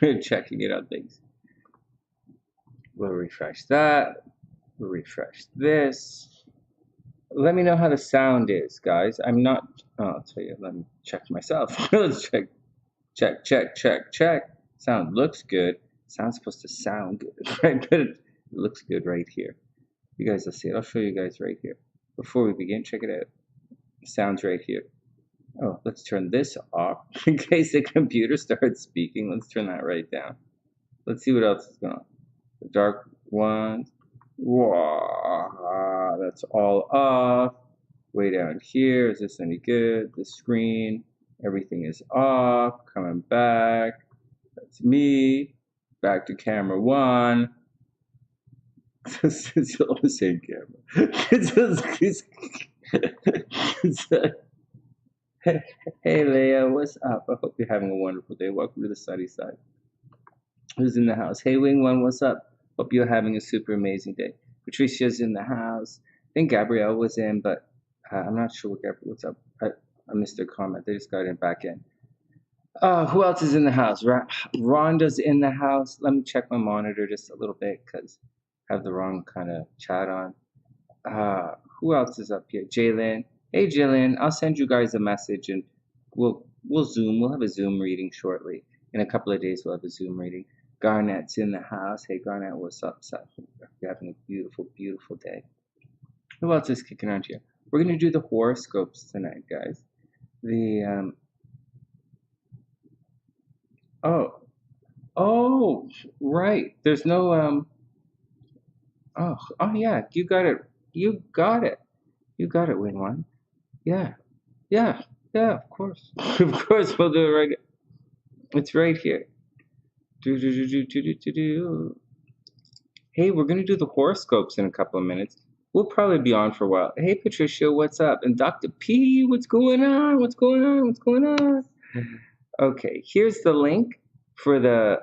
Checking it out, things. We'll refresh that. We'll refresh this. Let me know how the sound is, guys. I'm not. Oh, I'll tell you. Let me check myself. Let's check. Check, check, check, check. Sound looks good. Sound's supposed to sound good, right? But it looks good right here. You guys will see it. I'll show you guys right here. Before we begin, check it out. Sounds right here. Oh, let's turn this off in case the computer starts speaking. Let's turn that right down. Let's see what else is going on. The dark ones. Wow, that's all off. Way down here. Is this any good? The screen. Everything is off. Coming back. That's me. Back to camera 1. It's all the same camera. Hey Leah, what's up? I hope you're having a wonderful day. Welcome to the SunnySide. Who's in the house? Hey Wing One, what's up? Hope you're having a super amazing day. Patricia's in the house. I think Gabrielle was in, but I'm not sure what Gabrielle. What's up? I missed their comment. They just got in back in. Who else is in the house? Rhonda's in the house. Let me check my monitor just a little bit because I have the wrong kind of chat on. Who else is up here? Jalen. Hey Jalen, I'll send you guys a message and we'll Zoom. We'll have a Zoom reading shortly. In a couple of days we'll have a Zoom reading. Garnett's in the house. Hey Garnett, what's up? You're having a beautiful, beautiful day. Who else is kicking around here? We're gonna do the horoscopes tonight, guys. The oh right. There's no oh yeah, you got it. You got it. You got it, Win One. Yeah, of course. Of course, we'll do it right. It's right here. Hey, we're going to do the horoscopes in a couple of minutes. We'll probably be on for a while. Hey, Patricia, what's up? And Dr. P, what's going on? What's going on? What's going on? Okay, here's the link for the,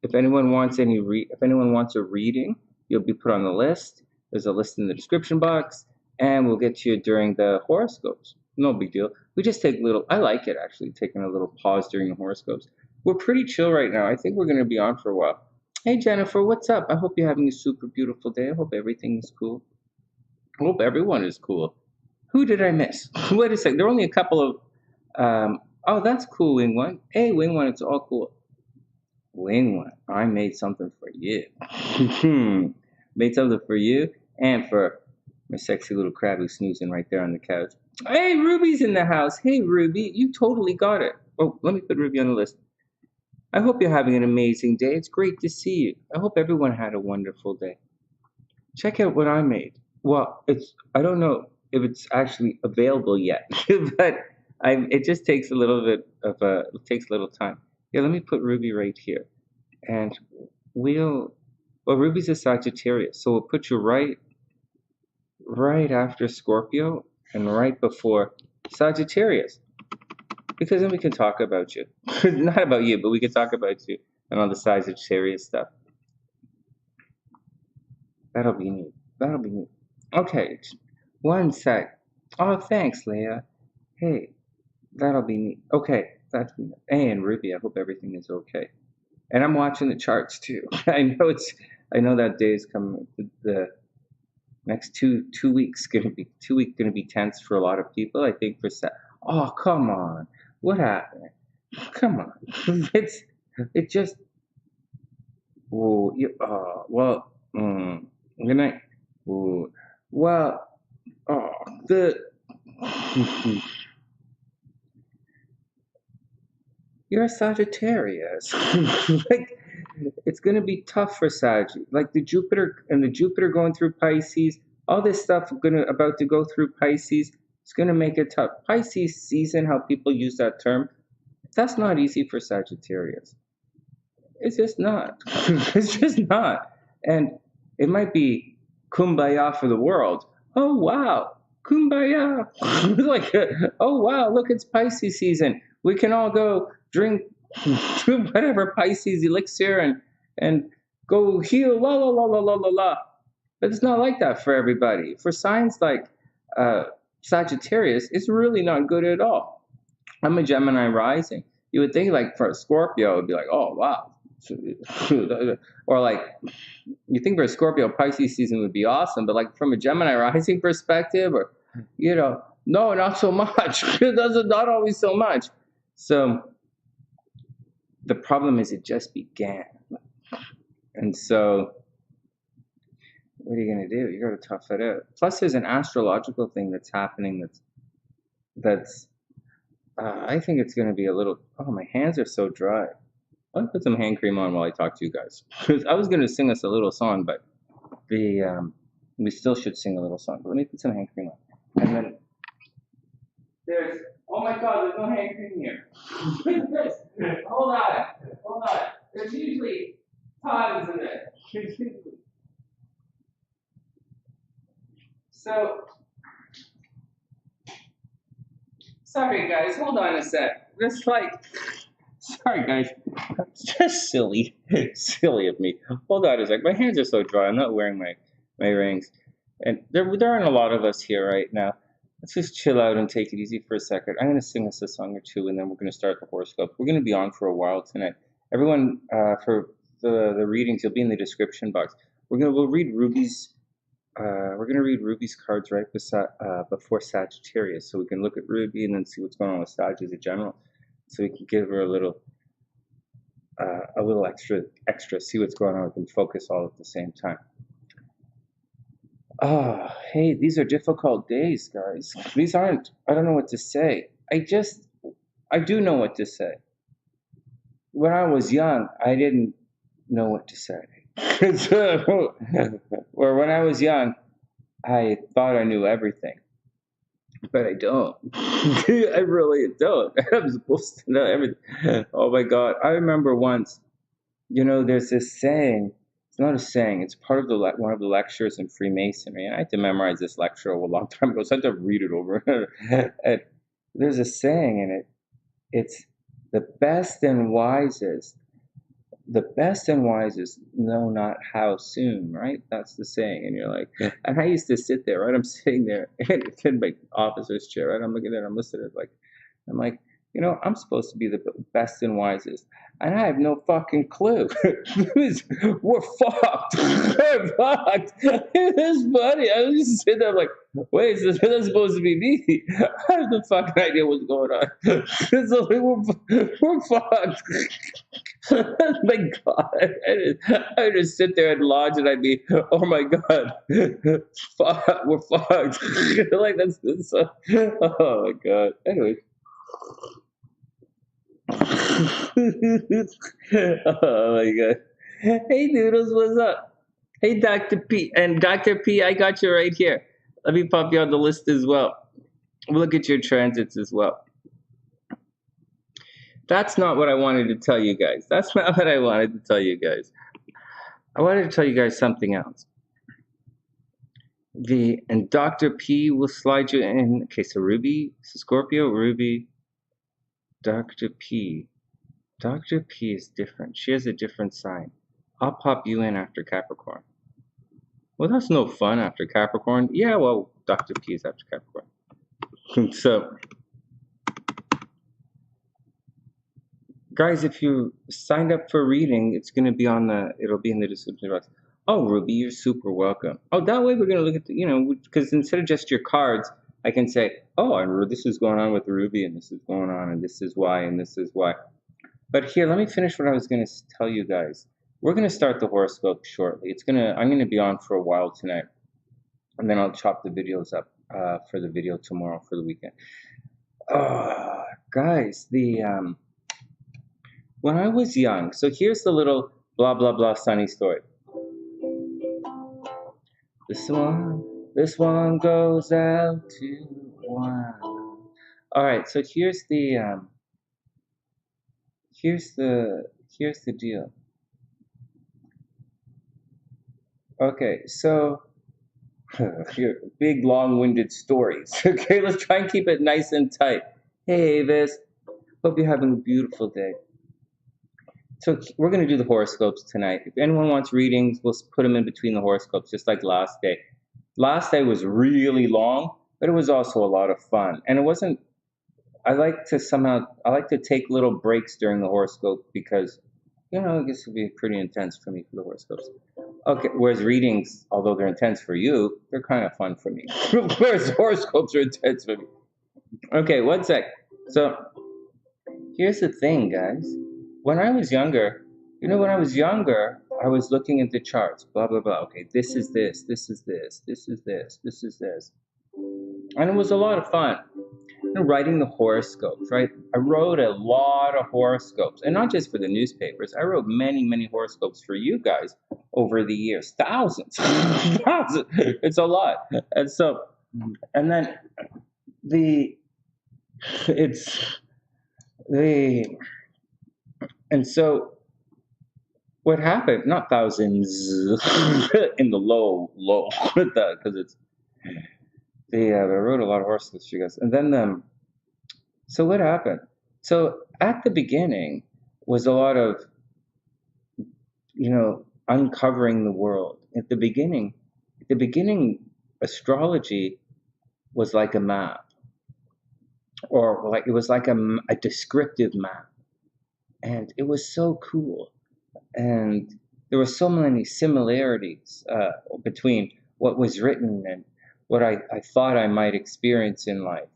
if anyone wants if anyone wants a reading, you'll be put on the list. There's a list in the description box. And we'll get to you during the horoscopes. No big deal. We just take I like it actually, taking a little pause during the horoscopes. We're pretty chill right now. I think we're going to be on for a while. Hey Jennifer, what's up? I hope you're having a super beautiful day. I hope everything is cool. I hope everyone is cool. Who did I miss? Wait a second. There are only a couple of, oh, that's cool, Wing One. Hey, Wing One, it's all cool. Wing One, I made something for you. Made something for you and for my sexy little crab who's snoozing right there on the couch. Hey, Ruby's in the house. Hey, Ruby, you totally got it. Oh, let me put Ruby on the list. I hope you're having an amazing day. It's great to see you. I hope everyone had a wonderful day. Check out what I made. Well, I don't know if it's actually available yet, but it just takes a little bit of it takes a little time. Yeah, let me put Ruby right here. And well, Ruby's a Sagittarius, so we'll put you right after Scorpio and right before Sagittarius, because then we can talk about you. Not about you, but we can talk about you and all the Sagittarius stuff. That'll be neat. Okay, one sec. Oh, thanks, Leah. Hey, that'll be neat. Okay, that's neat. And Ruby, I hope everything is okay. And I'm watching the charts too. I know that day is coming. The next two weeks gonna be tense for a lot of people. I think oh, come on, what happened? Come on, it just. Oh, well, good night. Oh, well, you're a Sagittarius. Like, it's going to be tough for Saggy. Like the Jupiter going through Pisces, all this stuff about to go through Pisces, it's going to make it tough. Pisces season, how people use that term, that's not easy for Sagittarius. It's just not. It's just not. And it might be kumbaya for the world. Oh, wow. Kumbaya. Like, oh, wow, look, it's Pisces season. We can all go drink whatever Pisces elixir and go heal, la, la, la, la, la, la, la. But it's not like that for everybody. For signs like Sagittarius, it's really not good at all. I'm a Gemini rising. You would think like for a Scorpio, it would be like, oh, wow, Or like, you think for a Scorpio, Pisces season would be awesome, but like from a Gemini rising perspective, or, you know, no, not so much. It doesn't, not always so much. So the problem is it just began. And so what are you going to do? You got to tough it out. Plus there's an astrological thing that's happening that's I think it's going to be a little, oh, my hands are so dry. I'll put some hand cream on while I talk to you guys. Because I was going to sing us a little song, but we still should sing a little song. But let me put some hand cream on. And then there's, oh my God, there's no hand cream here. Hold on. There's usually tons in it. So, sorry guys, hold on a sec. Just like, sorry guys, it's just silly of me. Hold on a sec, my hands are so dry, I'm not wearing my rings. And there aren't a lot of us here right now. Let's just chill out and take it easy for a second. I'm gonna sing us a song or two and then we're gonna start the horoscope. We're gonna be on for a while tonight. Everyone, for the readings, you'll be in the description box. We'll read Ruby's, we're gonna read Ruby's cards right before Sagittarius, so we can look at Ruby and then see what's going on with Sag as a general. So we can give her a little extra, see what's going on. We can focus all at the same time. Oh, hey, these are difficult days, guys. These aren't, I don't know what to say. I do know what to say. When I was young, I didn't know what to say. Or when I was young, I thought I knew everything. But I don't. I really don't. I'm supposed to know everything. Oh my God. I remember once, you know, there's this saying. It's not a saying. It's part of one of the lectures in Freemasonry. And I had to memorize this lecture a long time ago, so I had to read it over. And there's a saying in it. It's the best and wisest know not how soon, right? That's the saying. And you're like, and I used to sit there, right? I'm sitting there in my officer's chair, right? I'm looking at it, I'm listening, I'm like, you know, I'm supposed to be the best and wisest. And I have no fucking clue. We're fucked. We're fucked. It's funny. I was just sitting there like, wait, is this supposed to be me? I have no fucking idea what's going on. So we're fucked. My God. I'd just sit there and lodge and I'd be, oh my God. Fuck, we're fucked. Like that's oh my God. Anyway. Oh my God. Hey Noodles, what's up? Hey Dr. P. And Dr. P, I got you right here. Let me pop you on the list as well. We'll look at your transits as well. That's not what I wanted to tell you guys. That's not what I wanted to tell you guys. I wanted to tell you guys something else. And Dr. P will slide you in. Okay, so Ruby, Scorpio, Ruby, Dr. P. Dr. P is different. She has a different sign. I'll pop you in after Capricorn. Well, that's no fun after Capricorn. Yeah, well, Dr. P is after Capricorn. So, guys, if you signed up for a reading, it'll be in the description box. Oh, Ruby, you're super welcome. Oh, that way we're going to look at because instead of just your cards, I can say, oh, and this is going on with Ruby, and this is going on, and this is why, and this is why. But here, let me finish what I was going to tell you guys. We're going to start the horoscope shortly. I'm going to be on for a while tonight, and then I'll chop the videos up for the video tomorrow for the weekend. Guys, when I was young, so here's the little blah, blah, blah Sunny story. This one goes out to one. All right, so here's the deal. Okay, so here, big long-winded stories. Okay, let's try and keep it nice and tight. Hey, Avis, hope you're having a beautiful day. So we're going to do the horoscopes tonight. If anyone wants readings, we'll put them in between the horoscopes, just like last day. Last day was really long, but it was also a lot of fun. And it wasn't, I like to take little breaks during the horoscope because you know, I guess it'd be pretty intense for me for the horoscopes. Okay, whereas readings, although they're intense for you, they're kind of fun for me. Whereas horoscopes are intense for me. Okay, one sec. So here's the thing, guys. When I was younger, you know, when I was younger, I was looking at the charts, blah, blah, blah. Okay, this is this, this is this, this is this, this is this. And it was a lot of fun. You know, writing the horoscopes, right? I wrote a lot of horoscopes, and not just for the newspapers. I wrote many, many horoscopes for you guys over the years. Thousands. Thousands. It's a lot. And so, and then and so what happened, not thousands in the low, because it's, I wrote a lot of horoscopes for you guys. And then, so what happened? So at the beginning was a lot of, you know, uncovering the world. At the beginning, astrology was like a map, or like it was like a descriptive map, and it was so cool. And there were so many similarities between what was written and what I thought I might experience in life,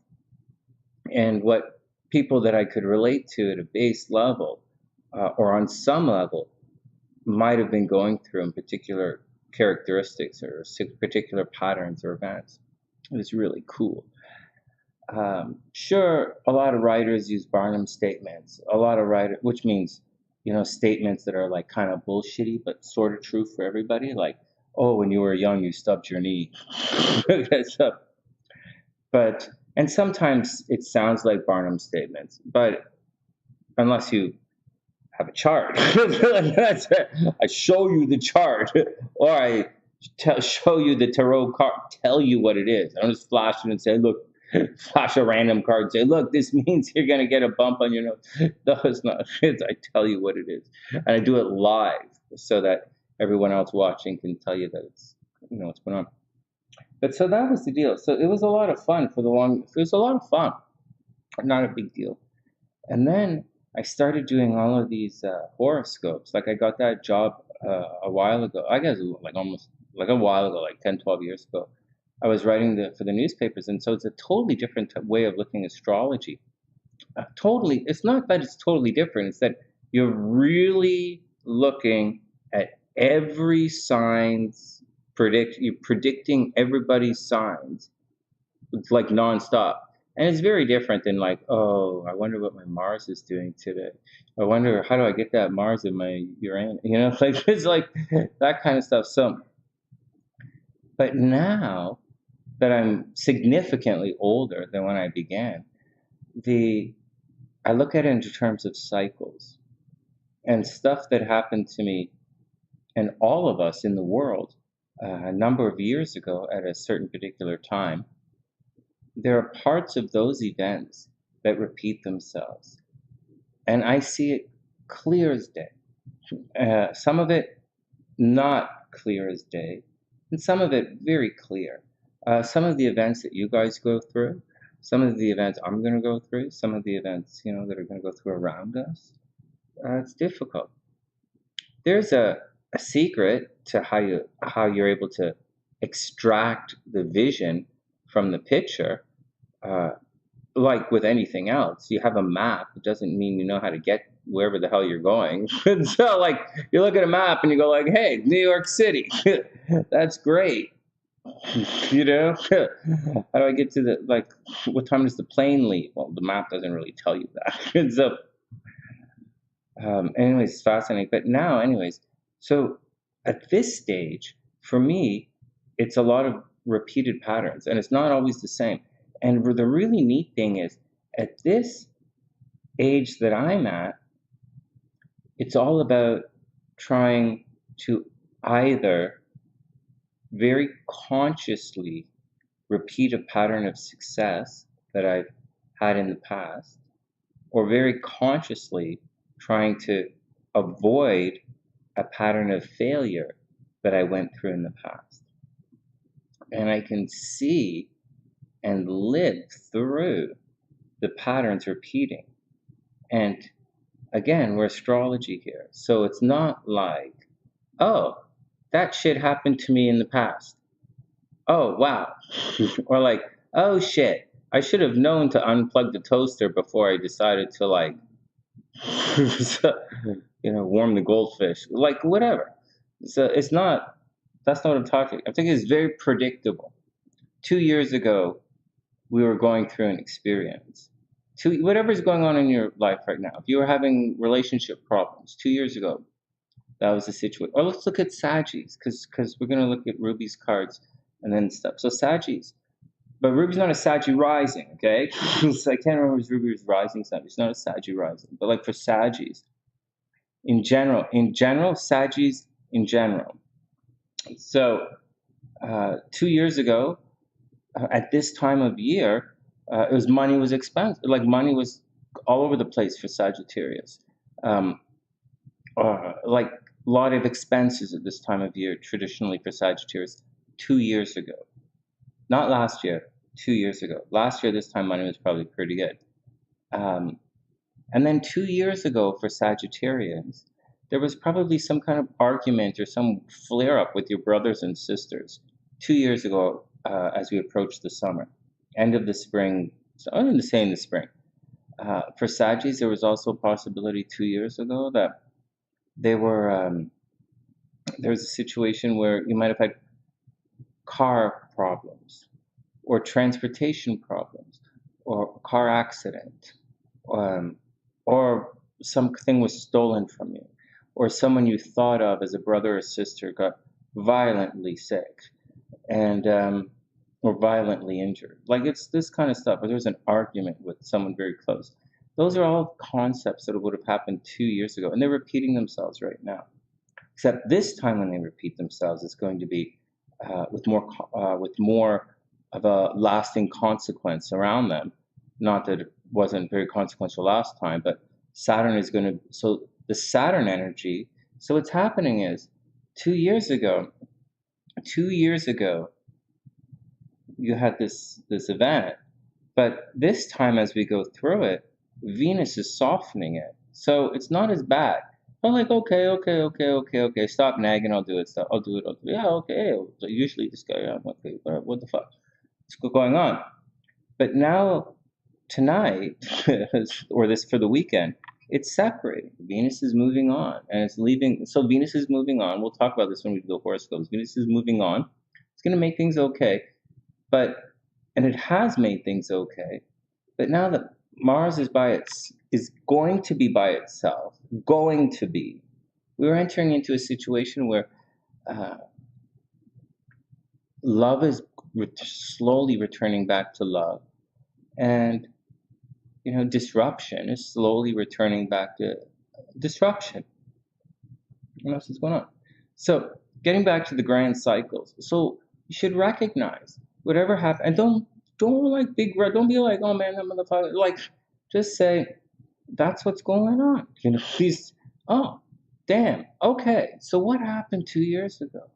and what people that I could relate to at a base level or on some level might have been going through in particular characteristics or particular patterns or events. It was really cool. Sure, a lot of writers use Barnum statements. Which means, you know, statements that are like kind of bullshitty but sort of true for everybody. Like, oh, when you were young, you stubbed your knee. But and sometimes it sounds like Barnum statements, but unless you have a chart, I show you the chart, or I show you the tarot card, tell you what it is. I don't just flash it and say, look, flash a random card and say, look, this means you're going to get a bump on your nose. No, it's not. I tell you what it is. And I do it live so that everyone else watching can tell you that it's, you know, what's going on. But so that was the deal. So it was a lot of fun it was a lot of fun, not a big deal. And then I started doing all of these horoscopes. Like I got that job a while ago. I guess almost like a while ago, like 10, 12 years ago. I was writing for the newspapers, and so it's a totally different way of looking at astrology. It's not that it's totally different. It's that you're really looking at every sign's you're predicting everybody's signs. It's like nonstop. And it's very different than like, oh, I wonder what my Mars is doing today. I wonder, how do I get that Mars in my Uranus? You know, it's like that kind of stuff. So, but now that I'm significantly older than when I began, I look at it in terms of cycles and stuff that happened to me and all of us in the world a number of years ago at a certain particular time. There are parts of those events that repeat themselves. And I see it clear as day. Some of it not clear as day, and some of it very clear. Some of the events that you guys go through, some of the events I'm going to go through, some of the events, you know, that are going to go through around us, it's difficult. There's a secret to how you're able to extract the vision from the picture. Like with anything else, you have a map. It doesn't mean you know how to get wherever the hell you're going. So like you look at a map and you go like, hey, New York City. That's great. You know, how do I get to what time does the plane leave? Well, the map doesn't really tell you that. So anyways, it's fascinating. But now, anyways, so at this stage, for me, it's a lot of repeated patterns, and it's not always the same. And the really neat thing is, at this age that I'm at, it's all about trying to either very consciously repeat a pattern of success that I've had in the past, or very consciously trying to avoid a pattern of failure that I went through in the past. And I can see and live through the patterns repeating. And Again, we're astrology here. So it's not like, oh, that shit happened to me in the past. Oh, wow. Or like, oh shit, I should have known to unplug the toaster before I decided to like, warm the goldfish. Like, whatever. So it's not, that's not what I'm talking. I'm thinking it's very predictable. 2 years ago, we were going through an experience. Whatever's going on in your life right now, if you were having relationship problems 2 years ago, that was the situation. Or let's look at Saggies, because we're going to look at Ruby's cards and then stuff. So Saggies, but Ruby's not a Saggy rising, okay? So I can't remember if Ruby's rising sign. It's not a Saggy rising. But like for Saggies, in general, Saggies in general. So 2 years ago, at this time of year, money was expensive. Like money was all over the place for Sagittarius. Like a lot of expenses at this time of year traditionally for Sagittarius 2 years ago. Not last year, 2 years ago. Last year, this time money was probably pretty good. And then 2 years ago for Sagittarians, there was probably some kind of argument or some flare up with your brothers and sisters 2 years ago as we approached the summer, end of the spring. So I'm going to say in the spring. For Saggies, there was also a possibility 2 years ago that there was a situation where you might have had car problems or transportation problems or car accident, or something was stolen from you, or someone you thought of as a brother or sister got violently sick and or violently injured. Like it's this kind of stuff. Or there was an argument with someone very close. Those are all concepts that would have happened 2 years ago, and they're repeating themselves right now. Except this time, when they repeat themselves, it's going to be with more of a lasting consequence around them. Not that it wasn't very consequential last time, but Saturn is going to. So the Saturn energy. So what's happening is 2 years ago. 2 years ago, you had this event, but this time as we go through it, Venus is softening it, so it's not as bad. I'm like, okay, stop nagging, I'll do it, yeah, okay, usually this guy, yeah, okay, what the fuck, what's going on? But now, tonight, or this for the weekend, it's separating. Venus is moving on, and it's leaving, so Venus is moving on, we'll talk about this when we do the horoscopes. Venus is moving on, it's going to make things okay. And it has made things okay, but now that Mars is going to be by itself, we're entering into a situation where love is slowly returning back to love, and disruption is slowly returning back to disruption. What else is going on? So getting back to the grand cycles, so you should recognize whatever happened, and don't like don't be like, oh man, that motherfucker. Like, just say that's what's going on. Please. Oh, damn. Okay. So what happened 2 years ago?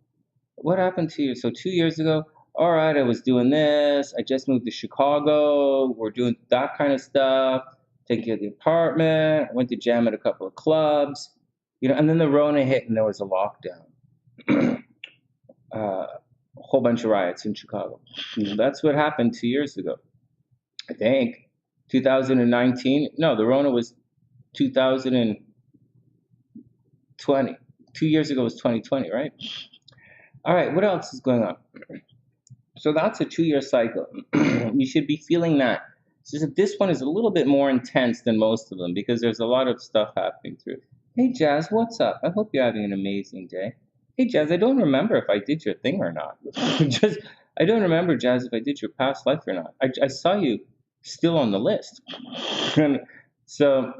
What happened 2 years? So 2 years ago, all right, I was doing this. I just moved to Chicago. We're doing that kind of stuff. Taking care of the apartment. I went to jam at a couple of clubs. And then the Rona hit, and there was a lockdown. A whole bunch of riots in Chicago. That's what happened 2 years ago. I think 2019. No, the Rona was 2020. 2 years ago was 2020, right? All right, what else is going on? So that's a 2-year cycle. You should be feeling that. It's just that this one is a little bit more intense than most of them because there's a lot of stuff happening through. Hey, Jazz, what's up? I hope you're having an amazing day. Hey, Jazz, I don't remember if I did your thing or not. I don't remember, Jazz, if I did your past life or not. I saw you still on the list. So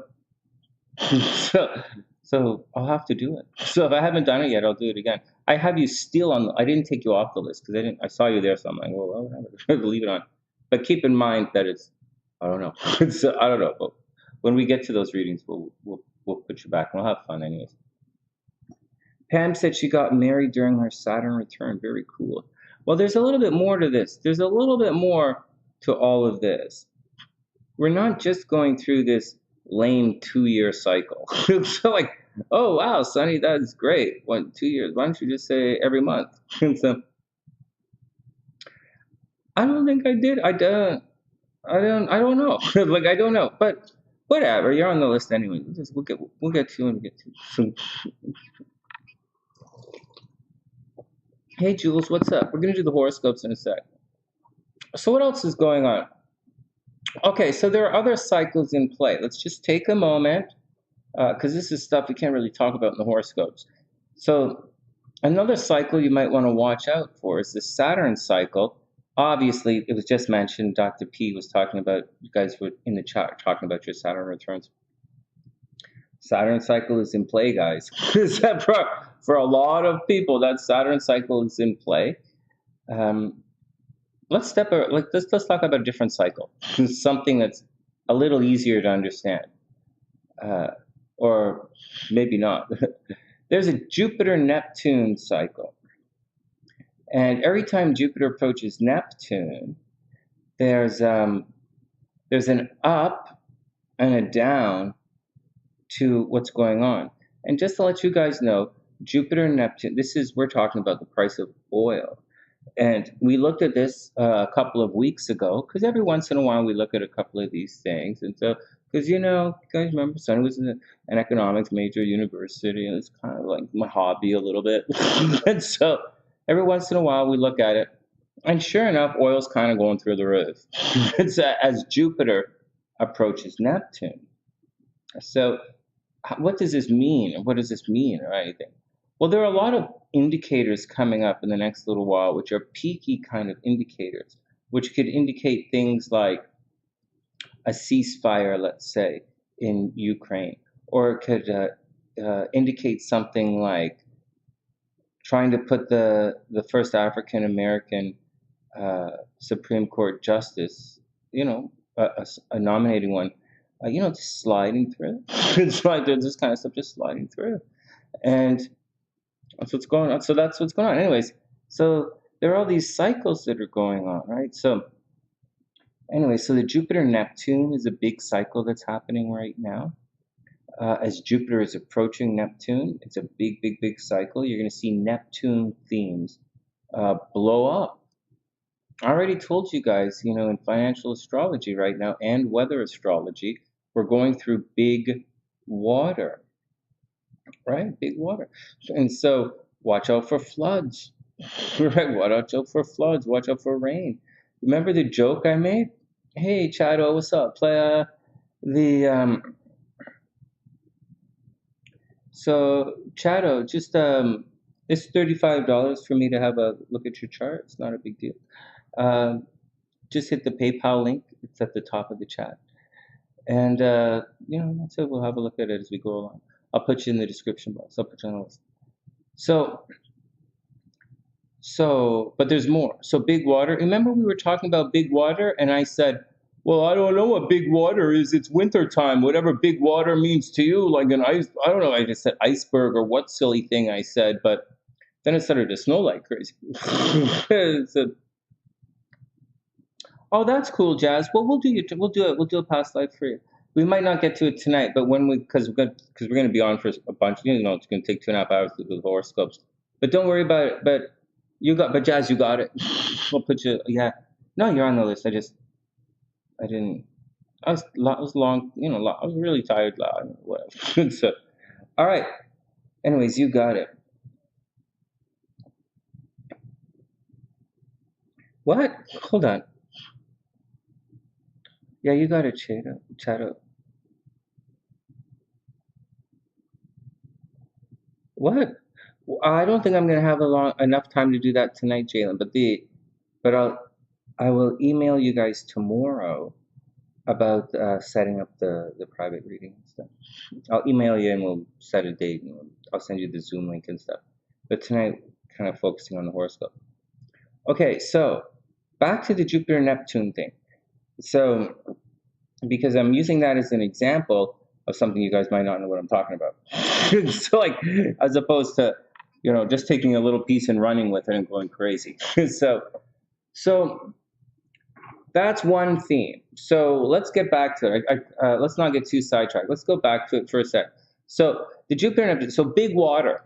I'll have to do it. So if I haven't done it yet, I'll do it again. I have you still on. I didn't take you off the list because I saw you there. So I'm like, well, I'll leave it on. But keep in mind that I don't know. I don't know. But when we get to those readings, we'll put you back and we'll have fun anyways. Pam said she got married during her Saturn return. Very cool. Well, there's a little bit more to this. There's a little bit more to all of this. We're not just going through this lame 2-year cycle. So like, oh wow, Sonny, that's great. 2 years. Why don't you just say every month? So I don't think I did. I don't know. Like I don't know. But whatever. You're on the list anyway. We'll get to you when we get to you. Hey Jules, what's up? We're gonna do the horoscopes in a sec. So what else is going on? Okay, so there are other cycles in play. Let's just take a moment, because this is stuff we can't really talk about in the horoscopes. So another cycle you might want to watch out for is the Saturn cycle. Obviously, it was just mentioned. Dr. P was talking about, you guys were in the chat talking about your Saturn returns. Saturn cycle is in play, guys. For a lot of people, that Saturn cycle is in play. Let's talk about a different cycle, something that's a little easier to understand, or maybe not. There's a Jupiter-Neptune cycle, and every time Jupiter approaches Neptune, there's an up and a down to what's going on. And just to let you guys know, Jupiter and Neptune, we're talking about the price of oil. And we looked at this a couple of weeks ago, because every once in a while we look at a couple of these things. And so, because you guys remember, Sonny was in an economics major at university, and it's kind of like my hobby a little bit. And so every once in a while we look at it, and sure enough, oil's kind of going through the roof. It's as Jupiter approaches Neptune. So what does this mean? What does this mean or anything? Well, there are a lot of indicators coming up in the next little while, which are peaky kind of indicators, which could indicate things like a ceasefire, let's say, in Ukraine, or it could indicate something like trying to put the first African American Supreme Court justice, a nominating one, just sliding through. It's like there's this kind of stuff just sliding through, and that's what's going on. So that's what's going on. Anyways, so there are all these cycles that are going on, right? So anyway, so the Jupiter-Neptune is a big cycle that's happening right now. As Jupiter is approaching Neptune, it's a big, big, big cycle. You're going to see Neptune themes blow up. I already told you guys, in financial astrology right now and weather astrology, we're going through big water, right? Big water. And so watch out for floods, right? Watch out for floods. Watch out for rain. Remember the joke I made? Hey, Chado, what's up? So Chado, just it's $35 for me to have a look at your chart. It's not a big deal. Just hit the PayPal link. It's at the top of the chat. And, that's it. We'll have a look at it as we go along. I'll put you in the description box. I'll put you on the list. So, but there's more. So big water. Remember we were talking about big water, and I said, well, I don't know what big water is. It's winter time. Whatever big water means to you, like an ice. I don't know. I just said iceberg or what silly thing I said, but then it started to snow like crazy. So, oh, that's cool, Jazz. Well, we'll do a past life for you. We might not get to it tonight, but because we're going to be on for a bunch. It's going to take 2.5 hours to do the horoscopes. But don't worry about it. But Jazz, you got it. We'll put you. Yeah. No, you're on the list. I didn't. I was long. I was really tired. Whatever. So, all right. Anyways, you got it. What? Hold on. Yeah, you got it, Chado. What? I don't think I'm gonna have enough time to do that tonight, Jalen. But I will email you guys tomorrow about setting up the private reading and stuff. I'll email you and we'll set a date. And I'll send you the Zoom link and stuff. But tonight, kind of focusing on the horoscope. Okay, so back to the Jupiter-Neptune thing. So, because I'm using that as an example of something you guys might not know what I'm talking about. So, like, as opposed to, just taking a little piece and running with it and going crazy. So that's one theme. So let's get back to it. Let's not get too sidetracked. Let's go back to it for a sec. So the Jupiter and Neptune, so big water.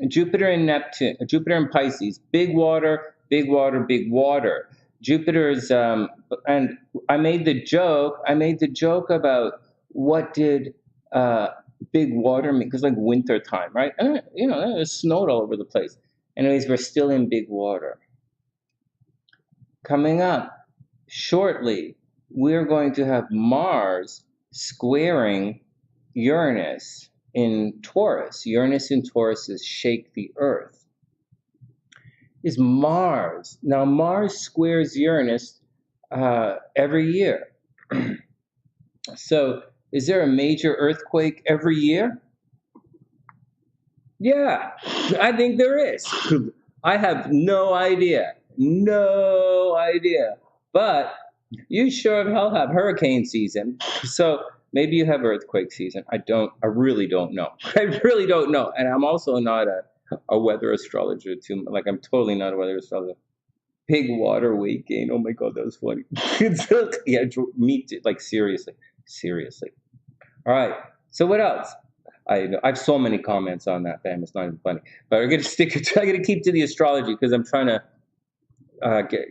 Jupiter and Neptune, Jupiter and Pisces, big water, big water, big water. Jupiter's, and I made the joke about what did big water mean, because like winter time, right? You know, it snowed all over the place. Anyways, we're still in big water. Coming up shortly, we're going to have Mars squaring Uranus in Taurus. Uranus in Taurus is shake the earth. Is Mars. Now, Mars squares Uranus every year. So, is there a major earthquake every year? Yeah, I think there is. I have no idea. No idea. But you sure of hell have hurricane season. So maybe you have earthquake season. I really don't know. I really don't know. And I'm also not a weather astrologer too. Like, I'm totally not a weather astrologer. Big water weight gain. Oh my God, that was funny. Yeah, me too. Like, seriously. All right. So what else? I have so many comments on that, fam. It's not even funny. But I'm gonna keep to the astrology because I'm trying to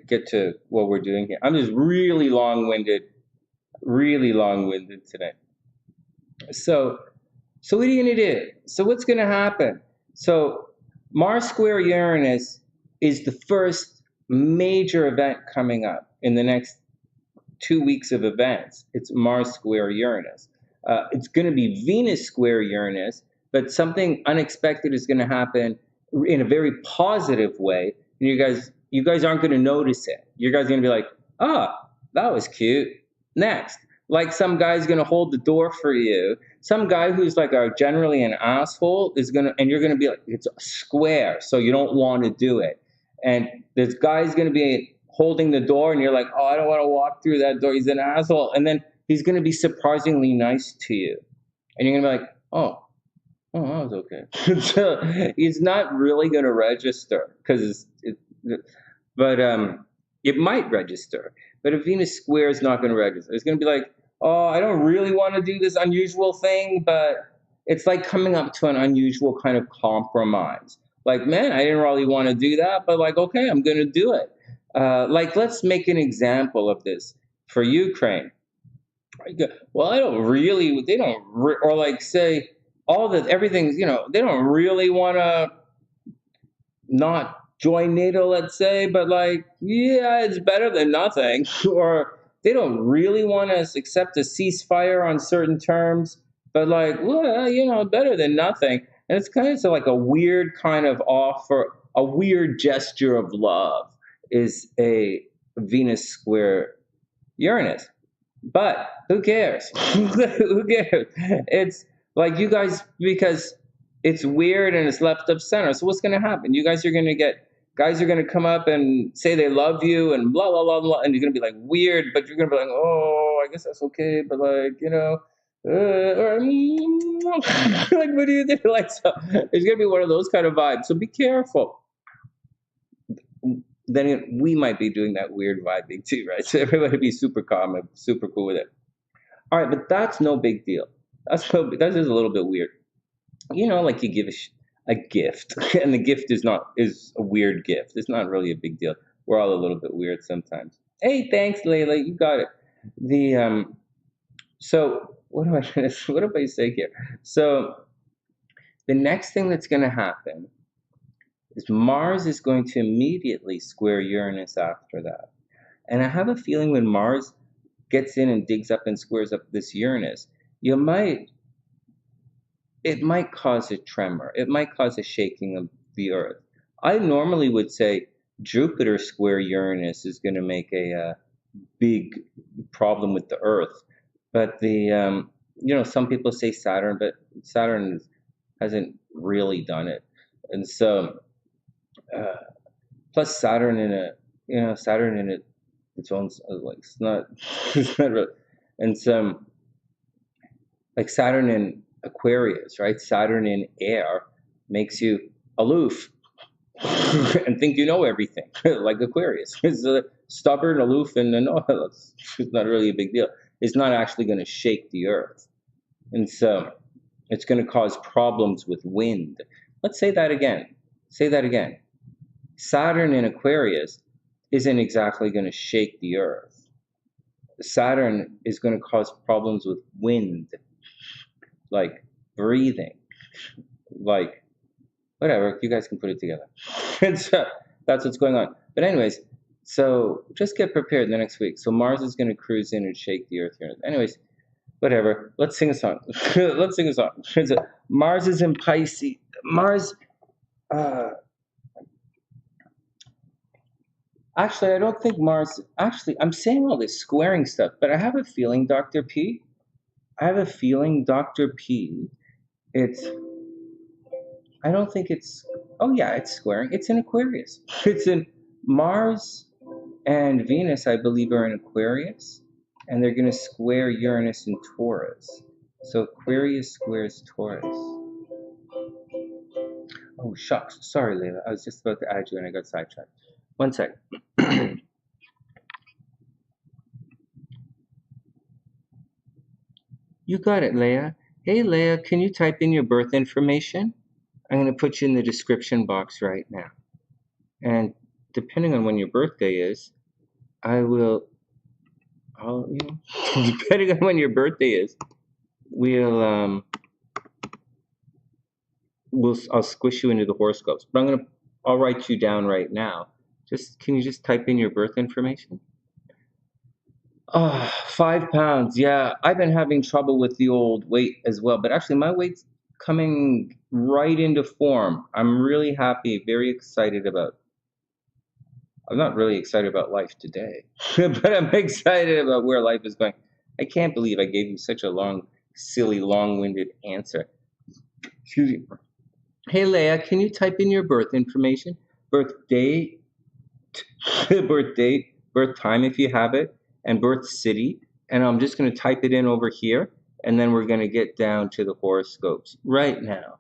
get to what we're doing here. I'm just really long-winded today. So what are you gonna do? So what's gonna happen? So Mars square Uranus is the first major event coming up in the next 2 weeks of events. It's Mars square Uranus. It's going to be Venus square Uranus, but something unexpected is going to happen in a very positive way. And you guys aren't going to notice it. You guys are going to be like, oh, that was cute. Next. Like, some guy's going to hold the door for you. Some guy who's like generally an asshole is going to, and you're going to be like, it's square, so you don't want to do it. And this guy's going to be holding the door, and you're like, oh, I don't want to walk through that door. He's an asshole. And then he's going to be surprisingly nice to you. And you're going to be like, oh, that was okay. So he's not really going to register but it might register. But if Venus square is not going to register, it's going to be like, oh, I don't really want to do this unusual thing, but it's like coming up to an unusual kind of compromise. Like, man, I didn't really want to do that, but like, okay, I'm going to do it. Like, let's make an example of this for Ukraine. Well, or like say everything's, they don't really want to not join NATO, let's say, but like, yeah, it's better than nothing. Or they don't really want to accept a ceasefire on certain terms, but like, well, better than nothing. And it's kind of like a weird kind of offer, a weird gesture of love is a Venus square Uranus. But who cares? Who cares? It's like, you guys, because it's weird and it's left of center. So what's going to happen? You guys are going to guys are going to come up and say they love you and blah, blah, blah, blah. And you're going to be like, weird, but you're going to be like, oh, I guess that's okay. But like, like, what do you think? Like, so it's going to be one of those kind of vibes. So be careful. Then we might be doing that weird vibing too, right? So everybody be super calm and super cool with it. All right, but that's no big deal. That's just a little bit weird. Like, you give a gift, and the gift is a weird gift. It's not really a big deal. We're all a little bit weird sometimes. Hey, thanks, Layla. You got it. So what do I say here? So the next thing that's going to happen is Mars is going to immediately square Uranus after that. And I have a feeling when Mars gets in and digs up and squares up this Uranus, it might cause a tremor. It might cause a shaking of the earth. I normally would say Jupiter square Uranus is going to make a big problem with the earth. But some people say Saturn, but Saturn hasn't really done it. And so, plus Saturn in its own, like, it's not really, and so, like, Saturn in Aquarius, right? Saturn in air makes you aloof and think you know everything, like Aquarius. So stubborn, aloof, and no, it's not really a big deal. It's not actually going to shake the earth. And so it's going to cause problems with wind. Let's say that again. Say that again. Saturn in Aquarius isn't exactly going to shake the earth. Saturn is going to cause problems with wind, like breathing, like whatever. You guys can put it together. And so that's what's going on. But anyways, so just get prepared the next week. So Mars is going to cruise in and shake the earth here. Anyways, whatever. Let's sing a song. Let's sing a song. Mars is in Pisces. Mars. Actually, I don't think Mars. Actually, I'm saying all this squaring stuff, but I have a feeling, Dr. P. I have a feeling, Dr. P. It's. I don't think it's. Oh yeah, it's squaring. It's in Aquarius. It's in Mars and Venus. I believe are in Aquarius, and they're going to square Uranus and Taurus. So Aquarius squares Taurus. Oh shucks. Sorry, Layla. I was just about to add you, and I got sidetracked. One sec. You got it, Leia. Hey, Leia, can you type in your birth information? I'm going to put you in the description box right now. And depending on when your birthday is, depending on when your birthday is, I'll squish you into the horoscopes. But I'll write you down right now. Can you just type in your birth information? 5 pounds. Yeah, I've been having trouble with the old weight as well. But actually, my weight's coming right into form. I'm really happy, very excited about. I'm not really excited about life today, but I'm excited about where life is going. I can't believe I gave you such a silly, long-winded answer. Excuse me. Hey, Leia, can you type in your birth information? Birth date, birth time if you have it, and birth city. And I'm just going to type it in over here, and then we're going to get down to the horoscopes right now.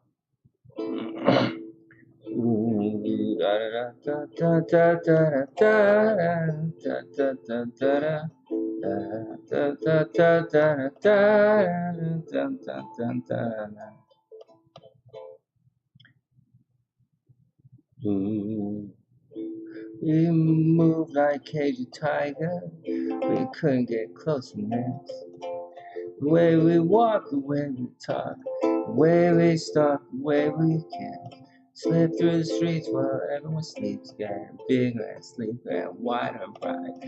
We move like cagey tiger. We couldn't get close enough. The way we walk, the way we talk, the way we stalk, the way we can slip through the streets while everyone sleeps. Getting bigger and sleeper and wider and bright.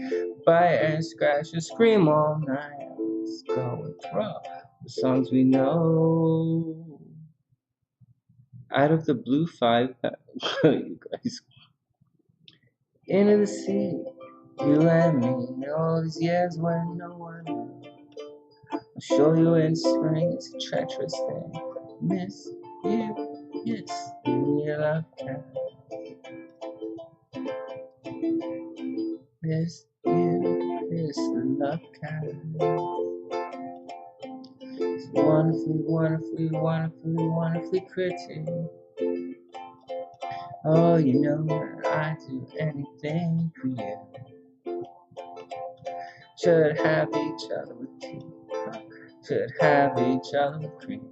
Bite and scratch and scream all night. Let's go and throw the songs we know. Out of the blue 5 you guys. Into the sea, you and me, all these years when no one knew. I'll show you in spring, it's a treacherous thing. Miss you, yes, you love cat. Miss you, yes, love cat. It's wonderfully, wonderfully, wonderfully, wonderfully pretty. Oh, you know that I'd do anything for you. Should have each other with tea. Should have each other with cream.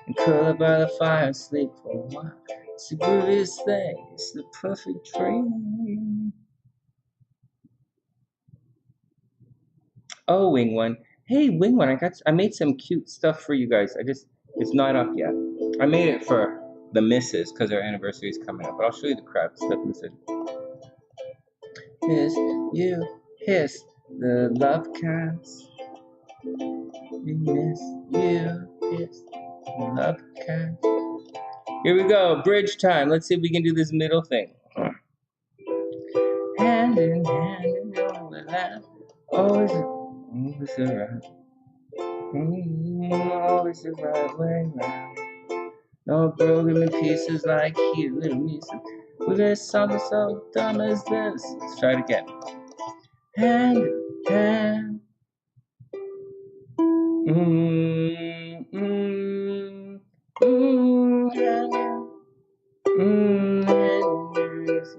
And curl up by the fire and sleep for a while. It's the grooviest thing. It's the perfect dream. Oh, Wing One. Hey, Wing One, I made some cute stuff for you guys. It's not up yet. I made it for the missus because our anniversary is coming up. But I'll show you the crap stuff in the Miss you, hiss the love cats. Miss you, hiss the love cats. Here we go, bridge time. Let's see if we can do this middle thing. Hand in hand and all the land. Always the right. Always the right way round. No broken in pieces like you, little music. With this something so dumb as this. Let's try it again. Hand in hand.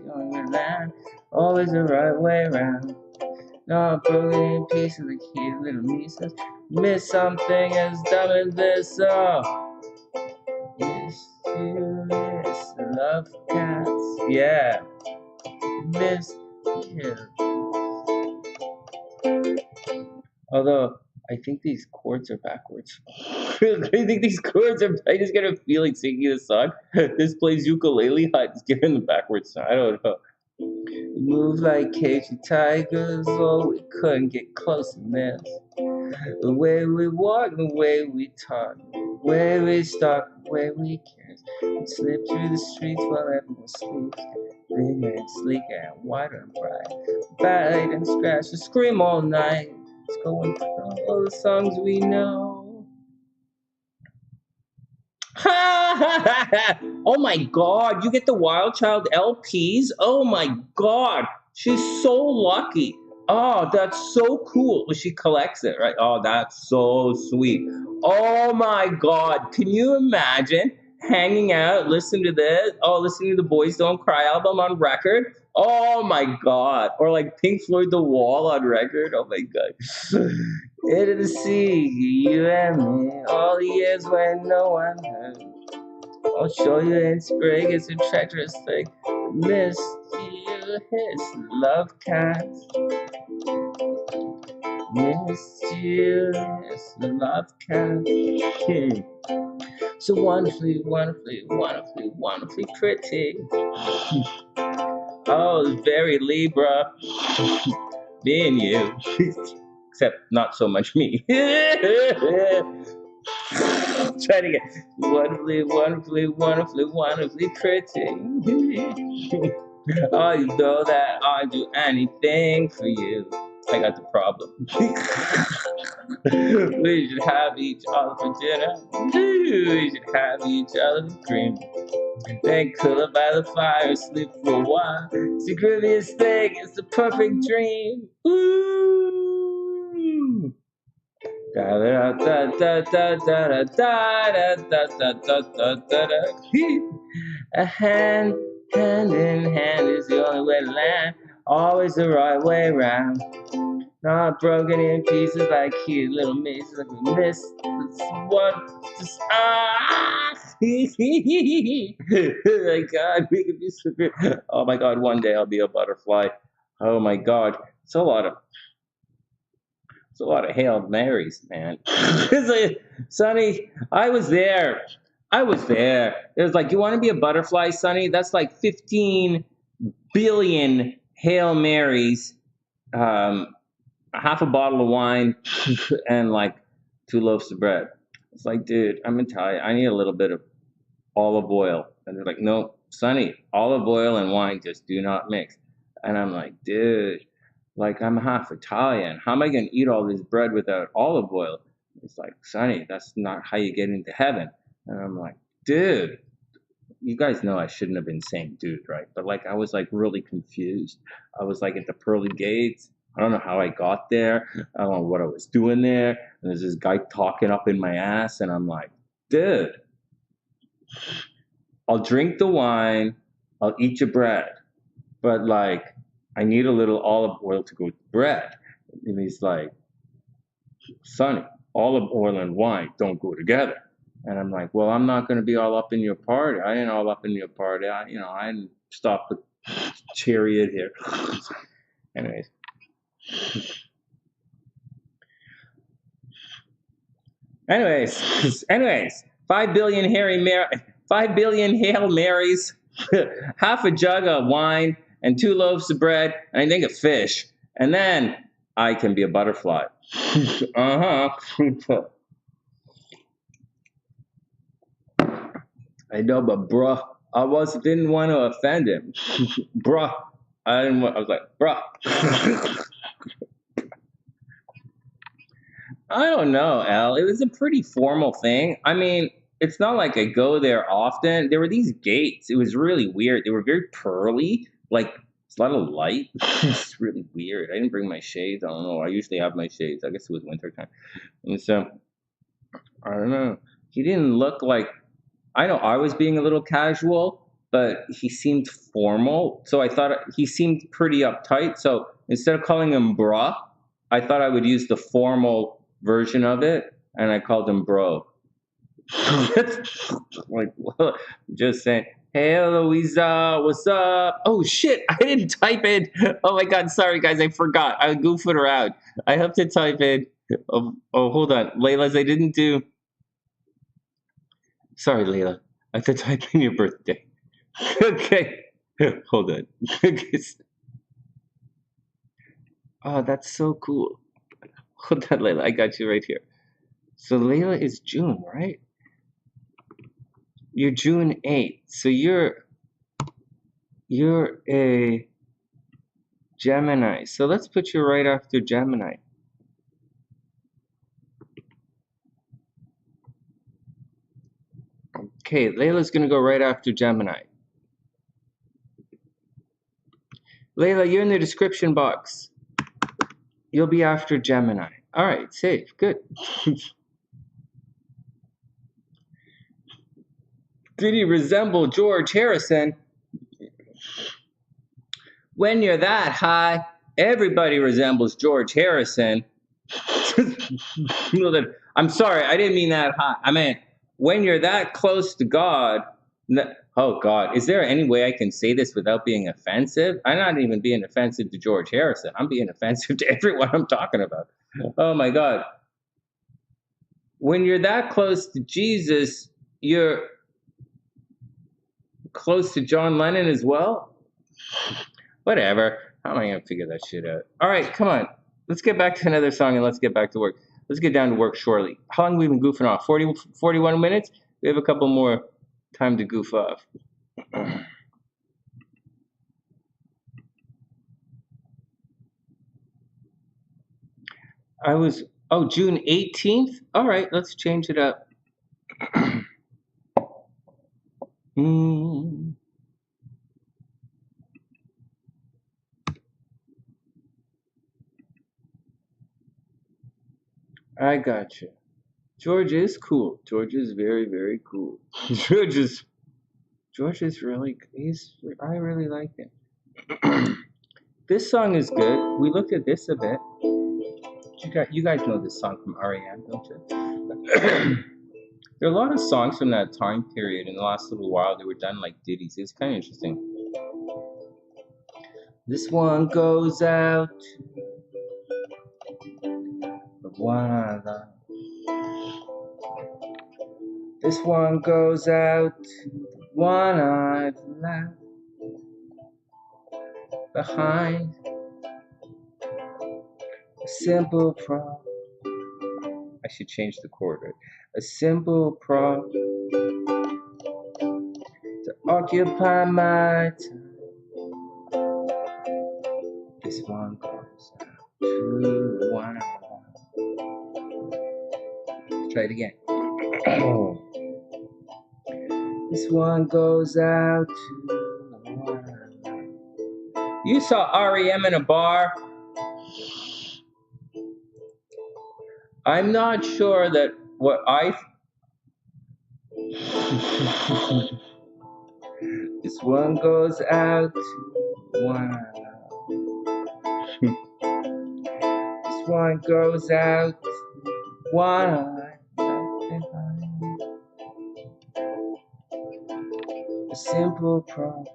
On your land, always the right way around. Not broken in pieces like here, little me says, miss something as dumb as this, oh. Mysterious love cats, yeah. Miss, yeah. Although, I think these chords are backwards. I think these chords are, I just get a feeling singing this song. This plays ukulele, I just give him the backwards song. I don't know. Move like cagey tigers, oh, we couldn't get close enough. The way we walk, the way we talk, the way we stalk, the way we kiss. We slip through the streets while everyone sleeps. Bigger and sleeker and wider and bright. Bite and scratch and scream all night. Let's go and put on all the songs we know. Oh my god, you get the Wild Child LPs? Oh my god, she's so lucky. Oh, that's so cool. Well, she collects it, right? Oh, that's so sweet. Oh my god, can you imagine hanging out, listening to this? Oh, listening to the Boys Don't Cry album on record? Oh my god. Or like Pink Floyd The Wall on record? Oh my god. Into the sea, you and me, all the years when no one heard. I'll show you in spring, it's a treacherous thing. Mysterious love cats. Mysterious love cats. So wonderfully, wonderfully, wonderfully, wonderfully pretty. Oh, very Libra. Me and you. Except not so much me. Try to get wonderfully, wonderfully, wonderfully, wonderfully pretty. Oh, you know that I'd do anything for you. I got the problem. We should have each other for dinner. We should have each other for cream. Then curl up by the fire, sleep for a while. It's the grooviest thing, it's the perfect dream. Ooh. Da da da da da da da da da da da. A hand in hand is the only way to land. Always the right way around. Not broken in pieces like cute little mazes like we missed. My God, we could be so good. Oh my God, one day I'll be a butterfly. Oh my God, it's a lot of Hail Marys, man. It's like, Sonny, I was there. It was like, you want to be a butterfly, Sonny? That's like 15 billion Hail Marys, half a bottle of wine, and like 2 loaves of bread. It's like, dude, I'm Italian. I need a little bit of olive oil. And they're like, no, Sonny, olive oil and wine just do not mix. And I'm like, dude, like, I'm half Italian. How am I going to eat all this bread without olive oil? It's like, Sonny, that's not how you get into heaven. And I'm like, dude, you guys know I shouldn't have been saying dude, right? But like, I was like really confused. I was like at the pearly gates. I don't know how I got there. I don't know what I was doing there. And there's this guy talking up in my ass. And I'm like, dude, I'll drink the wine. I'll eat your bread. But like, I need a little olive oil to go with bread. And he's like, Sonny, olive oil and wine don't go together. And I'm like, well, I'm not going to be all up in your party. I ain't all up in your party. I didn't stop the chariot here. Anyways, 5 billion Hail Marys, half a jug of wine, and 2 loaves of bread, and I think a fish. And then I can be a butterfly. I know, but bruh, I didn't want to offend him. Bruh. I was like, bruh. I don't know, Al. It was a pretty formal thing. I mean, it's not like I go there often. There were these gates. It was really weird. They were very pearly. Like, it's a lot of light. It's really weird. I didn't bring my shades. I don't know. I usually have my shades. I guess it was wintertime. And so, I don't know. He didn't look like... I know I was being a little casual, but he seemed formal. So I thought he seemed pretty uptight. So instead of calling him bruh, I thought I would use the formal version of it, and I called him bro. Like, just saying, hey, Louisa, what's up? Oh, shit, I didn't type in. Oh, my God, sorry, guys, I forgot. I goofed around. I have to type in. Oh, hold on. Layla's, I didn't do. Sorry, Layla. I have to type in your birthday. Okay. Hold on. Oh, that's so cool. Hold on, Layla. I got you right here. So Layla is June, right? You're June 8th. So you're a Gemini. So let's put you right after Gemini. Okay, Layla's going to go right after Gemini. Layla, you're in the description box. You'll be after Gemini. All right, safe. Good. Did he resemble George Harrison? When you're that high, everybody resembles George Harrison. I'm sorry, I didn't mean that high. I meant when you're that close to God. Oh, God, is there any way I can say this without being offensive? I'm not even being offensive to George Harrison. I'm being offensive to everyone I'm talking about. Oh, my God. When you're that close to Jesus, you're close to John Lennon as well? Whatever. How am I going to figure that shit out? All right, come on. Let's get back to another song and let's get back to work. Let's get down to work shortly. How long have we been goofing off? 41 minutes? We have a couple more time to goof off. June 18th? All right, let's change it up. I got you. George is cool. George is very, very cool. George is really, I really like him. This song is good. We looked at this a bit. You guys know this song from R.E.M., don't you? There are a lot of songs from that time period in the last little while that were done like ditties. It's kind of interesting. This one goes out to the one I love. This one goes out to the one I've left behind. A simple prop. I should change the chord, right? A simple prop to occupy my time. This one goes out to the one I love. Let's try it again. This one goes out to the one I love. You saw R.E.M. in a bar? I'm not sure that what This one goes out to the one I love. This one goes out to the one I love behind. A simple prop.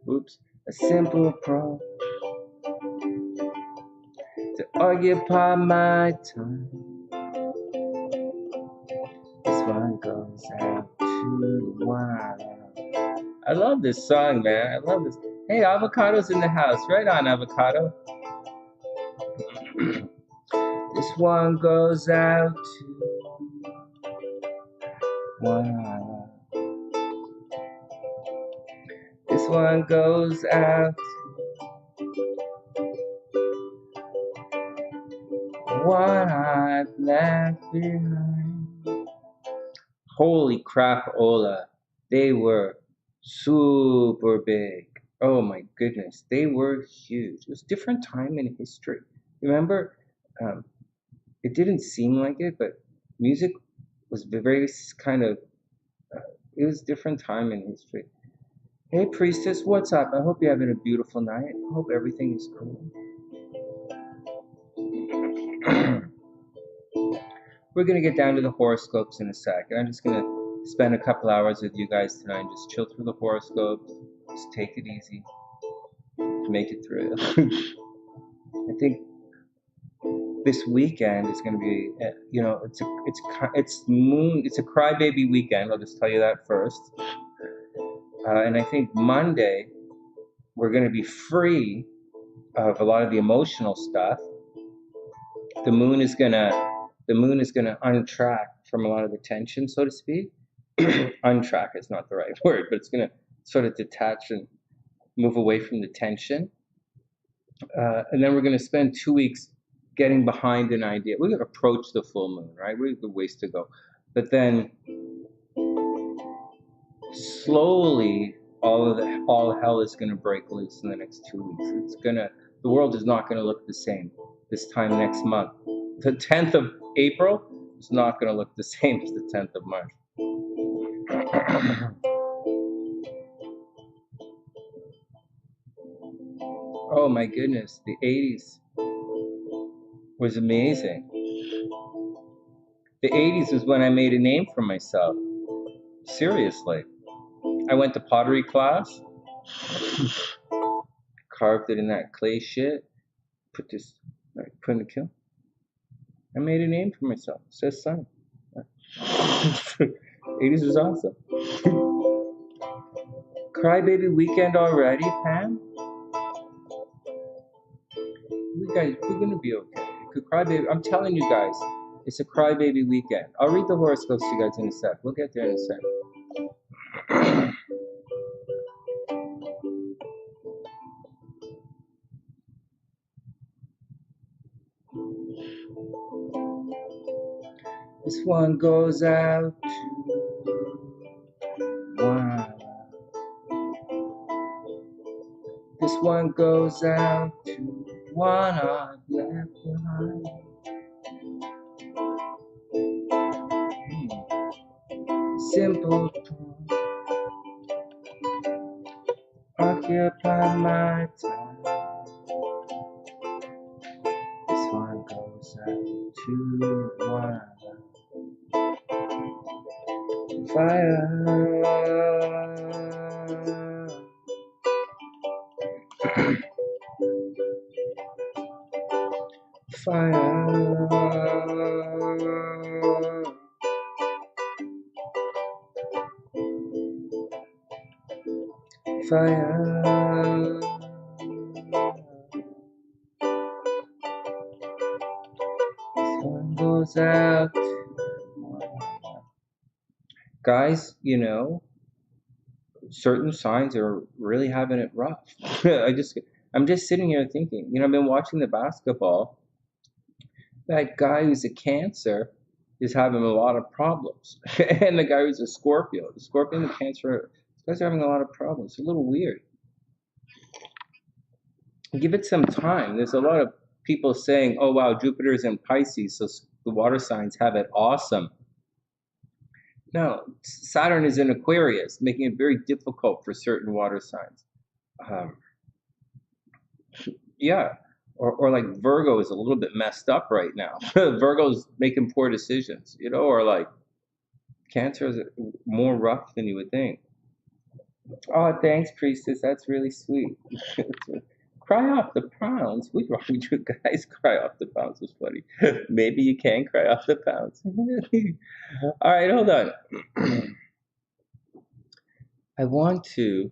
Oops. A simple prop to occupy my time. This one goes out to the one I love. I love this song, man. I love this. Hey, Avocado's in the house. Right on, Avocado. This one goes out to one I love. This one goes out to one I've left behind. Holy crap, Ola. They were super big. Oh my goodness. They were huge. It was a different time in history. Remember, it didn't seem like it, but music was very kind of It was different time in history. Hey, Priestess, what's up? I hope you're having a beautiful night. I hope everything is cool. We're going to get down to the horoscopes in a sec. I'm just going to spend a couple hours with you guys tonight and just chill through the horoscopes. Just take it easy. Make it through. I think this weekend is going to be, you know, it's a crybaby weekend. I'll just tell you that first. And I think Monday we're going to be free of a lot of the emotional stuff. The moon is gonna untrack from a lot of the tension, so to speak. Untrack is not the right word, but it's gonna sort of detach and move away from the tension. And then we're gonna spend 2 weeks getting behind an idea. We're gonna approach the full moon, right? We have a ways to go. But then slowly all hell is gonna break loose in the next 2 weeks. The world is not gonna look the same this time next month. The 10th of April is not going to look the same as the 10th of March. Oh my goodness, the 80s was amazing. The 80s was when I made a name for myself. Seriously. I went to pottery class, carved it in that clay shit, put in the kiln. I made a name for myself. It says Sonny. 80s was awesome. Crybaby weekend already, Pam? We're gonna be okay. Crybaby, I'm telling you guys, it's a crybaby weekend. I'll read the horoscopes to you guys in a sec. We'll get there in a sec. This one goes out to one. This one goes out to one I've left behind. Simple thought, occupy my time. This one goes out to one. Fire. Fire. Fire. This one goes out. Guys, you know, certain signs are really having it rough. I'm just sitting here thinking, you know, I've been watching the basketball. That guy who's a Cancer is having a lot of problems. And the guy who's a Scorpio, the Scorpio and the Cancer, these guys are having a lot of problems. It's a little weird. Give it some time. There's a lot of people saying, oh wow, Jupiter's in Pisces, so the water signs have it awesome. No, Saturn is in Aquarius, making it very difficult for certain water signs. Yeah, or like Virgo is a little bit messed up right now. Virgo's making poor decisions, you know, or like Cancer is more rough than you would think. Oh, thanks, Priestess. That's really sweet. Cry off the pounds. What's wrong with you guys? Cry off the pounds was funny. Maybe you can cry off the pounds. All right, hold on. I want to.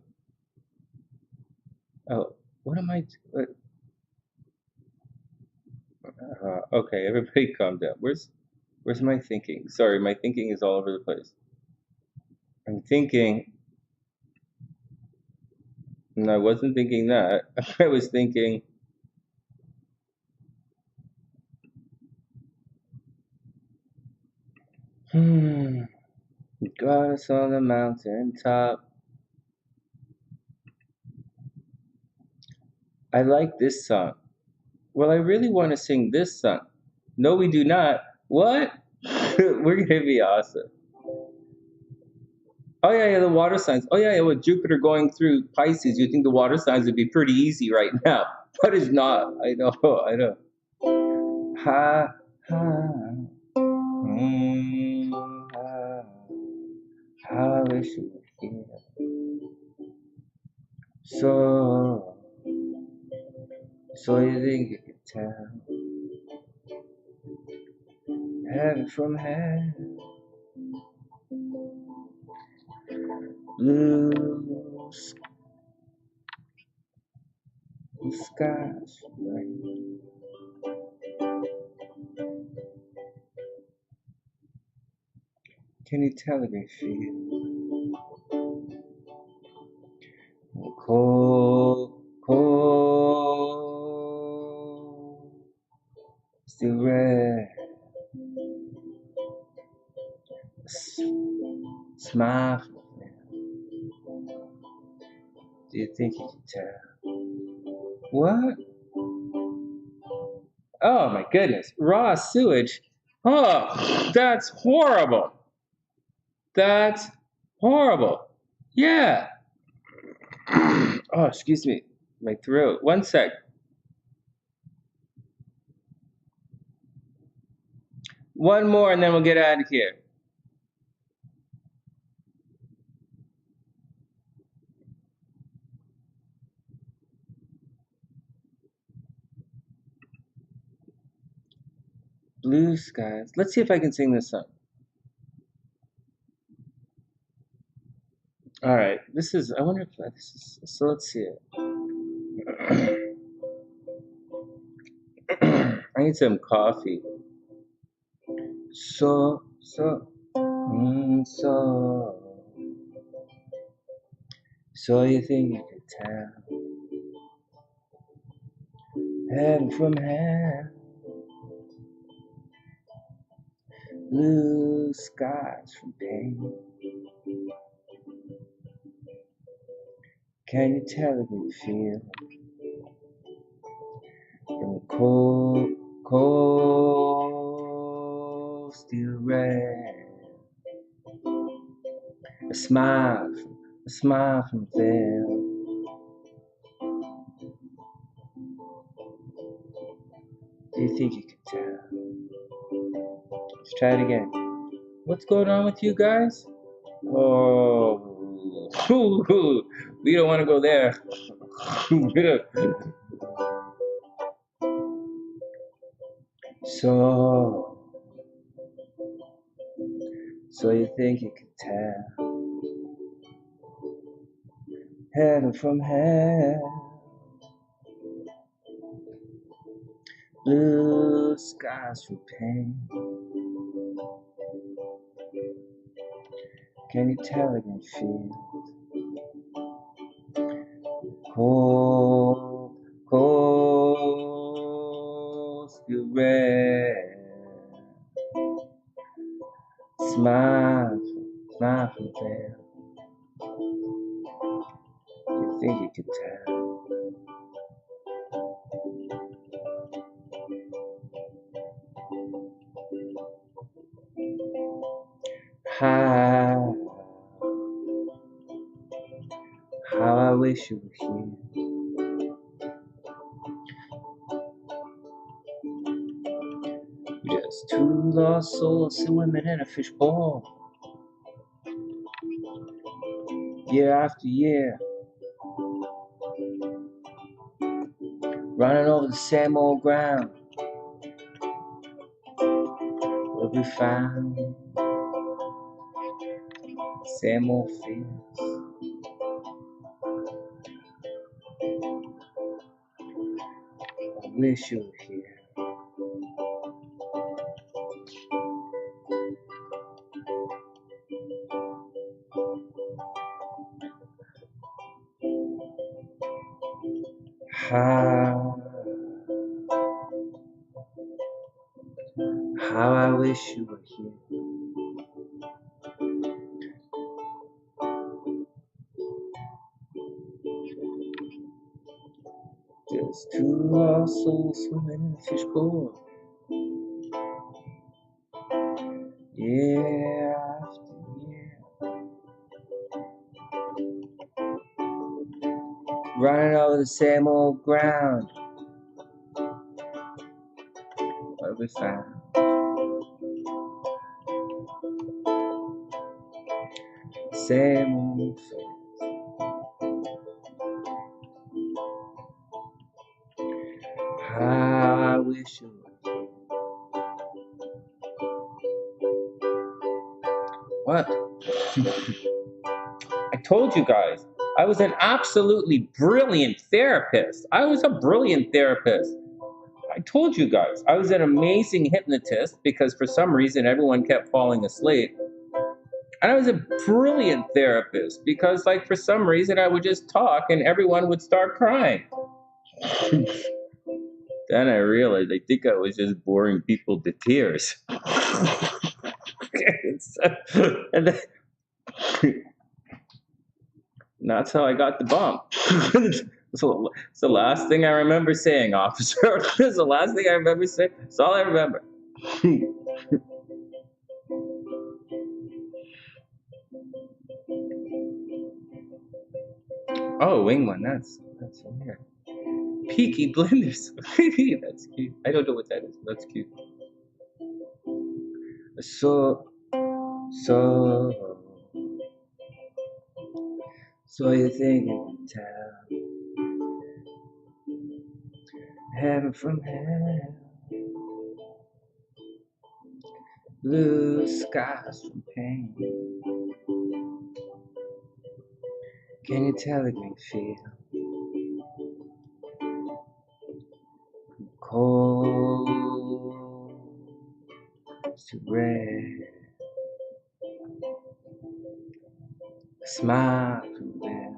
Oh, what am I? Okay, everybody calm down. Where's my thinking? Sorry, my thinking is all over the place. I'm thinking. And I wasn't thinking that. I was thinking. Got us on the mountain top. I like this song. Well, I really want to sing this song. No, we do not. What? We're gonna be awesome. Oh yeah, the water signs. Oh yeah, with Jupiter going through Pisces, you think the water signs would be pretty easy right now, but it's not. I know. Ha ha. Ha. How I wish you were here. So you think you could tell heaven from hell, blue skies, rain. Can you tell me feel cold, still red, smile. Do you think you can tell? What? Oh my goodness, raw sewage. Oh, that's horrible. That's horrible. Yeah. Oh, excuse me. My throat. One sec. One more and then we'll get out of here. Blue skies. Let's see if I can sing this song. All right. This is, I wonder if this is, so let's see it. I need some coffee. So you think you could tell heaven from hell, blue skies from pain. Can you tell if you feel from the cold steel red? A smile from there. Do you think you can tell? Let's try it again. What's going on with you guys? Oh, we don't want to go there. So you think you can tell heaven from hell, blue skies from pain. Can you tell it and feel cold steel red? Smile from there. You think you could tell? How I wish you were here. Just two lost souls swimming in a fishbowl, year after year, running over the same old ground. What we found, same old fields. I wish you were here. How I wish you were here. Just two lost souls swimming in a fishbowl, year after year, Running over the same old ground. What have we found? Same old face. How I wish you were. What? I told you guys, I was an absolutely brilliant therapist. I was a brilliant therapist. I told you guys, I was an amazing hypnotist because for some reason everyone kept falling asleep. And I was a brilliant therapist because, like, for some reason I would just talk and everyone would start crying. Then I realized I think I was just boring people to tears. And then, that's how I got the bump. So it's the last thing I remember saying, officer. It's the last thing I remember saying. That's all I remember. Oh, wing one. That's weird. Peaky Blinders. That's cute. I don't know what that is. But that's cute. So you think you can tell heaven from hell, blue skies from pain. Can you tell it me feel cold to red? Smile from there.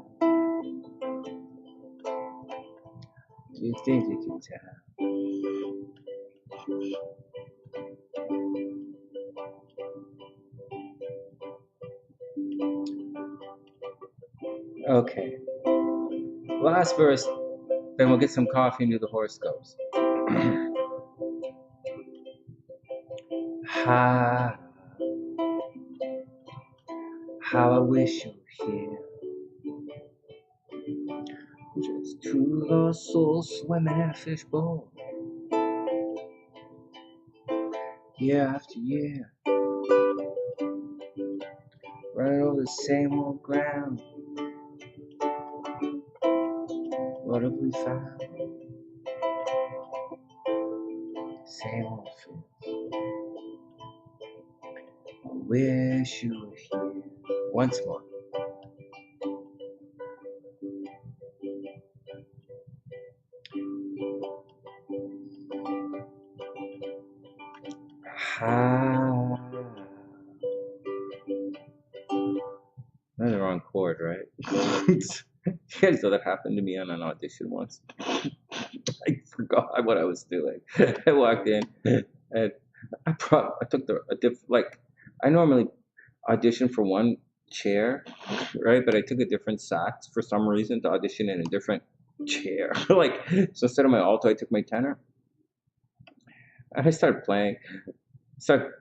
Do you think you can tell? Okay. Last verse, then we'll get some coffee and do the horoscopes. How I wish you were here. Just two lost souls swimming in a fishbowl. Year after year. Running over the same old ground. What have we found? Same old face. I wish you were here. Once more. I'm in the wrong chord, right? You guys know that happened to me on an audition once. I forgot what I was doing. I walked in and I took I normally audition for one chair, right? But I took a different sax for some reason to audition in a different chair. So instead of my alto, I took my tenor. And I started playing. The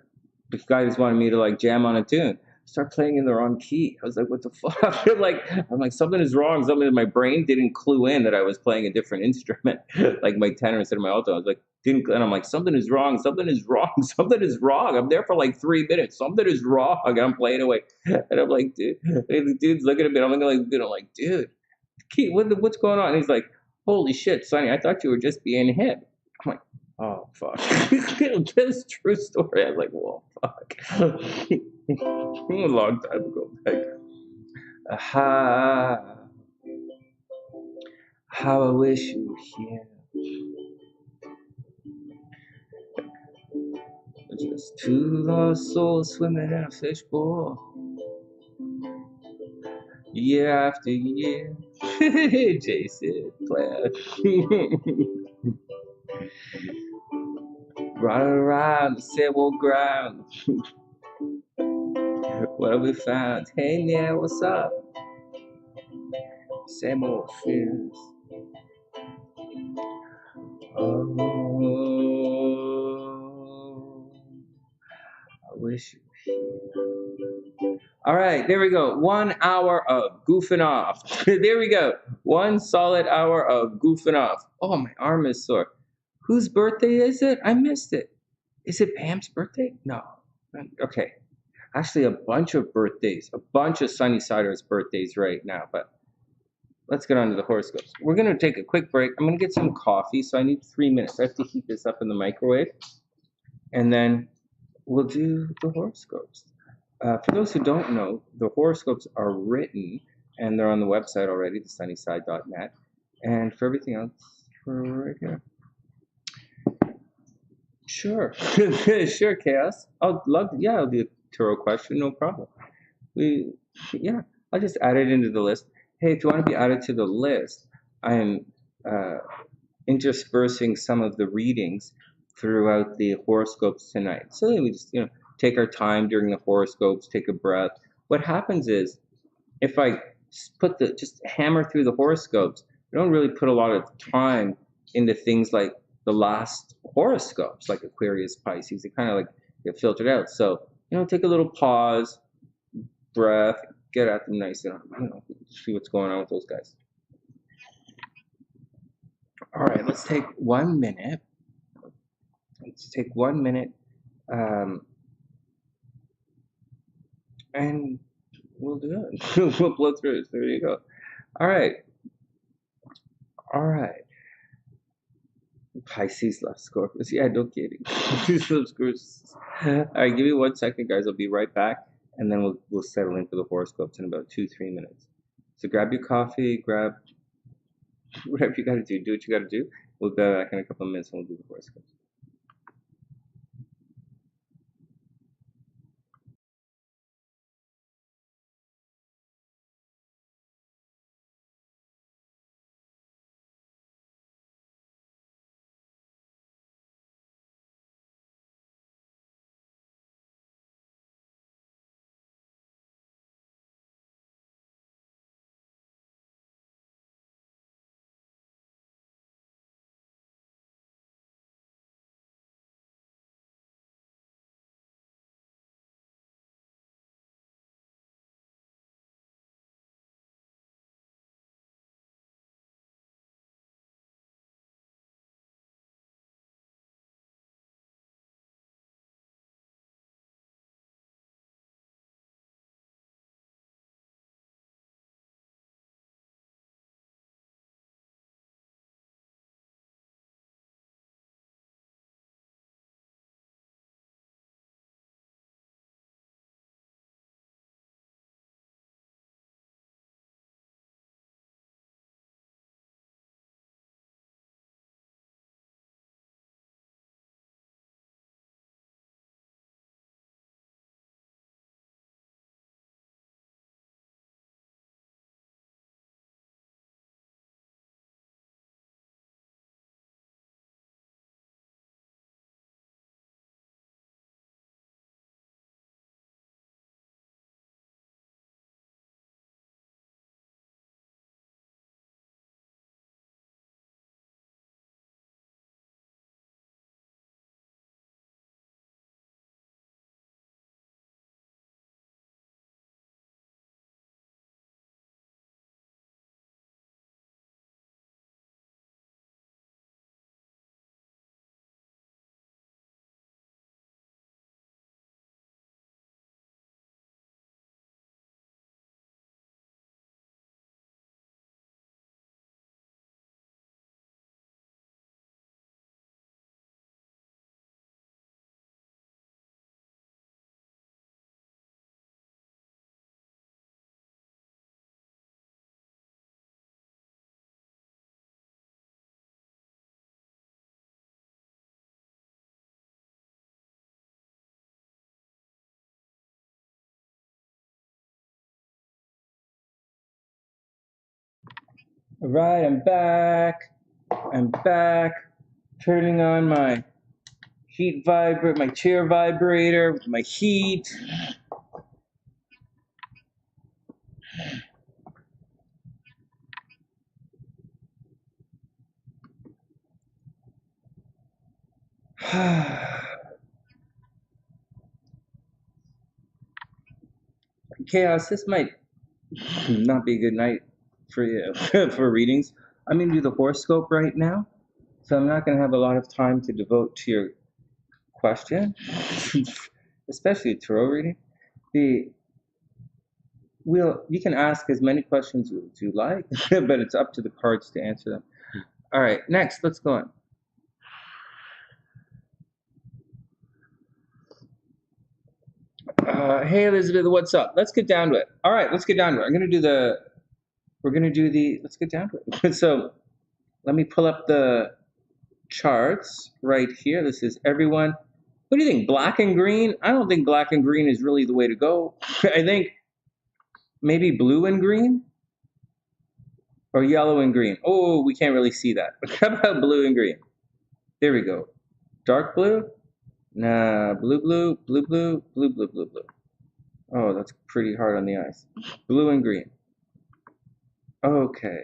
guy just wanted me to jam on a tune. Start playing in the wrong key. I was like, what the fuck? I'm like, something is wrong. Something in my brain didn't clue in that I was playing a different instrument, like my tenor instead of my alto. I was like, and I'm like, something is wrong. Something is wrong. Something is wrong. I'm there for 3 minutes. Something is wrong. I'm playing away. And I'm like, dude, and the dude's looking at me. I'm like, dude, key, what's going on? And he's like, holy shit, Sonny, I thought you were just being hip. I'm like, oh, fuck. This true story. I was like, whoa, fuck. A long time ago. How I wish you were here. Just two lost souls swimming in a fishbowl. Year after year. Jason, plan. Running around the same old ground. What have we found? Hey man, what's up? Same old fears. Oh, I wish you were here. All right, there we go. 1 hour of goofing off. There we go. 1 solid hour of goofing off. Oh, my arm is sore. Whose birthday is it? I missed it. Is it Pam's birthday? No. Okay. Actually, a bunch of birthdays. A bunch of SunnySiders' birthdays right now. But let's get on to the horoscopes. We're going to take a quick break. I'm going to get some coffee, so I need 3 minutes. I have to heat this up in the microwave. And then we'll do the horoscopes. For those who don't know, the horoscopes are written, and they're on the website already, TheSunnySide.net. And for everything else, we're right here. Sure. Sure, Chaos. I'll do a tarot question, no problem. I'll just add it into the list. Hey, if you want to be added to the list, I am interspersing some of the readings throughout the horoscopes tonight. So we just, take our time during the horoscopes, take a breath. What happens is, if I just hammer through the horoscopes, I don't really put a lot of time into things like the last horoscopes, like Aquarius, Pisces. It kind of like get filtered out. So, take a little pause, breath, get at them nice and, see what's going on with those guys. All right, let's take 1 minute. And we'll do it. We'll blow through it. There you go. All right. Pisces love Scorpios. Yeah, no kidding. Pisces love Scorpios. All right, give me 1 second, guys. I'll be right back, and then we'll settle in for the horoscopes in about 2-3 minutes. So grab your coffee, grab whatever you got to do. Do what you got to do. We'll be back in a couple of minutes, and we'll do the horoscopes. All right, I'm back. Turning on my my chair vibrator with my heat. Chaos, this might not be a good night for you for readings. I'm going to do the horoscope right now, so I'm not going to have a lot of time to devote to your question, especially a tarot reading. You can ask as many questions as you like, but it's up to the cards to answer them. All right, next, let's go on. Hey Elizabeth, what's up? Let's get down to it. All right, let's get down to it. Let's get down to it. So let me pull up the charts right here. This is everyone. What do you think? Black and green? I don't think black and green is really the way to go. I think maybe blue and green or yellow and green. Oh, we can't really see that. How about blue and green? There we go. Dark blue? Nah, blue, blue, blue, blue, blue, blue, blue, blue. Oh, that's pretty hard on the eyes. Blue and green. Okay.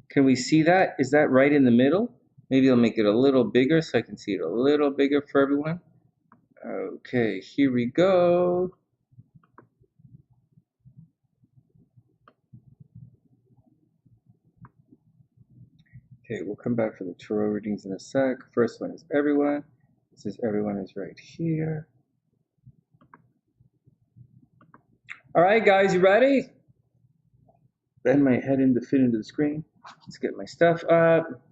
Can we see that? Is that right in the middle? Maybe I'll make it a little bigger so I can see it a little bigger for everyone. Okay, here we go. Okay, we'll come back for the tarot readings in a sec. First one is everyone. This is everyone is right here. All right, guys, you ready? Bend my head in to fit into the screen. Let's get my stuff up.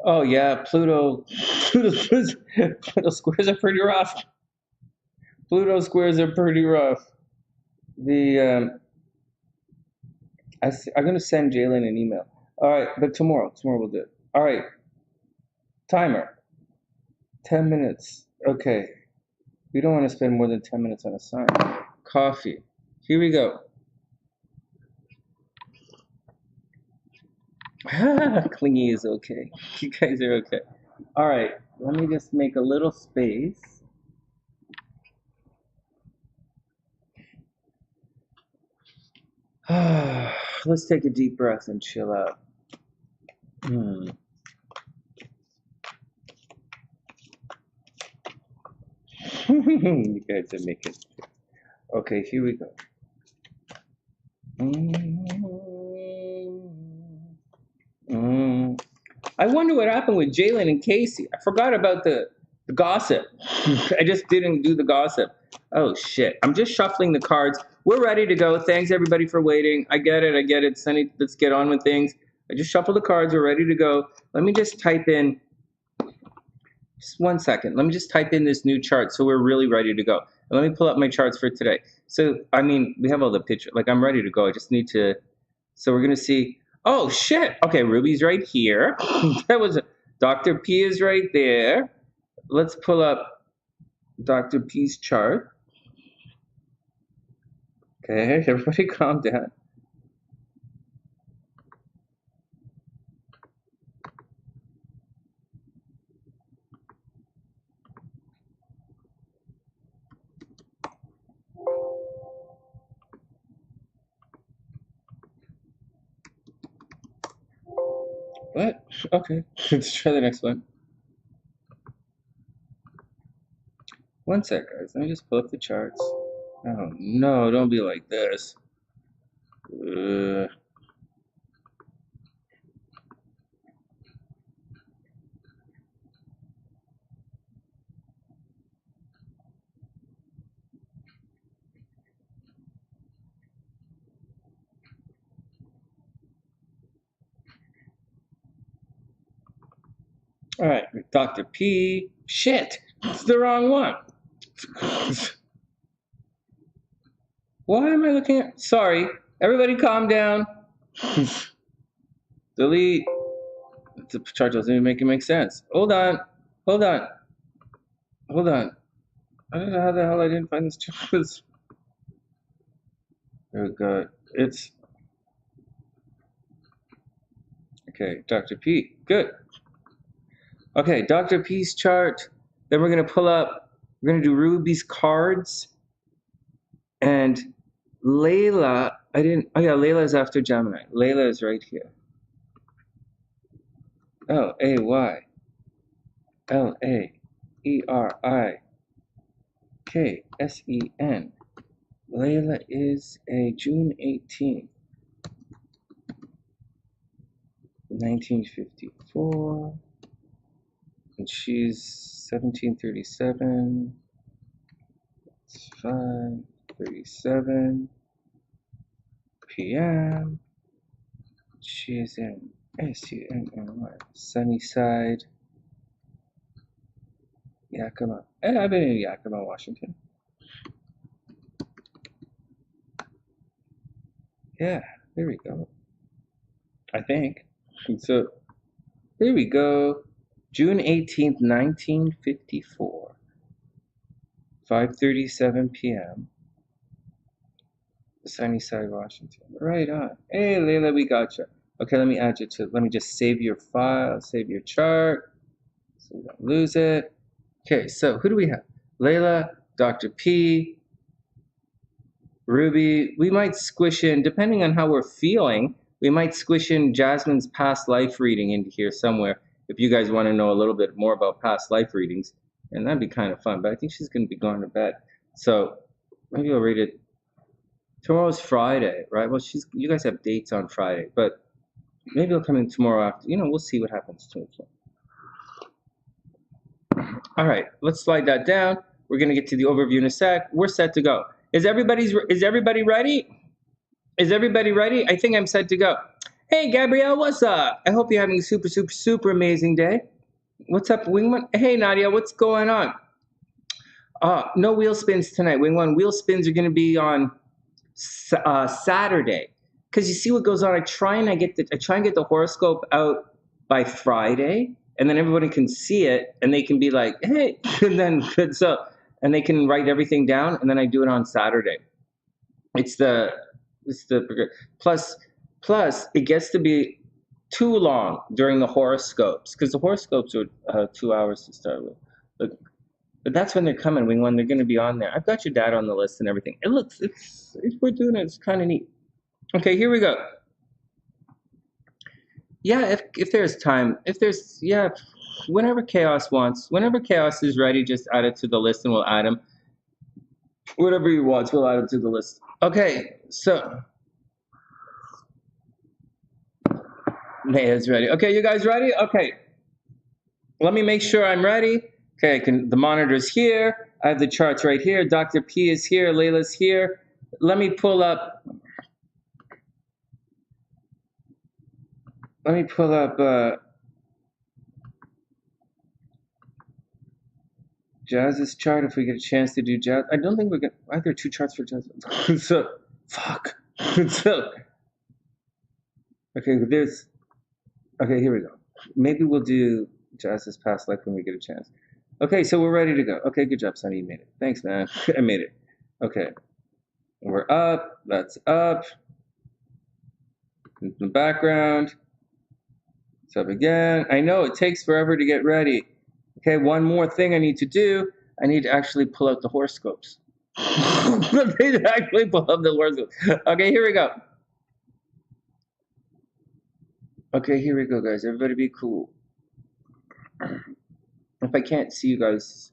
Oh yeah, Pluto squares are pretty rough. Pluto squares are pretty rough. I'm gonna send Jalen an email. All right, but tomorrow we'll do it. All right, timer. 10 minutes. Okay, we don't want to spend more than 10 minutes on a sign. Coffee. Here we go. Clingy is okay. You guys are okay. All right, let me just make a little space. Let's take a deep breath and chill out. You guys are making. Okay, here we go. I wonder what happened with Jalen and Casey. I forgot about the gossip. I just didn't do the gossip. Oh, shit. I'm just shuffling the cards. We're ready to go. Thanks, everybody, for waiting. I get it. Sunny, let's get on with things. I just shuffled the cards. We're ready to go. Let me just type in. Just 1 second. Let me just type in this new chart so we're really ready to go. And let me pull up my charts for today. So, I mean, we have all the pictures. Like, I'm ready to go. I just need to. So, we're going to see. Oh, shit. Okay, Ruby's right here. That was Dr. P is right there. Let's pull up Dr. P's chart. Okay, everybody calm down. What? Okay, let's try the next one. 1 sec, guys. Let me just pull up the charts. Oh, no, don't be like this. All right, Dr. P. Shit, it's the wrong one. Why am I looking at? Sorry, everybody calm down. Delete. The chart doesn't even make sense. Hold on. I don't know how the hell I didn't find this chart. Oh god, it's okay. Dr. P. Good. Okay, Dr. P's chart. Then we're gonna pull up. We're gonna do Ruby's cards. And Layla, oh yeah, Layla is after Gemini. Layla is right here. L-A-Y. L-A-E-R-I. Okay, S-E-N. Layla is a June 18th, 1954. And she's 1737. It's 5:37 p.m. She is in S-U-N-N-Y, SunnySide, Yakima. I've been in Yakima, Washington. Yeah, there we go. I think. So, there we go. June 18th, 1954. 5:37 p.m. SunnySide, Washington. Right on. Hey, Layla, we got you. Okay, let me add you to, let me just save your file, save your chart, so we don't lose it. Okay, so who do we have? Layla, Dr. P, Ruby. We might squish in, depending on how we're feeling, we might squish in Jasmine's past life reading into here somewhere, if you guys want to know a little bit more about past life readings. And that'd be kind of fun, but I think she's going to be going to bed. So maybe I'll read it. Tomorrow's Friday, right? Well, you guys have dates on Friday, but maybe I'll come in tomorrow after. You know, we'll see what happens tomorrow. All right, let's slide that down. We're going to get to the overview in a sec. We're set to go. Is everybody ready? Is everybody ready? I think I'm set to go. Hey, Gabrielle, what's up? I hope you're having a super, super, super amazing day. What's up, Wingman? Hey, Nadia, what's going on? No wheel spins tonight, Wingman. Wheel spins are going to be on Saturday. Because you see what goes on. I try and get the horoscope out by Friday, and then everybody can see it, and they can be like, hey, and then and they can write everything down, and then I do it on Saturday. Plus it gets to be too long during the horoscopes, because the horoscopes are 2 hours to start with. But that's when they're coming, Wing1. They're going to be on there. I've got your data on the list and everything. We're doing it. It's kind of neat. Okay, here we go. Yeah, if there's time, whenever Chaos is ready, just add it to the list and we'll add him. Whatever he wants, we'll add him to the list. Okay, so Naya's ready. Okay, you guys ready? Okay. Let me make sure I'm ready. Okay, the monitor's here. I have the charts right here. Dr. P is here. Layla's here. Let me pull up Jazz's chart if we get a chance to do Jazz. I don't think we're going to. Are there two charts for Jazz? So, fuck. Okay, here we go. Maybe we'll do Jazz's past life when we get a chance. Okay, so we're ready to go. Okay, good job, Sonny. You made it. Thanks, man. I made it. Okay. We're up. That's up. In the background. It's up again. I know it takes forever to get ready. Okay, one more thing I need to do. I need to actually pull out the horoscopes. Okay, here we go. Okay, here we go, guys. Everybody be cool. If I can't see you guys,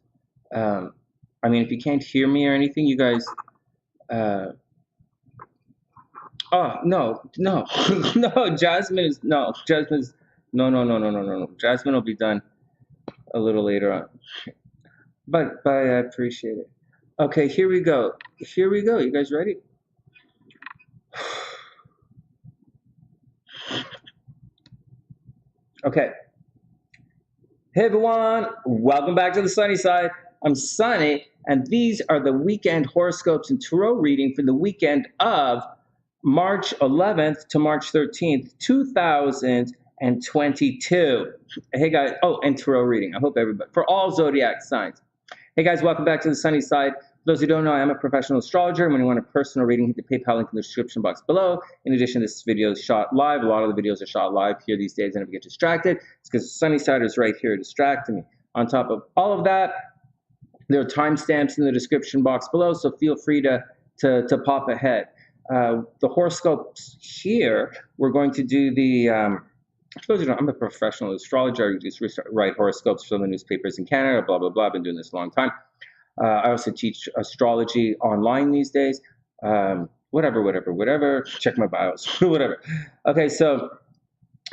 if you can't hear me or anything, you guys, no. Jasmine, no. Jasmine will be done a little later on. But I appreciate it. Okay, here we go. You guys ready? Okay. Hey everyone, welcome back to the Sunny Side. I'm Sonny, and these are the weekend horoscopes and tarot reading for the weekend of March 11th to March 13th, 2022. Hey guys, and tarot reading. I hope everybody, for all zodiac signs. Hey guys, welcome back to the Sunny Side. For those who don't know, I am a professional astrologer. When you want a personal reading, hit the PayPal link in the description box below. In addition, this video is shot live. A lot of the videos are shot live here these days. I never get distracted. It's because the Sunny Side is right here distracting me. On top of all of that, there are timestamps in the description box below, so feel free to pop ahead. The horoscopes here, we're going to do the, for those who don't, I'm a professional astrologer. I just write horoscopes for the newspapers in Canada, blah, blah, blah. I've been doing this a long time. I also teach astrology online these days. Whatever. Check my bios, whatever. Okay, so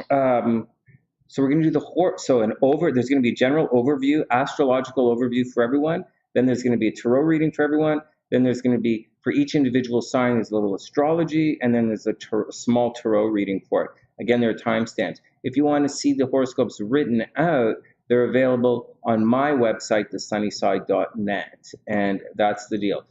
so we're going to do there's going to be a general overview, astrological overview for everyone. Then there's going to be a tarot reading for everyone. Then there's going to be, for each individual sign, there's a little astrology, and then there's a small tarot reading for it. Again, there are timestamps. If you want to see the horoscopes written out, they're available on my website, TheSunnySide.net, and that's the deal.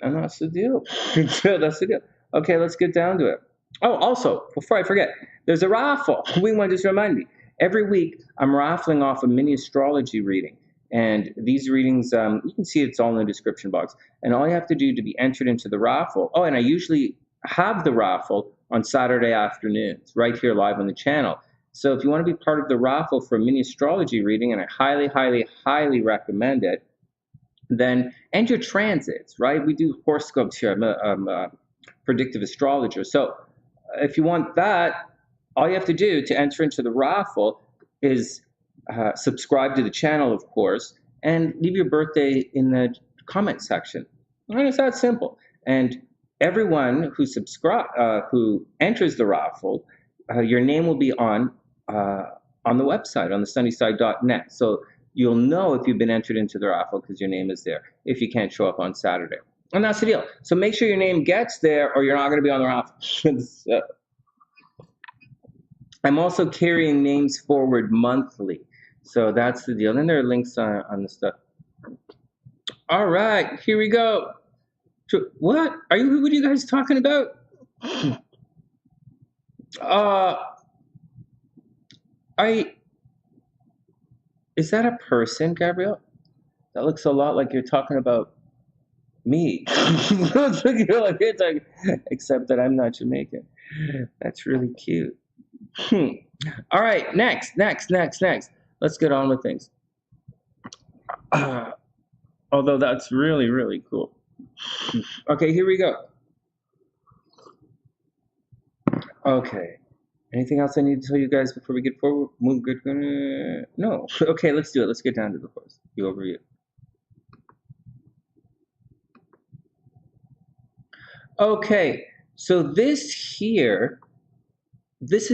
And that's the deal. That's the deal. Okay, let's get down to it. Oh, also, before I forget, there's a raffle. We want to just remind me. Every week, I'm raffling off a mini astrology reading. And these readings, you can see it's all in the description box. And all you have to do to be entered into the raffle, and I usually have the raffle on Saturday afternoons, right here live on the channel. So if you want to be part of the raffle for a mini astrology reading, and I highly, highly, highly recommend it, then, and your transits, right? We do horoscopes here. I'm a predictive astrologer. So if you want that, all you have to do to enter into the raffle is subscribe to the channel, of course, and leave your birthday in the comment section. And it's that simple. And everyone who who enters the raffle, your name will be on the website, on TheSunnySide.net. So you'll know if you've been entered into the raffle because your name is there if you can't show up on Saturday. And that's the deal. So make sure your name gets there or you're not going to be on the raffle. So, I'm also carrying names forward monthly. So that's the deal. And there are links on the stuff. All right, here we go. What are you guys talking about? Is that a person, Gabrielle? That looks a lot like you're talking about me. Except that I'm not Jamaican. That's really cute. All right, next. Let's get on with things. Although that's really, really cool. Okay, here we go. Okay. Anything else I need to tell you guys before we get forward? No. Okay, let's do it. Let's get down to the overview. Okay, so this is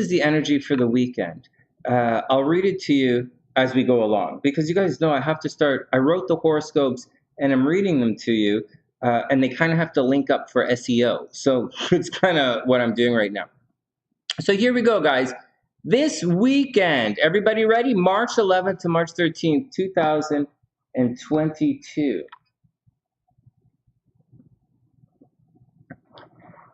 the energy for the weekend. I'll read it to you as we go along because you guys know I have to start. I wrote the horoscopes and I'm reading them to you, and they kind of have to link up for SEO. So it's kind of what I'm doing right now. So here we go, guys. This weekend, everybody ready? March 11th to March 13th, 2022.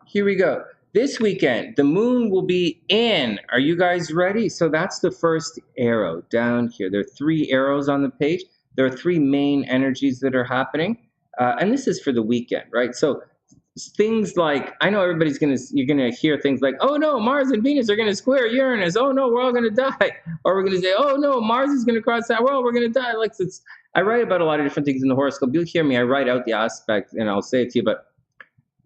Here we go. This weekend, the moon will be in. Are you guys ready? So that's the first arrow down here. There are 3 arrows on the page. There are 3 main energies that are happening. And this is for the weekend, right? So things like, I know you're gonna hear things like, oh no, Mars and Venus are gonna square Uranus. Oh no, we're all gonna die. Or we're gonna say, oh no, Mars is gonna cross that. Well, we're gonna die. Like I write about a lot of different things in the horoscope. You'll hear me. I write out the aspect and I'll say it to you, but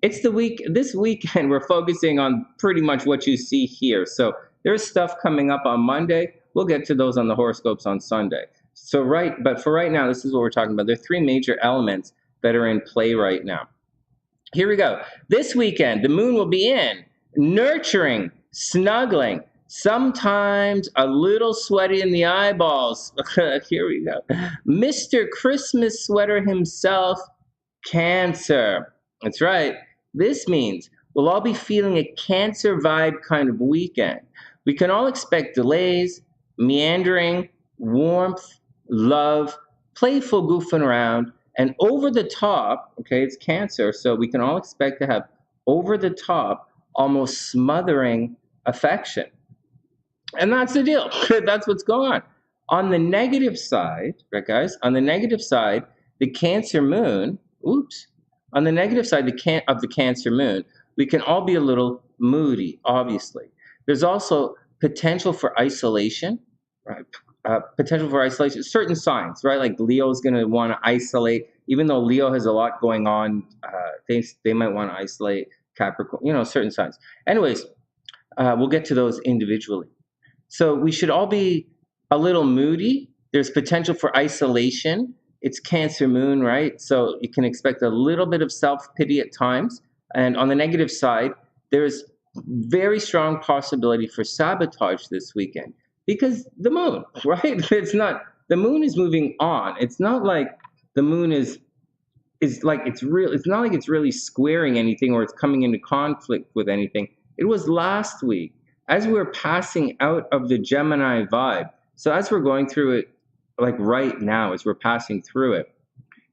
it's this weekend we're focusing on pretty much what you see here. So there's stuff coming up on Monday. We'll get to those on the horoscopes on Sunday. But for right now, this is what we're talking about. There are 3 major elements that are in play right now. Here we go. This weekend, the moon will be in, nurturing, snuggling, sometimes a little sweaty in the eyeballs. Here we go. Mr. Christmas Sweater himself, Cancer. That's right. This means we'll all be feeling a Cancer vibe kind of weekend. We can all expect delays, meandering, warmth, love, playful goofing around, and over the top, okay, it's Cancer, so we can all expect to have over the top, almost smothering affection. And that's the deal. That's what's going on. On the negative side, right, guys? On the negative side, the Cancer moon, on the negative side of the Cancer moon, we can all be a little moody, obviously. There's also potential for isolation, right? Potential for isolation, certain signs, right? Like Leo's going to want to isolate, even though Leo has a lot going on, they might want to isolate Capricorn, certain signs. Anyways, we'll get to those individually. So we should all be a little moody. There's potential for isolation it's Cancer moon, right? So you can expect a little bit of self-pity at times. And on the negative side, there's very strong possibility for sabotage this weekend because the moon, right? It's not, the moon is moving on. It's not like the moon is like it's real. It's not like it's really squaring anything or it's coming into conflict with anything. It was last week as we were passing out of the Gemini vibe. So as we're going through it, like right now, as we're passing through it,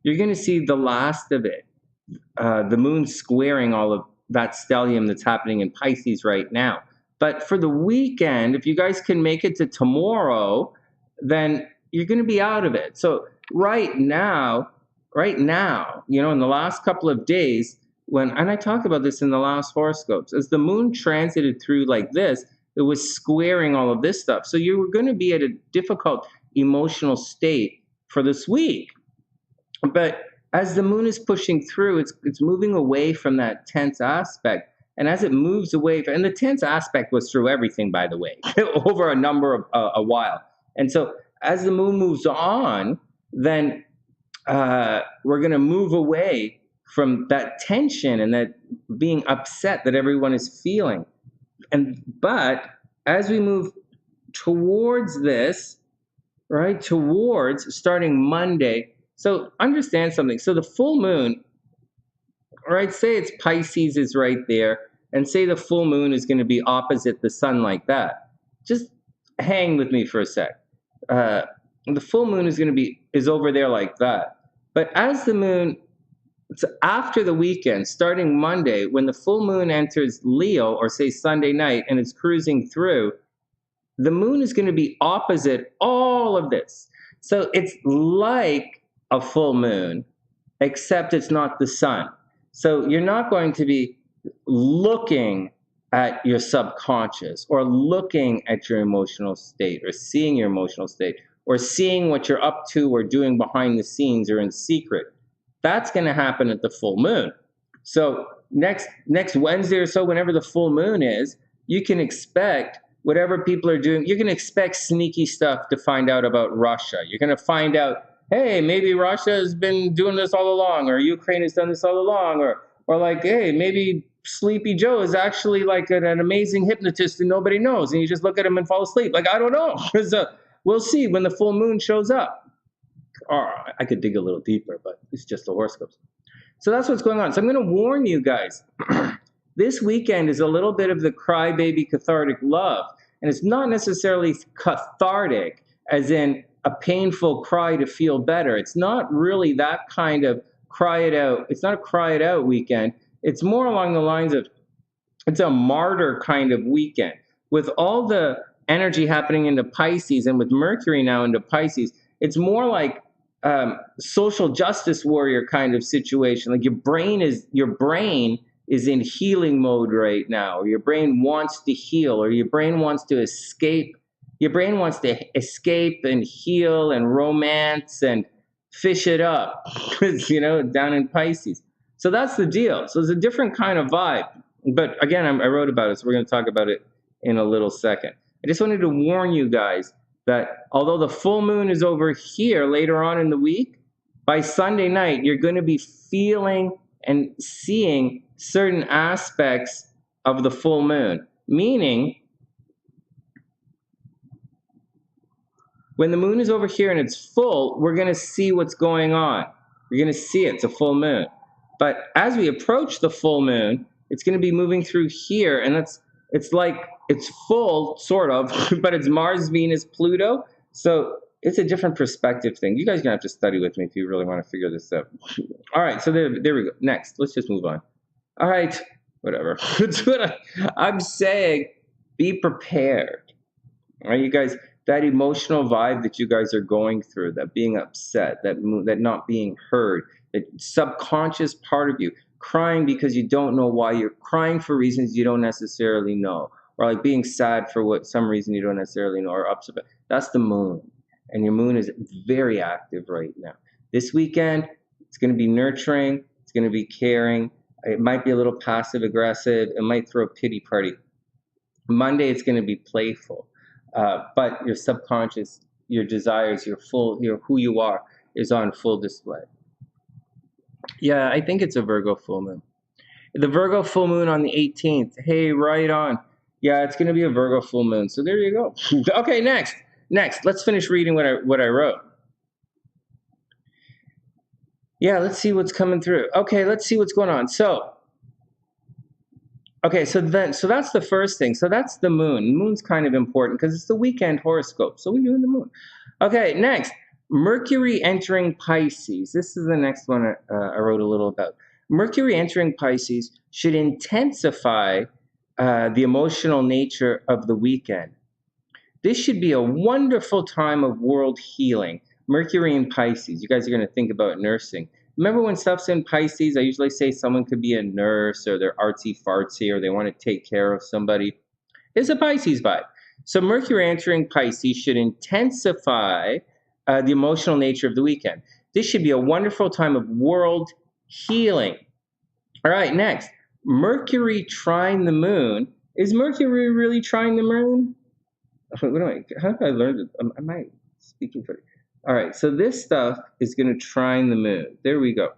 you're going to see the last of it. The moon squaring all of that stellium that's happening in Pisces right now. But for the weekend, if you guys can make it to tomorrow, then you're going to be out of it. So right now, you know, in the last couple of days, and I talked about this in the last horoscopes, as the moon transited through like this, it was squaring all of this stuff. So you were going to be at a difficult emotional state for this week. But as the moon is pushing through, it's moving away from that tense aspect. And as it moves away, and the tense aspect was through everything, by the way, over a number of a while. And so as the moon moves on, then we're going to move away from that tension and that being upset that everyone is feeling. But as we move towards this, right, towards starting Monday, so understand something. So the full moon, right, say it's Pisces is right there, and say the full moon is going to be opposite the sun like that. Just hang with me for a sec. The full moon is over there like that. But as the moon, it's after the weekend, starting Monday, when the full moon enters Leo, or say Sunday night, and it's cruising through, the moon is going to be opposite all of this. So it's like a full moon, except it's not the sun. So you're not going to be looking at your subconscious or looking at your emotional state or seeing your emotional state or seeing what you're up to or doing behind the scenes or in secret. That's going to happen at the full moon. So next Wednesday or so, whenever the full moon is, you can expect whatever people are doing. You can expect sneaky stuff to find out about Russia. You're going to find out, hey, maybe Russia has been doing this all along, or Ukraine has done this all along, or like, hey, maybe Sleepy Joe is actually like an amazing hypnotist and nobody knows, and you just look at him and fall asleep. Like, I don't know. We'll see when the full moon shows up. Or I could dig a little deeper, but it's just the horoscopes. So that's what's going on. So I'm going to warn you guys. This weekend is a little bit of the crybaby cathartic love. And it's not necessarily cathartic, as in a painful cry to feel better. It's not really that kind of cry it out. It's not a cry it out weekend. It's more along the lines of, it's a martyr kind of weekend. With all the energy happening into Pisces and with Mercury now into Pisces, it's more like social justice warrior kind of situation. Like your brain is in healing mode right now, or your brain wants to heal, or your brain wants to escape. Your brain wants to escape and heal and romance and fish it up, you know, down in Pisces. So that's the deal. So it's a different kind of vibe. But again, I wrote about it, so we're going to talk about it in a little second. I just wanted to warn you guys that although the full moon is over here later on in the week, by Sunday night, you're going to be feeling and seeing certain aspects of the full moon. Meaning, when the moon is over here and it's full, we're going to see what's going on. You're going to see it. It's a full moon. But as we approach the full moon, it's going to be moving through here, and it's like it's full, sort of, but it's Mars, Venus, Pluto. So it's a different perspective thing. You guys are going to have to study with me if you really want to figure this out. All right, so there we go. Next, let's just move on. All right, whatever. That's what I'm saying. Be prepared. All right, you guys, that emotional vibe that you guys are going through, that being upset, that not being heard, that subconscious part of you, crying because you don't know why, you're crying for reasons you don't necessarily know, or like being sad for some reason you don't necessarily know, or upset. That's the moon. And your moon is very active right now. This weekend, it's going to be nurturing. It's going to be caring. It might be a little passive aggressive. It might throw a pity party. Monday, it's going to be playful. But your subconscious, your desires, your who you are, is on full display. Yeah, I think it's a Virgo full moon. The Virgo full moon on the 18th. Hey, right on. Yeah, it's going to be a Virgo full moon. So there you go. Okay, next. Let's finish reading what I wrote. Yeah, let's see what's coming through. Okay, let's see what's going on. So that's the first thing. So that's the moon. The moon's kind of important because it's the weekend horoscope. So we're doing the moon. Okay, next. Mercury entering Pisces. This is the next one I wrote a little about. Mercury entering Pisces should intensify the emotional nature of the weekend. This should be a wonderful time of world healing. Mercury in Pisces. You guys are going to think about nursing. Remember when stuff's in Pisces, I usually say someone could be a nurse or they're artsy-fartsy or they want to take care of somebody. It's a Pisces vibe. So Mercury entering Pisces should intensify the emotional nature of the weekend. This should be a wonderful time of world healing. All right, next. Mercury trine the moon. Is Mercury really trine the moon? How did I learn it? Am I speaking for it? All right, so this stuff is going to trine the moon. There we go.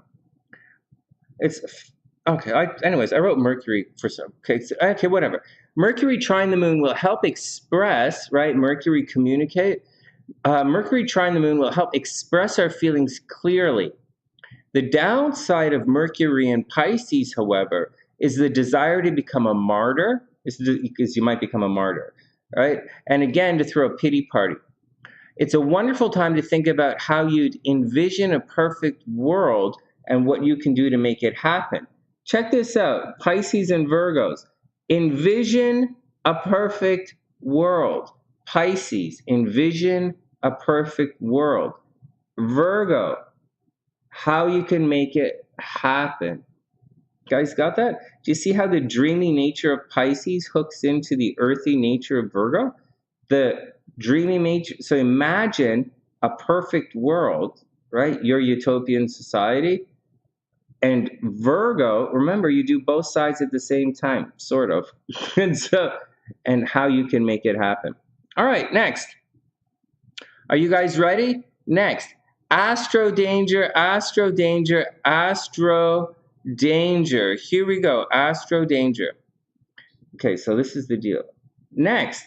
It's okay. Anyways, I wrote Mercury for some. Okay, whatever. Mercury trine the moon will help express, right? Mercury communicate. Mercury trine the moon will help express our feelings clearly. The downside of Mercury in Pisces, however, is the desire to become a martyr, because you might become a martyr, right? And again, to throw a pity party. It's a wonderful time to think about how you'd envision a perfect world and what you can do to make it happen. Check this out, Pisces and Virgos. Envision a perfect world. Pisces, envision a perfect world. Virgo, how you can make it happen. Guys, got that? Do you see how the dreamy nature of Pisces hooks into the earthy nature of Virgo? The dreamy nature. So imagine a perfect world, right? Your utopian society. And Virgo, remember, you do both sides at the same time, sort of. and how you can make it happen. All right, next. Are you guys ready? Next. Astro danger, astro danger, astro danger. Here we go. Astro danger. Okay, so this is the deal. Next.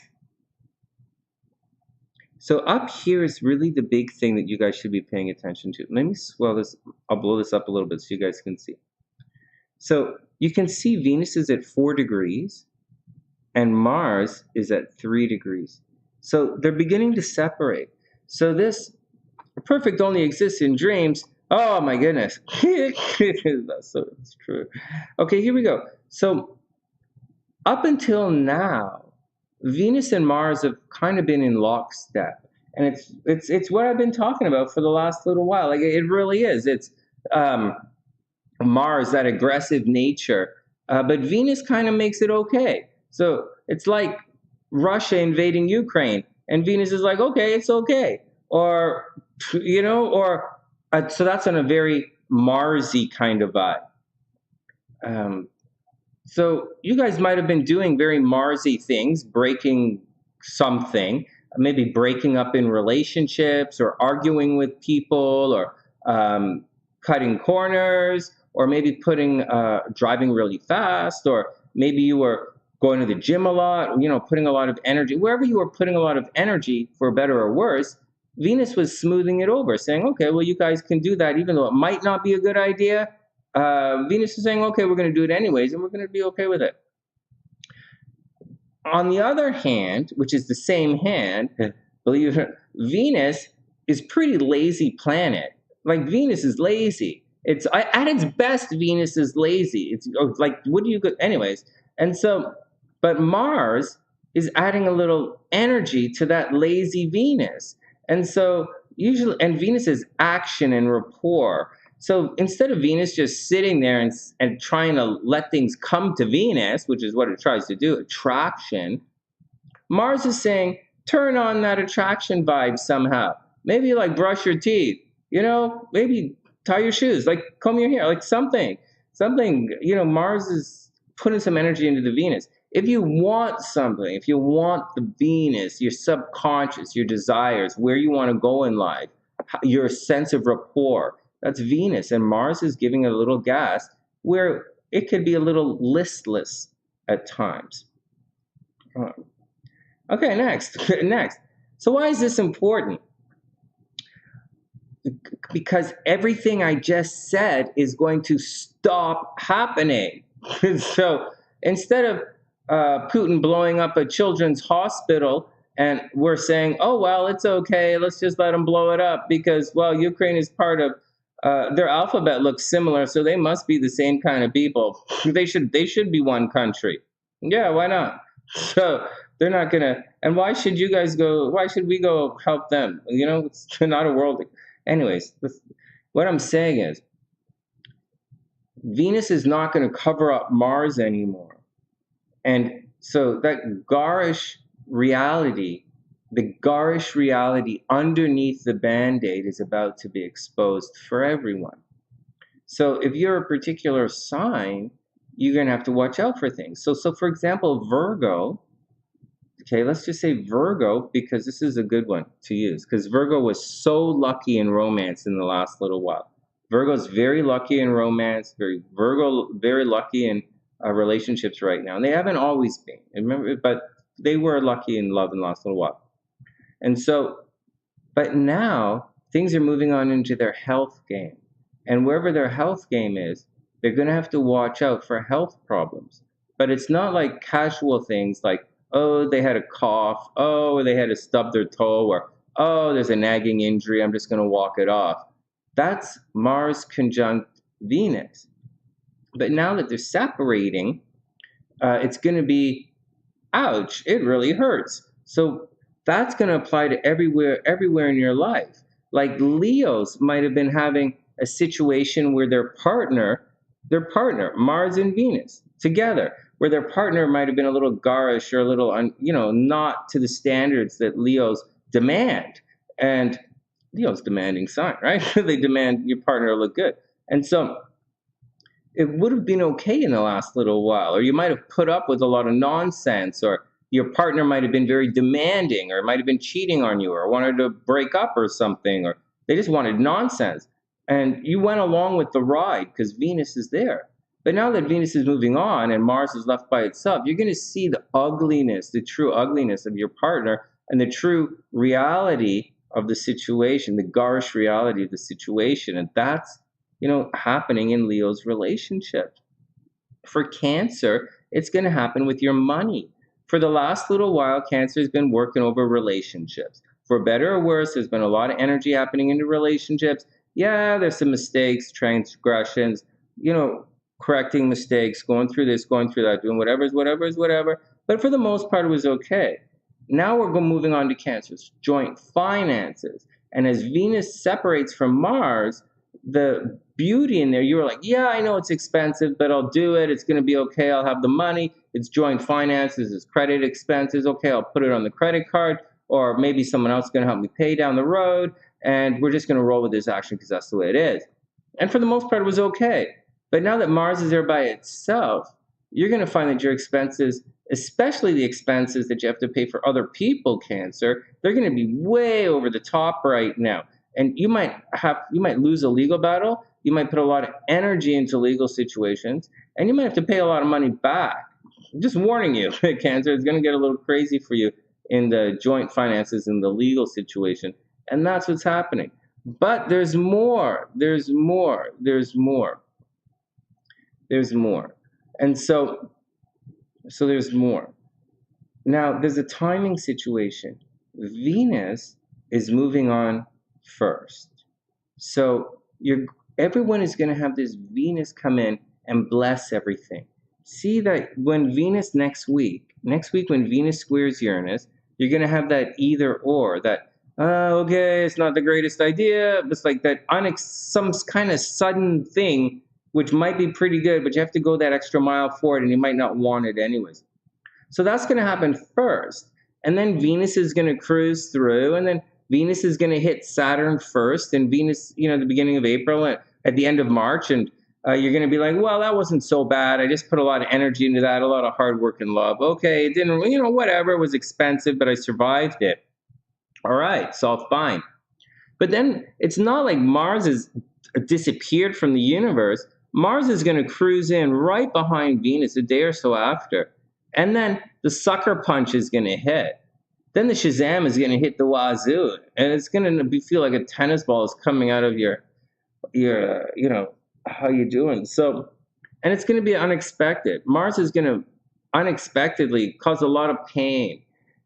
So up here is really the big thing that you guys should be paying attention to. Let me swell this. I'll blow this up a little bit so you guys can see. So you can see Venus is at 4 degrees and Mars is at 3 degrees. So they're beginning to separate. So this perfect only exists in dreams. Oh my goodness. It's true. Okay, here we go. So up until now, Venus and Mars have kind of been in lockstep. And it's what I've been talking about for the last little while. Like it really is. It's Mars, that aggressive nature. But Venus kind of makes it okay. So it's like Russia invading Ukraine. And Venus is like, okay, it's okay. Or, you know, so that's on a very Marsy kind of vibe. So you guys might have been doing very Marsy things, breaking something, maybe breaking up in relationships or arguing with people or cutting corners or maybe driving really fast, or maybe you were going to the gym a lot, you know, putting a lot of energy. Wherever you were putting a lot of energy, for better or worse, Venus was smoothing it over, saying, okay, well, you guys can do that even though it might not be a good idea. Venus is saying, okay, we're going to do it anyways, and we're going to be okay with it. On the other hand, which is the same hand, believe it, Venus is pretty lazy planet. Like Venus is lazy. It's at its best, Venus is lazy. It's like, what do you go? Anyways, and so, but Mars is adding a little energy to that lazy Venus, and so usually, and Venus is action and rapport. So instead of Venus just sitting there and trying to let things come to Venus, which is what it tries to do, attraction, Mars is saying, turn on that attraction vibe somehow. Maybe like brush your teeth, you know, maybe tie your shoes, like comb your hair, like something, you know, Mars is putting some energy into the Venus. If you want something, if you want the Venus, your subconscious, your desires, where you want to go in life, your sense of rapport. That's Venus, and Mars is giving it a little gas where it could be a little listless at times. Okay, next. Next. So why is this important? Because everything I just said is going to stop happening. So instead of Putin blowing up a children's hospital and we're saying, oh, well, it's okay, let's just let them blow it up because, well, Ukraine is part of, their alphabet looks similar, so they must be the same kind of people. They should be one country. Yeah, why not? So they're not gonna, and why should you guys go, why should we go help them? You know, it's not a world. Anyways, what I'm saying is, Venus is not going to cover up Mars anymore. And so that garish reality, the garish reality underneath the Band-Aid is about to be exposed for everyone. So if you're a particular sign, you're going to have to watch out for things. So for example, Virgo, okay, let's just say Virgo, because this is a good one to use, because Virgo was so lucky in romance in the last little while. Virgo's very lucky in romance, very lucky in relationships right now. And they haven't always been, remember, but they were lucky in love in the last little while. And so, but now things are moving on into their health game. And wherever their health game is, they're going to have to watch out for health problems. But it's not like casual things like, oh, they had a cough, oh, they had to stub their toe, or oh, there's a nagging injury, I'm just going to walk it off. That's Mars conjunct Venus. But now that they're separating, it's going to be, ouch, it really hurts. So that's going to apply to everywhere in your life. Like Leos might have been having a situation where their partner, Mars and Venus together, where their partner might have been a little garish or a little, not to the standards that Leos demand. And Leo's demanding sign, right? They demand your partner to look good. And so it would have been okay in the last little while, or you might have put up with a lot of nonsense, or your partner might have been very demanding, or might have been cheating on you, or wanted to break up or something, or they just wanted nonsense. And you went along with the ride because Venus is there. But now that Venus is moving on and Mars is left by itself, you're going to see the ugliness, the true ugliness of your partner and the true reality of the situation, the garish reality of the situation. And that's, happening in Leo's relationship. For Cancer, it's going to happen with your money. For the last little while, Cancer has been working over relationships. For better or worse, there's been a lot of energy happening into relationships. Yeah, there's some mistakes, transgressions, correcting mistakes, going through this, going through that, doing whatever. But for the most part, it was okay. Now we're moving on to Cancer's joint finances. And as Venus separates from Mars, the beauty in there, you were like, yeah, I know it's expensive, but I'll do it. It's going to be okay. I'll have the money. It's joint finances. It's credit expenses. Okay, I'll put it on the credit card, or maybe someone else is going to help me pay down the road. And we're just going to roll with this action because that's the way it is. And for the most part, it was okay. But now that Mars is there by itself, you're going to find that your expenses, especially the expenses that you have to pay for other people, Cancer, they're going to be way over the top right now. And you might lose a legal battle. You might put a lot of energy into legal situations, and you might have to pay a lot of money back. I'm just warning you, Cancer, it's going to get a little crazy for you in the joint finances and the legal situation. And that's what's happening. But there's more. And so there's more. Now, there's a timing situation. Venus is moving on first. So everyone is going to have this Venus come in and bless everything. See that when Venus next week when Venus squares Uranus, you're going to have that either or, that, okay, it's not the greatest idea. It's like that some kind of sudden thing, which might be pretty good, but you have to go that extra mile for it, and you might not want it anyways. So that's going to happen first. And then Venus is going to cruise through, and then Venus is going to hit Saturn first, and Venus, the beginning of April, at the end of March, and you're going to be like, well, that wasn't so bad. I just put a lot of energy into that, a lot of hard work and love. Okay, it didn't, whatever, it was expensive, but I survived it. All right, it's all fine. But then it's not like Mars has disappeared from the universe. Mars is going to cruise in right behind Venus a day or so after. And then the sucker punch is going to hit. Then the Shazam is going to hit the wazoo. And it's going to feel like a tennis ball is coming out of your how you doing? So, and it's going to be unexpected. Mars is going to unexpectedly cause a lot of pain.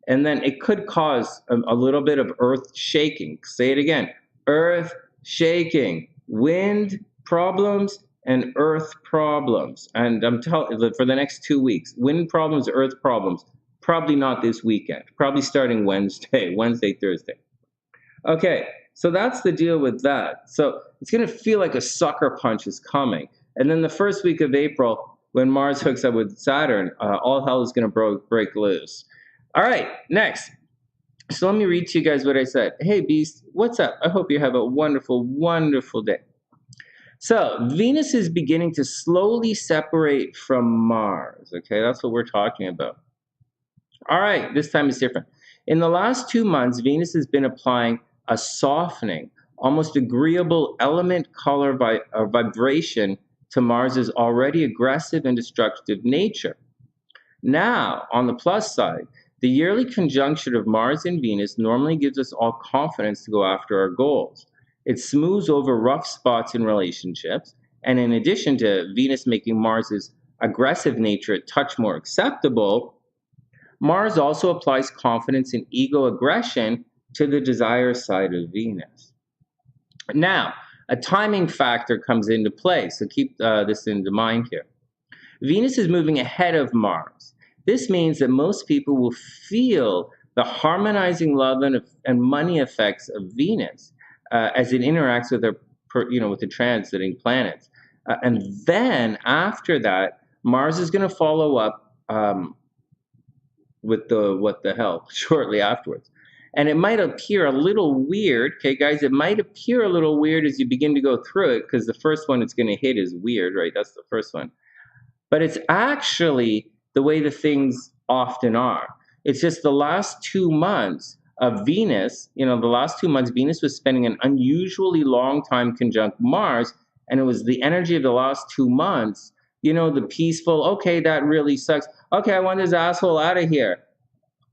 And then it could cause a little bit of earth shaking. Say it again. Earth shaking, wind problems, and earth problems. And I'm telling you, for the next 2 weeks, wind problems, earth problems. Probably not this weekend. Probably starting Wednesday, Thursday. Okay, so that's the deal with that. So it's going to feel like a sucker punch is coming. And then the first week of April, when Mars hooks up with Saturn, all hell is going to break loose. All right, next. So let me read to you guys what I said. Hey, Beast, what's up? I hope you have a wonderful, wonderful day. So Venus is beginning to slowly separate from Mars. Okay, that's what we're talking about. All right, this time is different. In the last 2 months, Venus has been applying a softening, almost agreeable element, color, vibration to Mars's already aggressive and destructive nature. Now, on the plus side, the yearly conjunction of Mars and Venus normally gives us all confidence to go after our goals. It smooths over rough spots in relationships, and in addition to Venus making Mars's aggressive nature a touch more acceptable, Mars also applies confidence and ego aggression to the desire side of Venus. Now, a timing factor comes into play, so keep this in mind here. Venus is moving ahead of Mars. This means that most people will feel the harmonizing love and money effects of Venus as it interacts with with the transiting planets. And then after that, Mars is going to follow up with the what the hell shortly afterwards. And it might appear a little weird, okay, guys? It might appear a little weird as you begin to go through it, because the first one it's going to hit is weird, right? That's the first one. But it's actually the way the things often are. It's just the last 2 months of Venus, the last 2 months, Venus was spending an unusually long time conjunct Mars, and it was the energy of the last 2 months, the peaceful, okay, that really sucks. Okay, I want this asshole out of here.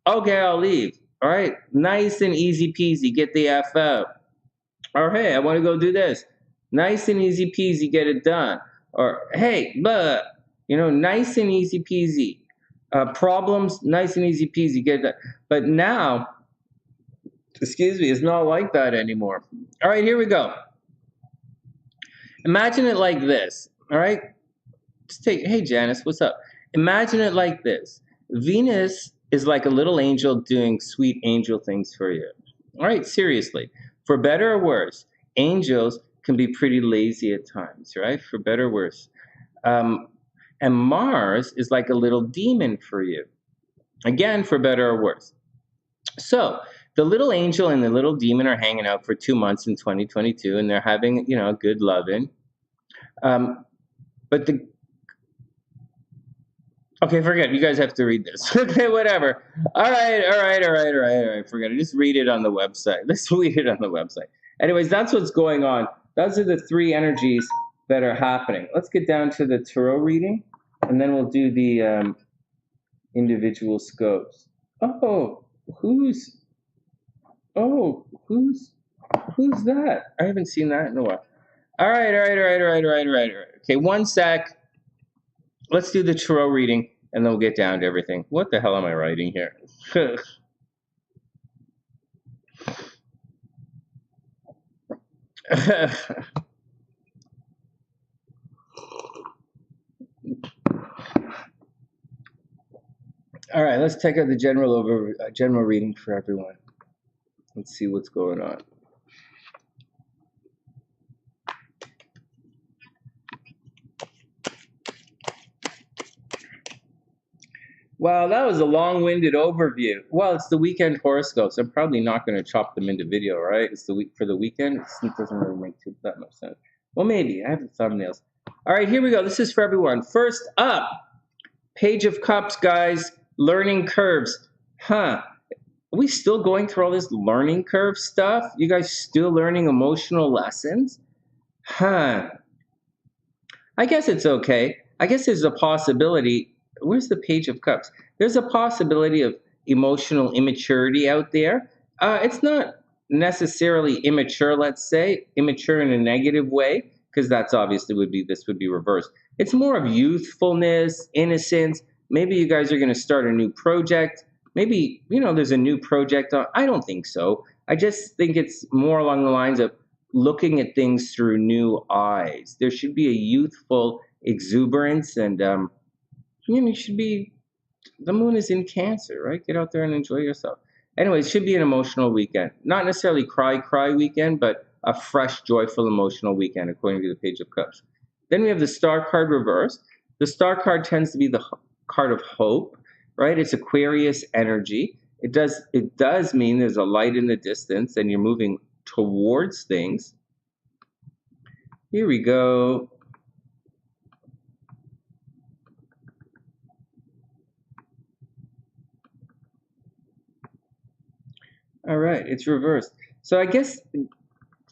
Okay, I'll leave. All right, nice and easy peasy, get the F out. Or, hey, I want to go do this. Nice and easy peasy, get it done. Or, hey, nice and easy peasy. Problems, nice and easy peasy, get it done. But now, it's not like that anymore. All right, here we go. Imagine it like this, all right? Hey, Janice, what's up? Imagine it like this. Venus is like a little angel doing sweet angel things for you. All right, seriously. For better or worse, angels can be pretty lazy at times, right? For better or worse. And Mars is like a little demon for you. Again, for better or worse. So the little angel and the little demon are hanging out for 2 months in 2022, and they're having, good loving. Okay, forget it. You guys have to read this. Okay, whatever. All right. Forget it. Just read it on the website. Let's read it on the website. Anyways, that's what's going on. Those are the 3 energies that are happening. Let's get down to the tarot reading, and then we'll do the individual scopes. Who's that? I haven't seen that in a while. All right. Okay, 1 sec. Let's do the tarot reading, and then we'll get down to everything. What the hell am I writing here? All right, let's take out the general reading for everyone. Let's see what's going on. Wow, that was a long-winded overview. Well, it's the weekend horoscopes. I'm probably not going to chop them into video, right? It's the week for the weekend. It doesn't really make that much sense. Well, maybe. I have the thumbnails. All right, here we go. This is for everyone. First up, Page of Cups, guys. Learning curves. What Are we still going through all this learning curve stuff? You guys still learning emotional lessons? Huh. I guess it's okay. I guess there's a possibility. Where's the Page of Cups? There's a possibility of emotional immaturity out there. It's not necessarily immature, let's say, immature in a negative way, because that's obviously this would be reversed. It's more of youthfulness, innocence. Maybe you guys are going to start a new project. Maybe, there's a new project on. I don't think so. I just think it's more along the lines of looking at things through new eyes. There should be a youthful exuberance, and you should be. The moon is in Cancer, right? Get out there and enjoy yourself. Anyway, it should be an emotional weekend. Not necessarily cry weekend, but a fresh, joyful, emotional weekend, according to the Page of Cups. Then we have the Star card reversed. The Star card tends to be the card of hope, right? It's Aquarius energy. It does mean there's a light in the distance and you're moving towards things. Here we go. All right, it's reversed. So I guess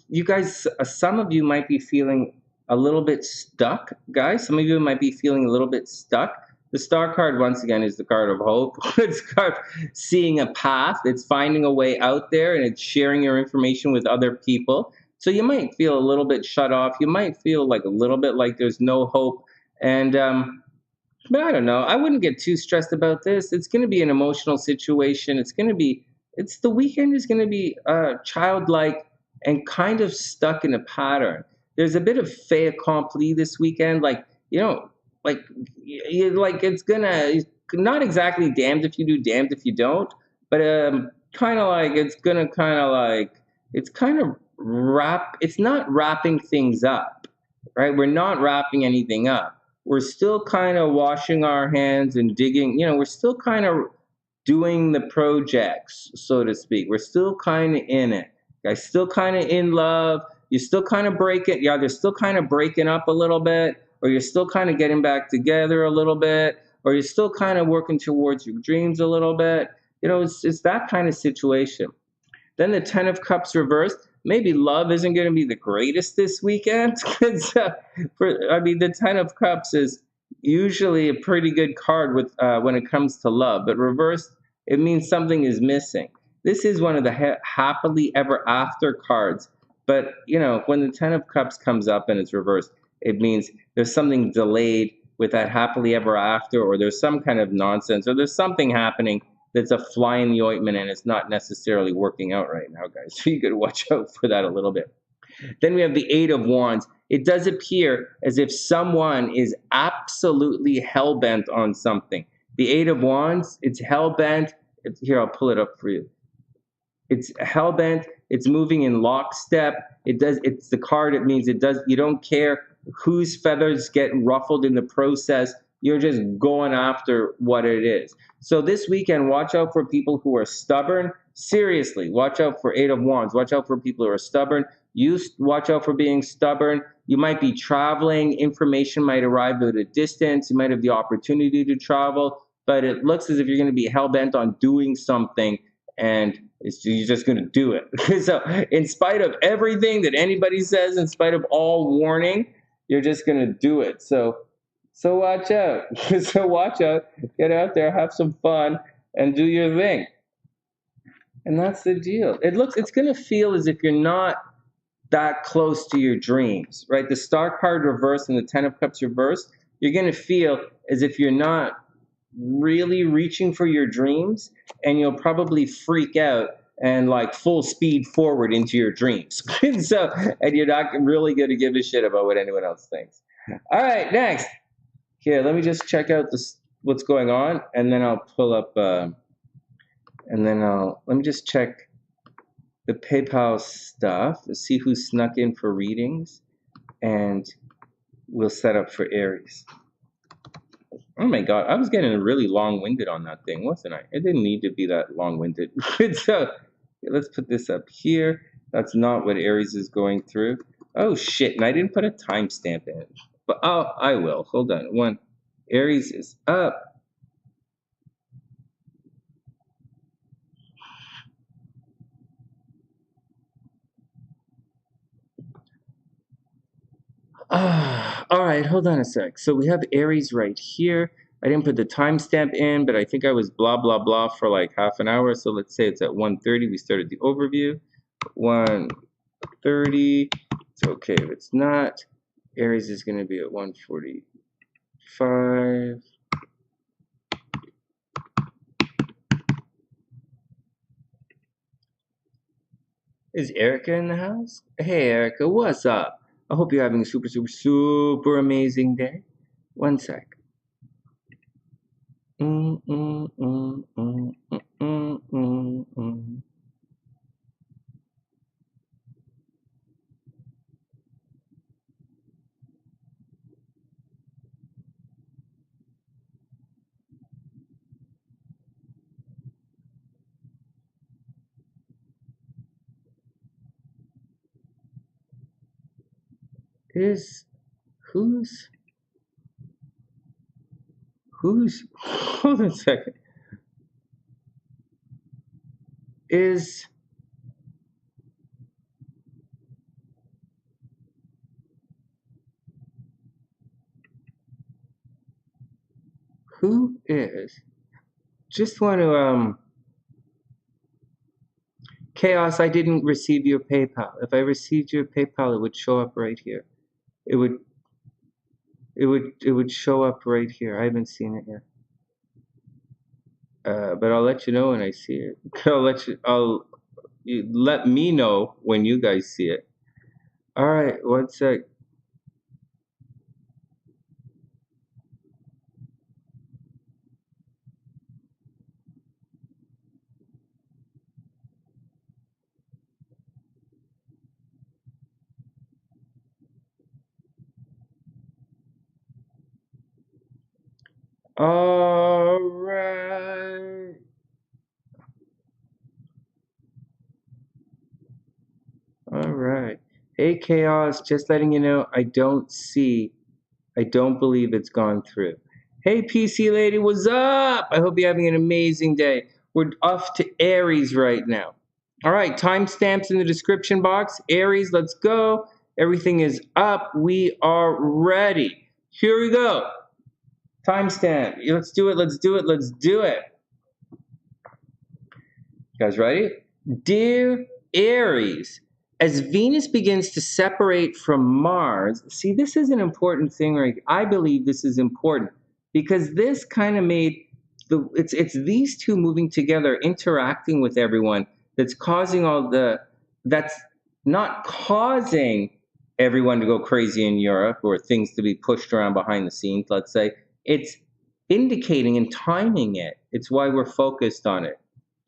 you guys, some of you might be feeling a little bit stuck, guys. Some of you might be feeling a little bit stuck. The Star card, once again, is the card of hope. It's card seeing a path. It's finding a way out there, and it's sharing your information with other people. So you might feel a little bit shut off. You might feel like a little bit like there's no hope. And but I don't know. I wouldn't get too stressed about this. It's going to be an emotional situation. The weekend is going to be childlike and kind of stuck in a pattern. There's a bit of fait accompli this weekend. It's gonna not exactly damned if you do, damned if you don't, but it's kind of it's not wrapping things up, right? We're not wrapping anything up. We're still kind of washing our hands and digging, we're still kind of doing the projects, so to speak. We're still kind of in it. Guys, still kind of in love. You're still kind of breaking, they're still kind of breaking up a little bit, or you're still kind of getting back together a little bit, or you're still kind of working towards your dreams a little bit. It's that kind of situation. Then the Ten of Cups reversed. Maybe love isn't going to be the greatest this weekend. The Ten of Cups is usually a pretty good card with when it comes to love, but reversed, it means something is missing. This is one of the happily ever after cards, but when the Ten of Cups comes up and it's reversed, it means there's something delayed with that happily ever after, or there's some kind of nonsense, or there's something happening that's a fly in the ointment and it's not necessarily working out right now, guys. So you got to watch out for that a little bit. Then we have the Eight of Wands. It does appear as if someone is absolutely hell-bent on something. The Eight of Wands, it's hell-bent. Here, I'll pull it up for you. It's hell-bent. It's moving in lockstep. It's the card. It means you don't care whose feathers get ruffled in the process. You're just going after what it is. So this weekend, watch out for people who are stubborn. Seriously, watch out for Eight of Wands. Watch out for people who are stubborn. Watch out for being stubborn. You might be traveling. Information might arrive at a distance. You might have the opportunity to travel, but it looks as if you're going to be hell-bent on doing something, and you're just going to do it. So in spite of everything that anybody says, in spite of all warning, you're just going to do it. So watch out. So watch out. Get out there, have some fun, and do your thing. And that's the deal. It's going to feel as if you're not that close to your dreams, right? The Star card reversed and the Ten of Cups reversed. You're going to feel as if you're not really reaching for your dreams, and you'll probably freak out and full speed forward into your dreams. And you're not really going to give a shit about what anyone else thinks. All right, next. Here, let me just check out what's going on, and then I'll pull up, let me just check the PayPal stuff, see who snuck in for readings, and we'll set up for Aries. Oh my God, I was getting really long-winded on that thing, wasn't I? It didn't need to be that long-winded. So let's put this up here. That's not what Aries is going through. Oh shit, and I didn't put a timestamp in it. But I will. Hold on. Aries is up. All right, hold on a sec. So we have Aries right here. I didn't put the timestamp in, but I think I was blah, blah, blah for like half an hour. So let's say it's at 1:30. We started the overview. 1:30. It's okay if it's not. Aries is going to be at 1:45. Is Erica in the house? Hey, Erica, what's up? I hope you're having a super, super, super amazing day. One sec. Who's hold on a second. Who is just want to Chaos, I didn't receive your PayPal. If I received your PayPal, it would show up right here. It would show up right here. I haven't seen it yet. But I'll let you know when I see it. You let me know when you guys see it. All right, one sec. All right. All right. Hey, Chaos, just letting you know, I don't believe it's gone through. Hey, PC lady, what's up? I hope you're having an amazing day. We're off to Aries right now. All right, timestamps in the description box. Aries, let's go. Everything is up. We are ready. Here we go. Timestamp. Let's do it. Let's do it. Let's do it. You guys ready? Dear Aries, as Venus begins to separate from Mars, see, this is an important thing, right? I believe this is important because this kind of made it's these two moving together, interacting with everyone that's not causing everyone to go crazy in Europe or things to be pushed around behind the scenes, let's say. It's indicating and timing it. It's why we're focused on it.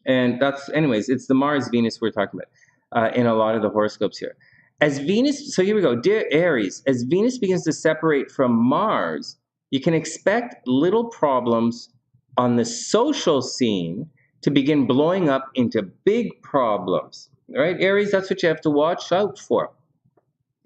And anyways, it's the Mars Venus we're talking about in a lot of the horoscopes here. As Venus, so here we go, dear Aries, as Venus begins to separate from Mars, you can expect little problems on the social scene to begin blowing up into big problems. All right, Aries, that's what you have to watch out for.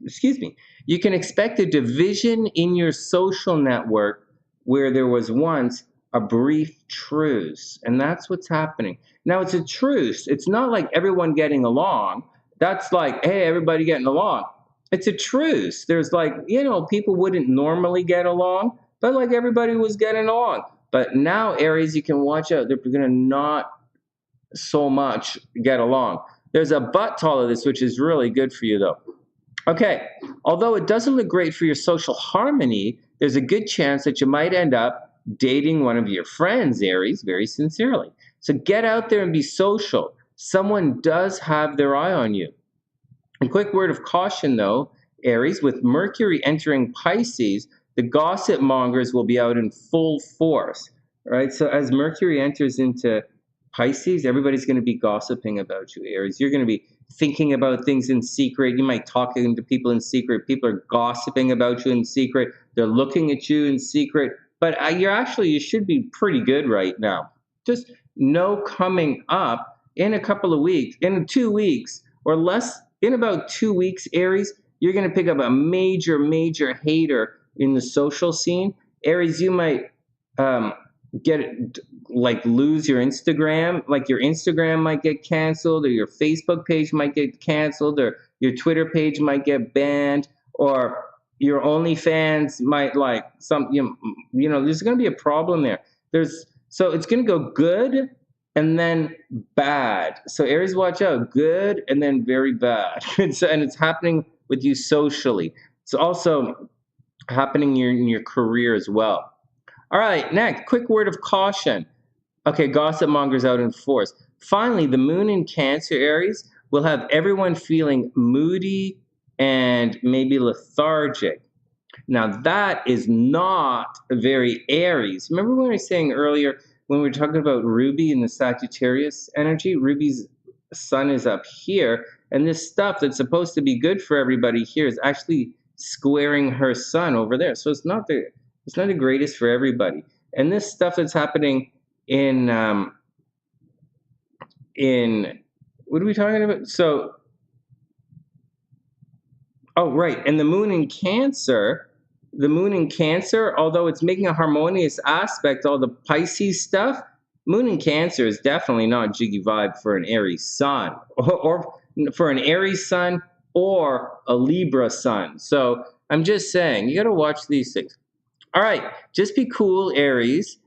Excuse me. You can expect a division in your social network where there was once a brief truce, and that's what's happening. Now, it's a truce. It's not like everyone getting along. That's like, hey, everybody getting along. It's a truce. There's like, people wouldn't normally get along, but like everybody was getting along. But now, Aries, you can watch out. They're going to not so much get along. There's a but to all of this, which is really good for you, though. Okay, although it doesn't look great for your social harmony, there's a good chance that you might end up dating one of your friends, Aries, very sincerely. So get out there and be social. Someone does have their eye on you. A quick word of caution, though, Aries, with Mercury entering Pisces, the gossip mongers will be out in full force. All right, so as Mercury enters into Pisces, everybody's going to be gossiping about you, Aries. You're going to be thinking about things in secret. You might talk to people in secret. People are gossiping about you in secret. They're looking at you in secret. But you should be pretty good right now. Just know coming up in a couple of weeks, in 2 weeks or less, in about 2 weeks, Aries, you're going to pick up a major, major hater in the social scene. Aries, you might lose your Instagram, like your Instagram might get canceled, or your Facebook page might get canceled, or your Twitter page might get banned, or your OnlyFans might like some, you know, there's going to be a problem there. So it's going to go good and then bad. So Aries, watch out, good and then very bad. And it's happening with you socially. It's also happening in your career as well. All right, next, quick word of caution. Okay, gossip mongers out in force. Finally, the moon in Cancer, Aries, will have everyone feeling moody and maybe lethargic. Now, that is not very Aries. Remember when we were saying earlier, when we were talking about Ruby and the Sagittarius energy? Ruby's sun is up here, and this stuff that's supposed to be good for everybody here is actually squaring her sun over there. So it's not the greatest for everybody. And this stuff that's happening in what are we talking about? So, oh, right. And the moon in Cancer, although it's making a harmonious aspect, all the Pisces stuff, moon in Cancer is definitely not a jiggy vibe for an Aries sun, or for an Aries sun or a Libra sun. So I'm just saying, you got to watch these things. All right, just be cool, Aries.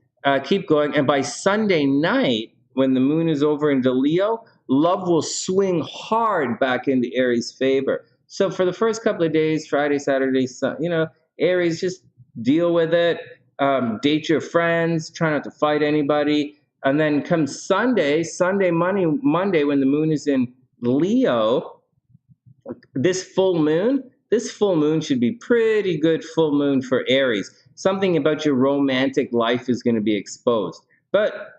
Keep going. And by Sunday night, when the moon is over into Leo, love will swing hard back into Aries' favor. So for the first couple of days, Friday, Saturday, you know, Aries, just deal with it. Date your friends. Try not to fight anybody. And then come Monday, when the moon is in Leo, this full moon should be pretty good full moon for Aries. Something about your romantic life is going to be exposed. But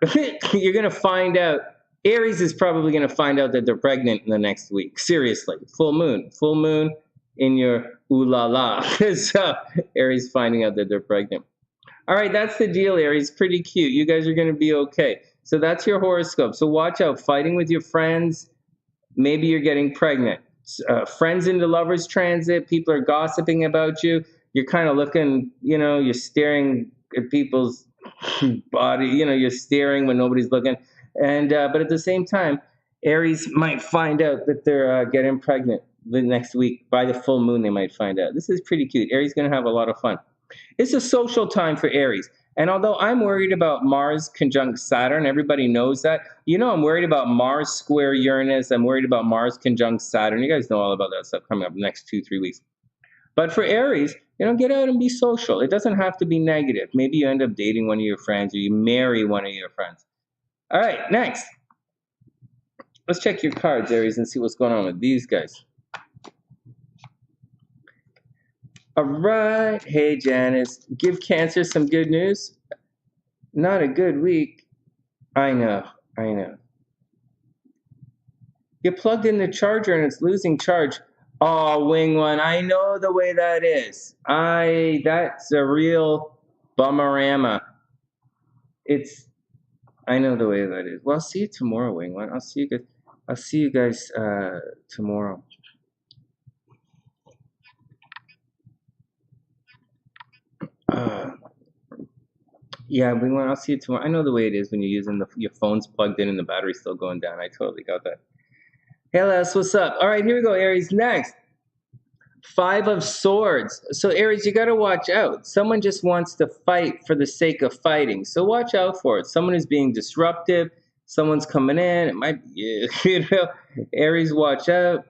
you're going to find out, Aries is probably going to find out that they're pregnant in the next week. Seriously, full moon in your ooh la la. So Aries finding out that they're pregnant. All right, that's the deal, Aries. Pretty cute. You guys are going to be okay. So that's your horoscope. So watch out, fighting with your friends. Maybe you're getting pregnant. Friends into lovers transit. People are gossiping about you. You're kind of looking, you know, you're staring at people's body. You know, you're staring when nobody's looking. And but at the same time, Aries might find out that they're getting pregnant the next week. By the full moon, they might find out. This is pretty cute. Aries is going to have a lot of fun. It's a social time for Aries. And although I'm worried about Mars conjunct Saturn, everybody knows that. You know, I'm worried about Mars square Uranus. I'm worried about Mars conjunct Saturn. You guys know all about that stuff coming up the next 2-3 weeks. But for Aries, you know, get out and be social. It doesn't have to be negative. Maybe you end up dating one of your friends or you marry one of your friends. All right, next. Let's check your cards, Aries, and see what's going on with these guys. All right. Hey, Janice. Give Cancer some good news. Not a good week. I know. You plugged in the charger and it's losing charge. Oh, Wing One. I know the way that is. That's a real bummerama. I know the way that is. Well, I'll see you tomorrow, Wing One. I'll see you guys tomorrow. Yeah, I'll see you tomorrow. I know the way it is when you're using your phone's plugged in and the battery's still going down. I totally got that. Hey, Les, what's up? All right, here we go, Aries. Next, 5 of Swords. So, Aries, you got to watch out. Someone just wants to fight for the sake of fighting. So watch out for it. Someone is being disruptive. Someone's coming in. It might be, you know, Aries, watch out.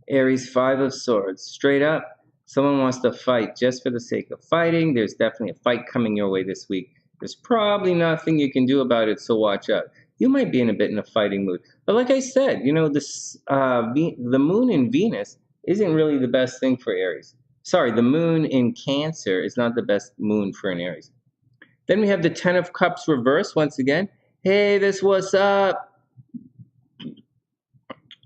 Aries, 5 of Swords. Straight up. Someone wants to fight just for the sake of fighting. There's definitely a fight coming your way this week. There's probably nothing you can do about it, so watch out. You might be in a fighting mood. But like I said, you know, the moon in Venus isn't really the best thing for Aries. Sorry, the moon in Cancer is not the best moon for an Aries. Then we have the 10 of Cups reverse once again. Hey, this what's up?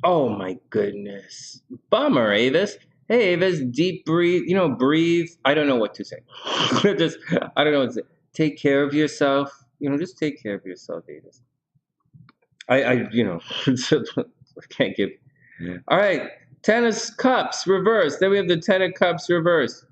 Oh my goodness. Bummer, Avis. Hey, Avis, deep breathe. You know, breathe. I don't know what to say. I don't know what to say. Take care of yourself. You know, just take care of yourself, Avis. You know, I can't give. Yeah. All right, 10 of Cups reverse. Then we have the 10 of Cups reverse.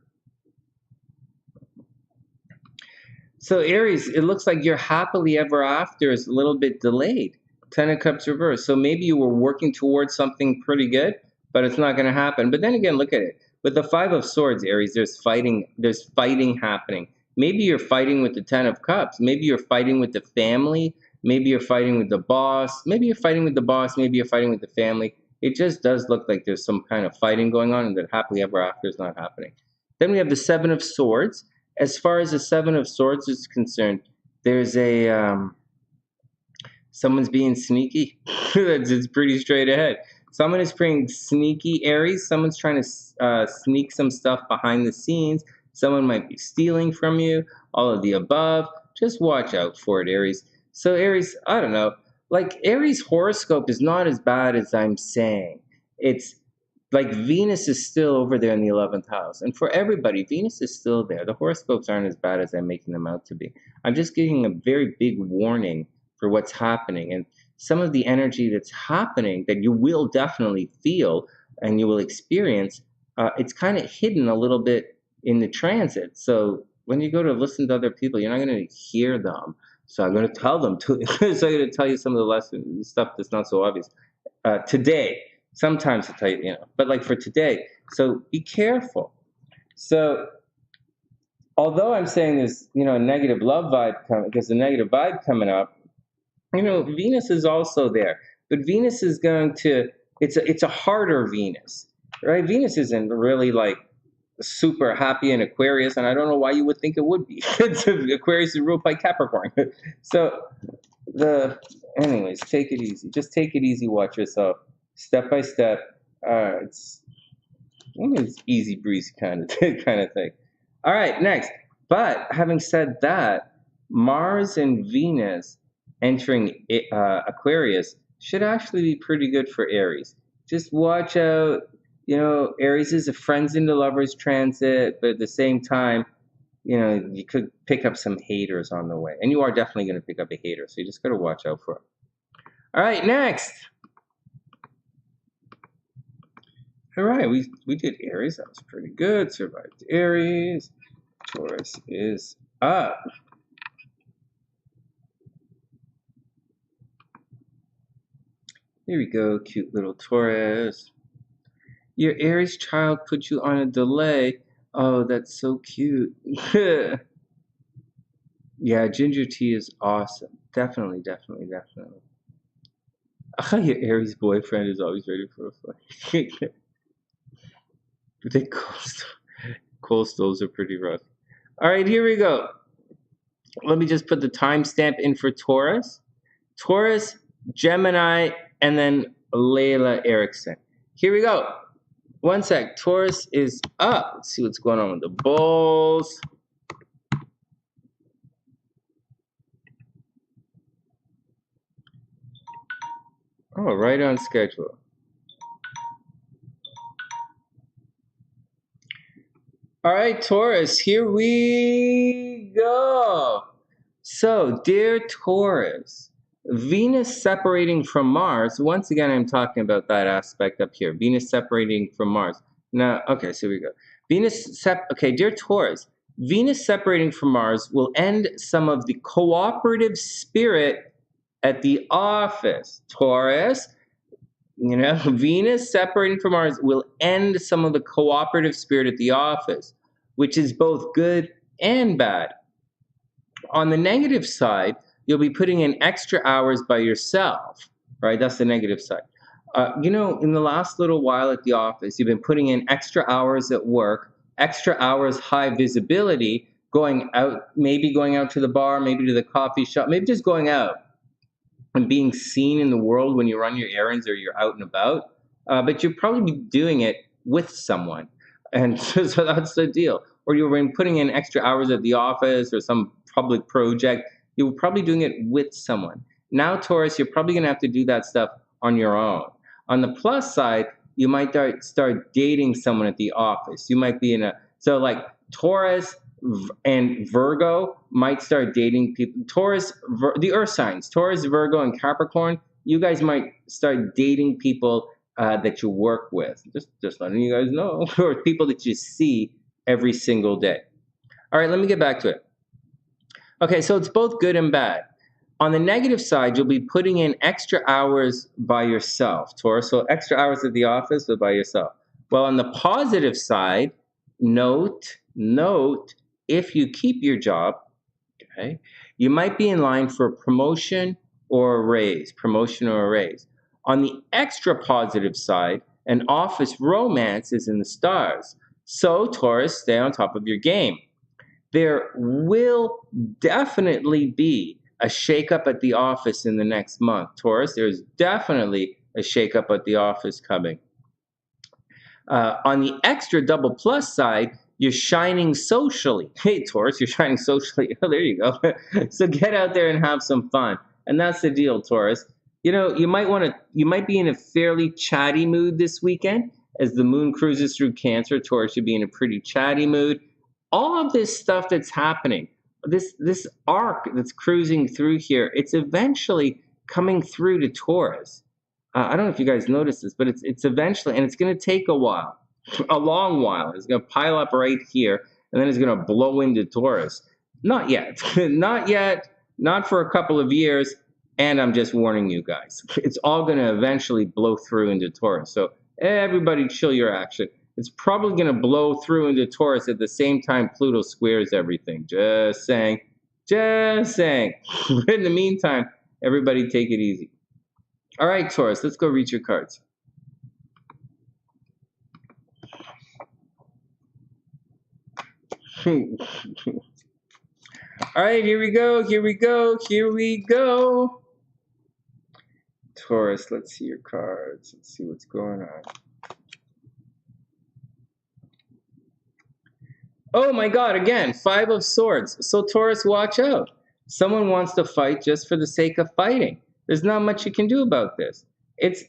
So Aries, it looks like your happily ever after is a little bit delayed. 10 of Cups reverse. So maybe you were working towards something pretty good, but it's not going to happen. But then again, look at it. With the Five of Swords, Aries, there's fighting happening. Maybe you're fighting with the Ten of Cups. Maybe you're fighting with the family. Maybe you're fighting with the boss. Maybe you're fighting with the boss. Maybe you're fighting with the family. It just does look like there's some kind of fighting going on and that happily ever after is not happening. Then we have the Seven of Swords. As far as the Seven of Swords is concerned, there's someone's being sneaky. It's pretty straight ahead. Someone is being sneaky, Aries. Someone's trying to sneak some stuff behind the scenes. Someone might be stealing from you. All of the above. Just watch out for it, Aries. So Aries, I don't know. Like, Aries horoscope is not as bad as I'm saying. It's like Venus is still over there in the 11th house. And for everybody, Venus is still there. The horoscopes aren't as bad as I'm making them out to be. I'm just giving a very big warning for what's happening. And some of the energy that's happening that you will definitely feel and you will experience, it's kind of hidden a little bit in the transit. So when you go to listen to other people, you're not going to hear them. So I'm going to tell them to. So I'm going to tell you some of the stuff that's not so obvious today. Sometimes to tell you, but like for today. So be careful. So although I'm saying there's, a negative love vibe coming, there's a negative vibe coming up. Venus is also there, but Venus is going to. It's a harder Venus, right? Venus isn't really like super happy in Aquarius, and I don't know why you would think it would be. Aquarius is ruled by Capricorn. So anyways, take it easy. Just take it easy. Watch yourself, step by step. It's easy breezy kind of thing. All right, next. But having said that, Mars and Venus entering Aquarius should actually be pretty good for Aries. Just watch out. Aries is a friends into lovers transit, but at the same time, you could pick up some haters on the way. And you are definitely going to pick up a hater, so you just got to watch out for it. All right, next. All right, we did Aries. That was pretty good. Survived Aries. Taurus is up. Here we go, cute little Taurus. Your Aries child put you on a delay. Oh, that's so cute. Yeah, ginger tea is awesome. Definitely. Your Aries boyfriend is always ready for a fight. The coal stoves are pretty rough. All right, here we go. Let me just put the timestamp in for Taurus. Taurus, Gemini, and then Layla Eriksen. Here we go. One sec. Taurus is up. Let's see what's going on with the bulls. Oh, right on schedule. All right, Taurus, here we go. So, dear Taurus, Venus separating from Mars. Once again, I'm talking about that aspect up here. Venus separating from Mars. Now, okay, so here we go. Okay, dear Taurus, Venus separating from Mars will end some of the cooperative spirit at the office. Taurus, Venus separating from Mars will end some of the cooperative spirit at the office, which is both good and bad. On the negative side, you'll be putting in extra hours by yourself, right? That's the negative side. In the last little while at the office, you've been putting in extra hours at work, extra hours high visibility, maybe going out to the bar, maybe to the coffee shop, maybe just going out and being seen in the world when you run your errands or you're out and about. But you'll probably be doing it with someone. And so that's the deal. Or you've been putting in extra hours at the office or some public project. You're probably doing it with someone. Now, Taurus, you're probably going to have to do that stuff on your own. On the plus side, you might start dating someone at the office. You might be so like Taurus and Virgo might start dating people. Taurus, the earth signs, Taurus, Virgo, and Capricorn, you guys might start dating people that you work with. Just letting you guys know. Or people that you see every single day. All right, let me get back to it. Okay, so it's both good and bad. On the negative side, you'll be putting in extra hours by yourself, Taurus. So extra hours at the office, but by yourself. Well, on the positive side, note, if you keep your job, okay, you might be in line for a promotion or a raise, On the extra positive side, an office romance is in the stars. So, Taurus, stay on top of your game. There will definitely be a shakeup at the office in the next month. Taurus, there's definitely a shakeup at the office coming. On the extra double plus side, you're shining socially. Hey, Taurus, you're shining socially. Oh, there you go. So get out there and have some fun. And that's the deal, Taurus. You know, you might be in a fairly chatty mood this weekend as the moon cruises through Cancer. Taurus should be in a pretty chatty mood. All of this stuff that's happening, this arc that's cruising through here, it's eventually coming through to Taurus. I don't know if you guys noticed this, but it's eventually, and it's going to take a while, a long while. It's going to pile up right here, and then it's going to blow into Taurus. Not yet, not for a couple of years, and I'm just warning you guys. It's all going to eventually blow through into Taurus. So everybody chill your action. It's probably going to blow through into Taurus at the same time Pluto squares everything. Just saying. In the meantime, everybody take it easy. All right, Taurus, let's go read your cards. All right, here we go. Taurus, let's see your cards. Let's see what's going on. Oh my God, again, 5 of Swords. So Taurus, watch out. Someone wants to fight just for the sake of fighting. There's not much you can do about this. It's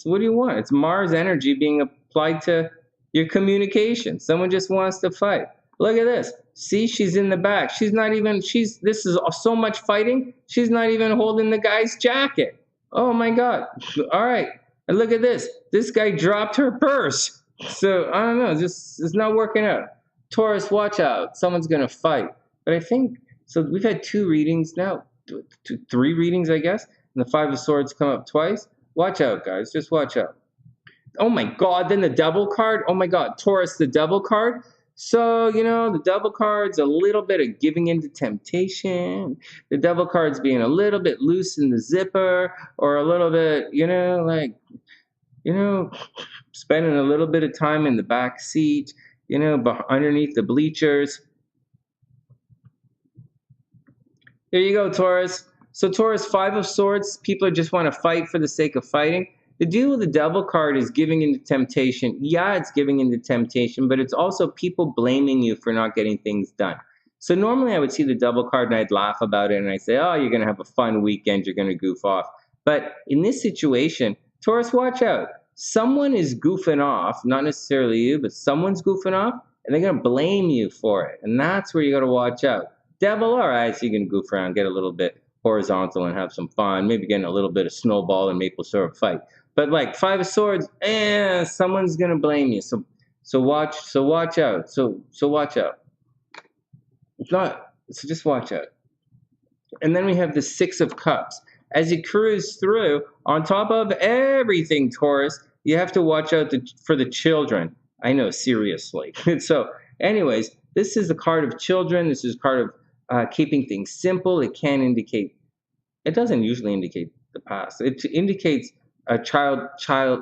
what do you want? It's Mars energy being applied to your communication. Someone just wants to fight. Look at this. See, she's in the back. This is so much fighting. She's not even holding the guy's jacket. Oh my God. All right. And look at this. This guy dropped her purse. So I don't know. It's not working out. Taurus, watch out. Someone's going to fight. But I think, so we've had 2 readings now. 3 readings, I guess. And the 5 of Swords come up twice. Watch out, guys. Just watch out. Oh my God. Then the Devil card. Oh my God. Taurus, the Devil card. So, the Devil card's a little bit of giving into temptation. The Devil card's being a little bit loose in the zipper, or a little bit, spending a little bit of time in the back seat, underneath the bleachers. There you go, Taurus. So Taurus, 5 of Swords, people just want to fight for the sake of fighting. The deal with the Devil card is giving into temptation. Yeah, it's giving into temptation, but it's also people blaming you for not getting things done. So normally I would see the Devil card and I'd laugh about it and I'd say, oh, you're going to have a fun weekend, you're going to goof off. But in this situation, Taurus, watch out. Someone is goofing off, not necessarily you, but someone's goofing off, and they're going to blame you for it. And that's where you got to watch out. Devil, all right, so you can goof around, get a little bit horizontal and have some fun, maybe getting a little bit of snowball and maple syrup fight. But like 5 of Swords, someone's gonna blame you. So watch out. So watch out. So just watch out. And then we have the 6 of Cups. As you cruise through, on top of everything, Taurus, you have to watch out for the children. I know, seriously. So anyways, this is the card of children. This is a card of keeping things simple. It doesn't usually indicate the past. It indicates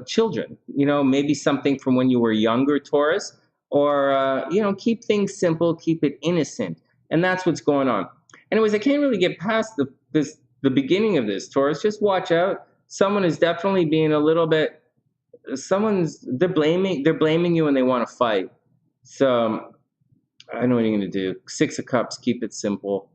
children, maybe something from when you were younger, Taurus, or, keep things simple, keep it innocent. And that's what's going on. Anyways, I can't really get past the beginning of this, Taurus. Just watch out. Someone is definitely being a little bit, they're blaming you when they want to fight. So I know what you're going to do. 6 of Cups, keep it simple.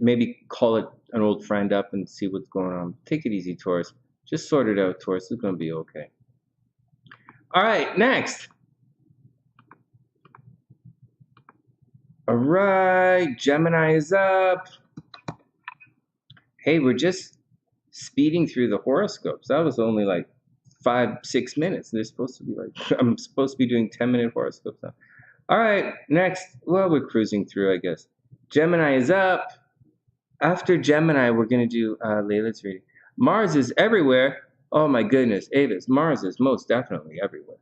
Maybe call it an old friend up and see what's going on. Take it easy, Taurus. Just sort it out, Taurus. It's going to be okay. All right, next. All right, Gemini is up. Hey, we're just speeding through the horoscopes. That was only like 5-6 minutes. They're supposed to be I'm supposed to be doing 10-minute horoscopes now. All right, next. Well, we're cruising through, I guess. Gemini is up. After Gemini, we're going to do Layla's reading. Mars is everywhere. Oh my goodness, Avis, Mars is most definitely everywhere.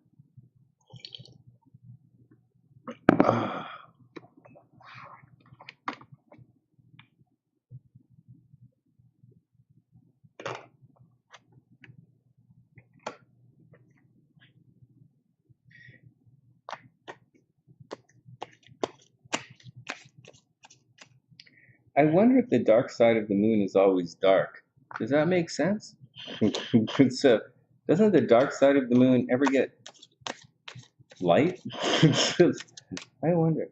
Oh. I wonder if the dark side of the moon is always dark. Does that make sense? So, doesn't the dark side of the moon ever get light? I wonder.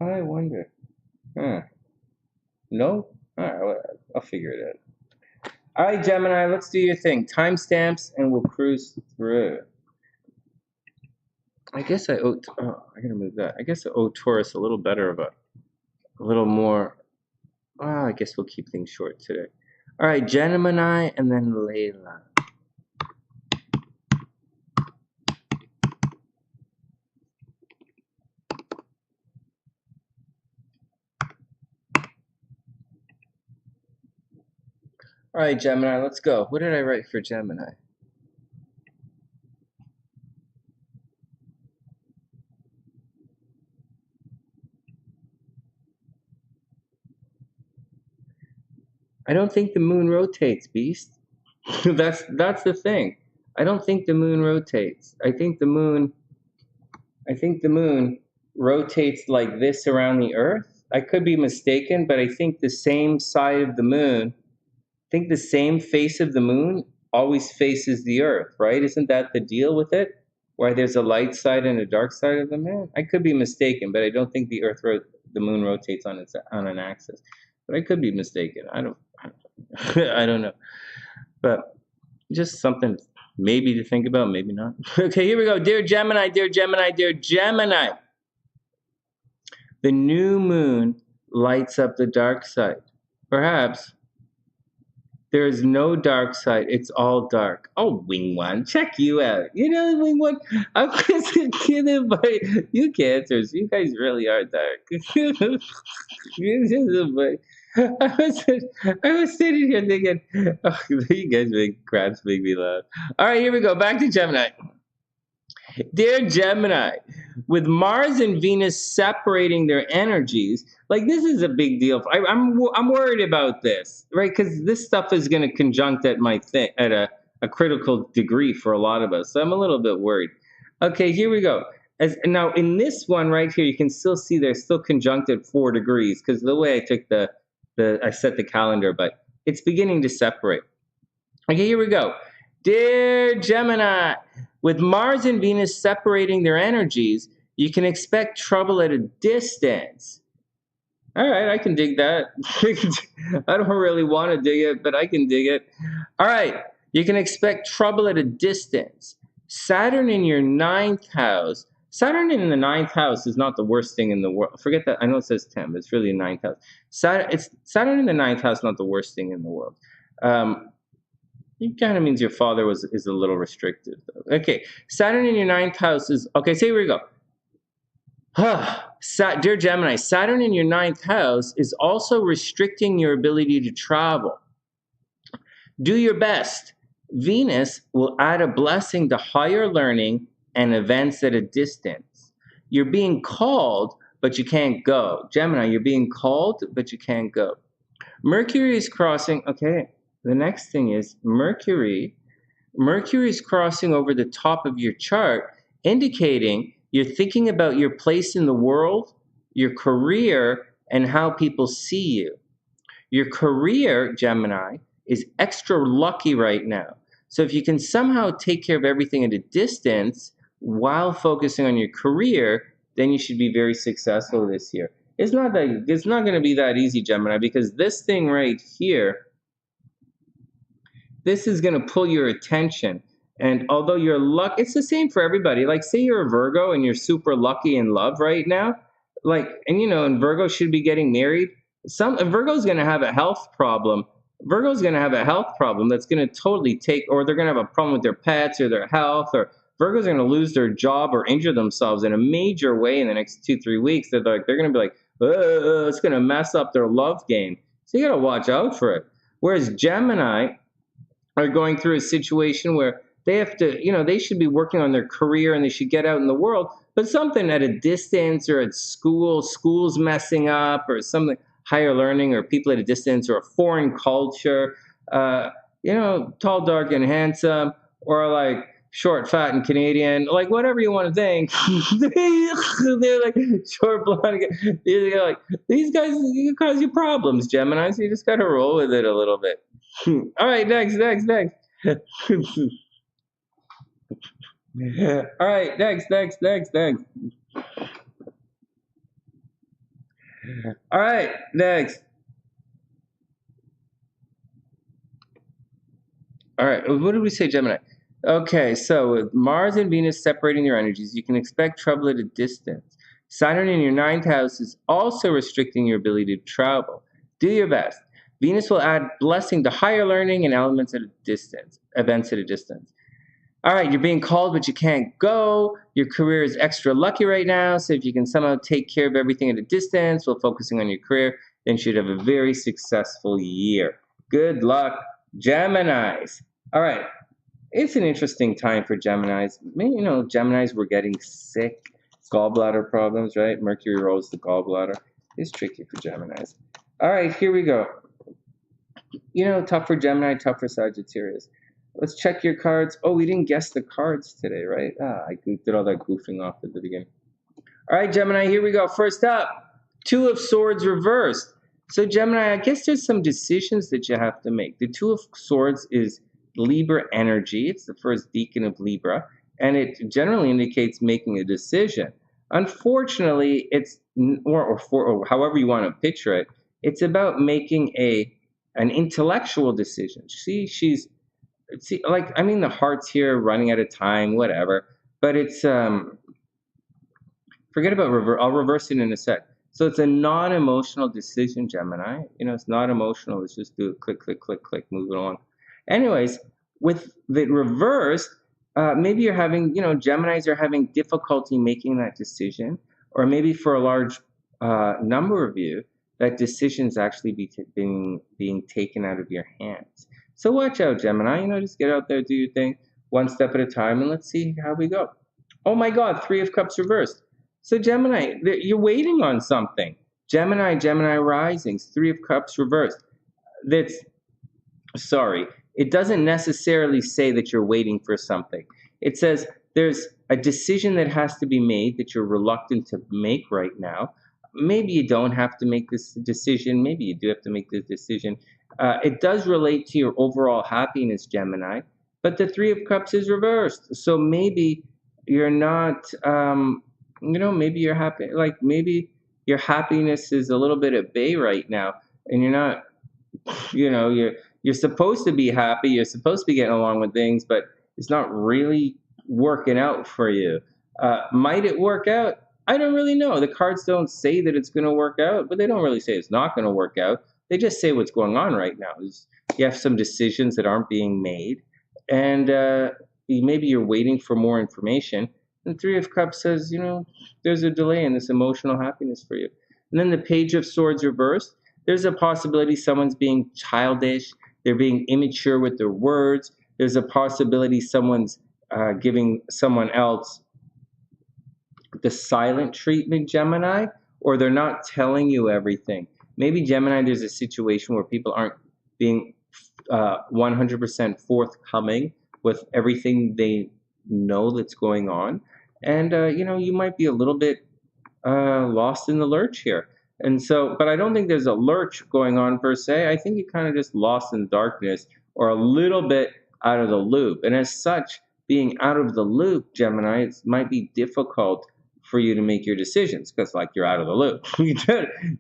I wonder. Huh. No? All right, well, I'll figure it out. All right, Gemini, let's do your thing. Timestamps, and we'll cruise through. I guess I owe. Oh, I gotta move that. I guess I owe Taurus a little better of a little more. I guess we'll keep things short today. All right, Gemini, and then Layla. All right, Gemini, let's go. What did I write for Gemini? I don't think the moon rotates, Beast. that's the thing. I don't think the moon rotates. I think the moon rotates like this around the Earth. I could be mistaken, but I think the same side of the moon, I think the same face of the moon always faces the Earth, right? Isn't that the deal with it? Why there's a light side and a dark side of the moon? I could be mistaken, but I don't think the moon rotates on an axis. But I could be mistaken. I don't know. But just something maybe to think about, maybe not. Okay, here we go. Dear Gemini, dear Gemini, dear Gemini. The new moon lights up the dark side. Perhaps there is no dark side. It's all dark. Oh, Wing One, check you out. You know, Wing One, I wasn't kidding, but you Cancers, you guys really are dark. I was sitting here thinking, oh, you guys make crabs make me laugh. All right, here we go. Back to Gemini. Dear Gemini, with Mars and Venus separating their energies, like this is a big deal. I'm worried about this, right? Because this stuff is going to conjunct at a critical degree for a lot of us. So I'm a little bit worried. Okay, here we go. Now in this one right here, you can still see they're still conjunct at 4 degrees because the way I took I set the calendar, but it's beginning to separate. Okay, here we go. Dear Gemini, with Mars and Venus separating their energies, you can expect trouble at a distance. All right, I can dig that. I don't really want to dig it, but I can dig it. All right, you can expect trouble at a distance. Saturn in your 9th house. Saturn in the 9th house is not the worst thing in the world. Forget that. I know it says 10, but it's really the 9th house. Saturn in the 9th house, not the worst thing in the world. It kind of means your father is a little restrictive, though. Okay, Saturn in your 9th house is, okay, so here we go. Dear Gemini, Saturn in your 9th house is also restricting your ability to travel. Do your best. Venus will add a blessing to higher learning and events at a distance. You're being called, but you can't go. Gemini, you're being called, but you can't go. Mercury is crossing, okay. The next thing is Mercury. Mercury is crossing over the top of your chart, indicating you're thinking about your place in the world, your career, and how people see you. Your career, Gemini, is extra lucky right now. So if you can somehow take care of everything at a distance while focusing on your career, then you should be very successful this year. It's not going to be that easy, Gemini, because this thing right here, this is going to pull your attention. And although you're lucky, it's the same for everybody. Like, say you're a Virgo and you're super lucky in love right now. Like, and Virgo should be getting married. Virgo's going to have a health problem. Virgo's going to have a health problem that's going to totally or they're going to have a problem with their pets or their health, or Virgo's going to lose their job or injure themselves in a major way in the next 2-3 weeks. They're going to be like, it's going to mess up their love game. So you got to watch out for it. Whereas Gemini are going through a situation where they have to, they should be working on their career and they should get out in the world, but something at a distance or at school's messing up or something, higher learning or people at a distance or a foreign culture, tall, dark, and handsome, or like short, fat, and Canadian, like whatever you want to think. They're like short, blonde. You're like, these guys cause you problems, Gemini. So you just got to roll with it a little bit. All right, next. All right, next. All right, next. All right, what did we say, Gemini? Okay, so with Mars and Venus separating their energies, you can expect trouble at a distance. Saturn in your 9th house is also restricting your ability to travel. Do your best. Venus will add blessing to higher learning and events at a distance. All right, you're being called, but you can't go. Your career is extra lucky right now, so if you can somehow take care of everything at a distance while focusing on your career, then you should have a very successful year. Good luck, Geminis. All right, it's an interesting time for Geminis. Geminis were getting sick, gallbladder problems, right? Mercury rules the gallbladder. It's tricky for Geminis. All right, here we go. Tough for Gemini, tough for Sagittarius. Let's check your cards. Oh, we didn't guess the cards today, right? I did all that goofing off at the beginning. All right, Gemini, here we go. First up, 2 of Swords reversed. So Gemini, I guess there's some decisions that you have to make. The 2 of Swords is Libra energy. It's the first decan of Libra, and it generally indicates making a decision. Unfortunately, it's, or however you want to picture it, it's about making an intellectual decision. The heart's here, running out of time, whatever. But it's, forget about reverse. I'll reverse it in a sec. So it's a non-emotional decision, Gemini. It's not emotional. It's just do it, click, click, click, click, move it along. Anyways, with the reverse, maybe you're having, Geminis are having difficulty making that decision. Or maybe for a large number of you, that decision's actually being taken out of your hands. So watch out, Gemini. Just get out there, do your thing, one step at a time, and let's see how we go. Oh my God, 3 of Cups reversed. So Gemini, you're waiting on something. Gemini risings, 3 of Cups reversed. It doesn't necessarily say that you're waiting for something. It says there's a decision that has to be made that you're reluctant to make right now. Maybe you don't have to make this decision. Maybe you do have to make this decision. It does relate to your overall happiness, Gemini, but the 3 of Cups is reversed. So maybe you're not, maybe you're happy. Like maybe your happiness is a little bit at bay right now, and you're not, you're supposed to be happy. You're supposed to be getting along with things, but it's not really working out for you. Might it work out? I don't really know. The cards don't say that it's going to work out, but they don't really say it's not going to work out. They just say what's going on right now. You have some decisions that aren't being made, and maybe you're waiting for more information. And 3 of Cups says, there's a delay in this emotional happiness for you. And then the Page of Swords reversed. There's a possibility someone's being childish. They're being immature with their words. There's a possibility someone's giving someone else the silent treatment, Gemini, or they're not telling you everything. Maybe, Gemini, there's a situation where people aren't being 100% forthcoming with everything they know that's going on. And, you might be a little bit lost in the lurch here. And so, but I don't think there's a lurch going on per se. I think you kind of just lost in darkness or a little bit out of the loop. And as such, being out of the loop, Gemini, it might be difficult for you to make your decisions because, like, you're out of the loop.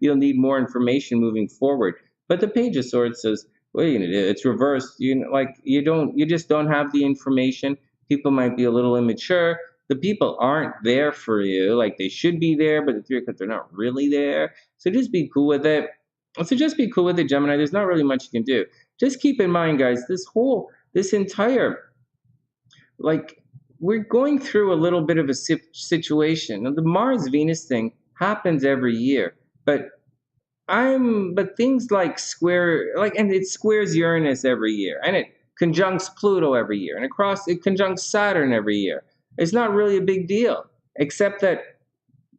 You'll need more information moving forward. But the Page of Swords says, what are you gonna do? It's reversed. You just don't have the information. People might be a little immature. The people aren't there for you. Like, they should be there, but the 3 of Cups, they're not really there. So just be cool with it. Gemini. There's not really much you can do. Just keep in mind, guys, this entire, we're going through a little bit of a situation. Now, the Mars-Venus thing happens every year, but things and it squares Uranus every year, and it conjuncts Pluto every year, and it conjuncts Saturn every year. It's not really a big deal, except that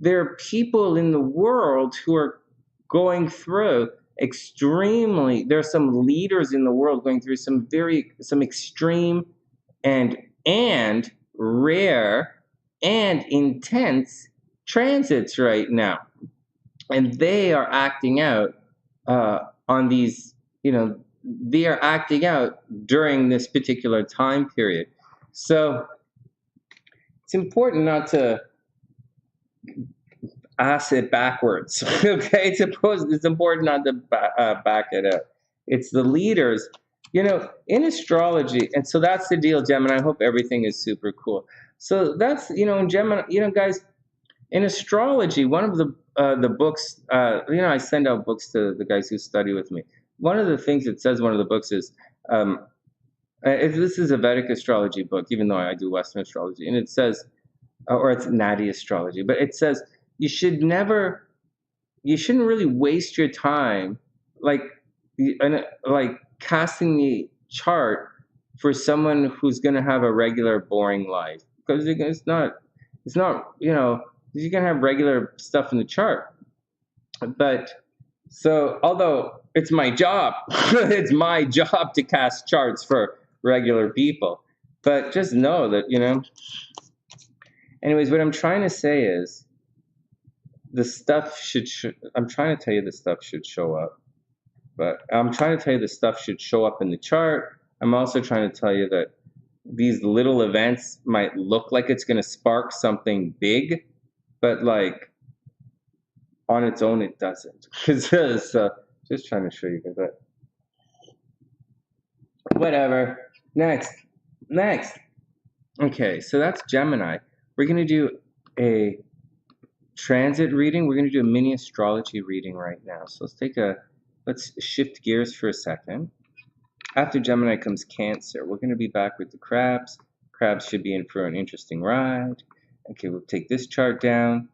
there are people in the world who are going through there are some leaders in the world going through some extreme and rare and intense transits right now. And they are acting out on these, they are acting out during this particular time period. So it's important not to ass it backwards, okay? It's important not to back it up. It's the leaders, in astrology. And so that's the deal, Gemini. I hope everything is super cool. So that's, in Gemini, guys, in astrology, one of the books, I send out books to the guys who study with me. One of the things it says, one of the books is, this is a Vedic astrology book, even though I do Western astrology, and it says, or it's Nadi astrology, but it says you shouldn't really waste your time like casting the chart for someone who's going to have a regular boring life, because it's not you're going to have regular stuff in the chart. But so, although it's my job, it's my job to cast charts for regular people, but just know that, anyways, what I'm trying to say is the stuff I'm trying to tell you the stuff should show up, but I'm trying to tell you the stuff should show up in the chart. I'm also trying to tell you that these little events might look like it's going to spark something big, but like on its own, it doesn't. So just trying to show you that. Whatever. Next. Okay, so that's Gemini. We're going to do a transit reading. We're going to do a mini astrology reading right now. So let's shift gears for a second. After Gemini comes Cancer. We're going to be back with the crabs. Crabs should be in for an interesting ride. Okay, we'll take this chart down.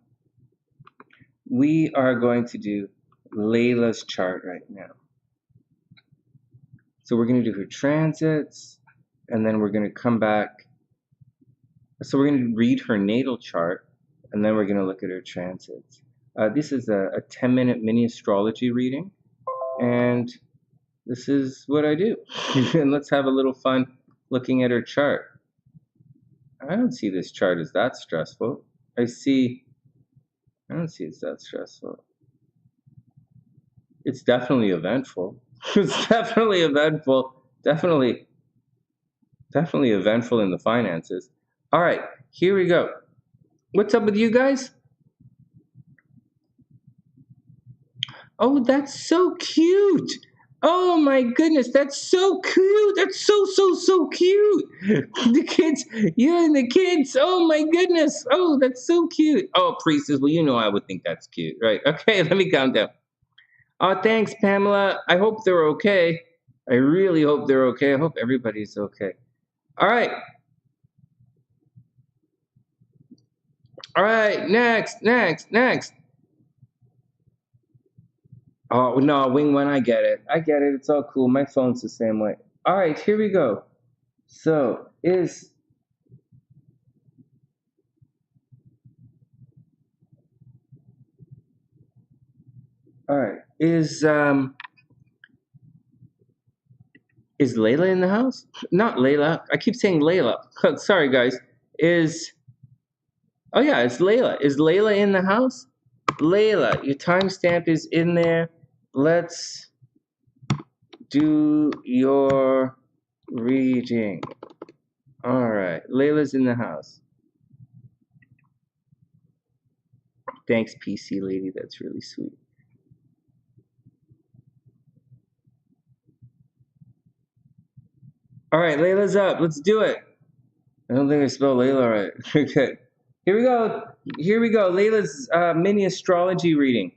We are going to do Layla's chart right now. So we're going to do her transits, and then we're going to come back. So we're going to read her natal chart, and then we're going to look at her transits. This is a 10-minute mini astrology reading, and this is what I do. And let's have a little fun looking at her chart. I don't see this chart as that stressful. I don't see it's that stressful. It's definitely eventful. It's definitely eventful. Definitely eventful in the finances. All right, here we go. What's up with you guys? Oh, that's so cute. Oh my goodness, that's so cute. That's so cute. The kids, you and the kids. Oh my goodness. Oh, that's so cute. Oh, priestess, well, I would think that's cute, right? Okay, let me count down. Oh, thanks, Pamela. I hope they're okay. I really hope they're okay. I hope everybody's okay. All right. All right, next. Oh, no, Wing One, I get it. It's all cool. My phone's the same way. All right, here we go. So, all right, is Layla in the house? Not Layla. I keep saying Layla. Sorry, guys. Oh, yeah, it's Layla. Is Layla in the house? Layla, your timestamp is in there. Let's do your reading. All right, Layla's in the house. Thanks, PC lady. That's really sweet. All right, Layla's up. Let's do it. I don't think I spelled Layla right. Okay. Here we go. Layla's mini astrology reading.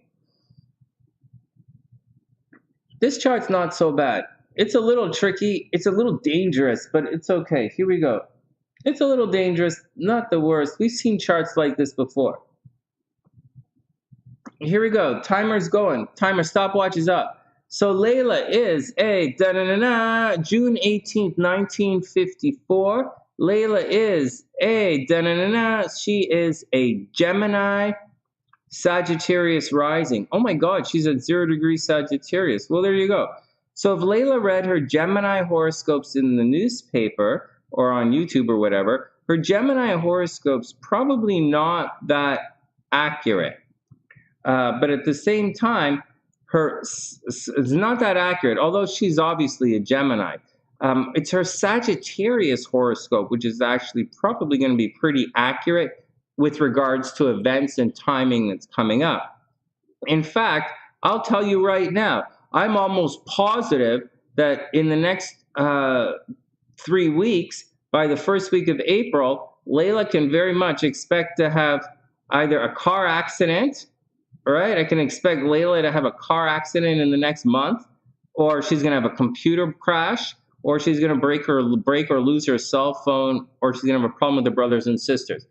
This chart's not so bad. It's a little tricky. It's a little dangerous, but it's okay. Here we go. It's a little dangerous, not the worst. We've seen charts like this before. Here we go. Timer's going. Timer stopwatch is up. So Layla is a June 18th, 1954. Layla is a she is a Gemini, Sagittarius rising. Oh my God, she's at 0 degree Sagittarius. Well, there you go. So if Layla read her Gemini horoscopes in the newspaper or on YouTube or whatever, her Gemini horoscope's probably not that accurate. But at the same time, it's not that accurate, although she's obviously a Gemini. It's her Sagittarius horoscope, which is actually probably going to be pretty accurate with regards to events and timing that's coming up. In fact, I'll tell you right now, I'm almost positive that in the next 3 weeks, by the first week of April, Layla can very much expect to have either a car accident, right? I can expect Layla to have a car accident in the next month, or she's going to have a computer crash, or she's going to break or lose her cell phone, or she's going to have a problem with her brothers and sisters.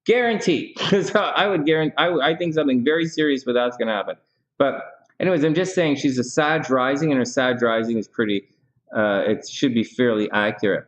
Guaranteed, because I would guarantee. I think something very serious with that's going to happen. But anyways, I'm just saying she's a Sag rising, and her Sag rising is pretty. It should be fairly accurate.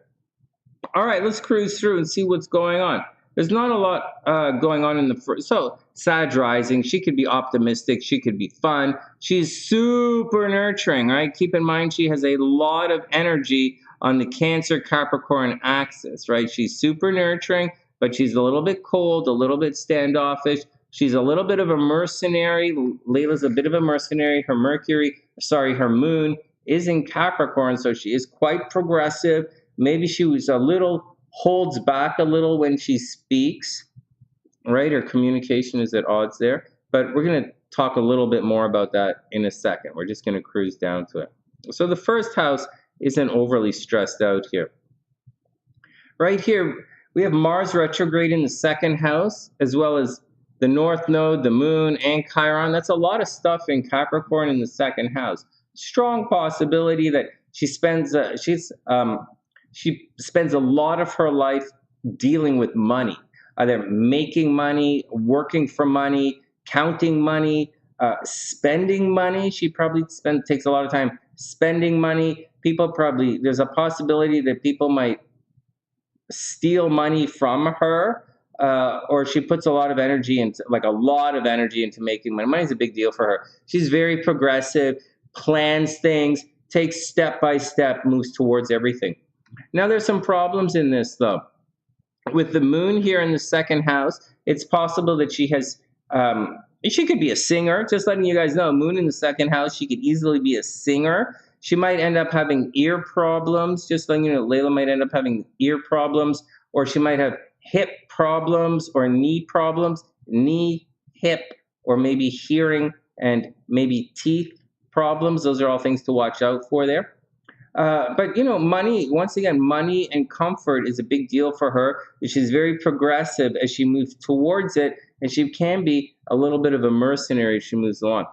All right, let's cruise through and see what's going on. There's not a lot going on in the first. So Sag rising, she could be optimistic, she could be fun. She's super nurturing, right? Keep in mind she has a lot of energy on the Cancer Capricorn axis, right? She's super nurturing, but she's a little bit cold, a little bit standoffish. She's a little bit of a mercenary. Layla's a bit of a mercenary. Her moon is in Capricorn, so she is quite progressive. Maybe she was holds back a little when she speaks, right? Her communication is at odds there. But we're going to talk a little bit more about that in a second. We're just going to cruise down to it. So the first house isn't overly stressed out here. Right here, we have Mars retrograde in the second house, as well as the North Node, the Moon, and Chiron. That's a lot of stuff in Capricorn in the second house. Strong possibility that she spends a lot of her life dealing with money, either making money, working for money, counting money, spending money. She probably takes a lot of time spending money. There's a possibility that people might steal money from her, or she puts a lot of energy into making money. Money's a big deal for her. She's very progressive, plans things, takes step by step, moves towards everything. Now there's some problems in this though. With the moon here in the second house, it's possible that she could be a singer. Just letting you guys know, moon in the second house, she could easily be a singer. She might end up having ear problems. Just letting you know, Layla might end up having ear problems, or she might have hip problems or knee problems, hip, or maybe hearing and maybe teeth problems. Those are all things to watch out for there. But money, once again, money and comfort is a big deal for her. She's very progressive as she moves towards it, and she can be a little bit of a mercenary as she moves along.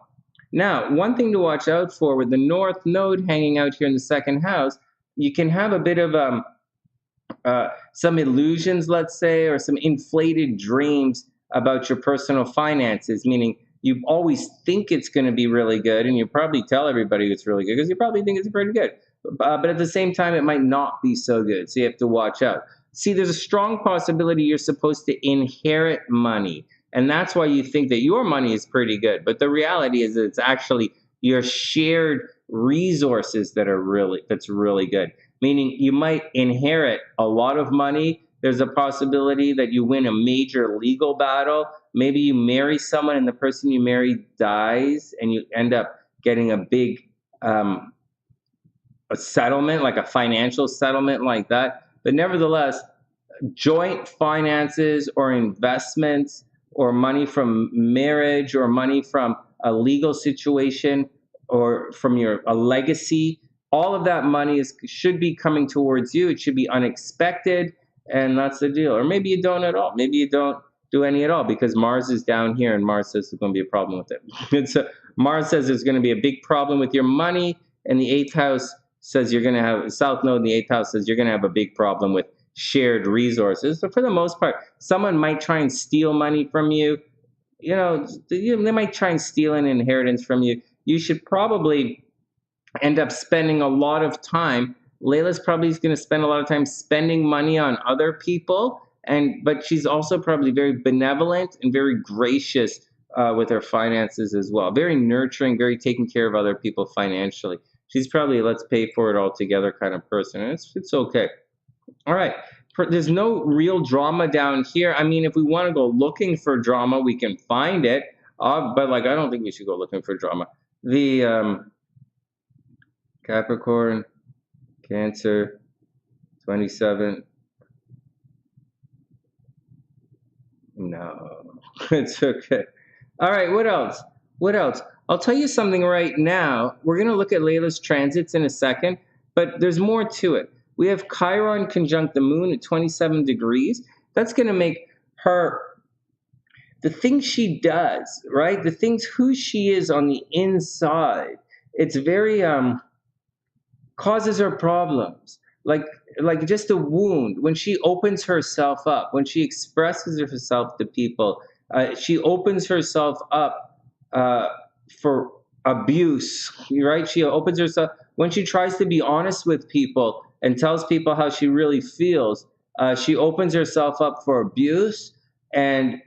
Now, one thing to watch out for with the North Node hanging out here in the second house, you can have a bit of some illusions, let's say, or some inflated dreams about your personal finances, meaning you always think it's going to be really good, and you probably tell everybody it's really good because you probably think it's pretty good. But at the same time, it might not be so good, so you have to watch out. See, there's a strong possibility you're supposed to inherit money, and that's why you think that your money is pretty good. But the reality is that it's actually your shared resources that's really good. Meaning you might inherit a lot of money. There's a possibility that you win a major legal battle. Maybe you marry someone and the person you marry dies, and you end up getting a big a settlement, like a financial settlement like that. But nevertheless, joint finances or investments or money from marriage or money from a legal situation or from a legacy, all of that money should be coming towards you. It should be unexpected, and that's the deal. Or maybe you don't at all. Maybe you don't do any at all because Mars is down here and Mars says there's going to be a problem with it. Mars says there's going to be a big problem with your money, and the 8th house says you're going to have, South Node in the 8th house says you're going to have a big problem with shared resources. So for the most part, someone might try and steal money from you. They might try and steal an inheritance from you. You should probably end up spending a lot of time. Layla's probably going to spend a lot of time spending money on other people, but she's also probably very benevolent and very gracious with her finances as well. Very nurturing, very taking care of other people financially. She's probably let's pay for it all together kind of person, and it's okay. All right. There's no real drama down here. I mean, if we want to go looking for drama, we can find it. But like, I don't think we should go looking for drama. The Capricorn, Cancer, 27. No, it's okay. All right, what else? What else? I'll tell you something right now. We're going to look at Layla's transits in a second, but there's more to it. We have Chiron conjunct the moon at 27 degrees. That's going to make her, the things she does, right? The things who she is on the inside. It's very, causes her problems. Like just a wound. When she opens herself up, when she expresses herself to people, she opens herself up for abuse, right? She opens herself, when she tries to be honest with people and tells people how she really feels, she opens herself up for abuse. And,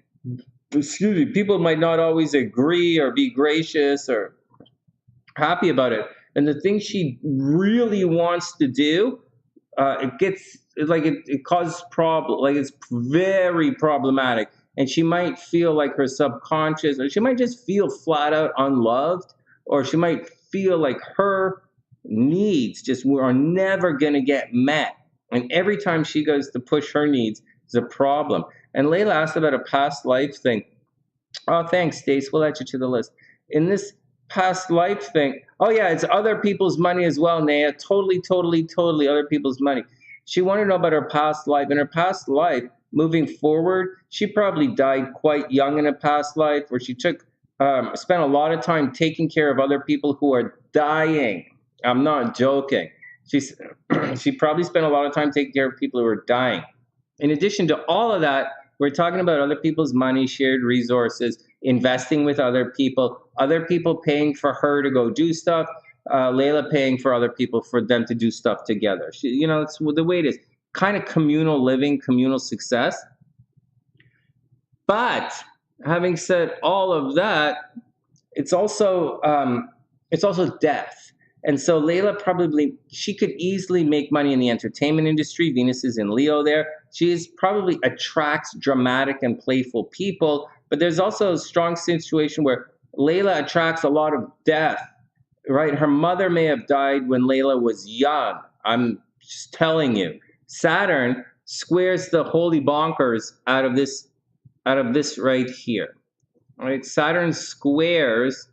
excuse me, people might not always agree or be gracious or happy about it. And the thing she really wants to do, it causes problem. Like, it's very problematic. And she might feel like her subconscious, or she might just feel flat out unloved, or she might feel like her needs just are never going to get met. And every time she goes to push her needs, there's a problem. And Layla asked about a past life thing. Oh, thanks, Stacey. We'll add you to the list. In this past life thing, oh yeah, it's other people's money as well, Naya. Totally other people's money. She wanted to know about her past life. In her past life, moving forward, she probably died quite young in a past life, where she spent a lot of time taking care of other people who are dying. I'm not joking. She probably spent a lot of time taking care of people who are dying. In addition to all of that, we're talking about other people's money, shared resources, investing with other people paying for her to go do stuff, Layla paying for other people for them to do stuff together. It's the way it is. Kind of communal living, communal success. But having said all of that, it's also death. And so Layla she could easily make money in the entertainment industry. Venus is in Leo there. She probably attracts dramatic and playful people. But there's also a strong situation where Layla attracts a lot of death, right? Her mother may have died when Layla was young. I'm just telling you. Saturn squares the holy bonkers out of this right here. Right? Saturn squares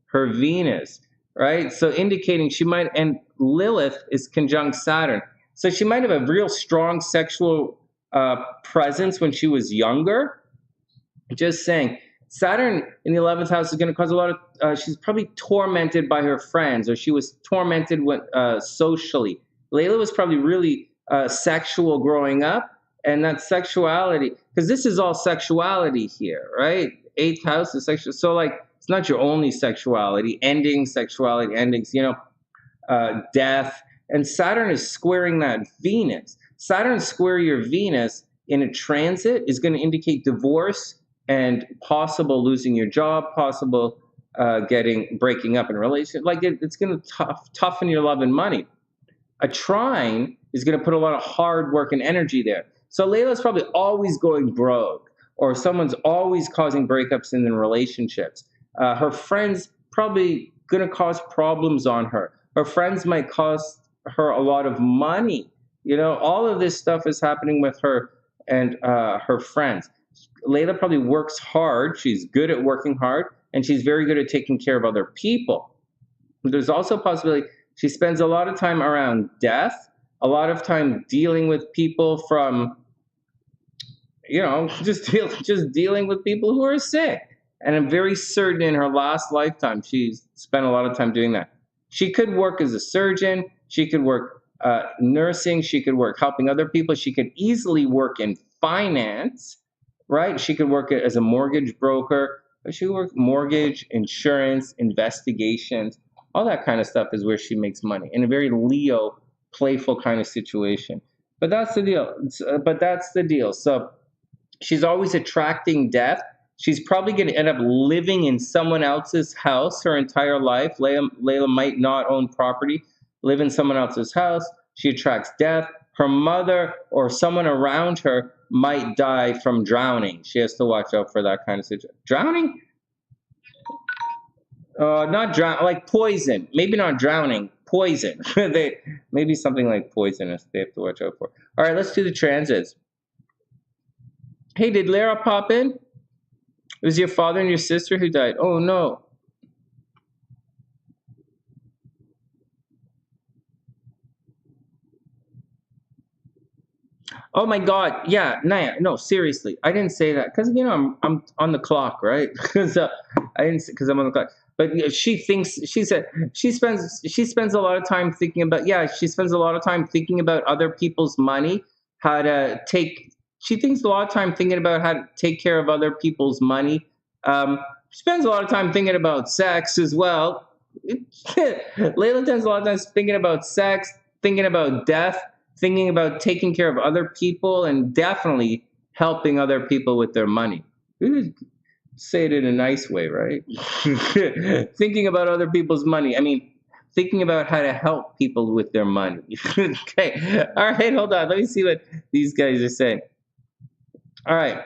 her Venus, right? So indicating she might, and Lilith is conjunct Saturn. So she might have a real strong sexual presence when she was younger. Just saying. Saturn in the 11th house is going to cause a lot of, she's probably tormented by her friends, or she was tormented socially. Layla was probably really sexual growing up, and that sexuality, because this is all sexuality here, right? 8th house is sexual. So like, it's not your only sexuality, endings, death. And Saturn is squaring that Venus. Saturn square your Venus in a transit is going to indicate divorce and possible losing your job, possible breaking up in a relationship. Like it's going to toughen your love and money. A trine is going to put a lot of hard work and energy there. So Layla's probably always going broke, or someone's always causing breakups in the relationships. Her friends probably going to cause problems on her. Her friends might cost her a lot of money. All of this stuff is happening with her and her friends. Layla probably works hard. She's good at working hard, and she's very good at taking care of other people. There's also a possibility she spends a lot of time around death, a lot of time dealing with people from, just dealing with people who are sick. And I'm very certain in her last lifetime, she's spent a lot of time doing that. She could work as a surgeon. She could work nursing. She could work helping other people. She could easily work in finance, right? She could work as a mortgage broker. She could work mortgage, insurance, investigations. all that kind of stuff is where she makes money in a very Leo, playful kind of situation. But that's the deal. So she's always attracting death. She's probably going to end up living in someone else's house her entire life. Layla might not own property, live in someone else's house. She attracts death. Her mother or someone around her might die from drowning. She has to watch out for that kind of situation. Drowning? Not drown, like poison. Maybe not drowning, poison. Maybe something like poisonous they have to watch out for. All right, let's do the transits. Hey, did Lara pop in? It was your father and your sister who died. Oh, no. Oh my God! Yeah, Naya. No, seriously, I didn't say that because I'm on the clock, right? Because I didn't because I'm on the clock. But she said she spends a lot of time thinking about she spends a lot of time thinking about other people's money, how to take. She thinks a lot of time thinking about how to take care of other people's money. She spends a lot of time thinking about sex as well. Layla spends a lot of time thinking about sex, thinking about death, thinking about taking care of other people, and definitely helping other people with their money. Say it in a nice way, right? Thinking about other people's money. I mean, thinking about how to help people with their money. Okay. All right, hold on. Let me see what these guys are saying. All right.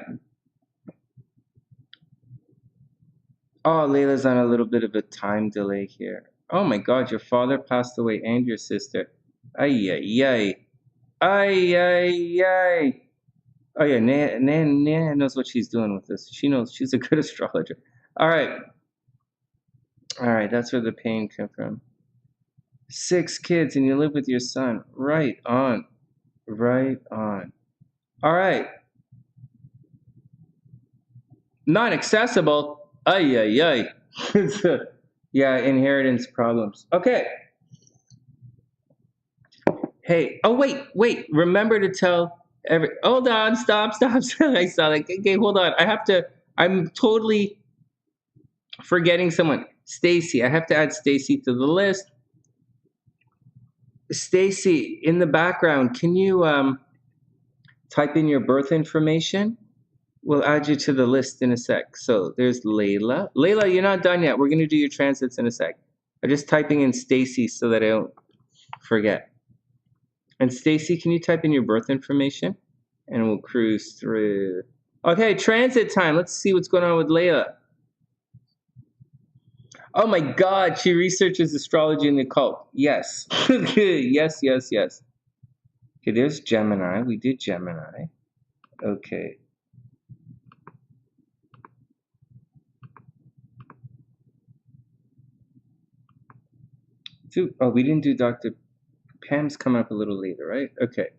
Oh, Layla's on a little bit of a time delay here. Oh my God, your father passed away and your sister. Ay, ay, ay. Ay, ay, ay. Oh yeah, Nana knows what she's doing with this. She knows she's a good astrologer. All right, that's where the pain came from. 6 kids and you live with your son. Right on. All right. Not accessible. Ay, ay, ay. Yeah, inheritance problems. Okay. Hey, oh wait. Remember to tell hold on, stop. I saw that. Okay, hold on. I'm totally forgetting someone. Stacey. I have to add Stacey to the list. Stacey, in the background, can you type in your birth information? We'll add you to the list in a sec. So there's Layla. Layla, you're not done yet. We're going to do your transits in a sec. I'm just typing in Stacey so that I don't forget. And Stacey, can you type in your birth information? And we'll cruise through. Okay, transit time. Let's see what's going on with Layla. Oh my God, she researches astrology and the occult. Yes. yes. Okay, there's Gemini. We did Gemini. Okay. Oh, we didn't do Dr. Pam's coming up a little later, right? Okay.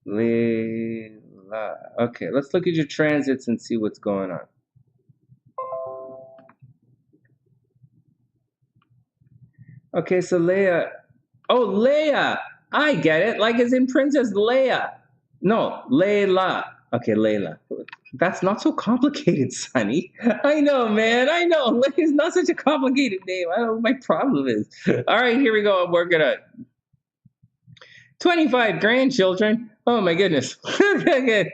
Layla. Okay, let's look at your transits and see what's going on. Okay, so Leia. Oh, Leia! I get it. Like as in Princess Leia. No, Layla. Okay, Layla. That's not so complicated, Sonny. I know, man. I know. It's not such a complicated name. I don't know what my problem is. All right, here we go. I'm working on it. 25 grandchildren. Oh, my goodness. Okay.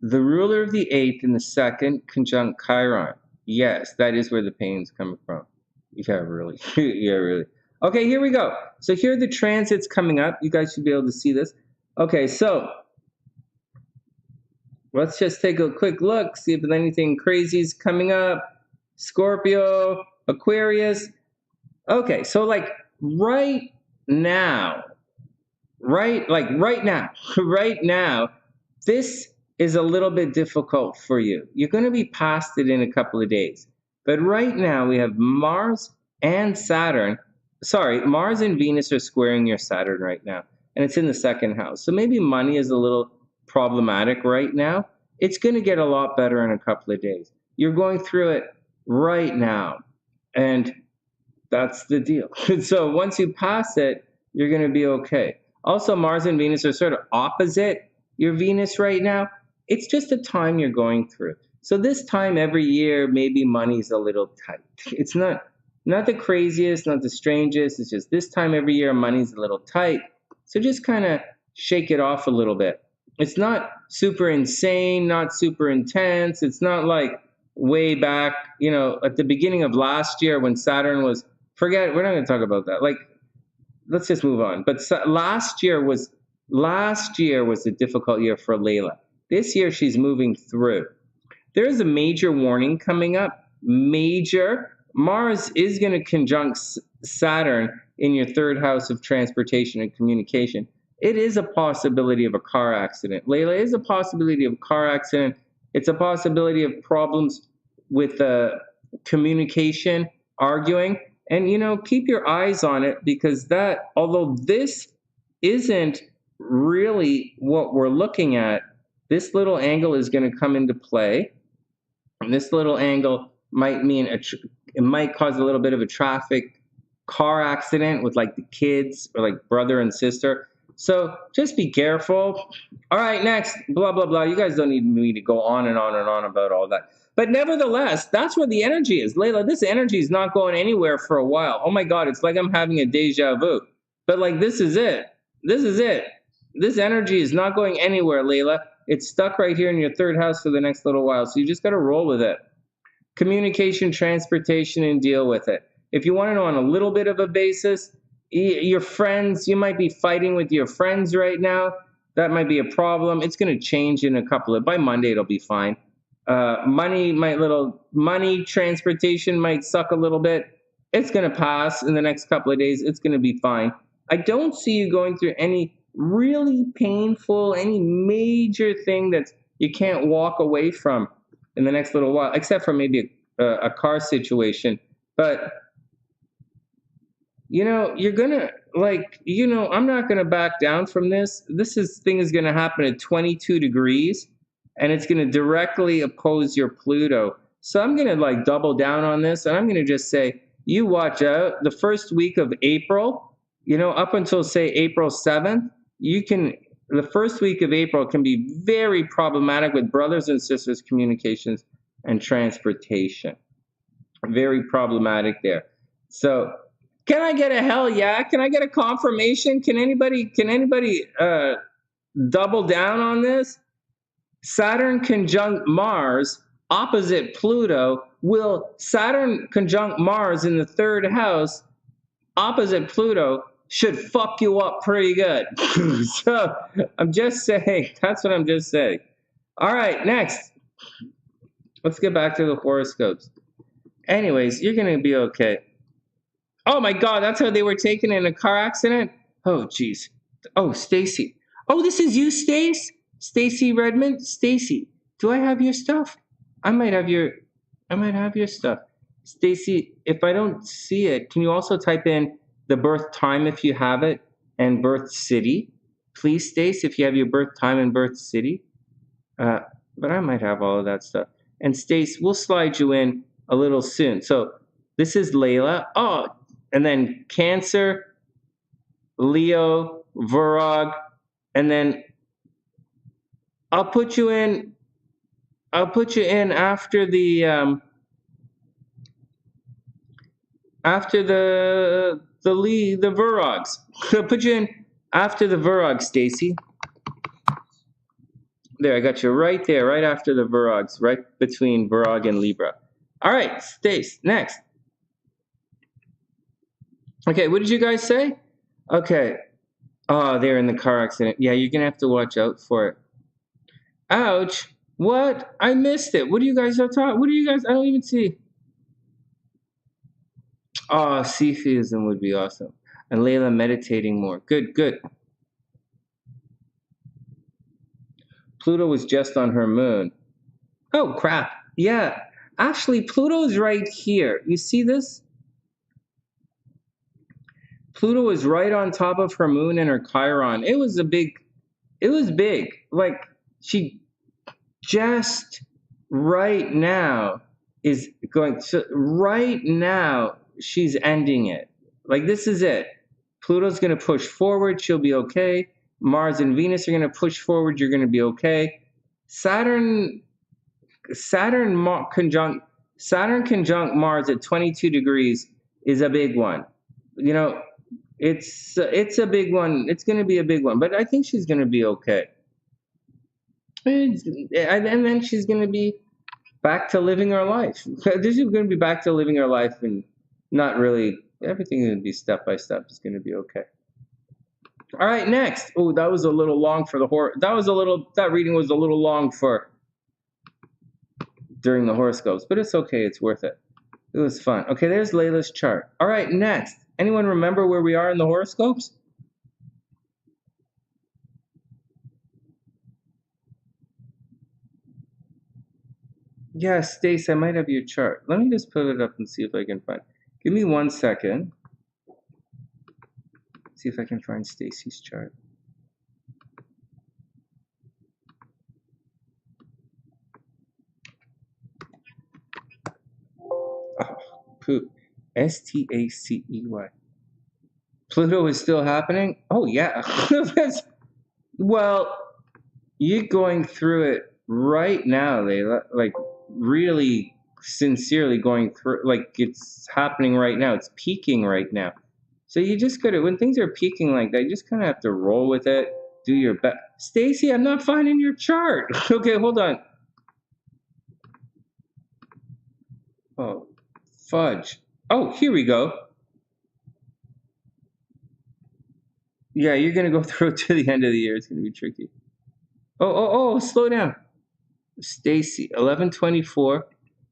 The ruler of the 8th in the 2nd conjunct Chiron. Yes, that is where the pain's coming from. Yeah, really. Yeah, really. Okay, here we go. So here are the transits coming up. You guys should be able to see this. Okay, so let's just take a quick look, see if anything crazy is coming up. Scorpio, Aquarius. Okay, so like right now, right now, this is a little bit difficult for you. You're going to be past it in a couple of days. But right now we have Mars and Saturn. Sorry, Mars and Venus are squaring your Saturn right now. And it's in the 2nd house. So maybe money is a little problematic right now. It's going to get a lot better in a couple of days. You're going through it right now. And that's the deal. So once you pass it, you're going to be okay. Also, Mars and Venus are sort of opposite your Venus right now. It's just a time you're going through. So this time every year, maybe money's a little tight. It's not the craziest, not the strangest. It's just this time every year, money's a little tight. So just kind of shake it off a little bit. It's not super insane, not super intense. It's not like way back, you know, at the beginning of last year when Saturn was, forget, we're not going to talk about that. Like, let's just move on. But last year was a difficult year for Layla. This year she's moving through. There is a major warning coming up. Major. Mars is going to conjunct Saturn in your third house of transportation and communication. It is a possibility of a car accident. Layla, is a possibility of a car accident. It's a possibility of problems with communication, arguing. And, you know, keep your eyes on it, because that, although this isn't really what we're looking at, this little angle is going to come into play. And this little angle might mean it might cause a little bit of a traffic car accident with like the kids or like brother and sister. So just be careful. All right, next, blah, blah, blah. You guys don't need me to go on and on and on about all that. But nevertheless, that's where the energy is. Layla, this energy is not going anywhere for a while. Oh my God, it's like I'm having a deja vu. But like, this is it. This is it. This energy is not going anywhere, Layla. It's stuck right here in your third house for the next little while. So you just got to roll with it. Communication, transportation, and deal with it. If you want to know on a little bit of a basis, your friends, you might be fighting with your friends right now. That might be a problem. It's going to change in by Monday, it'll be fine. Money, transportation might suck a little bit. It's going to pass in the next couple of days. It's going to be fine. I don't see you going through any really painful, any major thing that you can't walk away from in the next little while, except for maybe a car situation. But, you know, you're going to, like, you know, I'm not going to back down from this. Thing is going to happen at 22 degrees, and it's going to directly oppose your Pluto. So I'm going to, like, double down on this, and I'm going to just say, you watch out. The first week of April, you know, up until, say, April 7th, the first week of April can be very problematic with brothers and sisters communications and transportation. Very problematic there. So can I get a hell yeah? Can I get a confirmation? Can anybody double down on this? Saturn conjunct Mars opposite Pluto. Will Saturn conjunct Mars in the third house opposite Pluto should fuck you up pretty good. So I'm just saying, that's what I'm just saying. All right, next. Let's get back to the horoscopes. Anyways, you're going to be okay. Oh my God, that's how they were taken in a car accident? Oh, geez. Oh, Stacey. Oh, this is you, Stace? Stacey Redmond? Stacey, do I have your stuff? I might have your stuff. Stacey, if I don't see it, can you also type in the birth time if you have it, and birth city? Please, Stace, if you have your birth time and birth city. But I might have all of that stuff. And Stace, we'll slide you in a little soon. So this is Layla. Oh, and then Cancer, Leo, Virog, and then I'll put you in after the Virogs. I'll put you in after the Virogs, Stacey. There, I got you right there, right after the Virogs, right between Virog and Libra. All right, Stace, next. Okay, what did you guys say? Okay. Oh, they're in the car accident. Yeah, you're going to have to watch out for it. Ouch. What? I missed it. What do you guys talking? What do you guys? I don't even see. Oh, Sufism would be awesome. And Layla meditating more. Good, good. Pluto was just on her moon. Oh, crap. Yeah. Actually, Pluto's right here. You see this? Pluto is right on top of her moon and her Chiron. It was big. Like, she just right now is going to, right now, she's ending it. Like, this is it. Pluto's going to push forward. She'll be okay. Mars and Venus are going to push forward. You're going to be okay. Saturn, Saturn conjunct Mars at 22 degrees is a big one. You know, it's a big one. It's going to be a big one, but I think she's going to be okay. And then she's going to be back to living her life. This is going to be back to living her life, and not really everything is going to be step by step. It's going to be okay. All right, next. Oh, that was a little long for the that reading was a little long for during the horoscopes, but it's okay. It's worth it. It was fun. Okay, there's Layla's chart. All right, next. Anyone remember where we are in the horoscopes? Yeah, Stacey, I might have your chart. Let me just put it up and see if I can find. Give me 1 second. See if I can find Stacey's chart. Oh, poop. Stacey. Pluto is still happening? Oh, yeah. Well, you're going through it right now, Layla. Like, really sincerely going through, like, it's happening right now. It's peaking right now. So you just gotta, when things are peaking like that, you just kind of have to roll with it, do your best. Stacey, I'm not finding your chart. Okay, hold on. Oh, fudge. Oh, here we go. Yeah, you're gonna go through it to the end of the year. It's gonna be tricky. Oh, slow down. Stacey, 11:24.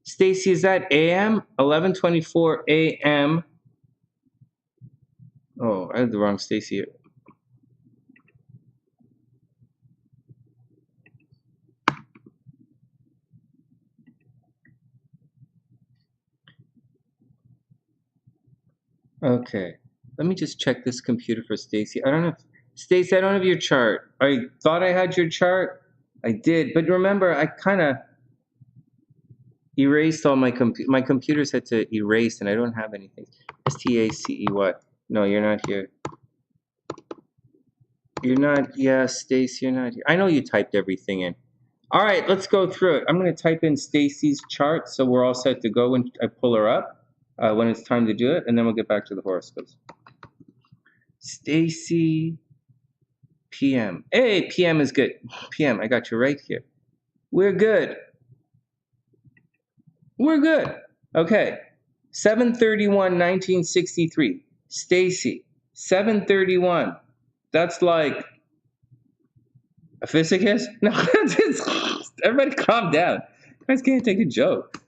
Stacey, is that AM? 11:24 AM. Oh, I had the wrong Stacey here. Okay, let me just check this computer for Stacey. I don't know, Stacey, I don't have your chart. I thought I had your chart. I did, but remember, I kind of erased all my computer said to erase, and I don't have anything. Stacey. No, you're not here. You're not. Yeah, Stacey, you're not here. I know you typed everything in. All right, let's go through it. I'm going to type in Stacey's chart, so we're all set to go when I pull her up, when it's time to do it, and then we'll get back to the horoscopes. Stacey, PM. Hey, PM is good. PM, I got you right here. We're good. We're good. Okay. 7/31/1963. Stacey. 7/31. That's like a physicist? No, everybody calm down. You guys can't take a joke.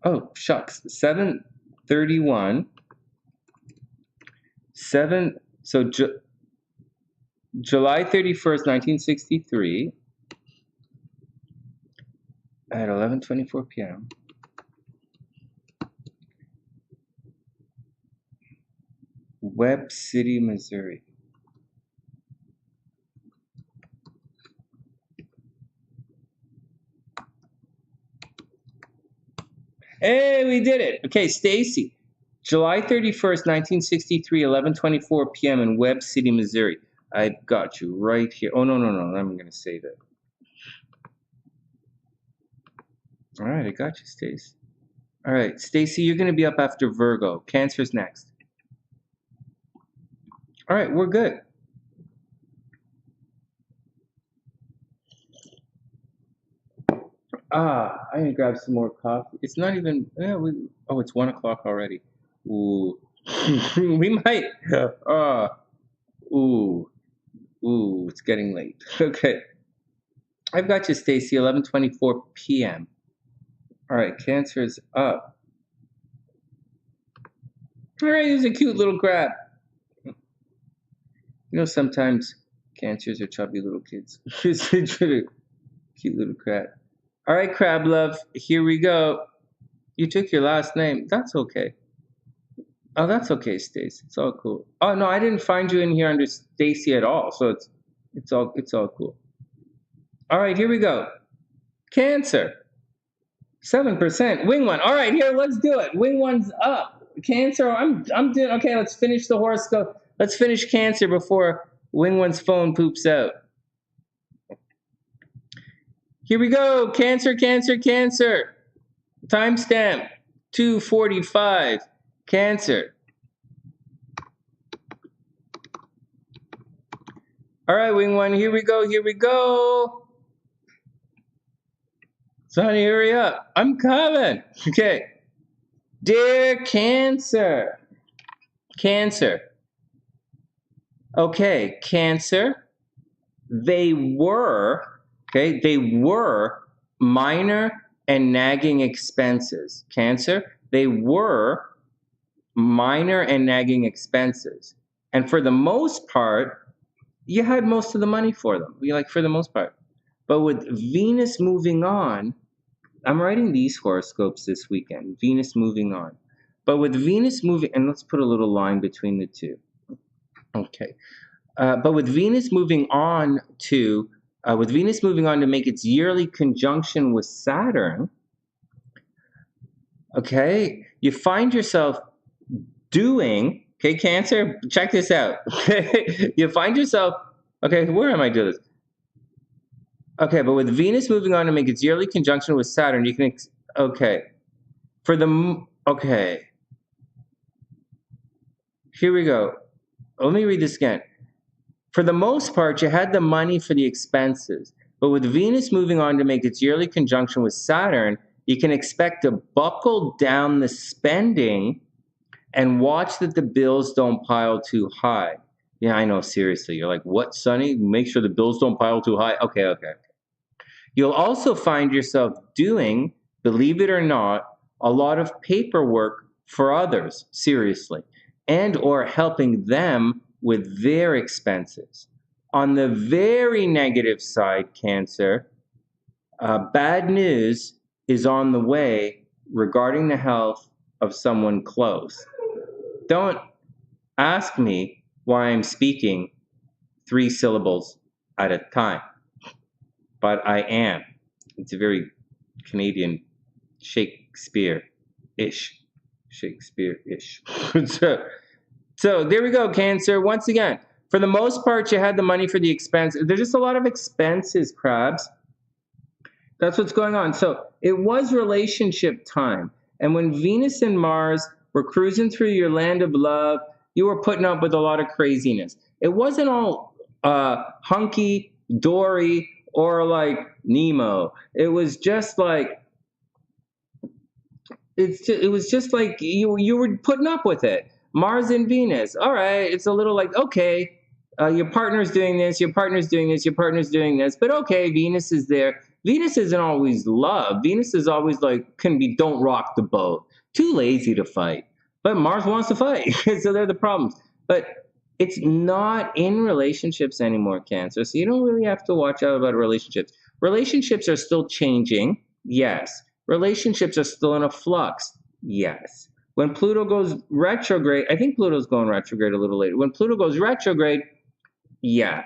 Oh, shucks. 7/31. July 31st, 1963 at 11:24 p.m. Webb City, Missouri. Hey, we did it. Okay, Stacey. July 31st, 1963, 11:24 p.m. in Webb City, Missouri. I got you right here. Oh, no. I'm going to save it. All right, I got you, Stacey. All right, Stacey, you're going to be up after Virgo. Cancer's next. All right, we're good. I'm going to grab some more coffee. It's not even, it's 1 o'clock already. Ooh. We might, it's getting late. Okay. I've got you, Stacey, 11:24 p.m. All right, Cancer's up. All right, here's a cute little crab. You know, sometimes Cancers are chubby little kids. It's a cute little crab. All right, crab love, here we go. You took your last name. That's okay. Oh, that's okay, Stacey. It's all cool. Oh no, I didn't find you in here under Stacey at all, so it's all cool. All right, here we go. Cancer. 7%. Wing one. All right, here, let's do it. Wing one's up. Cancer, I'm doing okay. Let's finish the horoscope. Let's finish Cancer before Wing one's phone poops out. Here we go. Cancer, Cancer, Cancer. Timestamp 2:45. Cancer. All right, wing one. Here we go. Here we go. Sonny, hurry up. I'm coming. Okay. Dear Cancer. Cancer. Okay, Cancer. They were minor and nagging expenses. Cancer, they were minor and nagging expenses. And for the most part, you had most of the money for them. For the most part. But with Venus moving on, I'm writing these horoscopes this weekend, Venus moving on. But with Venus moving, and let's put a little line between the two. Okay. But with Venus moving on to make its yearly conjunction with Saturn, okay, you find yourself doing, okay, Cancer, check this out. You find yourself, okay, where am I doing this? Okay, but with Venus moving on to make its yearly conjunction with Saturn, you can, here we go. Let me read this again. For the most part, you had the money for the expenses, but with Venus moving on to make its yearly conjunction with Saturn, you can expect to buckle down the spending and watch that the bills don't pile too high. Yeah, I know, seriously. You're like, what, Sonny? Make sure the bills don't pile too high? Okay. You'll also find yourself doing, believe it or not, a lot of paperwork for others, seriously, and or helping them with their expenses. On the very negative side, Cancer, bad news is on the way regarding the health of someone close. Don't ask me why I'm speaking 3 syllables at a time, but I am. It's a very Canadian Shakespeare-ish. So there we go, Cancer. Once again, for the most part, you had the money for the expense. There's just a lot of expenses, crabs. That's what's going on. So it was relationship time. And when Venus and Mars were cruising through your land of love, you were putting up with a lot of craziness. It wasn't all hunky dory or like Nemo. It was just like you were putting up with it. Mars and Venus. All right, it's a little like, okay, your partner's doing this, your partner's doing this, your partner's doing this, but okay, Venus is there. Venus isn't always love. Venus is always like, don't rock the boat. Too lazy to fight. But Mars wants to fight. So they're the problems. But it's not in relationships anymore, Cancer. So you don't really have to watch out about relationships. Relationships are still changing. Yes. Relationships are still in a flux. Yes. When Pluto goes retrograde, I think Pluto's going retrograde a little later. When Pluto goes retrograde, yeah.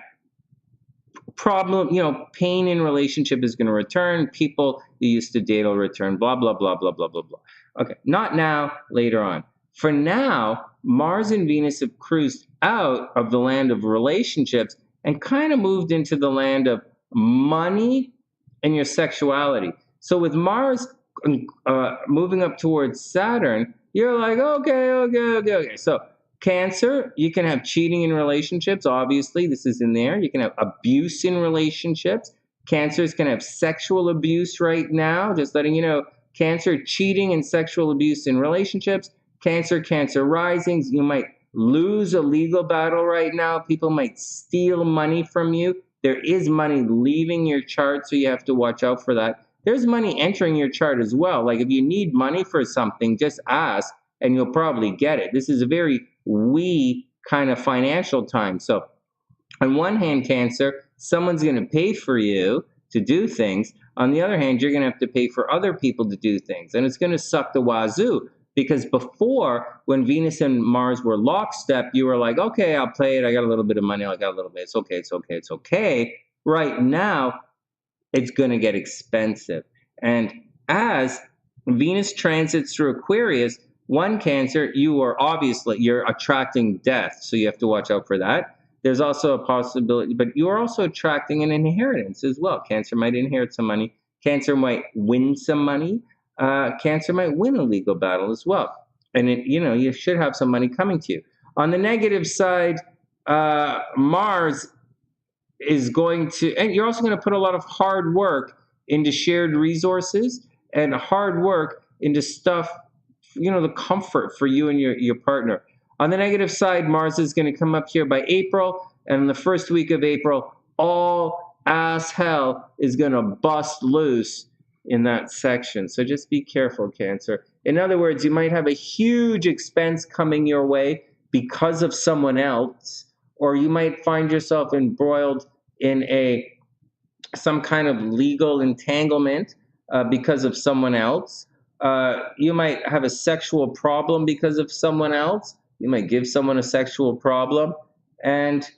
Pain in relationship is going to return. People you used to date will return, blah, blah, blah, blah, blah, blah, blah. Okay, not now, later on. For now, Mars and Venus have cruised out of the land of relationships and kind of moved into the land of money and your sexuality. So with Mars moving up towards Saturn, you're like, okay. So Cancer, you can have cheating in relationships. Obviously, this is in there. You can have abuse in relationships. Cancers can have sexual abuse right now. Just letting you know, Cancer, cheating and sexual abuse in relationships. Cancer risings. You might lose a legal battle right now. People might steal money from you. There is money leaving your chart, so you have to watch out for that. There's money entering your chart as well. Like if you need money for something, just ask and you'll probably get it. This is a very kind of financial time. So on one hand, Cancer, someone's going to pay for you to do things. On the other hand, you're going to have to pay for other people to do things. And it's going to suck the wazoo. Because before, when Venus and Mars were lockstep, you were like, okay, I'll play it. I got a little bit of money. I got a little bit. It's okay. Right now, it's going to get expensive. And as Venus transits through Aquarius, one Cancer, you're attracting death. So you have to watch out for that. There's also a possibility, but you're also attracting an inheritance as well. Cancer might inherit some money. Cancer might win some money. Cancer might win a legal battle as well. And you should have some money coming to you. On the negative side, Mars is going to, and you're also going to put a lot of hard work into shared resources and hard work into stuff, the comfort for you and your partner. On the negative side, Mars is going to come up here by April, and in the first week of April, all ass hell is going to bust loose in that section. So just be careful, Cancer. In other words, you might have a huge expense coming your way because of someone else, or you might find yourself embroiled in some kind of legal entanglement because of someone else. You might have a sexual problem because of someone else. You might give someone a sexual problem, and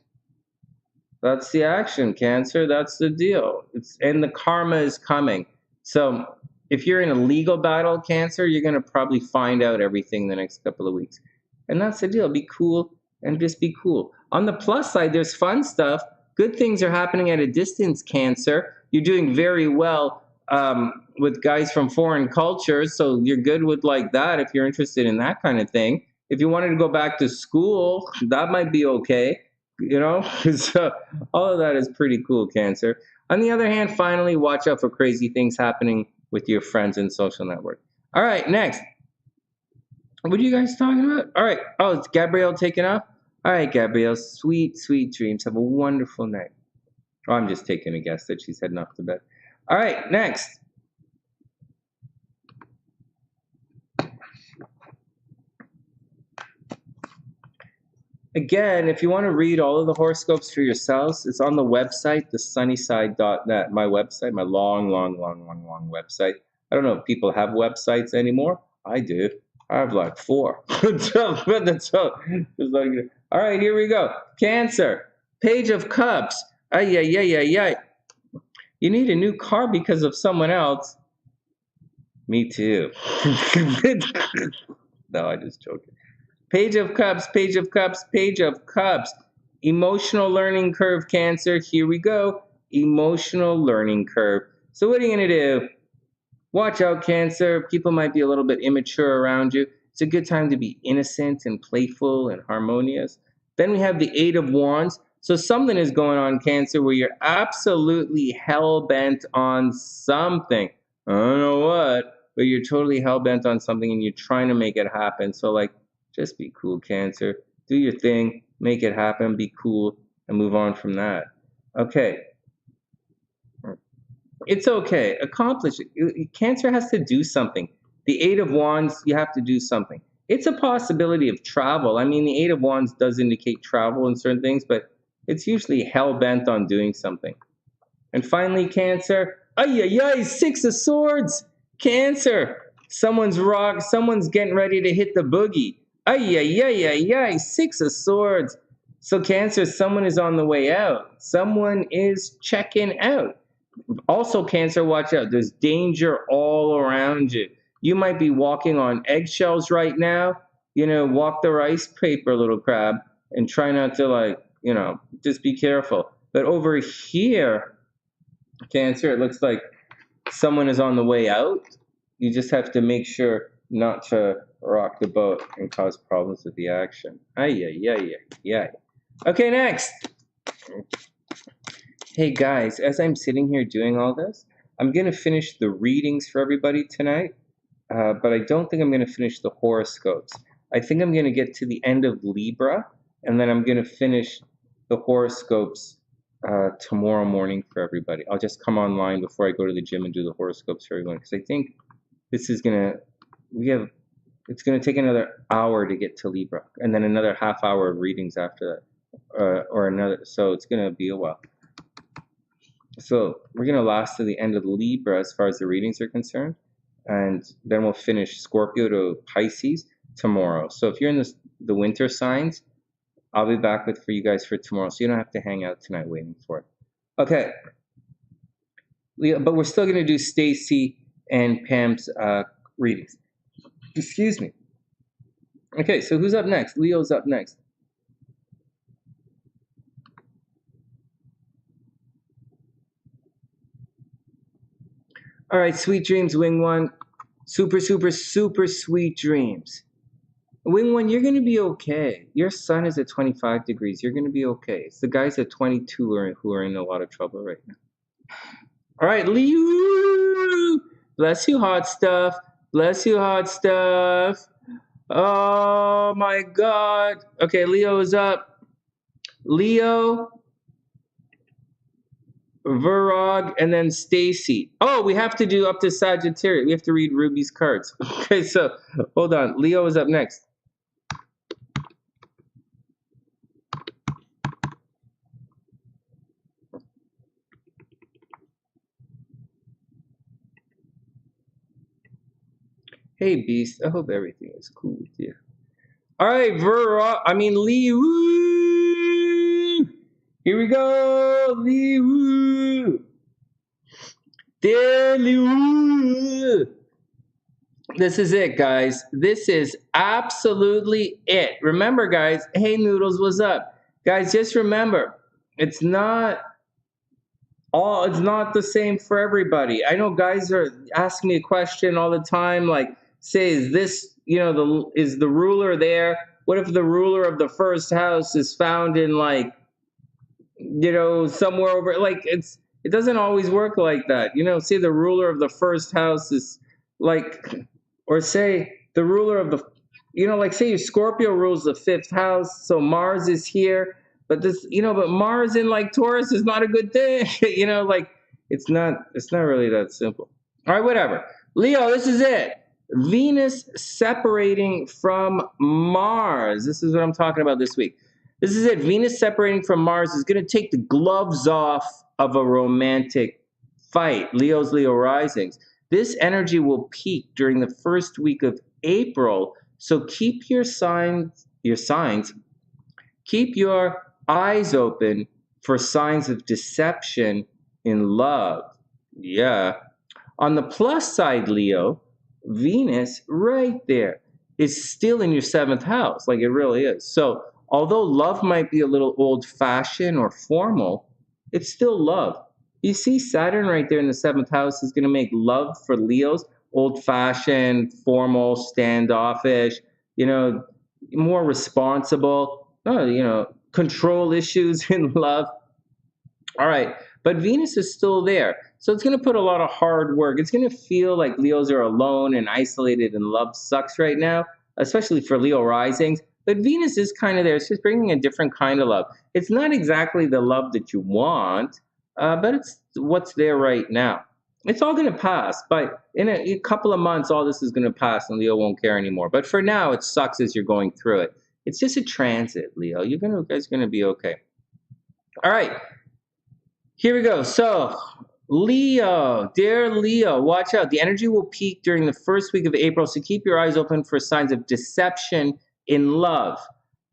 that's the action, Cancer. That's the deal. And the karma is coming. So if you're in a legal battle, Cancer, you're going to probably find out everything the next couple of weeks. And that's the deal. Be cool and just be cool. On the plus side, there's fun stuff. Good things are happening at a distance, Cancer. You're doing very well with guys from foreign cultures, so you're good with like that if you're interested in that kind of thing. If you wanted to go back to school, that might be okay, So all of that is pretty cool, Cancer. On the other hand, finally, watch out for crazy things happening with your friends and social network. All right, next. What are you guys talking about? All right. Oh, is Gabrielle taking off? All right, Gabrielle. Sweet, sweet dreams. Have a wonderful night. Oh, I'm just taking a guess that she's heading off to bed. All right, next. Again, if you want to read all of the horoscopes for yourselves, it's on the website, TheSunnySide.net. My website, my long website. I don't know if people have websites anymore. I do. I have like 4. All right, here we go. Cancer, Page of Cups. Ay. You need a new car because of someone else. Me too. No, I just joking. Page of Cups, Page of Cups, Page of Cups. Emotional learning curve, Cancer. Here we go. Emotional learning curve. So what are you going to do? Watch out, Cancer. People might be a little bit immature around you. It's a good time to be innocent and playful and harmonious. Then we have the 8 of Wands. So something is going on, Cancer, where you're absolutely hell-bent on something. I don't know what, but you're totally hell-bent on something and you're trying to make it happen. So, just be cool, Cancer. Do your thing, make it happen, be cool, and move on from that. Okay. It's okay. Accomplish it. Cancer has to do something. The 8 of Wands, you have to do something. It's a possibility of travel. I mean, the 8 of Wands does indicate travel in certain things, but it's usually hell-bent on doing something. And finally, Cancer. Ay, 6 of Swords. Cancer. Someone's getting ready to hit the boogie. Ay, 6 of Swords. So Cancer, someone is on the way out. Someone is checking out. Also, Cancer, watch out. There's danger all around you. You might be walking on eggshells right now. Walk the rice paper, little crab, and try not to, just be careful. But over here, Cancer, it looks like someone is on the way out. You just have to make sure not to rock the boat and cause problems with the action. Ay. Okay, next. Hey guys, as I'm sitting here doing all this, I'm going to finish the readings for everybody tonight, but I don't think I'm going to finish the horoscopes. I think I'm going to get to the end of Libra, and then I'm going to finish the horoscopes tomorrow morning for everybody. I'll just come online before I go to the gym and do the horoscopes for everyone, because I think this is going to, it's going to take another hour to get to Libra, and then another half hour of readings after that, so it's going to be a while. So we're going to last to the end of Libra as far as the readings are concerned, and then we'll finish Scorpio to Pisces tomorrow. So if you're in the winter signs, I'll be back for you guys for tomorrow, so you don't have to hang out tonight waiting for it. Okay. But we're still going to do Stacey and Pam's readings. Excuse me. Okay, so who's up next? Leo's up next. All right, sweet dreams, Wing One. Super, super, super sweet dreams. Wing One, you're going to be okay. Your sun is at 25 degrees. You're going to be okay. It's the guys at 22 who are in a lot of trouble right now. All right, Leo. Bless you, hot stuff. Bless you, hot stuff. Oh, my God. Okay, Leo is up. Leo, Virog, and then Stacey. Oh, we have to do up to Sagittarius. We have to read Ruby's cards. Okay, so hold on. Leo is up next. Hey, Beast. I hope everything is cool with you. All right, Leo. Here we go, Leo. There, Leo. This is it, guys. This is absolutely it. Remember, guys. Hey, Noodles, what's up? Guys, just remember, it's not the same for everybody. I know guys are asking me a question all the time, like, say, is this, is the ruler there? What if the ruler of the first house is found in, like, somewhere over, like, it doesn't always work like that. Say the ruler of the first house is like, or say the ruler of the, like, say Scorpio rules the fifth house, so Mars is here, but but Mars in, like, Taurus is not a good thing. Like, it's not really that simple. All right, whatever. Leo, this is it. Venus separating from Mars. This is what I'm talking about this week. This is it. Venus separating from Mars is going to take the gloves off of a romantic fight. Leo risings. This energy will peak during the first week of April. So keep your signs, keep your eyes open for signs of deception in love. Yeah. On the plus side, Leo, Venus right there is still in your seventh house. Like, it really is. So although love might be a little old-fashioned or formal, it's still love. You see Saturn right there in the seventh house is going to make love for Leos old-fashioned, formal, standoffish, more responsible, control issues in love. All right, but Venus is still there. So it's going to put a lot of hard work. It's going to feel like Leos are alone and isolated and love sucks right now, especially for Leo risings. But Venus is kind of there. It's just bringing a different kind of love. It's not exactly the love that you want, but it's what's there right now. It's all going to pass. But in a couple of months, all this is going to pass and Leo won't care anymore. But for now, it sucks as you're going through it. It's just a transit, Leo. You guys are going to be okay. All right. Here we go. So, Leo, dear Leo, watch out. The energy will peak during the first week of April, so keep your eyes open for signs of deception in love.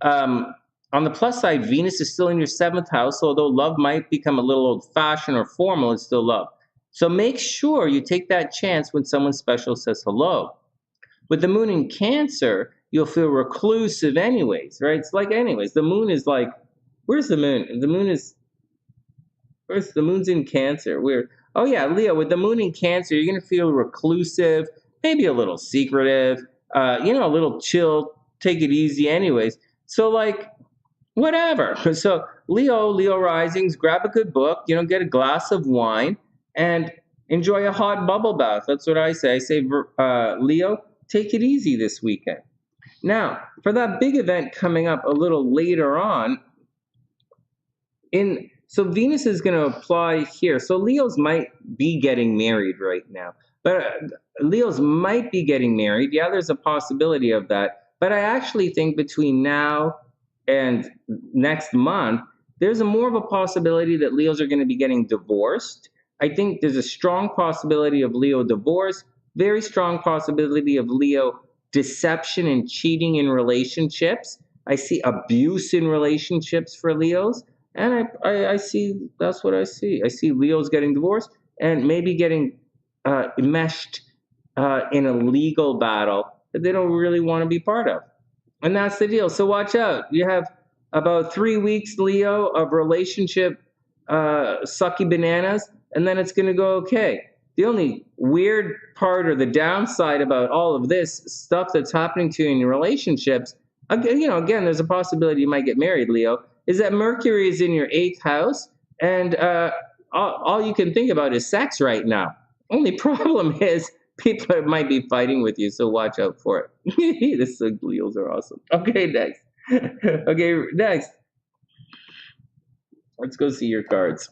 On the plus side, Venus is still in your seventh house, so although love might become a little old-fashioned or formal, it's still love. So make sure you take that chance when someone special says hello. With the moon in Cancer, you'll feel reclusive anyways, right? It's like anyways. The moon is like, where's the moon? The moon's in Cancer. Weird. Oh yeah, Leo, with the moon in Cancer, you're going to feel reclusive, maybe a little secretive, a little chill, take it easy anyways. So, like, whatever. So Leo risings, grab a good book, get a glass of wine and enjoy a hot bubble bath. That's what I say. I say, Leo, take it easy this weekend. Now, for that big event coming up a little later on, so Venus is going to apply here. So Leos might be getting married right now. But Leos might be getting married. Yeah, there's a possibility of that. But I actually think between now and next month, there's more of a possibility that Leos are going to be getting divorced. I think there's a strong possibility of Leo divorce, very strong possibility of Leo deception and cheating in relationships. I see abuse in relationships for Leos. And I see, that's what I see. I see Leos getting divorced and maybe getting enmeshed in a legal battle that they don't really want to be part of. And that's the deal. So watch out. You have about 3 weeks, Leo, of relationship sucky bananas, and then it's going to go okay. The only weird part or the downside about all of this stuff that's happening to you in your relationships, again, again, there's a possibility you might get married, Leo, is that Mercury is in your 8th house, and all you can think about is sex right now. Only problem is people might be fighting with you, so watch out for it. The Leos are awesome. Okay, next. Okay, next. Let's go see your cards.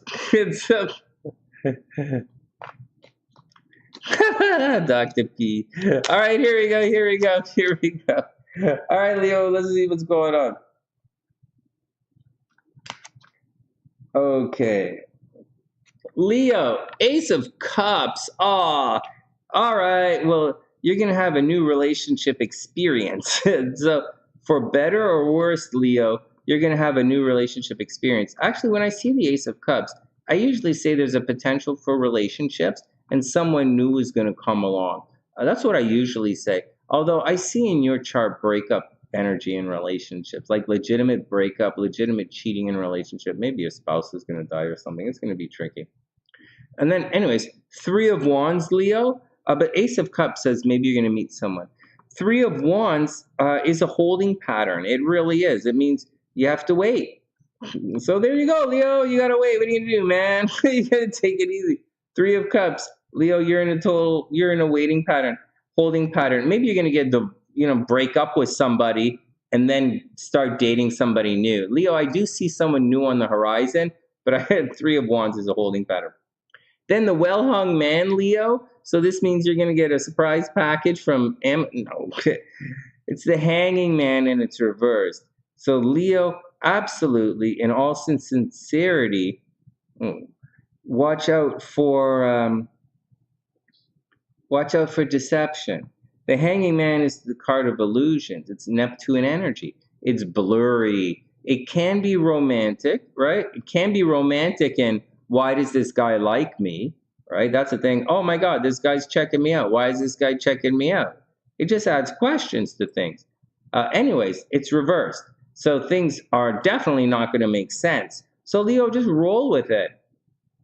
Dr. P. All right, here we go. All right, Leo, let's see what's going on. Okay. Leo, Ace of Cups. All right. Well, you're going to have a new relationship experience. So, for better or worse, Leo, you're going to have a new relationship experience. Actually, when I see the Ace of Cups, I usually say there's a potential for relationships and someone new is going to come along. That's what I usually say. Although I see in your chart breakup energy in relationships, like legitimate breakup, legitimate cheating in relationship. Maybe your spouse is going to die or something. It's going to be tricky. And then, anyways, 3 of Wands, Leo. But Ace of Cups says maybe you're going to meet someone. 3 of Wands is a holding pattern. It really is. It means you have to wait. So there you go, Leo. You got to wait. What are you going to do, man? You got to take it easy. 3 of Cups. Leo, you're in a waiting pattern, holding pattern. Maybe you're going to get break up with somebody and then start dating somebody new. Leo, I do see someone new on the horizon, but I had 3 of Wands as a holding pattern. Then the well-hung man, Leo. So this means you're going to get a surprise package from No, it's the hanging man and it's reversed. So Leo, absolutely, in all sincerity, watch out for deception. The hanging man is the card of illusions. It's Neptune energy. It's blurry. It can be romantic, right? It can be romantic and why does this guy like me, right? That's the thing. Oh my God, this guy's checking me out. Why is this guy checking me out? It just adds questions to things. Anyways, it's reversed. So things are definitely not going to make sense. So Leo, just roll with it.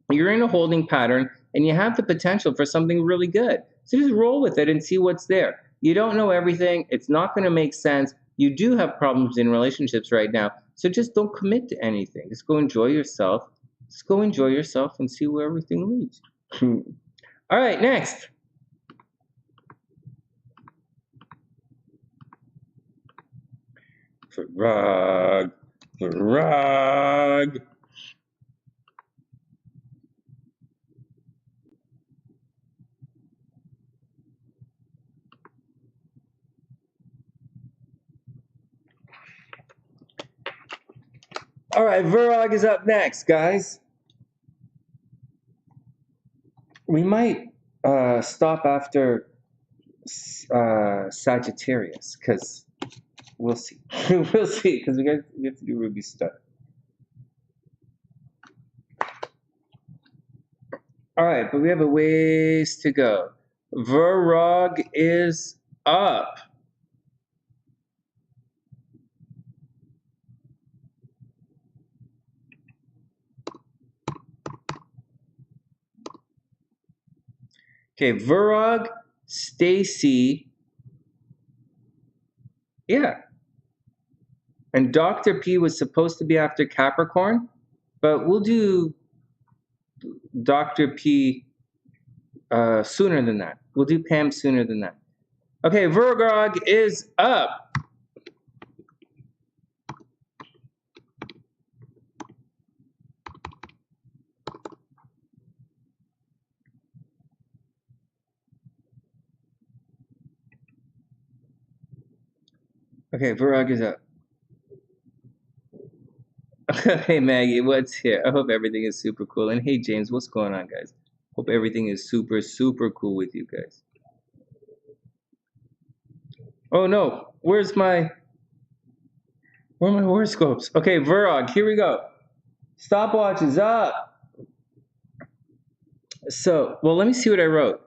You're in a holding pattern and you have the potential for something really good. So just roll with it and see what's there. You don't know everything. It's not going to make sense. You do have problems in relationships right now. So just don't commit to anything. Just go enjoy yourself. Just go enjoy yourself and see where everything leads. All right, next. Virog. All right, Virog is up next, guys. We might stop after Sagittarius, because we'll see. We'll see, because we have to do Ruby stuff. All right, but we have a ways to go. Virog is up. Okay, Virog, Stacey, yeah. And Dr. P was supposed to be after Capricorn, but we'll do Dr. P sooner than that. We'll do Pam sooner than that. Okay, Virog is up. Okay, Virog is up. Hey, Maggie, what's here? I hope everything is super cool. And hey, James, what's going on, guys? Hope everything is super, super cool with you guys. Oh, no. Where's my horoscopes? Okay, Virog, here we go. Stopwatch is up. So, well, let me see what I wrote.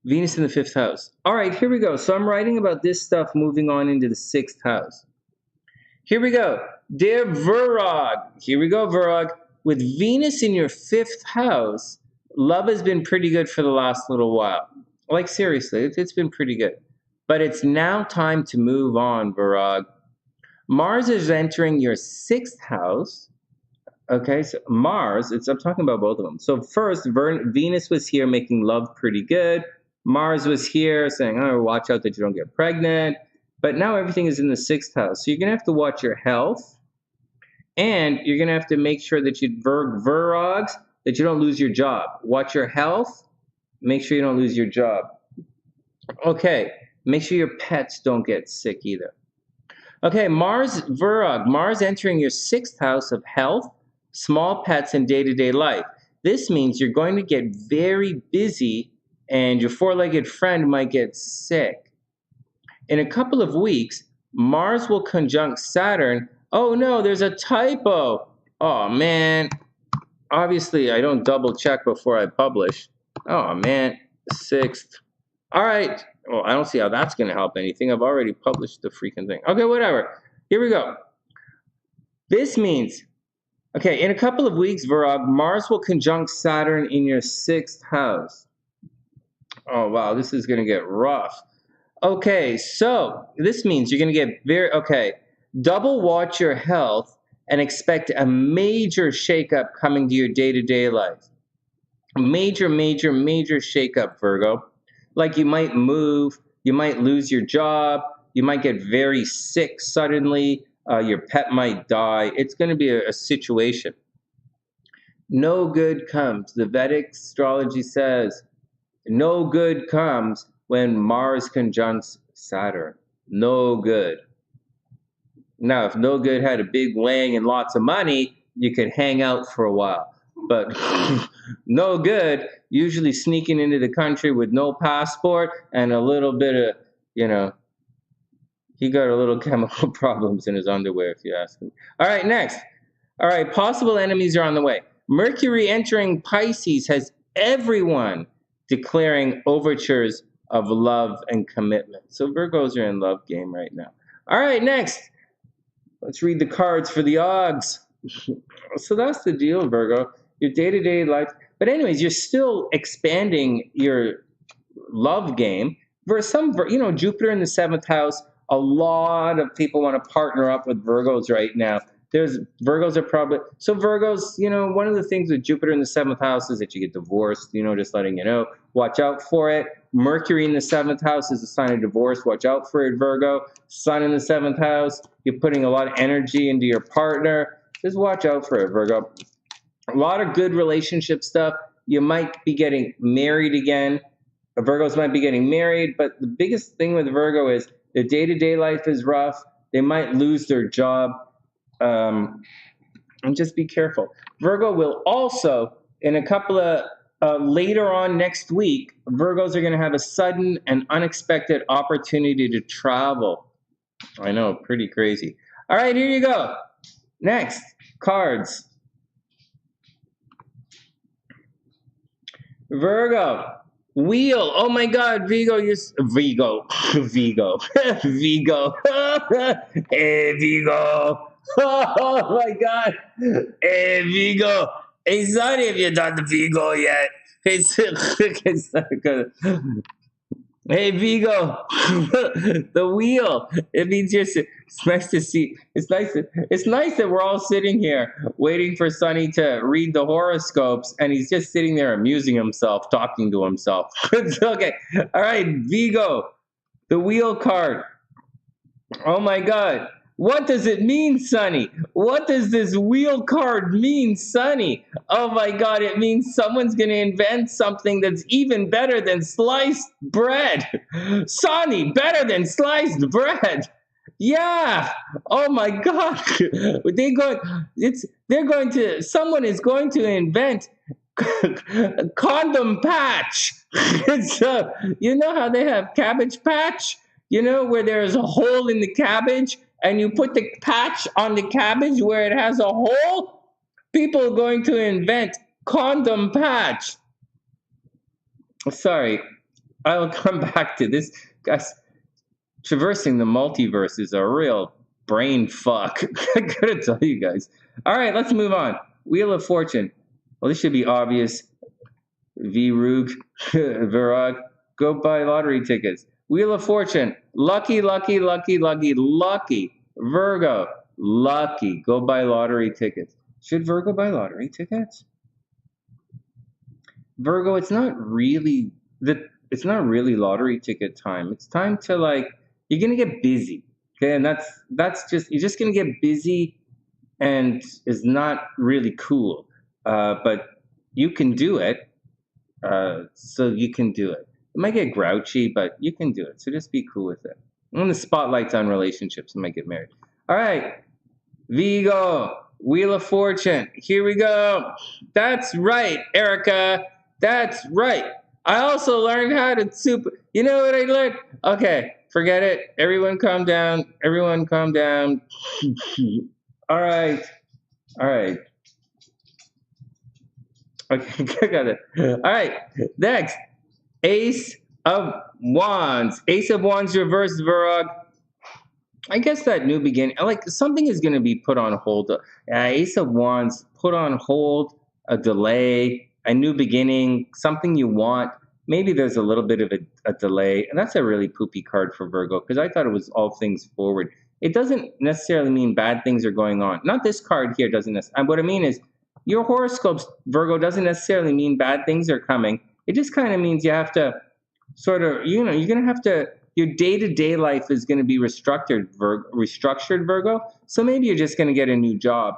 Venus in the 5th house. All right, here we go. So I'm writing about this stuff moving on into the 6th house. Here we go. Dear Virog, here we go, Virog. With Venus in your 5th house, love has been pretty good for the last little while. Like, seriously, it's been pretty good. But it's now time to move on, Virog. Mars is entering your 6th house. Okay, so Mars, I'm talking about both of them. So first, Venus was here making love pretty good. Mars was here saying, oh, watch out that you don't get pregnant. But now everything is in the 6th house. So you're going to have to watch your health. And you're going to have to make sure that Virogs, that you don't lose your job. Watch your health. Make sure you don't lose your job. Okay, make sure your pets don't get sick either. Okay, Virog, Mars entering your 6th house of health, small pets, and day-to-day life. This means you're going to get very busy and your 4-legged friend might get sick. In a couple of weeks, Mars will conjunct Saturn. Oh no, there's a typo. Oh man. Obviously, I don't double check before I publish. Oh man, 6th. All right. Well, I don't see how that's going to help anything. I've already published the freaking thing. Okay, whatever. Here we go. This means, okay, in a couple of weeks, Virog, Mars will conjunct Saturn in your 6th house. Oh, wow, this is going to get rough. Okay, so this means you're going to get double watch your health and expect a major shakeup coming to your day-to-day life. A major, major, major shakeup, Virgo. Like you might move, you might lose your job, you might get very sick suddenly, your pet might die. It's going to be a situation. No good comes. The Vedic astrology says no good comes when Mars conjuncts Saturn. No good. Now, if no good had a big wang and lots of money, you could hang out for a while. But no good, usually sneaking into the country with no passport and a little bit of, he got a little chemical problems in his underwear, if you ask me. All right, next. All right, possible enemies are on the way. Mercury entering Pisces has everyone declaring overtures of love and commitment. So Virgos are in love game right now. All right, next. Let's read the cards for the odds. So that's the deal, Virgo. Your day-to-day life. But anyways, you're still expanding your love game. For some, Jupiter in the 7th house, a lot of people want to partner up with Virgos right now. Virgos are probably, so Virgos, one of the things with Jupiter in the 7th house is that you get divorced, just letting you know. Watch out for it. Mercury in the 7th house is a sign of divorce. Watch out for it, Virgo. Sun in the 7th house, you're putting a lot of energy into your partner. Just watch out for it, Virgo. A lot of good relationship stuff. You might be getting married again. Virgos might be getting married, but the biggest thing with Virgo is their day-to-day life is rough. They might lose their job. And just be careful. Virgo will also, in a couple of, later on next week, Virgos are going to have a sudden and unexpected opportunity to travel. I know, pretty crazy. All right, here you go. Next, cards. Virgo, wheel. Oh my God, Vigo, Vigo. Vigo. Hey, Vigo. Oh my God. Hey, Vigo. Hey, Sonny, have you done the Vigo yet? Hey, hey, Vigo. The wheel. It means it's nice to see. It's nice that we're all sitting here waiting for Sonny to read the horoscopes, and he's just sitting there amusing himself, talking to himself. Okay. All right, Vigo. The wheel card. Oh my God. What does it mean, Sonny? What does this wheel card mean, Sonny? Oh my God, it means someone's going to invent something that's even better than sliced bread. Sonny, better than sliced bread. Yeah. Oh my God. Someone is going to invent a condom patch. So, you know how they have Cabbage Patch? Where there's a hole in the cabbage? And you put the patch on the cabbage where it has a hole? People are going to invent condom patch. Sorry, I'll come back to this. Guys, traversing the multiverse is a real brain fuck. I gotta tell you guys. All right, let's move on. Wheel of Fortune. Well, this should be obvious. Virog, Virog, go buy lottery tickets. Wheel of Fortune, lucky, lucky, lucky, lucky, lucky. Virgo, lucky, go buy lottery tickets. Should Virgo buy lottery tickets? Virgo, it's not really lottery ticket time. It's time to like you're gonna get busy. Okay, and that's just you're just gonna get busy and is not really cool. But you can do it. So you can do it. It might get grouchy, but you can do it. So just be cool with it. When the spotlight's on relationships, you might get married. All right, Vigo, Wheel of Fortune. Here we go. That's right, Erica. That's right. I also learned how to super. You know what I learned? Okay, forget it. Everyone calm down. Everyone calm down. All right. All right. Okay, I got it. All right. Next, Ace of Wands. Ace of Wands reversed, Virog. I guess that new beginning, like something is going to be put on hold. Ace of Wands, put on hold, a delay, a new beginning, something you want. Maybe there's a little bit of a delay. And that's a really poopy card for Virgo because I thought it was all things forward. It doesn't necessarily mean bad things are going on. Not this card here doesn't necessarily. What I mean is your horoscopes, Virgo, doesn't necessarily mean bad things are coming. It just kind of means you have to sort of, you're going to have to, your day-to-day life is going to be restructured, Virgo. So maybe you're just going to get a new job.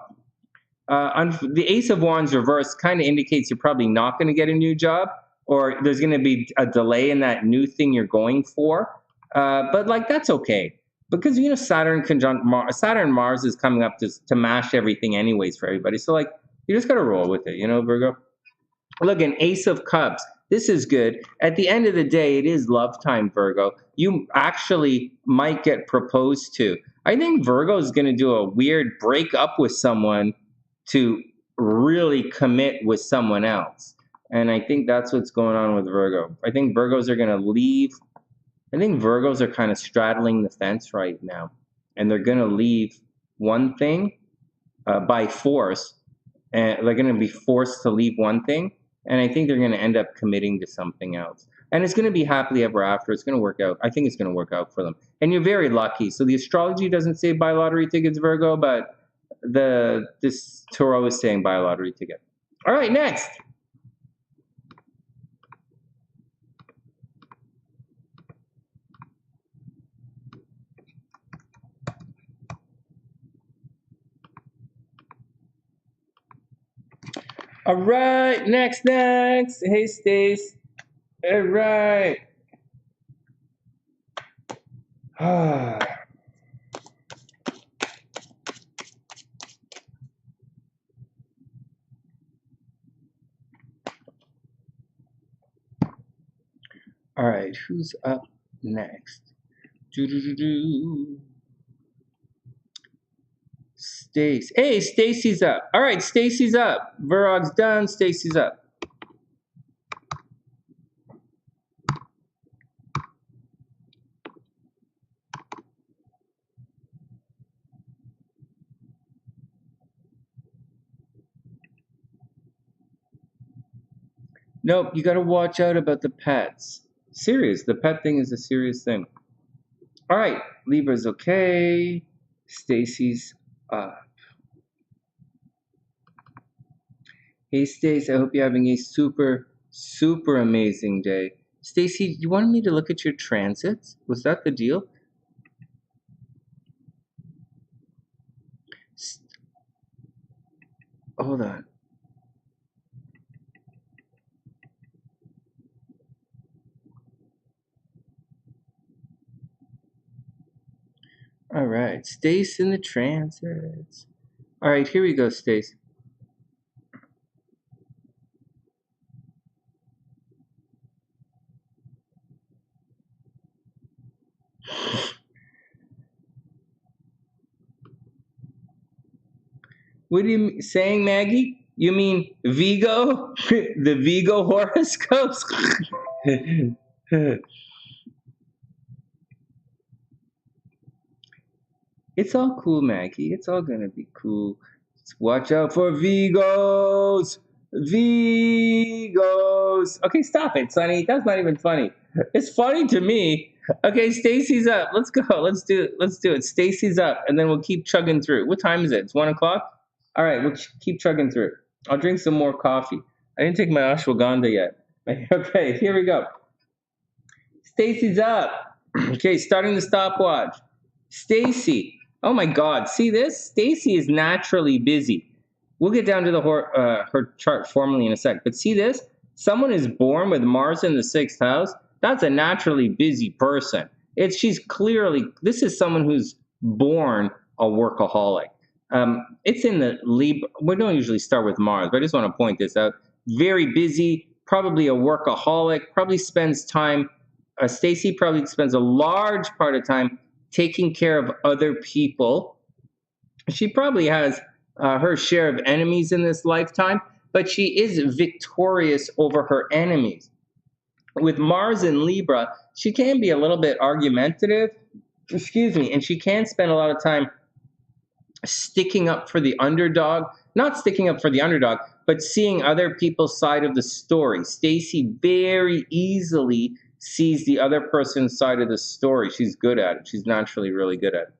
The Ace of Wands reverse kind of indicates you're probably not going to get a new job, or there's going to be a delay in that new thing you're going for. But like that's okay because Saturn conjunct Saturn Mars is coming up to mash everything anyways for everybody. So like you just got to roll with it, Virgo. Look, an Ace of Cups. This is good. At the end of the day, it is love time, Virgo. You actually might get proposed to. I think Virgo is going to do a weird break up with someone to really commit with someone else. And I think that's what's going on with Virgo. I think Virgos are going to leave. I think Virgos are kind of straddling the fence right now. And they're going to leave one thing by force. And they're going to be forced to leave one thing. And I think they're going to end up committing to something else. And it's going to be happily ever after. It's going to work out. I think it's going to work out for them. And you're very lucky. So the astrology doesn't say buy lottery tickets, Virgo, but this tarot is saying buy a lottery ticket. All right, next. All right, next. Hey, Stace. All right. All right, who's up next? Stace. Hey, Stacy's up. All right, Stacy's up. Virog's done. Stacy's up. Nope, you got to watch out about the pets. Serious. The pet thing is a serious thing. All right, Libra's okay. Stacy's up. Hey, Stace, I hope you're having a super, super amazing day. Stacy, you wanted me to look at your transits? Was that the deal? Hold on. All right, Stace in the transits. All right, here we go, Stace. What are you saying, Maggie? You mean Vigo? The Vigo horoscopes? It's all cool, Maggie. It's all gonna be cool. Just watch out for Vigos. Vigos. Okay, stop it, Sonny. That's not even funny. It's funny to me. Okay, Stacey's up. Let's go. Let's do it. Let's do it. Stacey's up, and then we'll keep chugging through. What time is it? It's 1 o'clock. All right, we'll keep chugging through. I'll drink some more coffee. I didn't take my ashwagandha yet. Okay, here we go. Stacey's up. Okay, starting the stopwatch. Stacey. Oh my God, see this? Stacey is naturally busy. We'll get down to the her chart formally in a sec. But see this? Someone is born with Mars in the 6th house. That's a naturally busy person. She's clearly, this is someone who's born a workaholic. It's in the Libra. We don't usually start with Mars, but I just want to point this out. Very busy, probably a workaholic, probably spends time, Stacey probably spends a large part of time taking care of other people. She probably has her share of enemies in this lifetime, but she is victorious over her enemies. With Mars in Libra, she can be a little bit argumentative, and she can spend a lot of time sticking up for the underdog. Not sticking up for the underdog, but seeing other people's side of the story. Stacey very easily sees the other person's side of the story. She's good at it. She's naturally really good at it.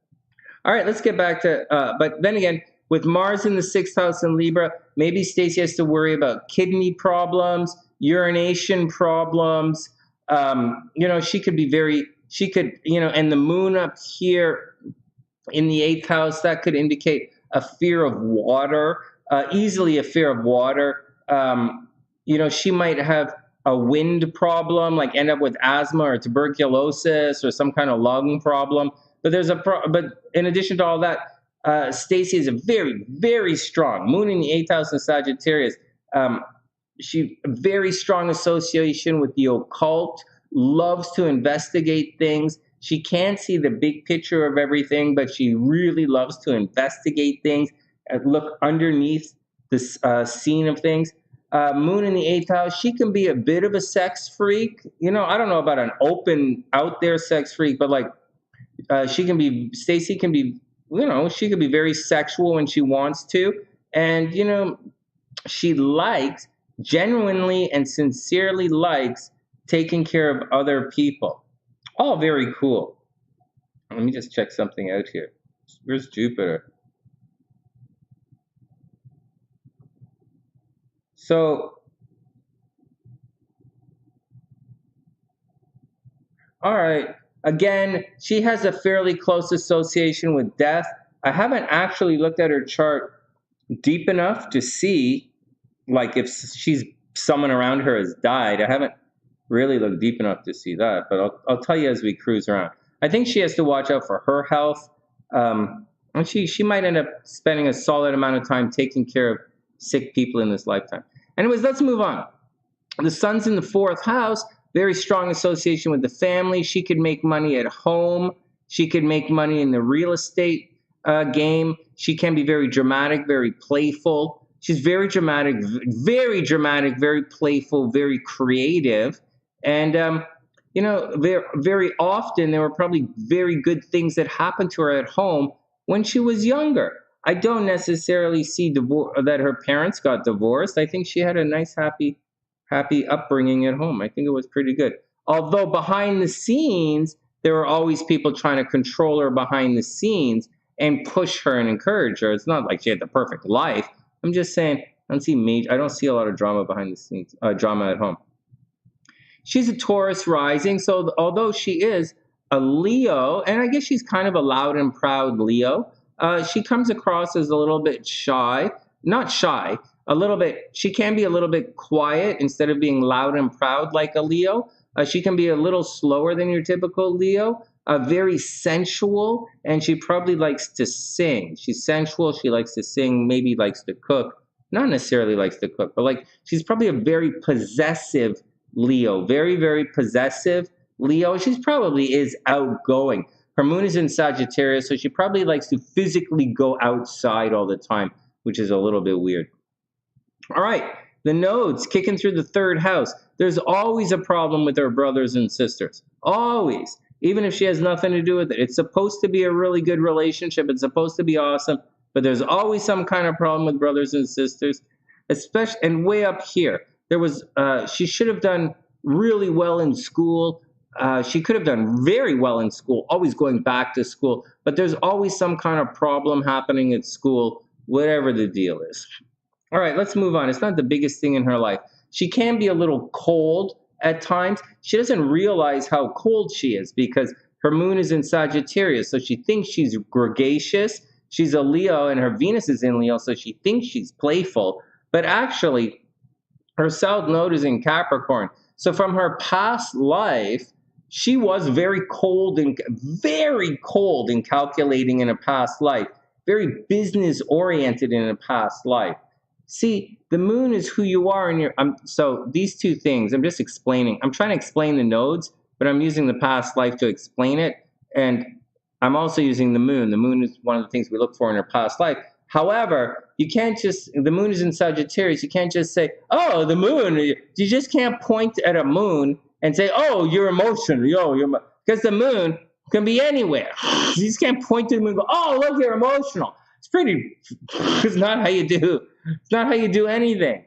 All right, let's get back to, but then again, with Mars in the 6th house in Libra, maybe Stacey has to worry about kidney problems, urination problems. She could be and the moon up here in the 8th house, that could indicate a fear of water, easily a fear of water. She might have a wind problem, like end up with asthma or tuberculosis or some kind of lung problem. But but in addition to all that, Stacey is a very, very strong moon in the 8th house in Sagittarius. She very strong association with the occult, loves to investigate things. She can't see the big picture of everything, but she really loves to investigate things and look underneath this scene of things. Moon in the 8th house, she can be a bit of a sex freak. I don't know about an open, out there sex freak, but like Stacey can be, she can be very sexual when she wants to. And, she genuinely and sincerely likes taking care of other people. All very cool. Let me just check something out here. Where's Jupiter? So, all right. Again, she has a fairly close association with death. I haven't actually looked at her chart deep enough to see, like, if someone around her has died. I haven't really looked deep enough to see that, but I'll tell you as we cruise around. I think she has to watch out for her health. And she might end up spending a solid amount of time taking care of sick people in this lifetime. Anyways, let's move on. The sun's in the 4th house. Very strong association with the family. She could make money at home. She could make money in the real estate game. She can be very dramatic, very playful. She's very dramatic, very playful, very creative. And, very often there were probably very good things that happened to her at home when she was younger. I don't necessarily see that her parents got divorced. I think she had a nice, happy upbringing at home. I think it was pretty good. Although behind the scenes, there were always people trying to control her behind the scenes and push her and encourage her. It's not like she had the perfect life. I'm just saying, I don't see a lot of drama behind the scenes, drama at home. She's a Taurus rising, so although she is a Leo, and I guess she's kind of a loud and proud Leo, she comes across as a little bit shy. Not shy, a little bit, she can be a little bit quiet instead of being loud and proud like a Leo. She can be a little slower than your typical Leo, very sensual, and she probably likes to sing. She's sensual, she likes to sing, maybe likes to cook. Not necessarily likes to cook, but like she's probably a very possessive Leo, very, very possessive Leo. She probably is outgoing. Her moon is in Sagittarius, so she probably likes to physically go outside all the time, which is a little bit weird. All right, the nodes kicking through the 3rd house. There's always a problem with her brothers and sisters. Always. Even if she has nothing to do with it. It's supposed to be a really good relationship. It's supposed to be awesome. But there's always some kind of problem with brothers and sisters. especially, and way up here. There was, she should have done really well in school. She could have done very well in school, always going back to school, but there's always some kind of problem happening at school, whatever the deal is. All right, let's move on. It's not the biggest thing in her life. She can be a little cold at times. She doesn't realize how cold she is because her moon is in Sagittarius, so she thinks she's gregarious. She's a Leo, and her Venus is in Leo, so she thinks she's playful. But actually, her South Node is in Capricorn. So from her past life, she was very cold and calculating in a past life, very business oriented in a past life. See, the moon is who you are in your, so these two things, I'm just explaining. I'm trying to explain the nodes, but I'm using the past life to explain it. And I'm also using the moon. The moon is one of the things we look for in our past life. However, you can't just, the moon is in Sagittarius. You can't just say, oh, the moon. You just can't point at a moon and say, oh, you're emotional. Because the moon can be anywhere. You just can't point to the moon and go, oh, look, you're emotional. It's not how you do. It's not how you do anything.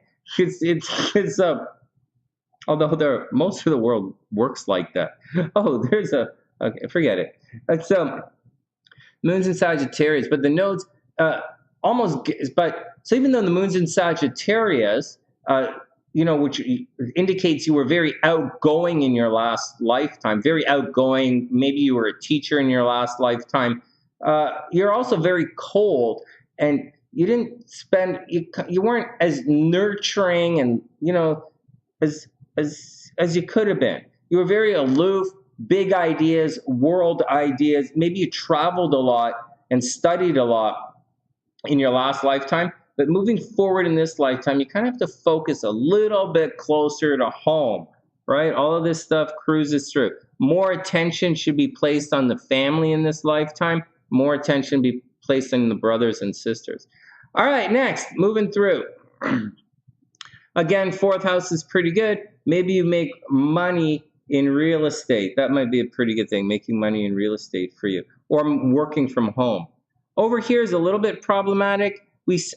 Although most of the world works like that. Oh, okay, forget it. So moon's in Sagittarius, but the nodes so even though the moon's in Sagittarius, which indicates you were very outgoing in your last lifetime, very outgoing. Maybe you were a teacher in your last lifetime. You're also very cold, and you didn't spend. You weren't as nurturing, and as you could have been. You were very aloof, big ideas, world ideas. Maybe you traveled a lot and studied a lot in your last lifetime. But moving forward in this lifetime, you kind of have to focus a little bit closer to home, right? All of this stuff cruises through. More attention should be placed on the family in this lifetime. More attention be placed on the brothers and sisters. All right, next, moving through. Again, fourth house is pretty good. Maybe you make money in real estate. That might be a pretty good thing, making money in real estate for you, or working from home. Over here is a little bit problematic.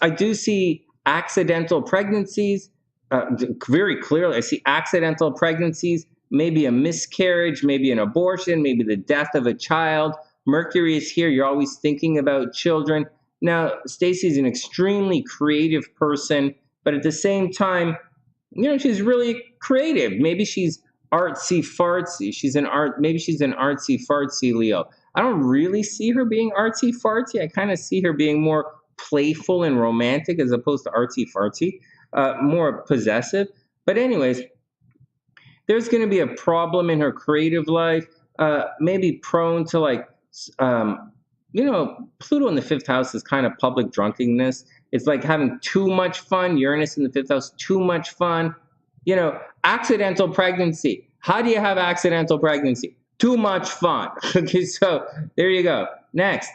I do see accidental pregnancies very clearly. I see accidental pregnancies, maybe a miscarriage, maybe an abortion, maybe the death of a child. Mercury is here. You're always thinking about children. Now, Stacey's an extremely creative person, but at the same time, she's really creative. Maybe she's artsy fartsy. Maybe she's an artsy fartsy Leo. I don't really see her being artsy fartsy. I kind of see her being more playful and romantic as opposed to artsy fartsy, more possessive. But anyways, there's going to be a problem in her creative life, maybe prone to Pluto in the fifth house is kind of public drunkenness. It's like having too much fun. Uranus in the fifth house, too much fun. Accidental pregnancy. How do you have accidental pregnancy? Too much fun. Okay, so there you go. Next,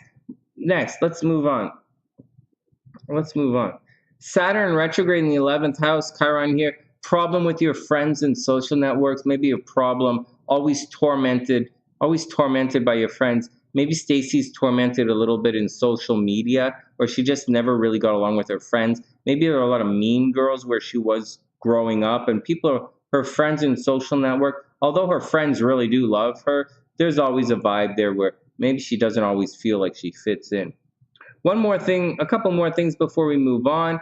let's move on. Saturn retrograde in the 11th house, Chiron here. Problem with your friends and social networks. Maybe a problem. Always tormented by your friends. Maybe Stacey's tormented a little bit in social media, or she just never really got along with her friends. Maybe there are a lot of mean girls where she was growing up, and her friends in social network, although her friends really do love her, there's always a vibe there where maybe she doesn't always feel like she fits in. A couple more things before we move on.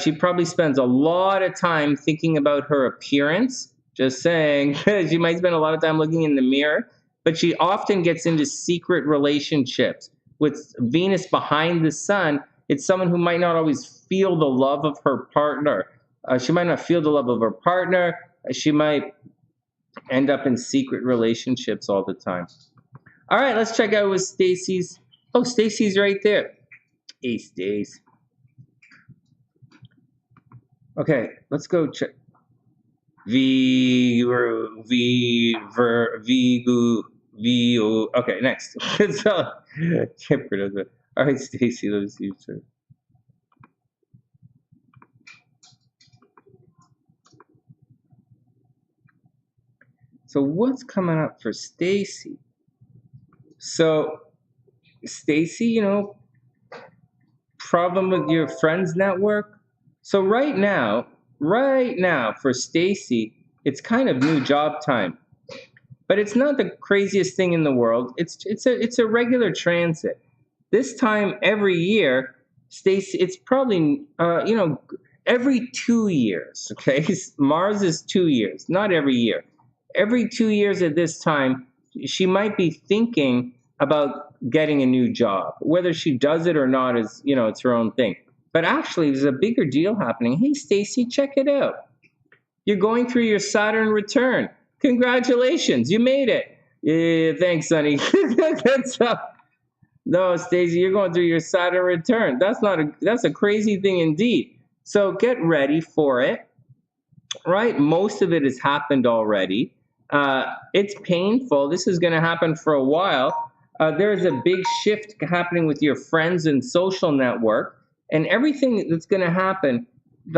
She probably spends a lot of time thinking about her appearance. Just saying, she might spend a lot of time looking in the mirror, but she often gets into secret relationships. With Venus behind the sun, it's someone who might not always feel the love of her partner. She might not feel the love of her partner. She might end up in secret relationships all the time. All right, let's check out with Stacey's. Oh, Stacey's right there. Hey, Stace. Okay, let's go check. Okay, next. So, can't pronounce it. All right, Stacey, let's see. So what's coming up for Stacey? So Stacey, problem with your friends network. So right now for Stacey, it's kind of new job time. But it's not the craziest thing in the world. It's a regular transit. This time every year, Stacey, it's probably every 2 years. Okay, Mars is 2 years, not every year. Every 2 years at this time, she might be thinking about getting a new job. Whether she does it or not is, it's her own thing. But actually, there's a bigger deal happening. Hey, Stacey, check it out. You're going through your Saturn return. Congratulations, you made it. Yeah, thanks, Sonny. No, Stacey, you're going through your Saturn return. That's a crazy thing indeed. So get ready for it, right? Most of it has happened already. It's painful. This is going to happen for a while. There is a big shift happening with your friends and social network, and everything that's going to happen.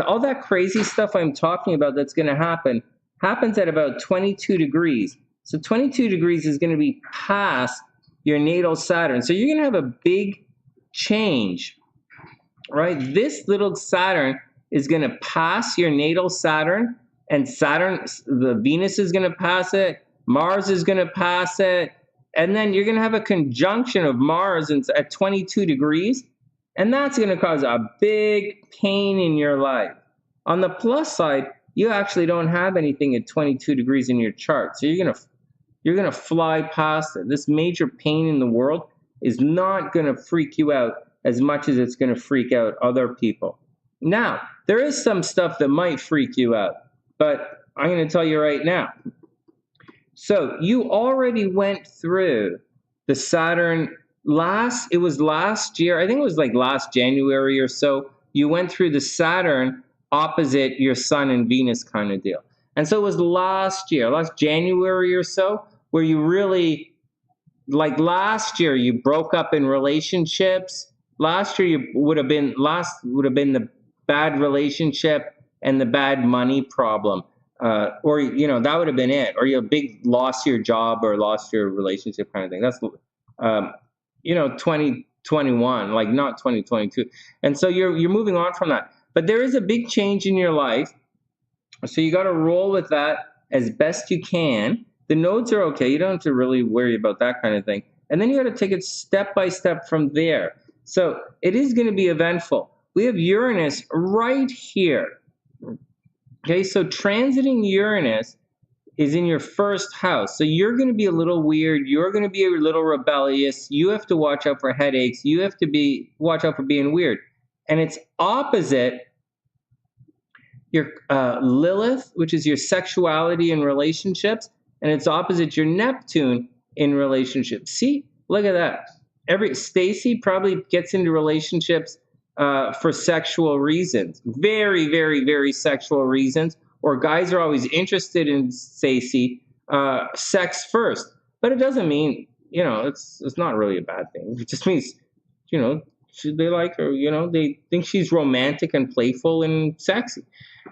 All that crazy stuff I'm talking about that's going to happen happens at about 22 degrees. So 22 degrees is going to be past your natal Saturn. So you're going to have a big change, right? This little Saturn is going to pass your natal Saturn, and the Venus is going to pass it, Mars is going to pass it, and then you're going to have a conjunction of Mars at 22 degrees, and that's going to cause a big pain in your life. On the plus side, you actually don't have anything at 22 degrees in your chart. So you're going to fly past it. This major pain in the world is not going to freak you out as much as it's going to freak out other people. Now, there is some stuff that might freak you out, but I'm going to tell you right now. So you already went through the Saturn last year. I think it was like last January or so. You went through the Saturn opposite your Sun and Venus kind of deal. And so it was last January or so, where you really, like last year, you broke up in relationships. Last year would have been the bad relationship and the bad money problem. Or, that would have been it. Or you lost your job or lost your relationship kind of thing. That's, 2021, like not 2022. And so you're moving on from that. But there is a big change in your life. So you got to roll with that as best you can. The nodes are okay. You don't have to really worry about that kind of thing. And then you got to take it step by step from there. So it is going to be eventful. We have Uranus right here. Okay, so transiting Uranus is in your first house. So you're going to be a little weird. You're going to be a little rebellious. You have to watch out for headaches. You have to watch out for being weird. And it's opposite your Lilith, which is your sexuality and relationships, and it's opposite your Neptune in relationships. See, look at that. Stacey probably gets into relationships for sexual reasons, very, very, very sexual reasons, or guys are always interested in Stacey, sex first. But it doesn't mean, it's not really a bad thing. It just means, they like her, they think she's romantic and playful and sexy.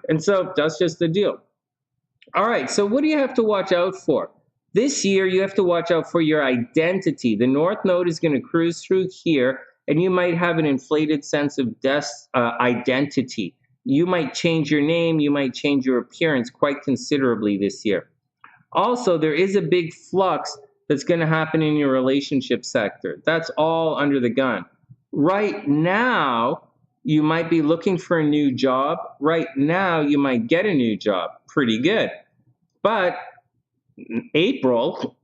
And so that's just the deal. All right, so what do you have to watch out for? This year, you have to watch out for your identity. The North Node is going to cruise through here, and you might have an inflated sense of identity. You might change your name. You might change your appearance quite considerably this year. Also, there is a big flux that's going to happen in your relationship sector. That's all under the gun. Right now, you might be looking for a new job. Right now, you might get a new job. Pretty good. But in April,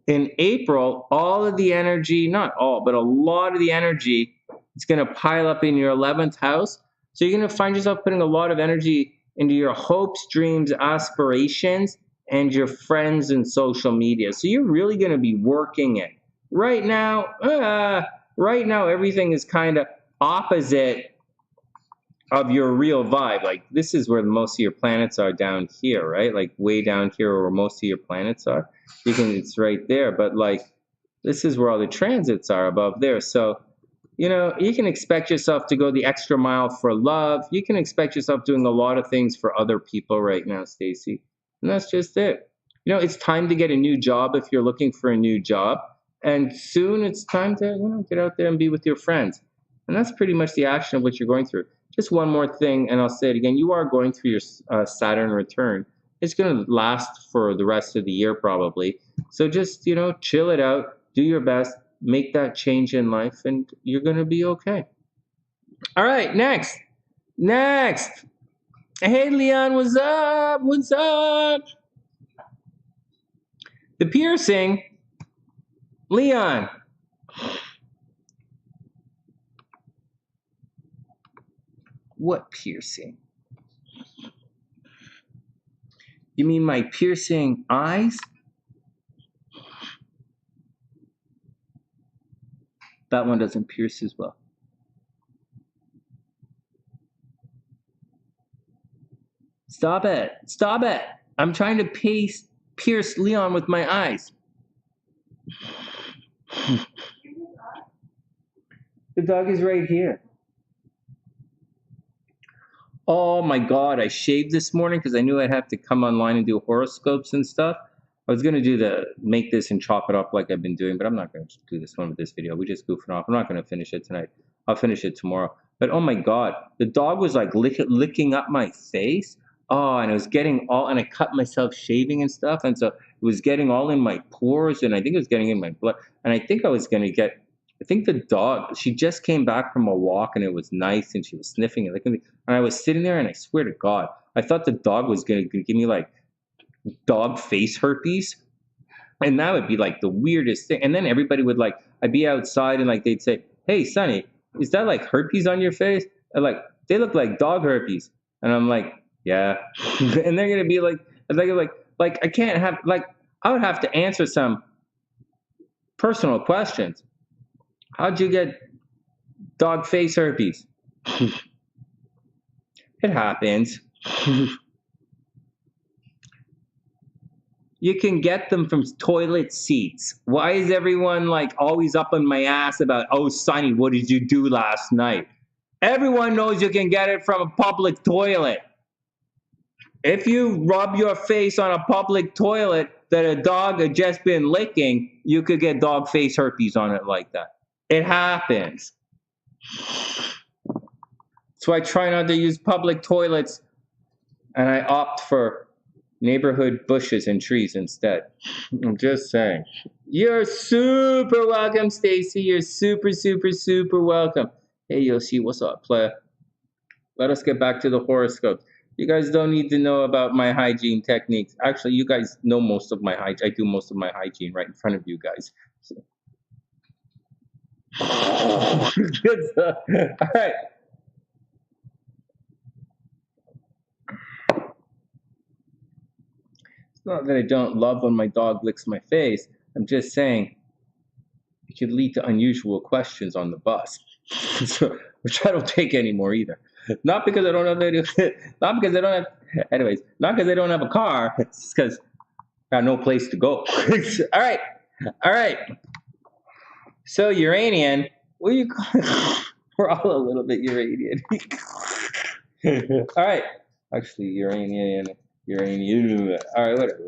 all of the energy, not all, but a lot of the energy is going to pile up in your 11th house. So you're going to find yourself putting a lot of energy into your hopes, dreams, aspirations, and your friends and social media. So you're really going to be working it. Right now, everything is kind of opposite of your real vibe. Like this is where most of your planets are down here, right? Like way down here where most of your planets are. It's right there. But like this is where all the transits are above there. So, you can expect yourself to go the extra mile for love. You can expect yourself doing a lot of things for other people right now, Stacey. And that's just it. It's time to get a new job if you're looking for a new job. And soon it's time to, get out there and be with your friends. And that's pretty much the action of what you're going through. just one more thing, and I'll say it again. You are going through your Saturn return. It's going to last for the rest of the year probably. So just, you know, chill it out, do your best, make that change in life, and you're going to be okay. All right, next. Hey, Leon, what's up? What's up? The piercing. Leon. What piercing? You mean my piercing eyes? That one doesn't pierce as well. Stop it. Stop it. I'm trying to pierce Leon with my eyes. The dog is right here. Oh my God, I shaved this morning because I knew I'd have to come online and do horoscopes and stuff. I was going to make this and chop it up like I've been doing, but I'm not going to do this one with this video. We just goofing off. I'm not going to finish it tonight. I'll finish it tomorrow. But oh my God, the dog was like licking up my face. Oh, and it was getting all, and I cut myself shaving and stuff. And so it was getting all in my pores, and I think it was getting in my blood. And I think I was going to get, I think the dog, she just came back from a walk and it was nice and she was sniffing and licking me. And I was sitting there and I swear to God, I thought the dog was going to give me like dog face herpes. And that would be like the weirdest thing. And then everybody would like, I'd be outside and like they'd say, hey, Sonny, is that like herpes on your face? And like, they look like dog herpes. And I'm like, yeah. And they're going to be like I can't have, like, I would have to answer some personal questions. How'd you get dog face herpes? It happens. You can get them from toilet seats. Why is everyone like always up on my ass about, oh, Sonny, what did you do last night? Everyone knows you can get it from a public toilet. If you rub your face on a public toilet that a dog had just been licking, you could get dog face herpes on it like that. It happens. So I try not to use public toilets, and I opt for neighborhood bushes and trees instead. I'm just saying. You're super welcome, Stacey. You're super, super, super welcome. Hey, Yoshi, what's up, player? Let us get back to the horoscopes. You guys don't need to know about my hygiene techniques. Actually, you guys know most of my hygiene. I do most of my hygiene right in front of you guys. So. Good stuff. All right. It's not that I don't love when my dog licks my face. I'm just saying it could lead to unusual questions on the bus, so, which I don't take anymore either. Not because I don't have not because I don't have, anyways, not because I don't have a car. It's because I got no place to go. All right. So Uranian, what do you call it? We're all a little bit Uranian. All right. Actually, Uranian. All right, whatever.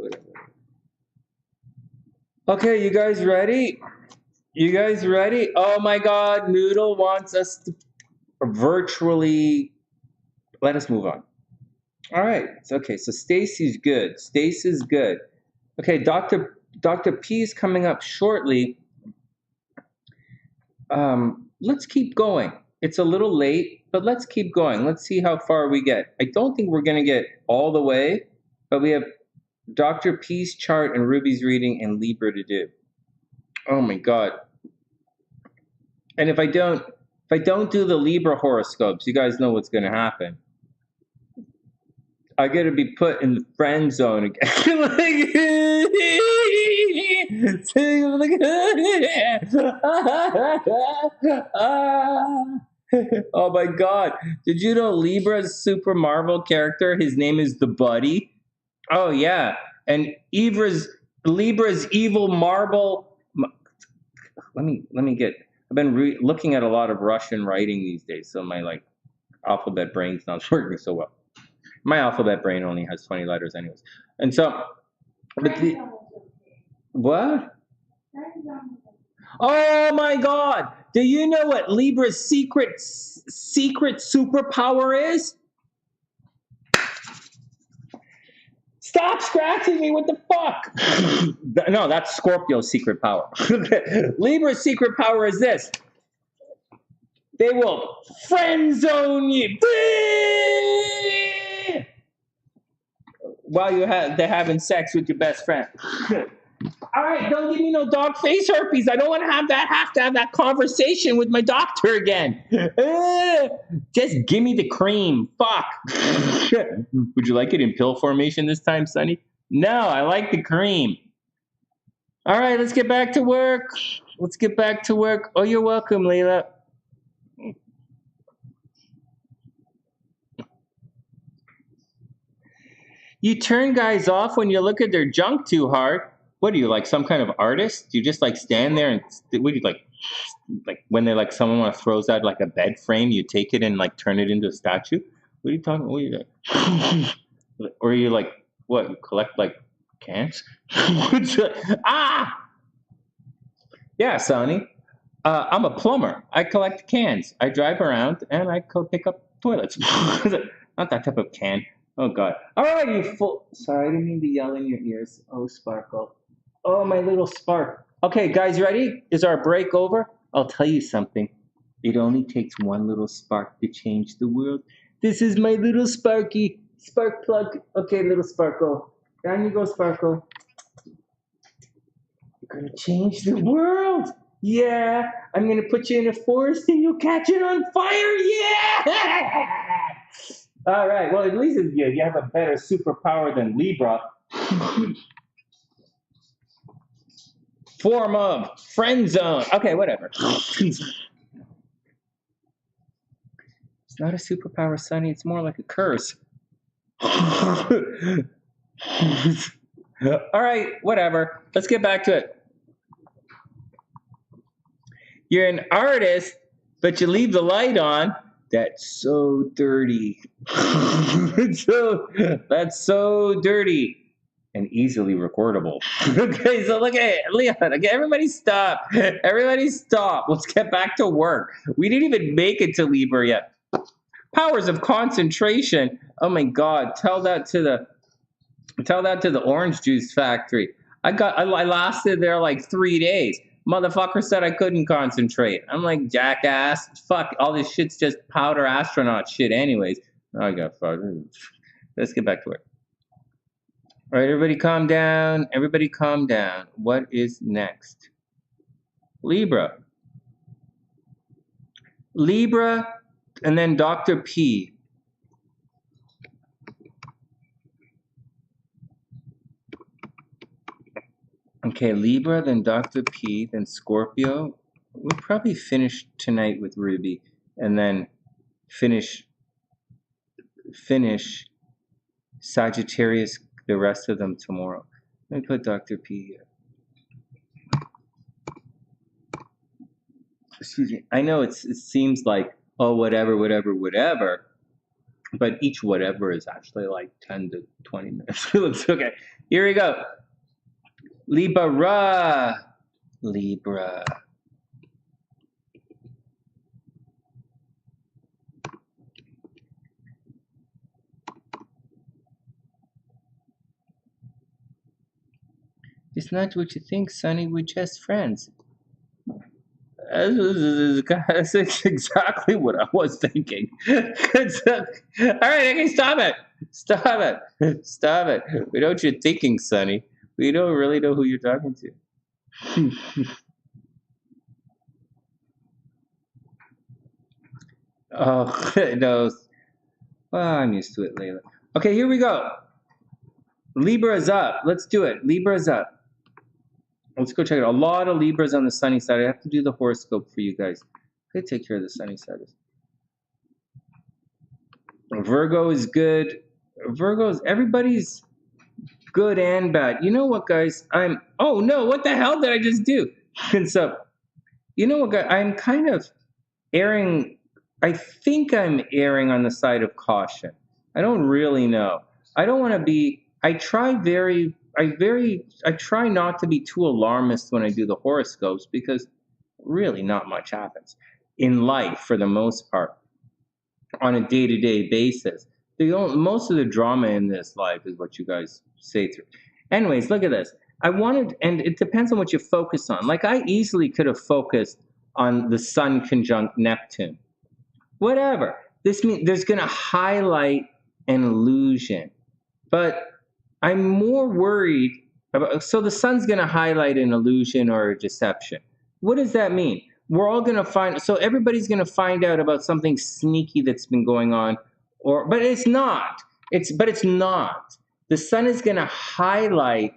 Okay, you guys ready? Oh my God, Noodle wants us to virtually, let us move on. All right, okay, so Stacey's good. Okay, Dr. P is coming up shortly. Let's keep going. It's a little late, but let's keep going. Let's see how far we get. I don't think we're going to get all the way, but we have Dr. P's chart and Ruby's reading and Libra to do. Oh my God. And if I don't do the Libra horoscopes, you guys know what's going to happen. I got to be put in the friend zone again. Oh my God. Did you know Libra's super Marvel character, his name is the Buddy? Oh yeah. And Libra's evil Marvel. Let me get, I've been looking at a lot of Russian writing these days, so my like alphabet brain's not working so well. My alphabet brain only has 20 letters anyways. And so, but what? Oh my God. Do you know what Libra's secret secret superpower is? Stop scratching me, what the fuck? No, that's Scorpio's secret power. Libra's secret power is this. They will friend zone you while they're having sex with your best friend. All right, don't give me no dog face herpes. I don't want to have that conversation with my doctor again. Just give me the cream. Fuck. Would you like it in pill formation this time, Sonny? No, I like the cream. All right, let's get back to work. Oh, you're welcome, Layla. You turn guys off when you look at their junk too hard. What are you, like some kind of artist? You just like stand there and what do you like when they're like someone throws out like a bed frame, you take it and like turn it into a statue? What are you talking? What are you like? Or are you like what? You collect like cans? Yeah, Sonny. I'm a plumber. I collect cans. I drive around and I pick up toilets. Not that type of can. Oh, God. All right, you fool. Sorry, I didn't mean to yell in your ears. Oh, Sparkle. Oh, my little spark. Okay, guys, ready? Is our break over? I'll tell you something. It only takes one little spark to change the world. This is my little Sparky. Spark plug. Okay, little Sparkle. Down you go, Sparkle. You're going to change the world. Yeah. I'm going to put you in a forest and you'll catch it on fire. Yeah. All right. Well, at least you have a better superpower than Libra. Form of friend zone. Okay, whatever. It's not a superpower, Sonny. It's more like a curse. All right, whatever. Let's get back to it. You're an artist, but you leave the light on. That's so dirty. That's so dirty and easily recordable. Okay, so look at it. Leon. Okay, everybody stop. Everybody stop. Let's get back to work. We didn't even make it to Libra yet. Powers of concentration. Oh my God. Tell that to the orange juice factory. I lasted there like 3 days. Motherfucker said I couldn't concentrate. I'm like, jackass. Fuck, all this shit's just powder astronaut shit anyways. I got fucked. Let's get back to it. All right, everybody calm down. Everybody calm down. What is next? Libra. Libra, and then Dr. P. Okay, Libra, then Dr. P, then Scorpio. We'll probably finish tonight with Ruby, and then finish Sagittarius, the rest of them tomorrow. Let me put Dr. P here. Excuse me. I know it seems like, oh, whatever, but each whatever is actually like 10 to 20 minutes. Okay, here we go. Libra. It's not what you think, Sonny. We're just friends. That's exactly what I was thinking. All right, okay, stop it. We know what you're thinking, Sonny. We don't really know who you're talking to. Oh, no. Well, I'm used to it, Layla. Okay, here we go. Libra's up. Let's do it. Libra's up. Let's go check it out. A lot of Libras on the sunny side. I have to do the horoscope for you guys. I take care of the sunny side. Virgo is good. Everybody's good and bad. You know what, guys? Oh no, what the hell did I just do? And so, you know what, guys? I'm kind of erring. I think I'm erring on the side of caution. I don't really know. I don't want to be. I try not to be too alarmist when I do the horoscopes because really not much happens in life for the most part. on a day-to-day basis. Most of the drama in this life is what you guys say through. Anyways, look at this. And it depends on what you focus on. Like, I easily could have focused on the Sun conjunct Neptune. Whatever. This means there's going to highlight an illusion. But I'm more worried about, so the Sun's going to highlight an illusion or a deception. What does that mean? We're all going to so everybody's going to find out about something sneaky that's been going on, but it's not. But it's not. The Sun is going to highlight,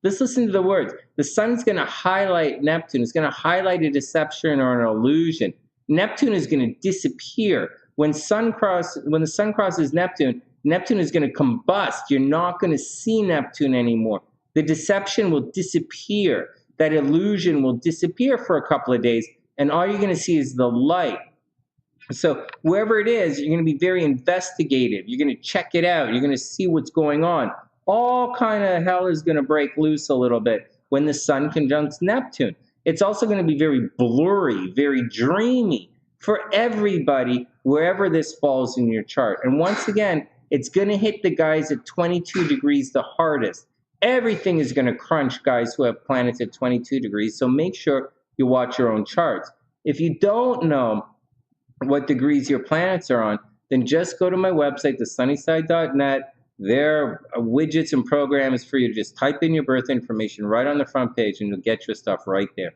let's listen to the words. The Sun's going to highlight Neptune. It's going to highlight a deception or an illusion. Neptune is going to disappear. When the Sun crosses Neptune, Neptune is going to combust. You're not going to see Neptune anymore. The deception will disappear. That illusion will disappear for a couple of days, and all you're going to see is the light. So wherever it is, you're going to be very investigative. You're going to check it out. You're going to see what's going on. All kind of hell is going to break loose a little bit when the Sun conjuncts Neptune. It's also going to be very blurry, very dreamy for everybody, wherever this falls in your chart. And once again, it's going to hit the guys at 22 degrees the hardest. Everything is going to crunch guys who have planets at 22 degrees. So make sure you watch your own charts. If you don't know what degrees your planets are on, then just go to my website, TheSunnySide.net. There are widgets and programs for you to just type in your birth information right on the front page, and you'll get your stuff right there.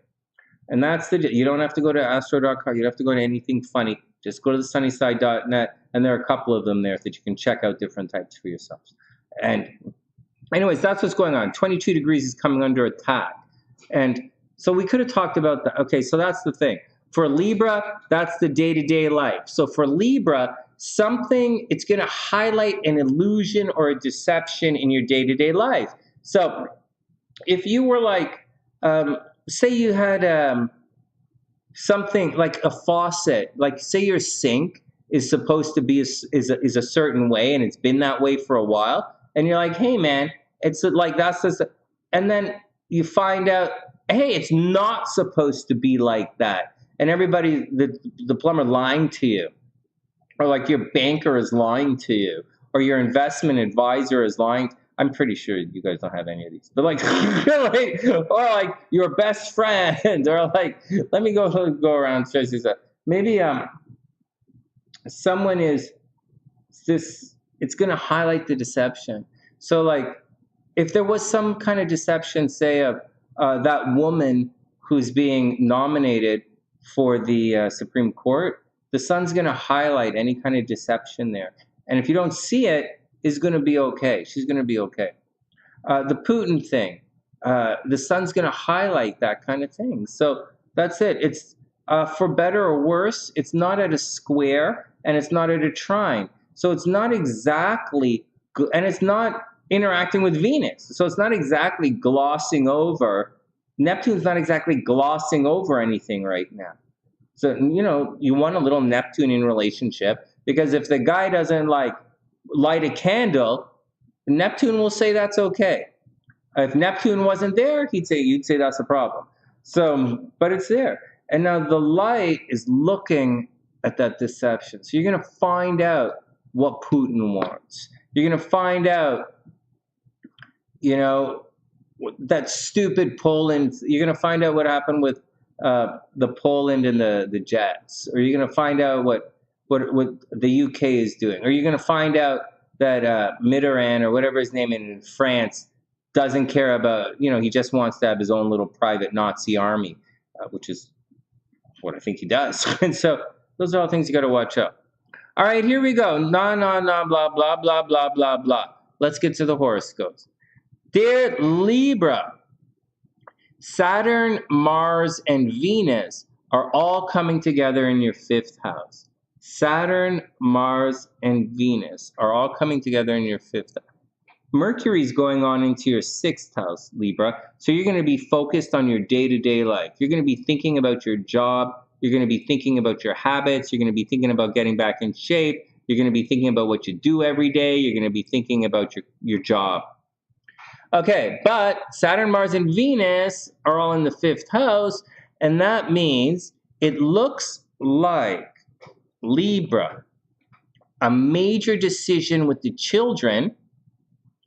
And that's you don't have to go to astro.com. You don't have to go to anything funny. Just go to TheSunnySide.net, and there are a couple of them there that you can check out different types for yourselves. And anyways, that's what's going on. 22 degrees is coming under attack. And so we could have talked about that. Okay, so that's the thing. For Libra, that's the day-to-day life. So for Libra, it's going to highlight an illusion or a deception in your day-to-day life. So if you were like, say you had something like a faucet, like say your sink is supposed to be is a certain way, and it's been that way for a while, and you're like, hey man, it's like that's just, and then you find out, hey, it's not supposed to be like that, and everybody, the plumber lying to you, or like your banker is lying to you, or your investment advisor is lying. I'm pretty sure you guys don't have any of these, but like, or like your best friend, or like, let me go around and say that. Maybe someone is this. It's going to highlight the deception. So like, if there was some kind of deception, say of that woman who's being nominated for the Supreme Court, the Sun's going to highlight any kind of deception there. And if you don't see it, is going to be okay. She's going to be okay. The Putin thing, the Sun's going to highlight that kind of thing. So that's it. It's for better or worse. It's not at a square and it's not at a trine. So it's not exactly, and it's not interacting with Venus. So it's not exactly glossing over. Neptune's not exactly glossing over anything right now. So, you know, you want a little Neptunian relationship, because if the guy doesn't like light a candle, Neptune will say that's okay. If Neptune wasn't there, you'd say that's a problem. So, but it's there. And now the light is looking at that deception. So you're going to find out what Putin wants. You're going to find out, you know, that stupid Poland. You're going to find out what happened with the Poland and the jets. Or you're going to find out what the UK is doing. Or you're going to find out that Mitterrand, or whatever his name is, in France, doesn't care about, you know, he just wants to have his own little private Nazi army, which is what I think he does. And so those are all things you got to watch out. All right, here we go. Blah, blah, blah, blah, blah, blah, blah. Let's get to the horoscopes. Dear Libra, Saturn, Mars, and Venus are all coming together in your 5th house. Saturn, Mars, and Venus are all coming together in your 5th house. Mercury's going on into your 6th house, Libra. So you're going to be focused on your day-to-day life. You're going to be thinking about your job. You're going to be thinking about your habits. You're going to be thinking about getting back in shape. You're going to be thinking about what you do every day. You're going to be thinking about your job. Okay, but Saturn, Mars, and Venus are all in the 5th house, and that means it looks like Libra a major decision with the children,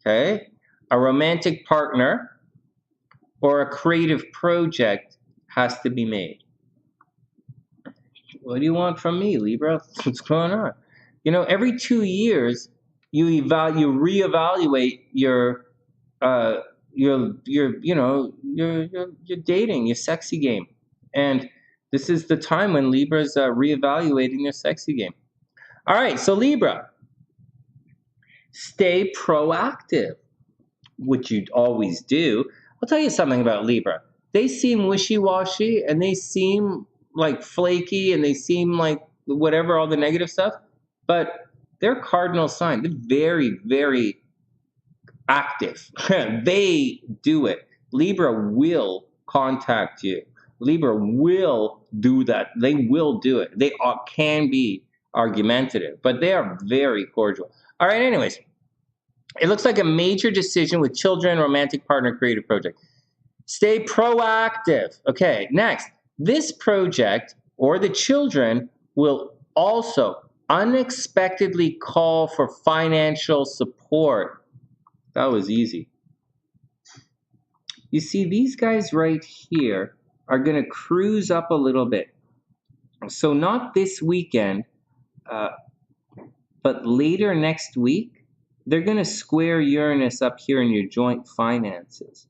okay, a romantic partner, or a creative project has to be made. What do you want from me, Libra? What's going on? You know, every 2 years, you reevaluate your dating, your sexy game, and this is the time when Libra's reevaluating their sexy game. All right, so Libra, stay proactive, which you always do. I'll tell you something about Libra. They seem wishy-washy, and they seem like flaky, and they seem like whatever, all the negative stuff, but they're cardinal sign. They're very, very active. They do it. Libra will contact you. Libra will do that. They will do it. They can be argumentative, but they are very cordial. All right, anyways, it looks like a major decision with children, romantic partner, creative project. Stay proactive. Okay, next. This project or the children will also unexpectedly call for financial support. That was easy. You see, these guys right here are going to cruise up a little bit. So not this weekend, but later next week, they're going to square Uranus up here in your joint finances.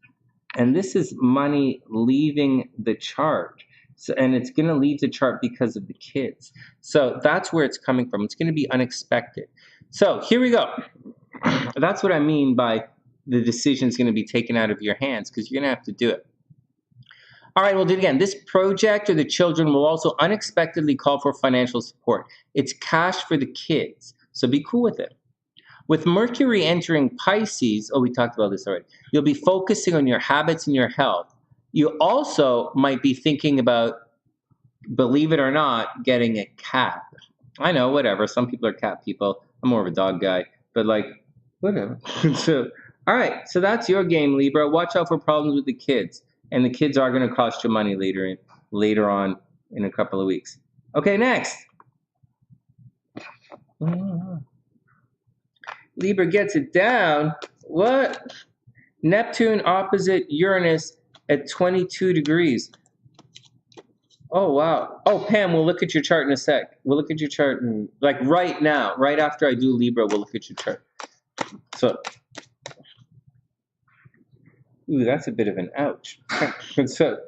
And this is money leaving the chart. So, and it's going to leave the chart because of the kids. So that's where it's coming from. It's going to be unexpected. So here we go. That's what I mean by the decision is going to be taken out of your hands, because you're going to have to do it. All right, we'll do it again. This project or the children will also unexpectedly call for financial support. It's cash for the kids, so be cool with it. With Mercury entering Pisces, we talked about this already, you'll be focusing on your habits and your health. You also might be thinking about, believe it or not, getting a cat. I know, whatever. Some people are cat people. I'm more of a dog guy, but like, whatever. So, all right, so that's your game, Libra. Watch out for problems with the kids. And the kids are going to cost you money later on in a couple of weeks. Okay, next. Libra gets it down. What? Neptune opposite Uranus at 22 degrees. Oh, wow. Oh, Pam, we'll look at your chart in a sec. We'll look at your chart like right now, right after I do Libra, we'll look at your chart. So, ooh, that's a bit of an ouch. So,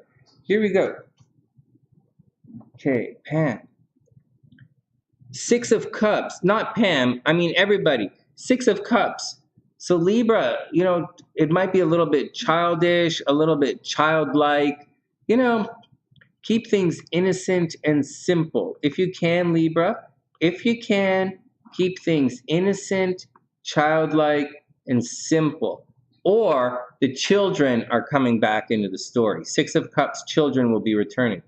here we go. Okay, Pam. 6 of Cups. Not Pam, I mean everybody. 6 of Cups. So Libra, you know, it might be a little bit childish, a little bit childlike. You know, keep things innocent and simple. If you can, Libra, if you can, keep things innocent, childlike, and simple. Or the children are coming back into the story. 6 of Cups, children will be returning.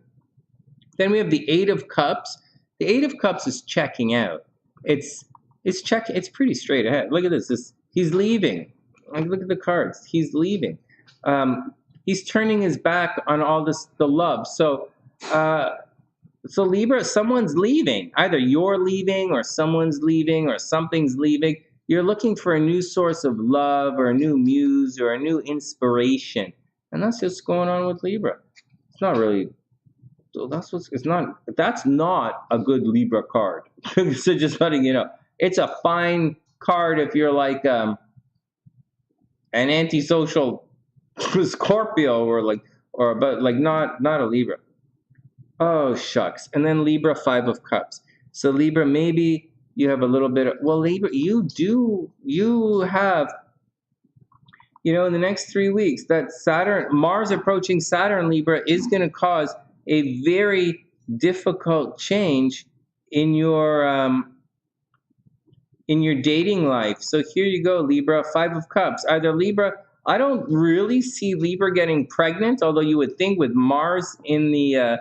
Then we have the 8 of Cups. The 8 of Cups is checking out. It's pretty straight ahead. Look at this. He's leaving. Like, look at the cards. He's leaving. He's turning his back on all this, the love. So Libra, someone's leaving. Either you're leaving, or someone's leaving, or something's leaving. You're looking for a new source of love, or a new muse, or a new inspiration. And that's just going on with Libra. It's not really, that's not a good Libra card. So just letting you know. It's a fine card if you're like an antisocial Scorpio, but not a Libra. Oh, shucks. And then Libra, 5 of Cups. So Libra, maybe you have a little bit of, well, Libra, you have, you know, in the next 3 weeks, that Mars approaching Saturn, Libra, is going to cause a very difficult change in your dating life. So here you go, Libra, 5 of Cups. Either Libra, I don't really see Libra getting pregnant, although you would think with Mars in the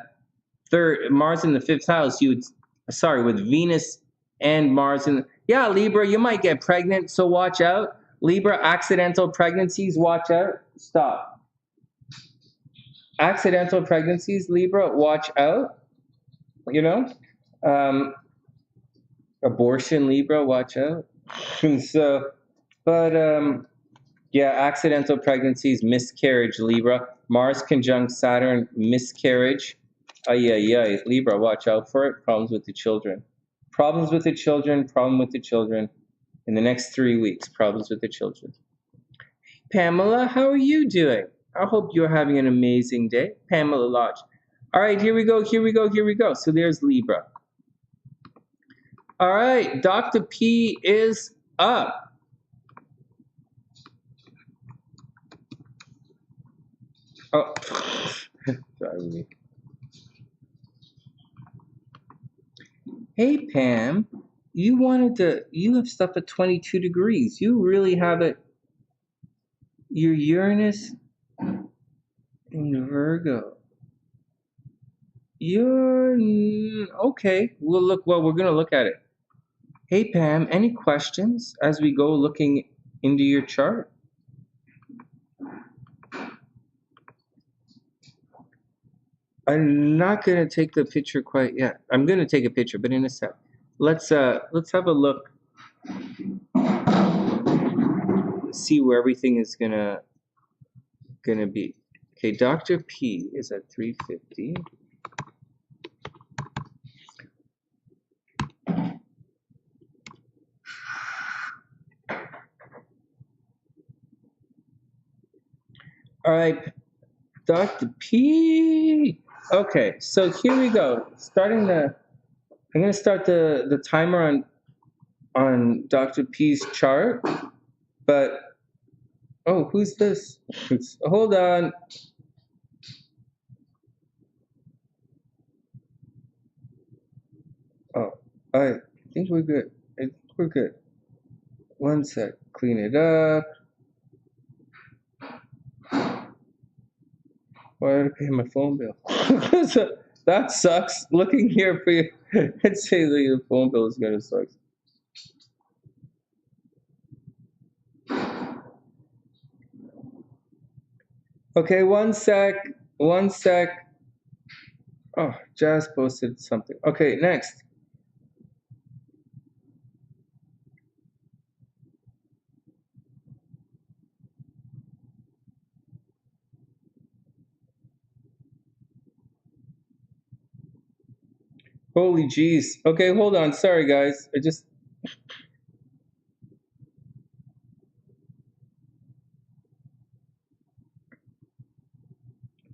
Mars in the 5th house, with Venus and Mars yeah, Libra, you might get pregnant, so watch out. Libra, accidental pregnancies, watch out. Stop. Accidental pregnancies, Libra, watch out. You know? Abortion Libra, watch out. So, but yeah, accidental pregnancies, miscarriage Libra. Mars conjunct Saturn, miscarriage. Ay, ay, ay. Libra, watch out for it. Problems with the children. Problems with the children, problem with the children. In the next 3 weeks, problems with the children. Pamela, how are you doing? I hope you're having an amazing day. Pamela Lodge. All right, here we go, here we go, here we go. So there's Libra. All right, Dr. P is up. Oh, sorry. Hey, Pam, you have stuff at 22 degrees. You really have it. Your Uranus in Virgo. You're okay. Well, we're going to look at it. Hey, Pam, any questions as we go looking into your chart? I'm not going to take the picture quite yet. I'm going to take a picture, but in a sec. Let's have a look. See where everything is gonna be. Okay, Dr. P is at 350. All right, Dr. P. Okay, so here we go. I'm gonna start the timer on Dr. P's chart. But oh, who's this? Hold on. Oh, I think we're good. We're good. One sec. Clean it up. Why did I pay my phone bill? So, that sucks. Looking here for you, I'd say that your phone bill is gonna suck. Okay, one sec. One sec. Oh, Jazz posted something. Okay, next. Holy jeez. Okay, hold on. Sorry, guys.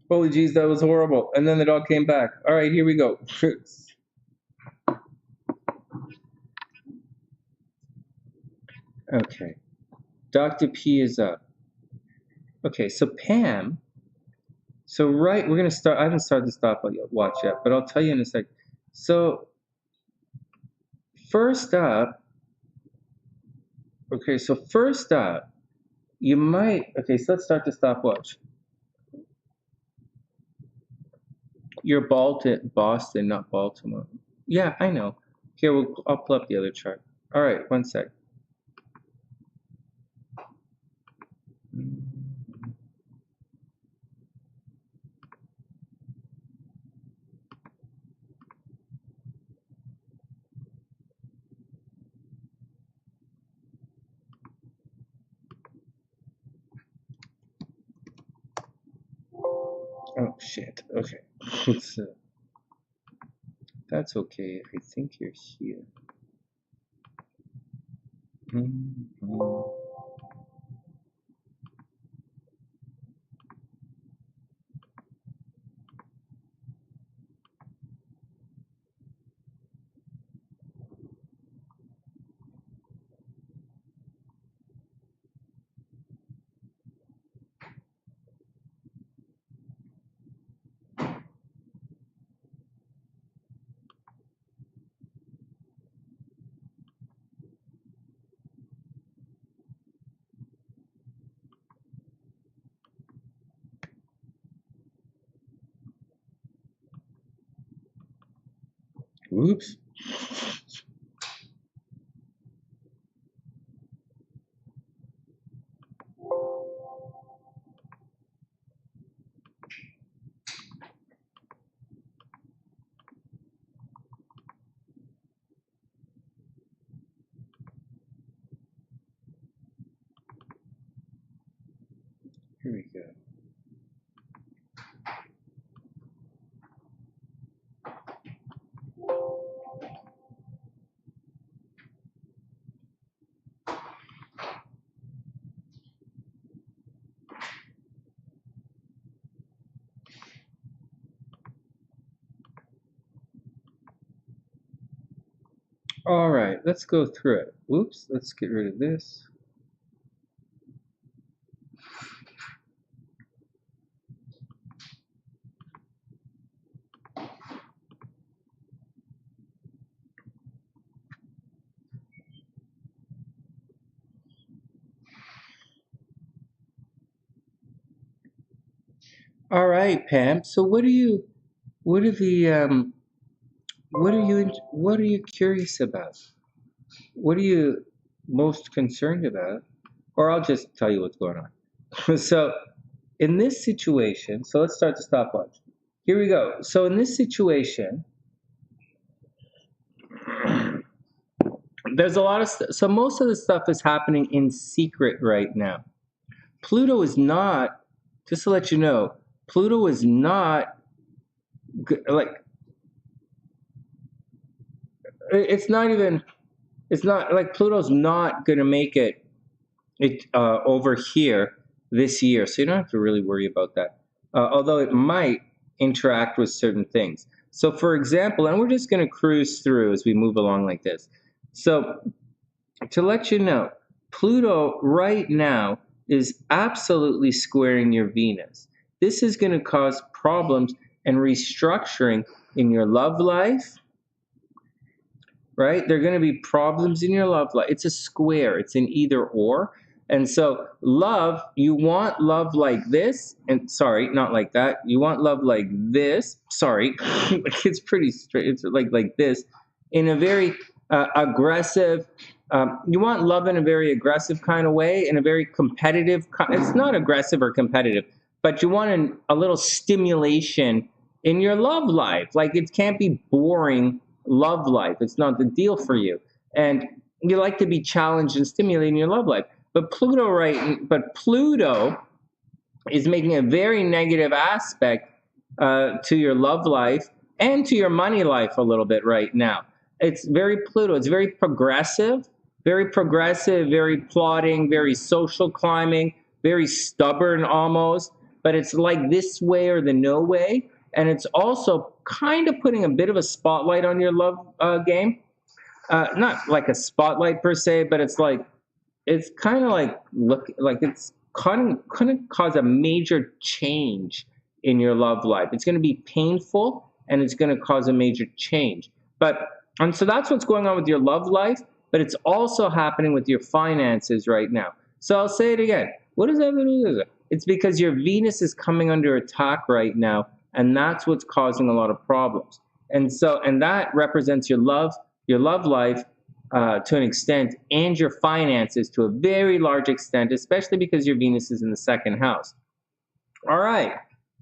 Holy jeez, that was horrible. And then it all came back. All right, here we go. Okay. Dr. P is up. Okay, so Pam. So we're gonna start. I haven't started the stopwatch yet, but I'll tell you in a sec. So first up, you might. Okay, so let's start the stopwatch. You're Boston, not Baltimore. Yeah, I know. Here, I'll pull up the other chart. All right, one sec. Oh shit. Okay. That's okay. I think you're here. Oops. Here we go. All right, let's go through it. Oops, let's get rid of this. All right, Pam. So what are you curious about? What are you most concerned about? Or I'll just tell you what's going on. So in this situation, so let's start the stopwatch. Here we go. So in this situation, there's a lot of so most of the stuff is happening in secret right now. Pluto is not, just to let you know, Pluto is not like, it's not like Pluto's not going to make it over here this year. So you don't have to really worry about that. Although it might interact with certain things. So for example, and we're just going to cruise through as we move along like this. So to let you know, Pluto right now is absolutely squaring your Venus. This is going to cause problems and restructuring in your love life, right? There are going to be problems in your love life. It's a square. It's an either or. And so love, you want love like this, and sorry, not like that. You want love like this. Sorry, it's pretty straight. It's like this, in a very aggressive. You want love in a very aggressive kind of way, in a very competitive. It's not aggressive or competitive, but you want a little stimulation in your love life. Like it can't be boring love life. It's not the deal for you, and you like to be challenged and stimulated in your love life. But Pluto is making a very negative aspect to your love life and to your money life a little bit right now. It's very Pluto. It's very progressive, very plotting, very social climbing, very stubborn almost. But it's like this way or the no way. And it's also kind of putting a bit of a spotlight on your love game. Not like a spotlight per se, but it's kind of like it's going to cause a major change in your love life. It's going to be painful and it's going to cause a major change. And so that's what's going on with your love life, but it's also happening with your finances right now. So I'll say it again. What does that have to do with it? It's because your Venus is coming under attack right now, and that's what's causing a lot of problems. And that represents your love life, to an extent, and your finances to a very large extent, especially because your Venus is in the second house. All right,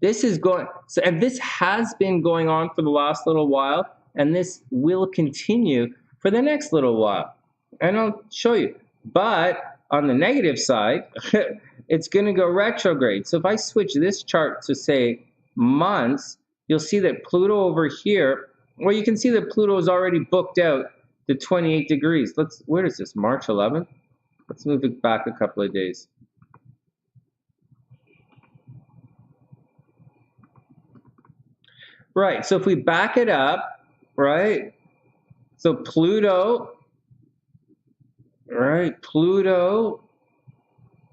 and this has been going on for the last little while, and this will continue for the next little while. And I'll show you. But on the negative side, it's going to go retrograde. So if I switch this chart to say months, you'll see that Pluto over here, well, you can see that Pluto is already booked out to 28 degrees. Where is this, March 11th? Let's move it back a couple of days. Right, so if we back it up, right? So Pluto, right? Pluto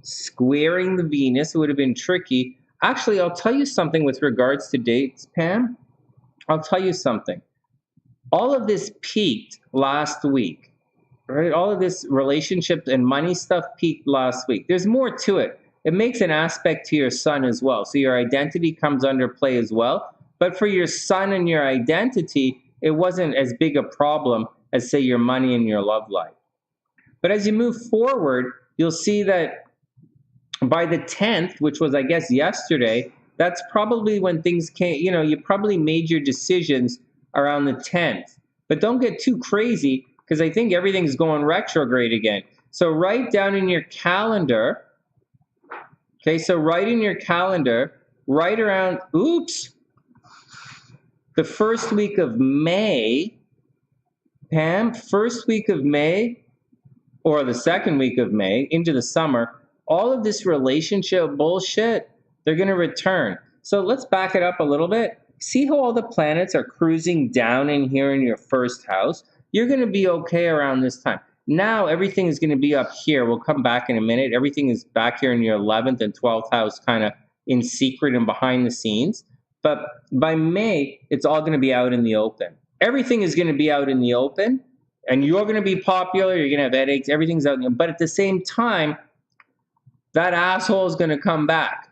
squaring the Venus, it would have been tricky. Actually, I'll tell you something with regards to dates, Pam. I'll tell you something. All of this peaked last week, right? All of this relationship and money stuff peaked last week. There's more to it. It makes an aspect to your sun as well. So your identity comes under play as well. But for your sun and your identity, it wasn't as big a problem as, say, your money and your love life. But as you move forward, you'll see that by the 10th, which was, I guess, yesterday, that's probably when things came, you probably made your decisions around the 10th. But don't get too crazy, because I think everything's going retrograde again. So write down in your calendar, Okay, so write in your calendar, right around, oops, the first week of May, Pam, first week of May, or the second week of May, into the summer, all of this relationship bullshit, they're going to return. So let's back it up a little bit. See how all the planets are cruising down in here in your first house? You're going to be okay around this time. Now everything is going to be up here. We'll come back in a minute. Everything is back here in your 11th and 12th house, kind of in secret and behind the scenes. But by May, it's all going to be out in the open. Everything is going to be out in the open, and you're going to be popular. You're going to have headaches. Everything's out in the open. But at the same time, that asshole is going to come back.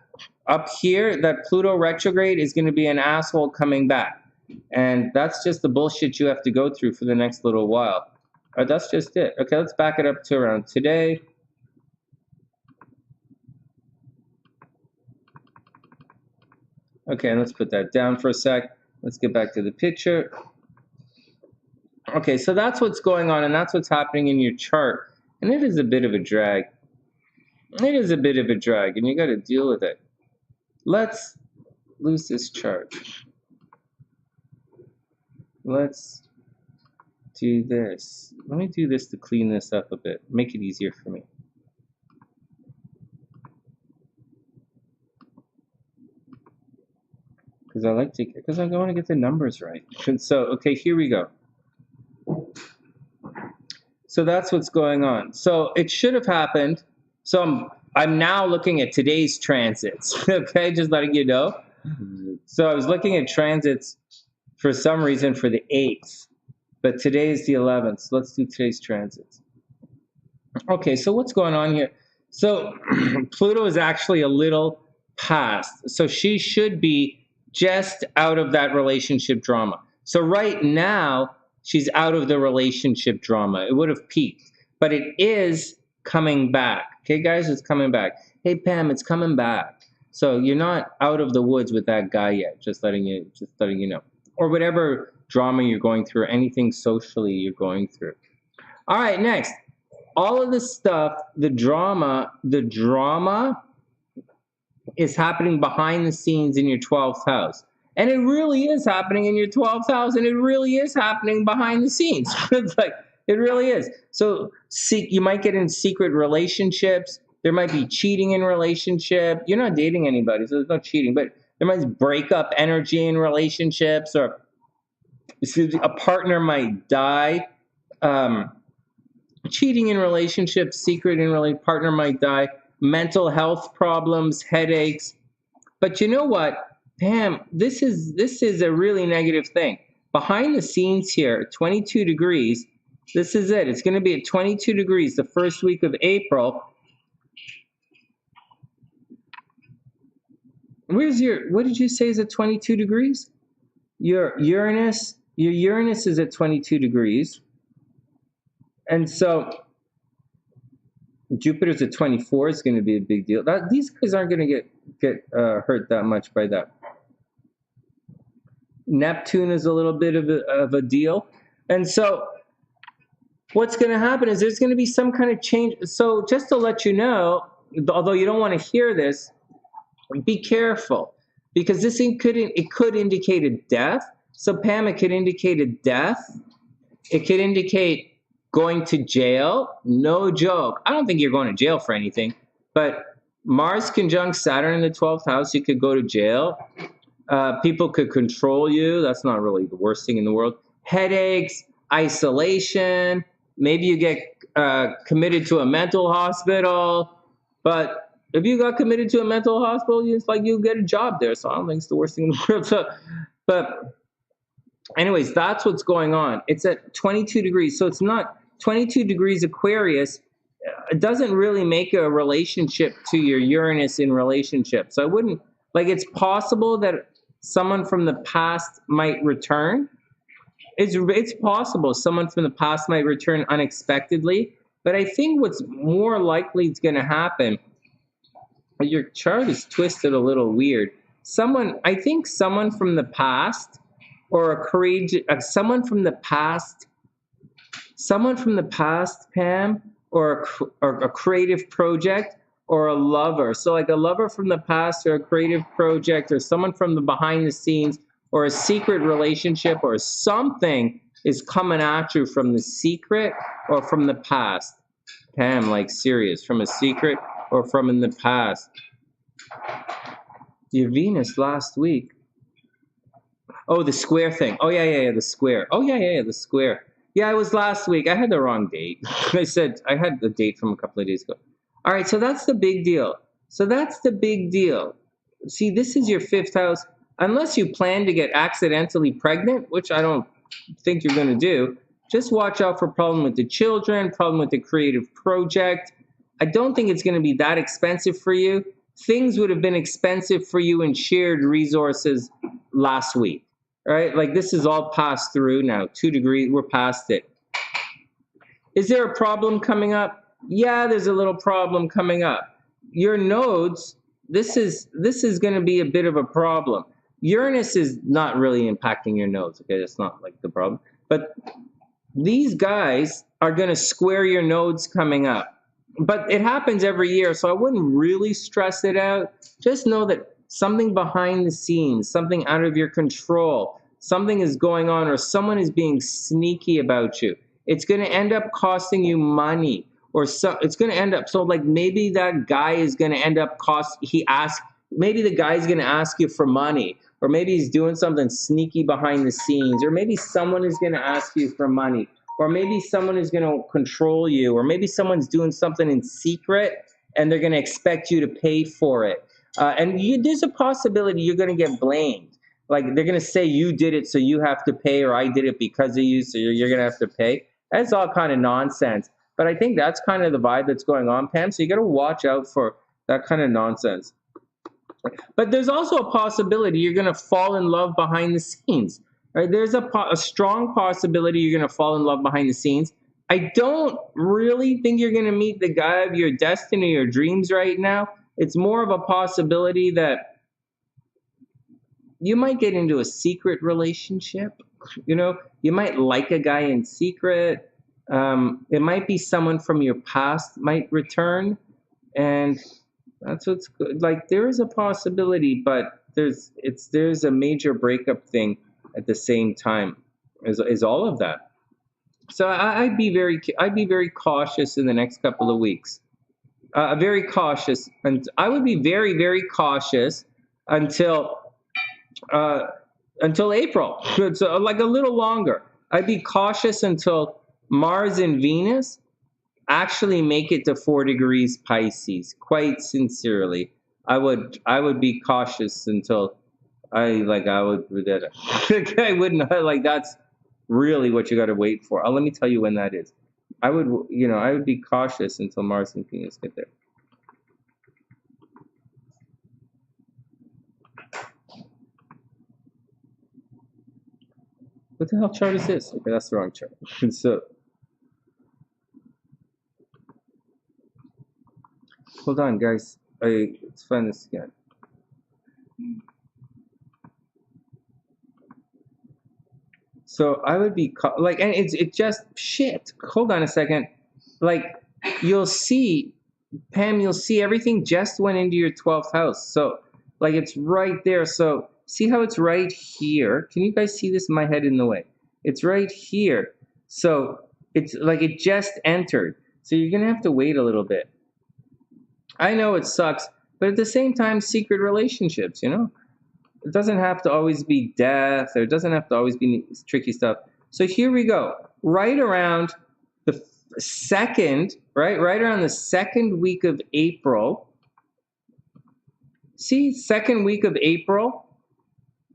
Up here, that Pluto retrograde is going to be an asshole coming back. And that's just the bullshit you have to go through for the next little while. That's just it. Okay, let's back it up to around today. Okay, and let's put that down for a sec. Let's get back to the picture. Okay, so that's what's going on, and that's what's happening in your chart. And it is a bit of a drag. It is a bit of a drag, and you got to deal with it. Let's lose this chart. Let's do this. Let me do this to clean this up a bit, make it easier for me. Because I want to get the numbers right. And so, okay, here we go. So that's what's going on. So it should have happened. So I'm now looking at today's transits, okay, just letting you know. So I was looking at transits for some reason for the 8th, but today is the 11th, so let's do today's transits. Okay, so what's going on here? So Pluto is actually a little past, so she should be just out of that relationship drama. So right now, she's out of the relationship drama. It would have peaked, but it is coming back. Okay, guys, it's coming back. Hey, Pam, it's coming back. So you're not out of the woods with that guy yet. Just letting you know, or whatever drama you're going through, or anything socially you're going through. All right, next, all of this stuff, the drama is happening behind the scenes in your 12th house, and it really is happening in your 12th house, and it really is happening behind the scenes. It's like, it really is. So you might get in secret relationships. There might be cheating in relationship. You're not dating anybody, so there's no cheating. But there might be breakup energy in relationships, or a partner might die. Cheating in relationships, secret in relationship, partner might die. Mental health problems, headaches. But you know what, Pam? This is a really negative thing. Behind the scenes here, 22 degrees. This is it. It's going to be at 22 degrees the first week of April. What did you say is at 22 degrees? Your Uranus is at 22 degrees. And so Jupiter's at 24. It's going to be a big deal. These guys aren't going to get hurt that much by that. Neptune is a little bit of a deal. And so what's going to happen is there's going to be some kind of change. So just to let you know, although you don't want to hear this, be careful, because this thing could indicate a death. So Pam, it could indicate a death. It could indicate going to jail. No joke. I don't think you're going to jail for anything, but Mars conjunct Saturn in the 12th house, you could go to jail. People could control you. That's not really the worst thing in the world. Headaches, isolation. Maybe you get committed to a mental hospital. But if you got committed to a mental hospital, it's like you get a job there. So I don't think it's the worst thing in the world. So, but anyways, that's what's going on. It's at 22 degrees. So it's not 22 degrees Aquarius. It doesn't really make a relationship to your Uranus in relationship. So I wouldn't, like, it's possible that someone from the past might return. It's possible someone from the past might return unexpectedly. But I think what's more likely is going to happen, your chart is twisted a little weird. I think someone from the past, or someone from the past, Pam, or a creative project, or a lover. So like a lover from the past or a creative project or someone from the behind the scenes or a secret relationship or something is coming at you from the secret or from the past. Pam, like serious, from a secret or from in the past. Your Venus last week. Oh, the square thing. Oh, yeah, the square. Oh, yeah, the square. Yeah, it was last week. I had the wrong date. I said I had the date from a couple of days ago. All right, so that's the big deal. So that's the big deal. See, this is your 5th house. Unless you plan to get accidentally pregnant, which I don't think you're going to do, just watch out for problem with the children, problem with the creative project. I don't think it's going to be that expensive for you. Things would have been expensive for you in shared resources last week, right? Like this is all passed through now, 2 degrees, we're past it. Is there a problem coming up? Yeah, there's a little problem coming up. Your nodes, this is going to be a bit of a problem. Uranus is not really impacting your nodes, okay? That's not like the problem. But these guys are going to square your nodes coming up. But it happens every year, so I wouldn't really stress it out. Just know that something behind the scenes, something out of your control, something is going on, or someone is being sneaky about you. It's going to end up costing you money, or so it's going to end up, so like maybe that guy is going to end up maybe the guy's going to ask you for money, or maybe he's doing something sneaky behind the scenes, or maybe someone is going to ask you for money, or maybe someone is going to control you, or maybe someone's doing something in secret and they're going to expect you to pay for it. There's a possibility you're going to get blamed. Like they're going to say you did it, so you have to pay, or I did it because of you, so you're going to have to pay. That's all kind of nonsense. But I think that's kind of the vibe that's going on, Pam. So you got to watch out for that kind of nonsense. But there's also a possibility you're going to fall in love behind the scenes. Right? There's a strong possibility you're going to fall in love behind the scenes. I don't really think you're going to meet the guy of your destiny or dreams right now. It's more of a possibility that you might get into a secret relationship. You know, you might like a guy in secret. It might be someone from your past might return. And that's what's good. Like there is a possibility, but there's a major breakup thing at the same time is all of that. So I'd be very cautious in the next couple of weeks. Very cautious, and I would be very, very cautious until April. So like a little longer. I'd be cautious until Mars and Venus actually make it to 4 degrees Pisces. Quite sincerely, I would be cautious until I wouldn't like that's really what you got to wait for. Let me tell you when that is. I would be cautious until Mars and Venus get there. What the hell chart is this? Okay, that's the wrong chart. So hold on, guys. Let's find this again. So I would be like, and it just shit. Hold on a second. Like you'll see, Pam, you'll see everything just went into your 12th house. So like it's right there. So see how it's right here? Can you guys see this? My head in the way. It's right here. So it's like it just entered. So you're gonna have to wait a little bit. I know it sucks, but at the same time, secret relationships, you know? It doesn't have to always be death, or it doesn't have to always be tricky stuff. So here we go. Right around the second, right around the second week of April. See, second week of April,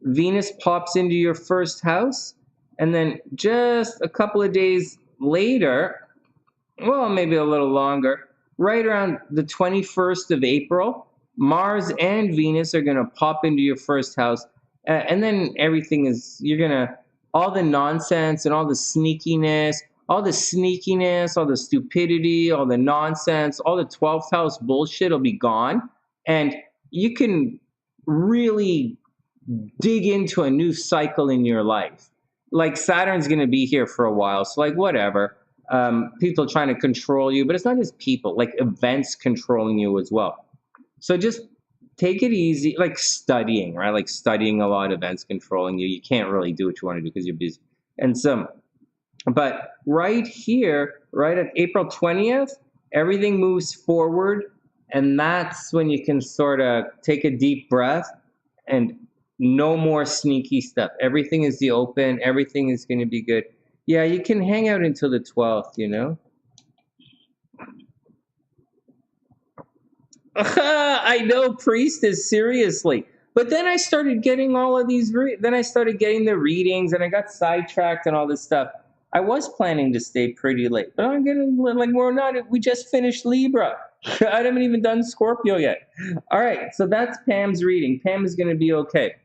Venus pops into your 1st house, and then just a couple of days later, well, maybe a little longer, right around the 21st of April, Mars and Venus are going to pop into your 1st house. And then everything is, all the nonsense and all the sneakiness, all the stupidity, all the nonsense, all the 12th house bullshit will be gone. And you can really dig into a new cycle in your life. Like Saturn's going to be here for a while. So like whatever. people trying to control you, but it's not just people, like events controlling you as well. So just take it easy, like studying, right? Like studying a lot, events controlling you. You can't really do what you want to do because you're busy. And so, but right here, right at April 20th, everything moves forward. And that's when you can sort of take a deep breath and no more sneaky stuff. Everything is the open. Everything is going to be good. Yeah, you can hang out until the 12th, you know? I know, priestess, seriously. But then I started getting all of these, then I started getting the readings and I got sidetracked and all this stuff. I was planning to stay pretty late, but I'm getting, like, we're not, we just finished Libra. I haven't even done Scorpio yet. All right, so that's Pam's reading. Pam is going to be okay.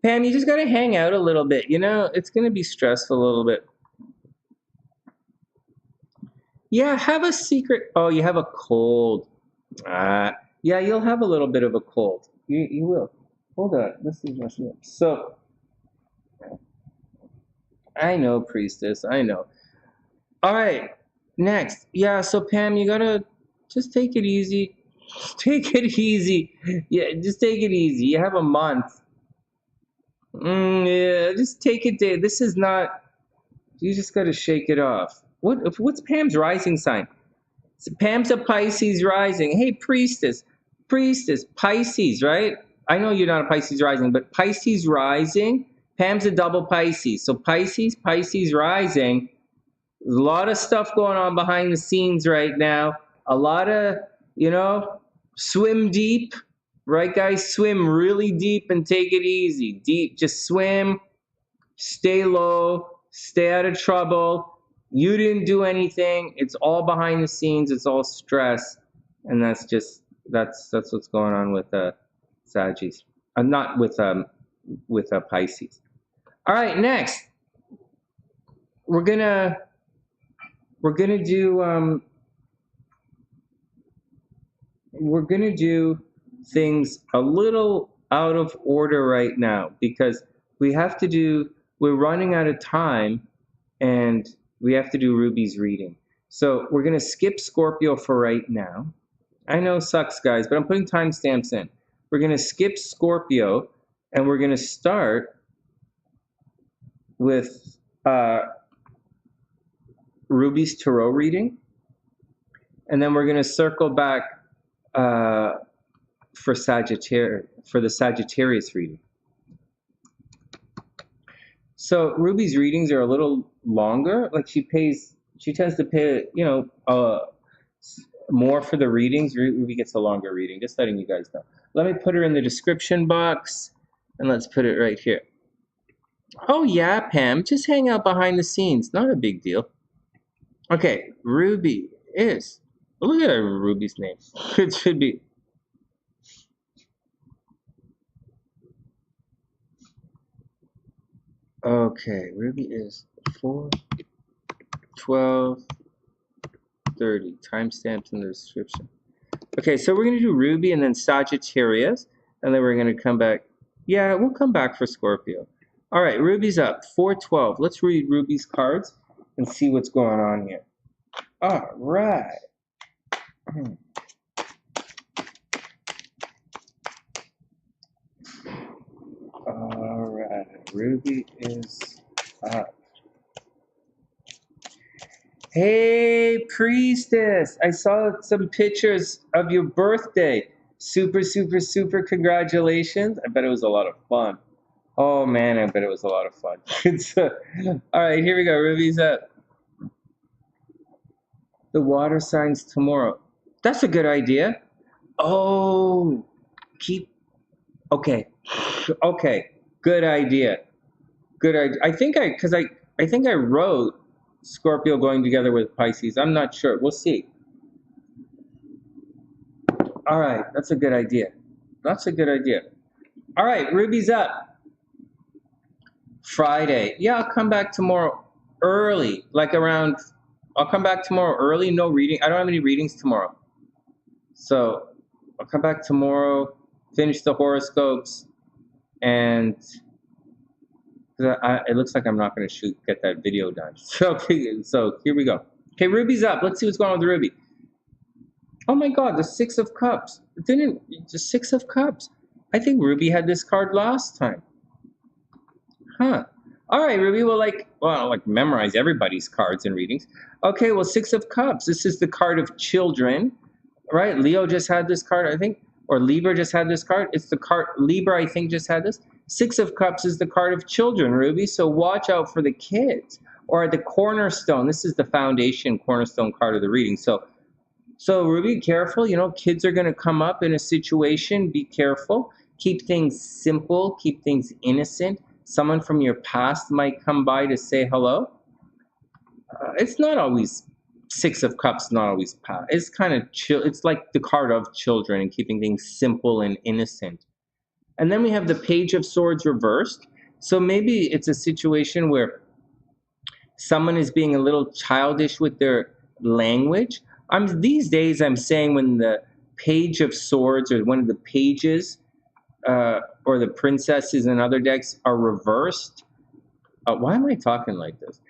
Pam, you just got to hang out a little bit. You know, it's going to be stressful a little bit. Yeah, have a secret. Oh, you have a cold. Yeah, you'll have a little bit of a cold. You will. Hold on. This is messing up. So, I know, priestess. I know. All right. Next. Yeah, so Pam, you got to just take it easy. Take it easy. Yeah, just take it easy. You have a month. Yeah, just take it day. This is not, you just got to shake it off. What's Pam's rising sign? So Pam's a Pisces rising. Hey, priestess, Pisces, right? I know you're not a Pisces rising, but Pisces rising, Pam's a double Pisces. So Pisces rising, there's a lot of stuff going on behind the scenes right now. A lot of, you know, swim deep, right, guys? Swim really deep and take it easy. Deep, just swim, stay low, stay out of trouble. You didn't do anything. It's all behind the scenes. It's all stress, and that's what's going on with Saggies. Not with Pisces. All right, next we're gonna do things a little out of order right now because we're running out of time and we have to do Ruby's reading. So we're going to skip Scorpio for right now. I know it sucks, guys, but I'm putting timestamps in. We're going to skip Scorpio, and we're going to start with Ruby's Tarot reading. And then we're going to circle back for the Sagittarius reading. So Ruby's readings are a little longer. Like she tends to pay, you know, more for the readings. Ruby gets a longer reading. Just letting you guys know. Let me put her in the description box, and let's put it right here. Oh yeah, Pam, just hang out behind the scenes. Not a big deal. Okay, Ruby is. Look at Ruby's name. It should be. Okay, Ruby is 4/12/30. Timestamps in the description. Okay, so we're going to do Ruby and then Sagittarius, and then we're going to come back. Yeah, we'll come back for Scorpio. All right, Ruby's up. 4/12. Let's read Ruby's cards and see what's going on here. All right. All right, Ruby is up. Hey, priestess, I saw some pictures of your birthday. Super, super, super congratulations. I bet it was a lot of fun. Oh, man, I bet it was a lot of fun. All right, here we go. Ruby's up. The water signs tomorrow. That's a good idea. Oh, okay. Okay, good idea. Good idea. I think I wrote Scorpio going together with Pisces. I'm not sure. We'll see. All right, that's a good idea. That's a good idea. All right, Ruby's up. Friday. Yeah, I'll come back tomorrow early, like around. I'll come back tomorrow early. No reading. I don't have any readings tomorrow. So I'll come back tomorrow, finish the horoscopes, and Because it looks like I'm not going to get that video done. So here we go. Okay, Ruby's up. Let's see what's going on with Ruby. Oh my God, the Six of Cups. The Six of Cups. I think Ruby had this card last time. Huh. All right, Ruby, well, memorize everybody's cards and readings. Okay, well, Six of Cups. This is the card of children, right? Leo just had this card, I think, or Libra just had this card. It's the card, Libra, I think, just had this. Six of Cups is the card of children, Ruby, so watch out for the kids. Or the cornerstone. This is the foundation cornerstone card of the reading. So Ruby, careful. You know, kids are going to come up in a situation. Be careful. Keep things simple. Keep things innocent. Someone from your past might come by to say hello. It's not always Six of Cups, not always past. It's kind of chill. It's like the card of children and keeping things simple and innocent. And then we have the Page of Swords reversed. So maybe it's a situation where someone is being a little childish with their language. These days I'm saying when the Page of Swords or one of the pages or the princesses in other decks are reversed. Why am I talking like this?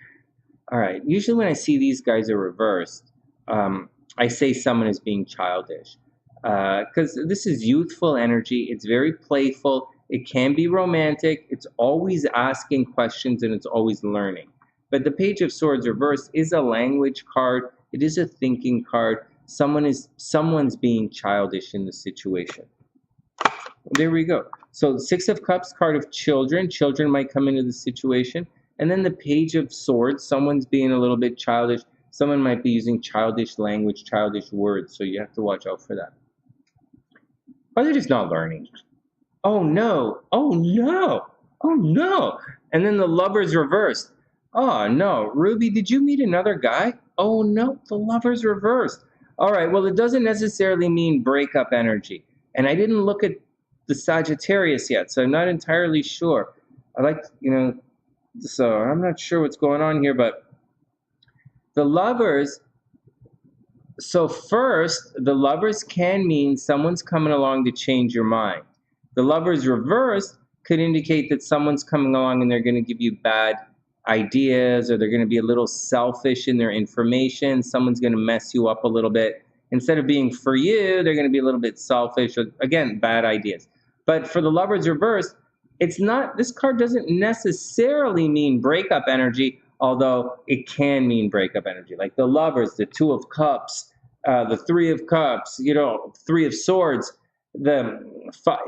All right. Usually when I see these guys are reversed, I say someone is being childish because this is youthful energy. It's very playful. It can be romantic. It's always asking questions and it's always learning. But the Page of Swords reversed is a language card. It is a thinking card. Someone's being childish in the situation. There we go. So Six of Cups, card of children. Children might come into the situation. And then the Page of Swords, someone's being a little bit childish. Someone might be using childish language, childish words. So you have to watch out for that. Or they're just not learning. Oh no. Oh no. Oh no. And then the Lovers reversed. Oh no. Ruby, did you meet another guy? Oh no. The Lovers reversed. All right. Well, it doesn't necessarily mean breakup energy. And I didn't look at the Sagittarius yet, so I'm not entirely sure. So I'm not sure what's going on here, but the Lovers, so first, the Lovers can mean someone's coming along to change your mind. The Lovers reversed could indicate that someone's coming along and they're going to give you bad ideas, or they're going to be a little selfish in their information. Someone's going to mess you up a little bit. Instead of being for you, they're going to be a little bit selfish, or, again, bad ideas. But for the Lovers reversed, it's not, this card doesn't necessarily mean breakup energy, although it can mean breakup energy. Like the Lovers, the Two of Cups, the Three of Cups, Three of Swords, the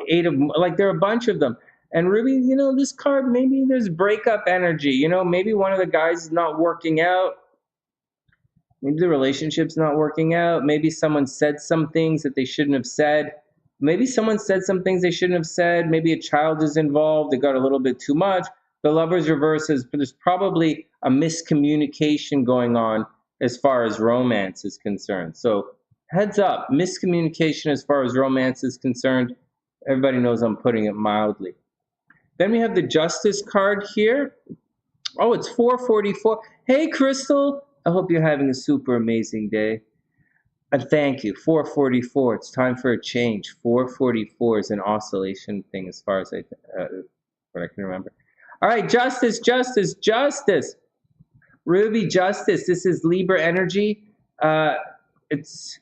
Eight of, there are a bunch of them. And Ruby, this card, maybe there's breakup energy. Maybe one of the guys is not working out. Maybe the relationship's not working out. Maybe someone said some things that they shouldn't have said. Maybe someone said some things they shouldn't have said. Maybe a child is involved. They got a little bit too much. The Lovers reverse is there's probably a miscommunication going on as far as romance is concerned. So heads up, miscommunication as far as romance is concerned. Everybody knows I'm putting it mildly. Then we have the Justice card here. Oh, it's 444. Hey, Crystal. I hope you're having a super amazing day. And thank you. 444. It's time for a change. 444 is an oscillation thing as far as what I can remember. All right, Justice, Justice, Justice. Ruby, Justice. This is Libra energy. It's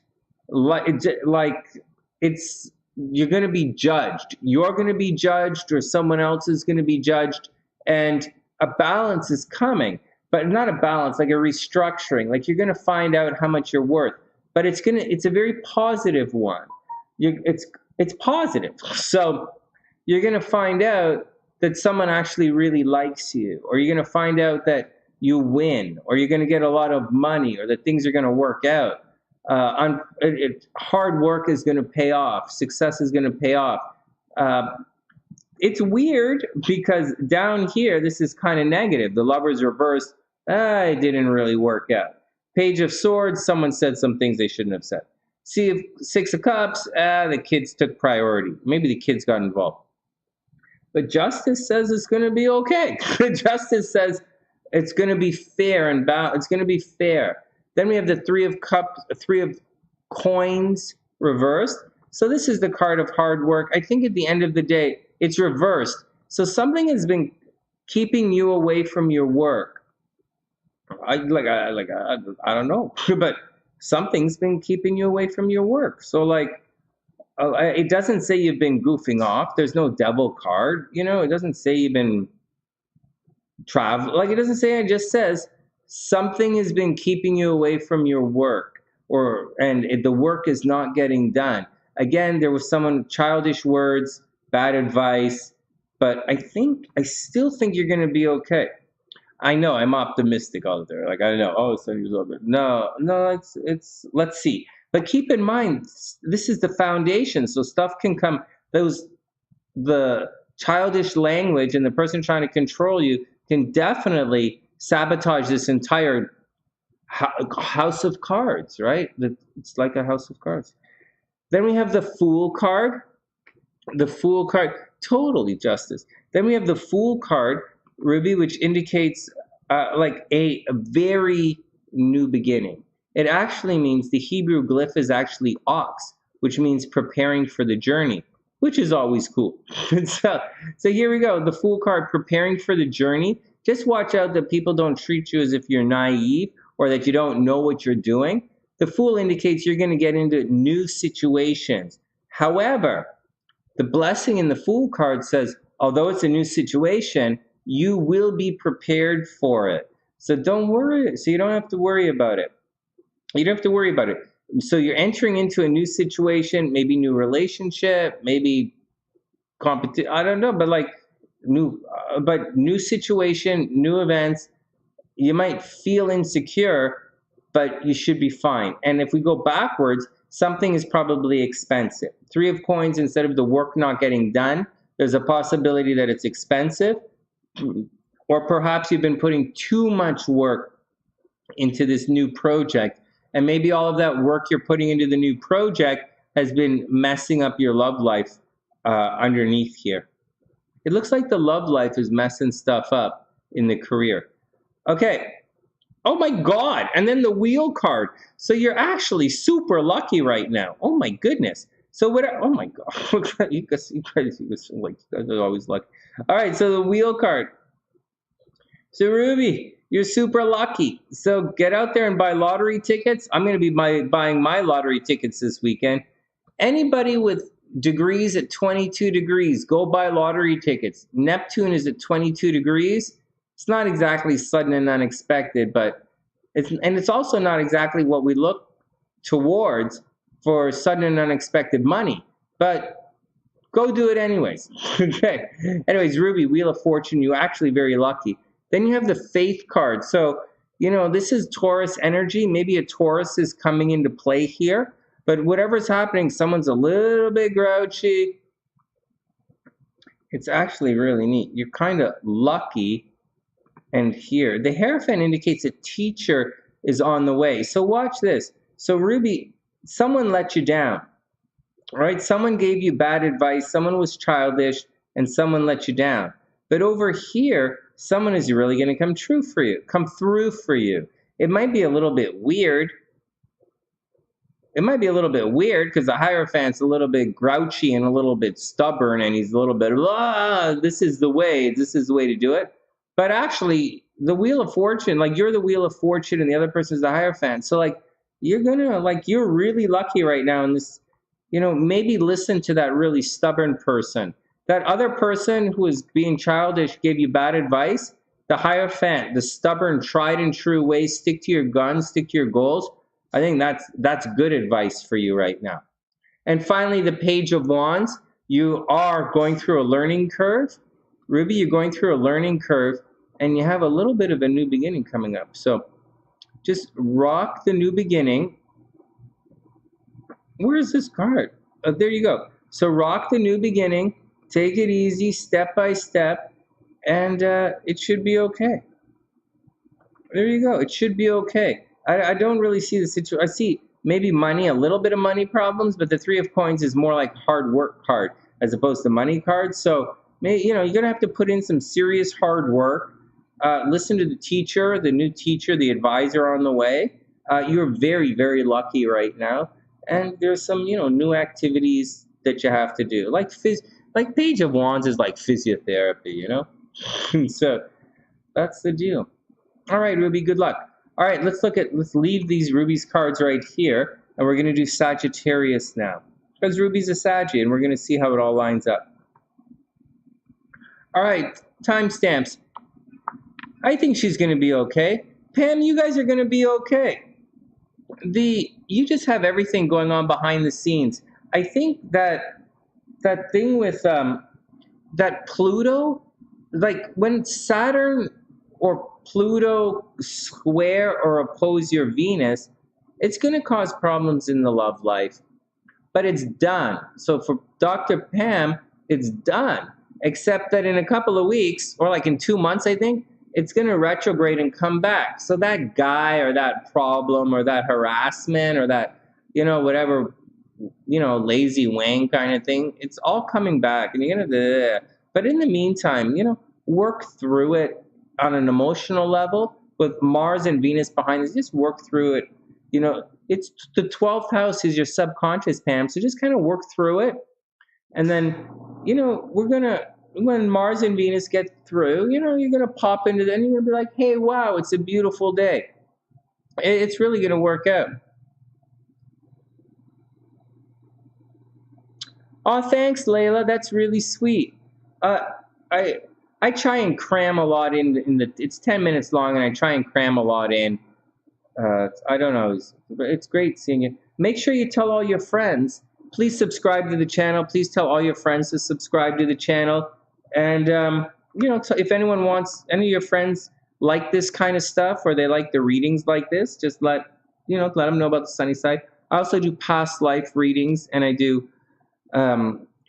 you're going to be judged. You're going to be judged, or someone else is going to be judged, and a balance is coming. But not a balance, like a restructuring. Like you're going to find out how much you're worth. But it's a very positive one. It's positive. So you're going to find out that someone actually really likes you, or you're going to find out that you win, or you're going to get a lot of money, or that things are going to work out. Hard work is going to pay off. Success is going to pay off. It's weird because down here, this is kind of negative. The Lovers reversed. It didn't really work out. Page of Swords, someone said some things they shouldn't have said. Six of Cups, the kids took priority. Maybe the kids got involved. But Justice says it's going to be okay. Justice says it's going to be fair and it's going to be fair. Then we have the Three of Cups, Three of Coins reversed. So this is the card of hard work. I think at the end of the day, it's reversed. So something has been keeping you away from your work. I don't know, but something's been keeping you away from your work. So like, it doesn't say you've been goofing off. There's no devil card. You know, it doesn't say you've been travel. Like, it doesn't say. It just says something has been keeping you away from your work, the work is not getting done. Again, there was someone childish words, bad advice, but I still think you're going to be okay. I know I'm optimistic out there. Like, I know, oh, so you're a little bit. No, it's, let's see. But keep in mind, this is the foundation. So stuff can come, the childish language and the person trying to control you can definitely sabotage this entire house of cards, right? It's like a house of cards. Then we have the Fool card. The Fool card, totally justice. Then we have the Fool card, Ruby, which indicates like a very new beginning. It actually means the Hebrew glyph is actually ox, which means preparing for the journey, which is always cool. So here we go. The Fool card, preparing for the journey. Just watch out that people don't treat you as if you're naive or that you don't know what you're doing. The Fool indicates you're going to get into new situations. However, the blessing in the Fool card says, although it's a new situation, you will be prepared for it. So don't worry. So you don't have to worry about it. You don't have to worry about it. So you're entering into a new situation, maybe new relationship, maybe competition. I don't know, but like new situation, new events. You might feel insecure, but you should be fine. And if we go backwards, something is probably expensive. 3 of coins, instead of the work not getting done, there's a possibility that it's expensive, or perhaps you've been putting too much work into this new project, and maybe all of that work you're putting into the new project has been messing up your love life underneath here. It looks like the love life is messing stuff up in the career. Okay. Oh my God. And then the Wheel card. So you're actually super lucky right now. Oh my goodness. So what? Oh my God. you guys are always lucky. All right. So the Wheel card. So Ruby, you're super lucky. So get out there and buy lottery tickets. I'm going to be buying my lottery tickets this weekend. Anybody with degrees at 22 degrees, go buy lottery tickets. Neptune is at 22 degrees. It's not exactly sudden and unexpected, but it's also not exactly what we look towards for sudden and unexpected money. But go do it anyways. Okay. Anyways, Ruby, Wheel of Fortune, you're actually very lucky. Then you have the Faith card. So, you know, this is Taurus energy. Maybe a Taurus is coming into play here. But whatever's happening, someone's a little bit grouchy. It's actually really neat. You're kind of lucky. And here, the Hierophant indicates a teacher is on the way. So watch this. So Ruby, someone let you down, right? Someone gave you bad advice. Someone was childish, and someone let you down. But over here, someone is really going to come through for you. It might be a little bit weird. It might be a little bit weird because the Hierophant's a little bit grouchy and a little bit stubborn, and he's a little bit, this is the way to do it. But actually, the Wheel of Fortune, like you're the Wheel of Fortune and the other person's the Hierophant. So like, you're really lucky right now in this, you know, maybe listen to that really stubborn person. That other person who is being childish gave you bad advice. The Hierophant, the stubborn, tried and true way, stick to your guns, stick to your goals. I think that's good advice for you right now. And finally, the Page of Wands. You are going through a learning curve. Ruby, you're going through a learning curve, and you have a little bit of a new beginning coming up. So just rock the new beginning. Where is this card? Oh, there you go. So rock the new beginning. Take it easy, step by step, and it should be okay. There you go. It should be okay. I don't really see the situation. I see maybe money, a little bit of money problems, but the 3 of Coins is more like hard work card as opposed to money card. So, you know, you're going to have to put in some serious hard work. Listen to the teacher, the new teacher, the advisor on the way. You're very, very lucky right now. And there's some, you know, new activities that you have to do. Like Page of Wands is like physiotherapy, you know? So that's the deal. All right, Ruby, good luck. All right, let's leave these Ruby's cards right here, and we're going to do Sagittarius now. Because Ruby's a Saggy, and we're going to see how it all lines up. All right, timestamps. I think she's going to be okay. Pam, you guys are going to be okay. You just have everything going on behind the scenes. I think that thing with that Pluto, like when Saturn or Pluto square or oppose your Venus, it's going to cause problems in the love life. But it's done. So for Dr. Pam, it's done. Except that in a couple of weeks, or like in 2 months, I think, it's going to retrograde and come back. So that guy or that problem or that harassment or that, whatever, lazy wang kind of thing, it's all coming back. And you're going to, but in the meantime, work through it on an emotional level with Mars and Venus behind us. Just work through it. It's the 12th house is your subconscious, Pam. So just kind of work through it. And then, when Mars and Venus get through, you're going to pop into that and you're going to be like, hey, wow, it's a beautiful day. It's really going to work out. Oh, thanks, Layla. That's really sweet. I try and cram a lot it's 10 minutes long and I try and cram a lot in. I don't know. It's great seeing you. Make sure you tell all your friends. Please subscribe to the channel. Please tell all your friends to subscribe to the channel. And, if anyone wants, any of your friends like this kind of stuff or they like the readings like this, just let them know about the Sunny Side. I also do past life readings and I do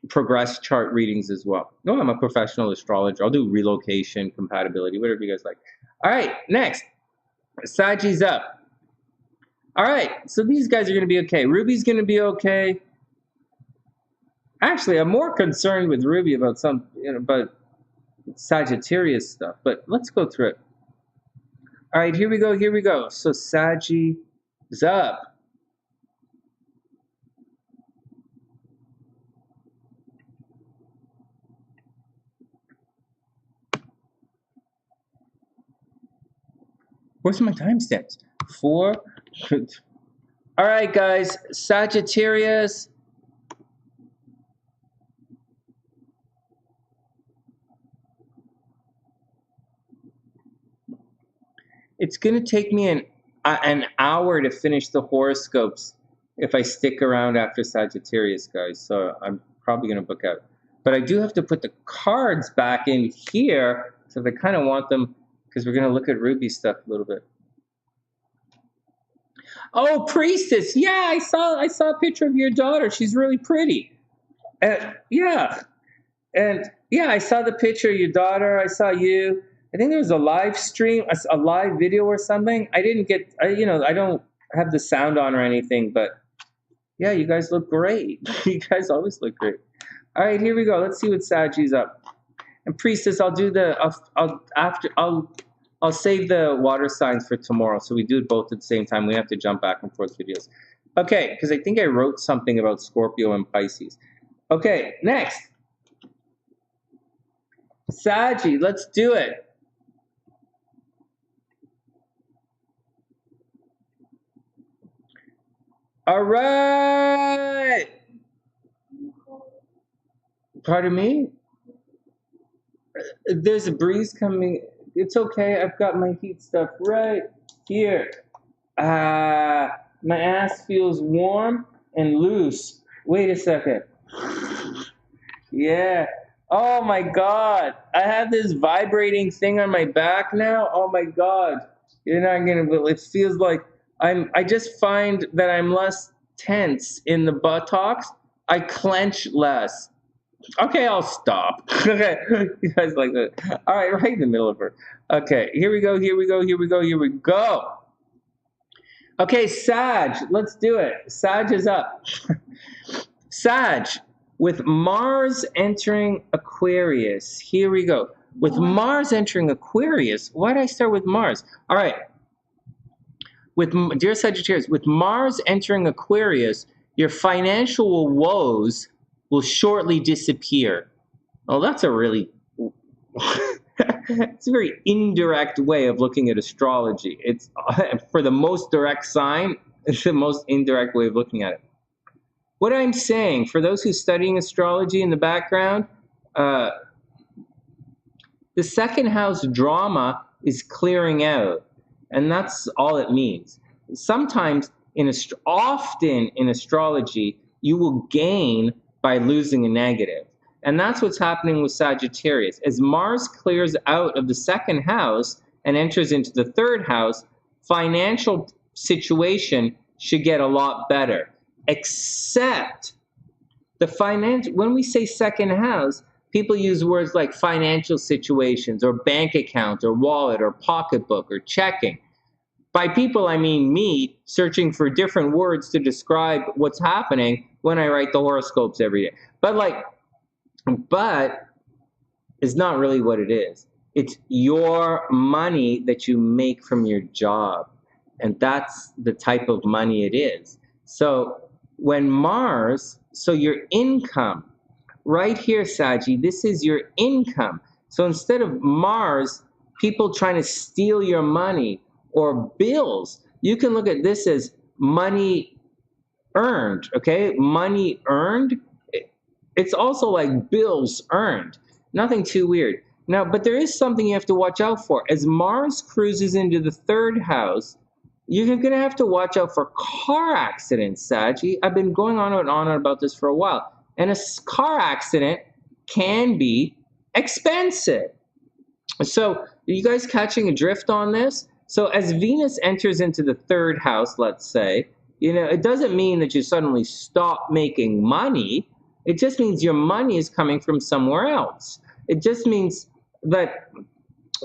progress chart readings as well. No, I'm a professional astrologer. I'll do relocation, compatibility, whatever you guys like. All right, next. Saggy's up. All right, so these guys are going to be okay. Ruby's going to be okay. Actually, I'm more concerned with Ruby about about Sagittarius stuff, but let's go through it. All right, here we go. So Saggy is up. Where's my timestamps? 4. All right, guys, Sagittarius. It's going to take me an hour to finish the horoscopes if I stick around after Sagittarius, guys. So I'm probably going to book out. But I do have to put the cards back in here. So I kind of want them because we're going to look at Ruby stuff a little bit. Oh, Priestess. Yeah, I saw a picture of your daughter. She's really pretty. Yeah. And yeah, I saw the picture of your daughter. I saw you. I think there was a live stream, a live video or something. I didn't get, I don't have the sound on or anything, but yeah, you guys look great. You guys always look great. All right, here we go. Let's see what Saggy's up. And Priestess, I'll save the water signs for tomorrow. So we do it both at the same time. We have to jump back and forth videos. Okay, because I think I wrote something about Scorpio and Pisces. Okay, next. Saggy, let's do it. All right. Pardon me? There's a breeze coming. It's okay. I've got my heat stuff right here. My ass feels warm and loose. Wait a second. Yeah. Oh my God. I have this vibrating thing on my back now. Oh my God. You're not going to believe. It feels like I just find that I'm less tense in the buttocks. I clench less. Okay, I'll stop. Okay, you guys like that. All right, right in the middle of her. Okay, here we go. Okay, Sag, let's do it. Sag is up. Sag, with Mars entering Aquarius. Here we go. With Mars entering Aquarius, why did I start with Mars? All right. Dear Sagittarius, with Mars entering Aquarius, your financial woes will shortly disappear. Oh, that's a really... It's a very indirect way of looking at astrology. It's for the most direct sign, it's the most indirect way of looking at it. What I'm saying, for those who are studying astrology in the background, the second house drama is clearing out, and that's all it means. Sometimes, often in astrology, you will gain by losing a negative. And that's what's happening with Sagittarius. As Mars clears out of the second house and enters into the third house, financial situation should get a lot better. Except when we say second house, people use words like financial situations or bank account or wallet or pocketbook or checking. By people, I mean me searching for different words to describe what's happening when I write the horoscopes every day. But it's not really what it is. It's your money that you make from your job. And that's the type of money it is. So when Mars, so your income, right here, Saggy, this is your income. So instead of Mars, people trying to steal your money or bills, you can look at this as money earned, okay? Money earned. It's also like bills earned. Nothing too weird. Now, but there is something you have to watch out for. As Mars cruises into the third house, you're going to have to watch out for car accidents, Saggy. I've been going on and on about this for a while. And a car accident can be expensive. So, are you guys catching a drift on this? So, as Venus enters into the third house, let's say, it doesn't mean that you suddenly stop making money. It just means your money is coming from somewhere else. It just means that,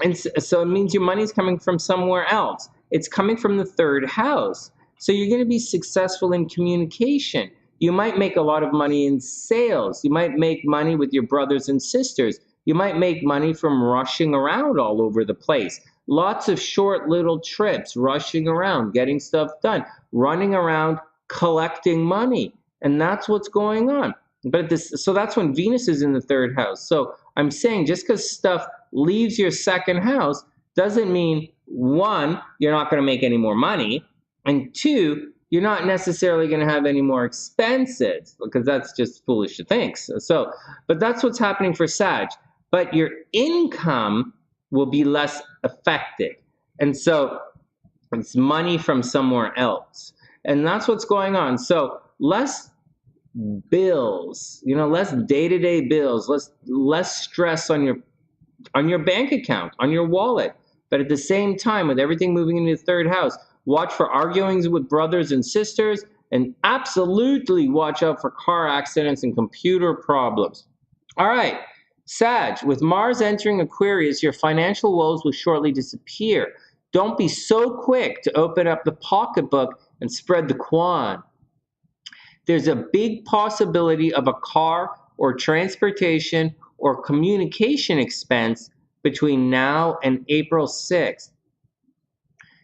and so it means your money is coming from somewhere else. It's coming from the third house. So you're going to be successful in communication. You might make a lot of money in sales. You might make money with your brothers and sisters. You might make money from rushing around all over the place. Lots of short little trips, rushing around, getting stuff done, running around, collecting money. And that's what's going on. So that's when Venus is in the third house. So I'm saying just because stuff leaves your second house doesn't mean, one, you're not going to make any more money, and two, you're not necessarily going to have any more expenses, because that's just foolish to think. But that's what's happening for Sag. But your income will be less affected. And so it's money from somewhere else. And that's what's going on. So less bills, less day-to-day bills, less stress on your bank account, on your wallet. But at the same time, with everything moving into the third house, watch for arguings with brothers and sisters, and absolutely watch out for car accidents and computer problems. All right, Sag, with Mars entering Aquarius, your financial woes will shortly disappear. Don't be so quick to open up the pocketbook and spread the quan. There's a big possibility of a car or transportation or communication expense between now and April 6th.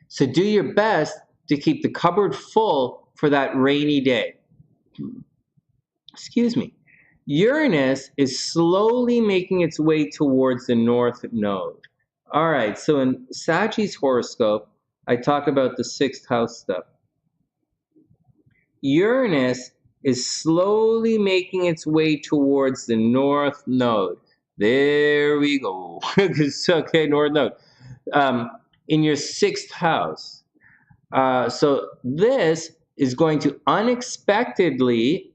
So do your best to keep the cupboard full for that rainy day. Excuse me. Uranus is slowly making its way towards the North Node. All right, so in Saggy's horoscope, I talk about the 6th house stuff. Uranus is slowly making its way towards the North Node. There we go. Okay, North Node. In your 6th house. So this is going to unexpectedly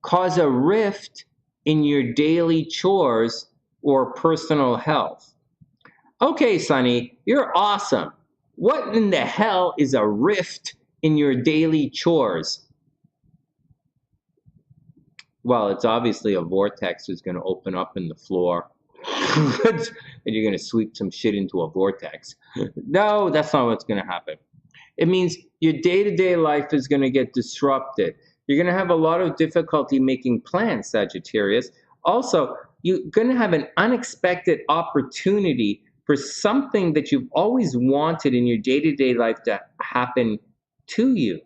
cause a rift in your daily chores or personal health. Okay, Sonny, you're awesome. What in the hell is a rift in your daily chores? Well, it's obviously a vortex that's going to open up in the floor. And you're going to sweep some shit into a vortex. No, that's not what's going to happen. It means your day-to-day life is going to get disrupted. You're going to have a lot of difficulty making plans, Sagittarius. Also, you're going to have an unexpected opportunity for something that you've always wanted in your day-to-day life to happen to you.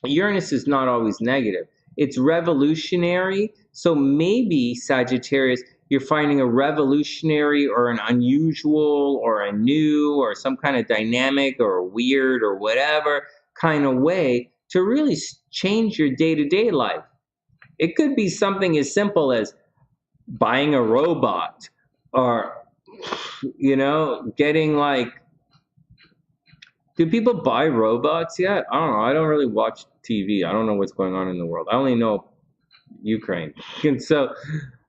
Uranus is not always negative. It's revolutionary. So maybe, Sagittarius, you're finding a revolutionary or an unusual or a new or some kind of dynamic or weird or whatever kind of way to really change your day-to-day life. It could be something as simple as buying a robot or, you know, getting like, do people buy robots yet? I don't know. I don't really watch TV. I don't know what's going on in the world. I only know Ukraine. And so,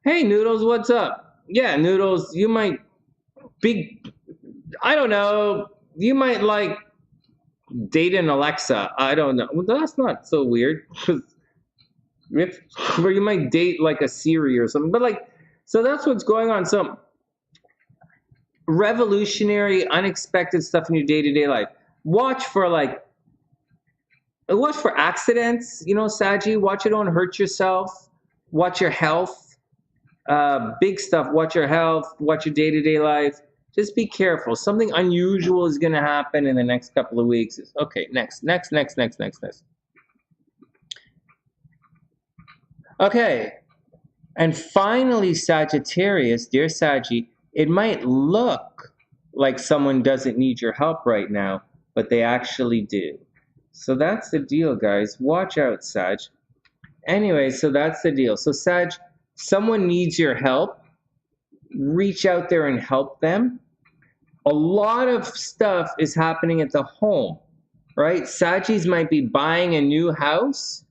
hey, Noodles, what's up? Yeah, Noodles, you might be, I don't know, you might like date an Alexa. I don't know. Well, that's not so weird. Or you might date like a Siri or something. But like, so that's what's going on. So revolutionary, unexpected stuff in your day-to-day life. Watch for accidents, you know, Saggy. Watch you don't hurt yourself. Watch your health. Big stuff. Watch your health. Watch your day-to-day life. Just be careful. Something unusual is going to happen in the next couple of weeks. Okay, next. Okay, and finally, Sagittarius, dear Saggy, it might look like someone doesn't need your help right now, but they actually do. So that's the deal, guys. Watch out, Sag. Anyway, so that's the deal. So Sag, someone needs your help. Reach out there and help them. A lot of stuff is happening at the home, right? Saggies might be buying a new house.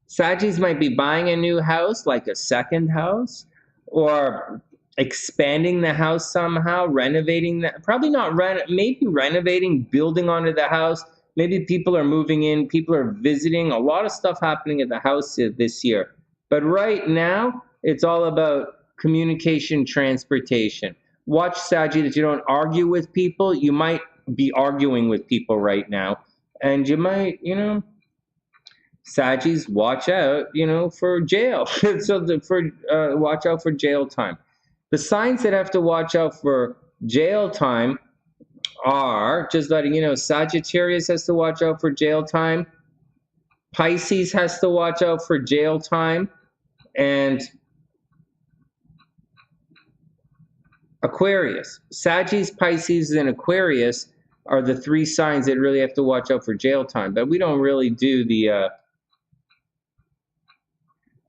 Saggies might be buying a new house, like a second house, or expanding the house somehow, renovating that. Probably not maybe renovating, building onto the house. Maybe people are moving in, people are visiting. A lot of stuff happening at the house this year. But right now, it's all about communication, transportation. Watch, Saggy, that you don't argue with people. You might be arguing with people right now. And you might, you know, Saggies, watch out, you know, for jail. Watch out for jail time. The signs that have to watch out for jail time are, just letting you know, Sagittarius has to watch out for jail time. Pisces has to watch out for jail time. And Aquarius. Saggies, Pisces, and Aquarius are the three signs that really have to watch out for jail time. But we don't really do the...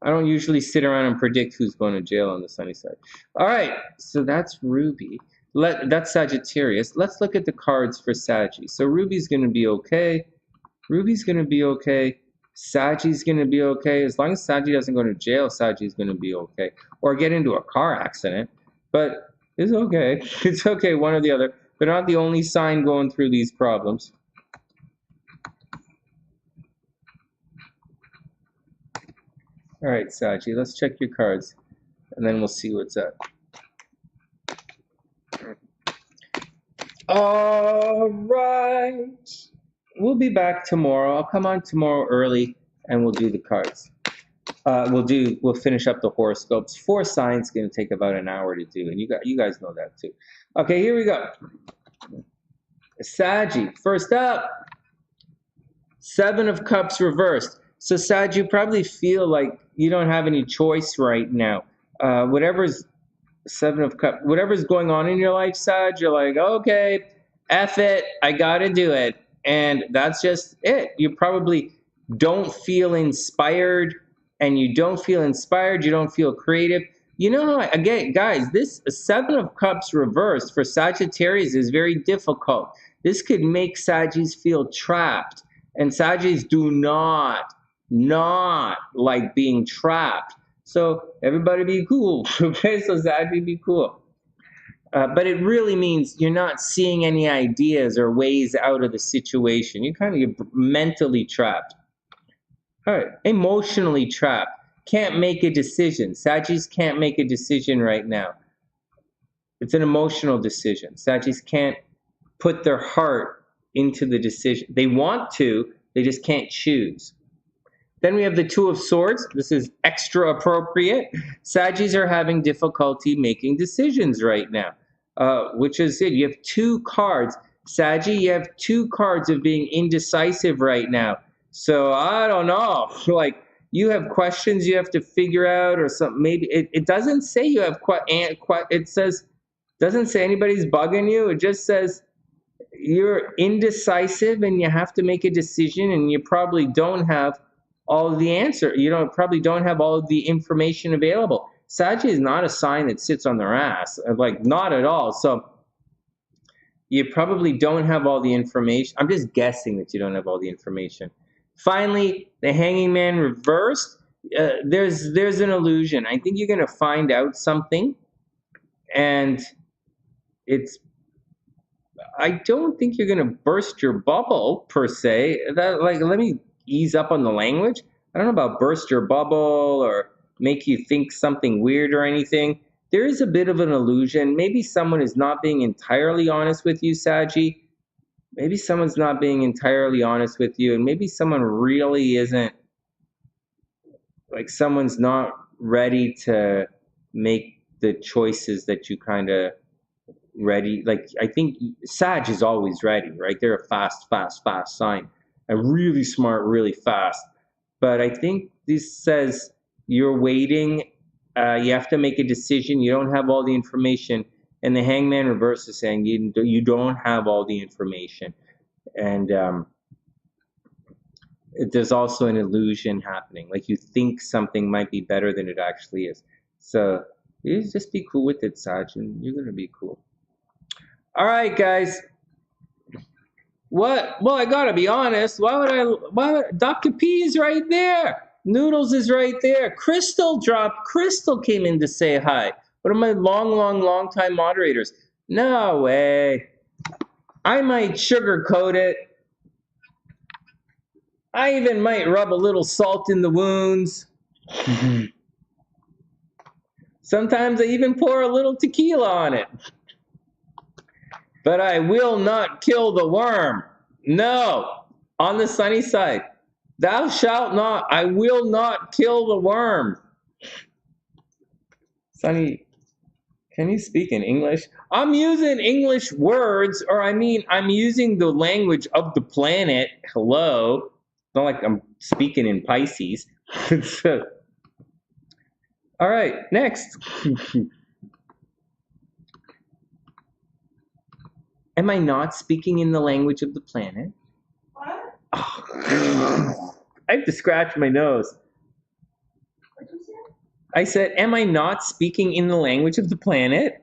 I don't usually sit around and predict who's going to jail on the sunny side. All right, so that's Ruby. That's Sagittarius. Let's look at the cards for Saggy. So Ruby's going to be okay. Ruby's going to be okay. Saggy's going to be okay. As long as Saggy doesn't go to jail, Saggy's going to be okay. Or get into a car accident. But it's okay. It's okay, one or the other. They're not the only sign going through these problems. All right, Saggy, let's check your cards, and then we'll see what's up. All right. We'll be back tomorrow. I'll come on tomorrow early, and we'll do the cards. We'll finish up the horoscopes. 4 signs going to take about an hour to do, and you guys know that too. Okay, here we go. Saggy, first up. 7 of Cups reversed. So Sag, you probably feel like you don't have any choice right now. Whatever's 7 of Cups, whatever's going on in your life, Sag, you're like, okay, F it, I gotta do it. And that's just it. You probably don't feel inspired, and you don't feel inspired, you don't feel creative. You know, again, guys, this 7 of Cups reversed for Sagittarius is very difficult. This could make Saggies feel trapped. And Saggies do not like being trapped. So everybody be cool, okay? So Saggy, be cool. But it really means you're not seeing any ideas or ways out of the situation. You're mentally trapped. All right, emotionally trapped. Can't make a decision. Saggies can't make a decision right now. It's an emotional decision. Saggies can't put their heart into the decision. They want to, they just can't choose. Then we have the 2 of Swords. This is extra appropriate. Saggies are having difficulty making decisions right now, which is it. You have 2 cards. Saggy, you have 2 cards of being indecisive right now. So I don't know. Like, you have questions you have to figure out or something. Maybe it doesn't say you have it says, doesn't say anybody's bugging you. It just says you're indecisive and you have to make a decision, and you probably don't have all of the answer. You probably don't have all of the information available. Sag is not a sign that sits on their ass, like not at all. So you probably don't have all the information. I'm just guessing that you don't have all the information. Finally, the Hanging Man reversed. There's an illusion. I think you're going to find out something, and I don't think you're going to burst your bubble per se. Let me ease up on the language. I don't know about burst your bubble or make you think something weird or anything. There is a bit of an illusion. Maybe someone is not being entirely honest with you, Saggy. Maybe someone's not being entirely honest with you, and maybe someone really isn't, like someone's not ready to make the choices that you kind of ready. Like, I think Sag is always ready, right? They're a fast sign. A really smart, really fast. But I think this says you're waiting. You have to make a decision. You don't have all the information. And the Hangman reverse is saying you don't have all the information. And there's also an illusion happening. Like you think something might be better than it actually is. So you just be cool with it, Sag, and you're going to be cool. All right, guys. What? Well, I got to be honest. Dr. P is right there. Noodles is right there. Crystal dropped. Crystal came in to say hi. One of my long time moderators. No way. I might sugarcoat it. I even might rub a little salt in the wounds. Sometimes I even pour a little tequila on it. But I will not kill the worm. No. On the sunny side. Thou shalt not. I will not kill the worm. Sunny, can you speak in English? I'm using English words, or I'm using the language of the planet. Hello. It's not like I'm speaking in Pisces. All right, next. Am I not speaking in the language of the planet? What? Oh, I have to scratch my nose. What did you say? I said, am I not speaking in the language of the planet?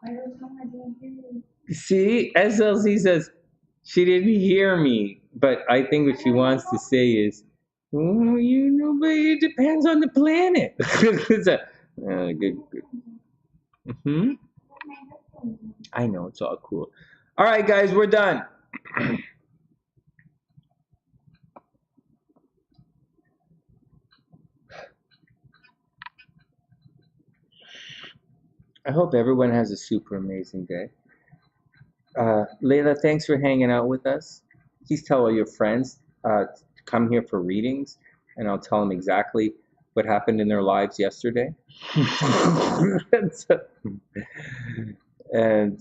I don't know. I didn't hear you. See, SLC says she didn't hear me, but I think what she wants to say is, oh, but it depends on the planet. It's good. Mm-hmm. I know, it's all cool. All right, guys, we're done. I hope everyone has a super amazing day. Layla, thanks for hanging out with us. Please tell all your friends to come here for readings, and I'll tell them exactly what happened in their lives yesterday. And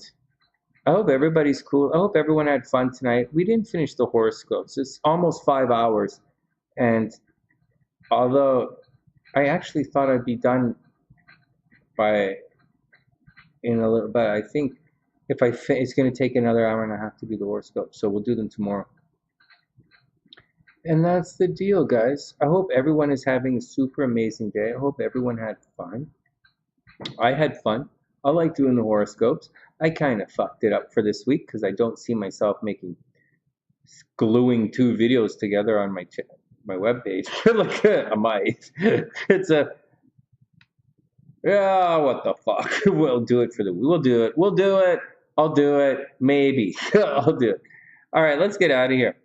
I hope everybody's cool. I hope everyone had fun tonight. We didn't finish the horoscopes. It's almost 5 hours. And although I actually thought I'd be done in a little, but I think if it's going to take another hour and a half to do the horoscope. So we'll do them tomorrow. And that's the deal, guys. I hope everyone is having a super amazing day. I hope everyone had fun. I had fun. I like doing the horoscopes. I kind of fucked it up for this week because I don't see myself gluing 2 videos together on my webpage. Look, I might. It's what the fuck? We'll do it We'll do it. I'll do it. Maybe. I'll do it. All right, let's get out of here.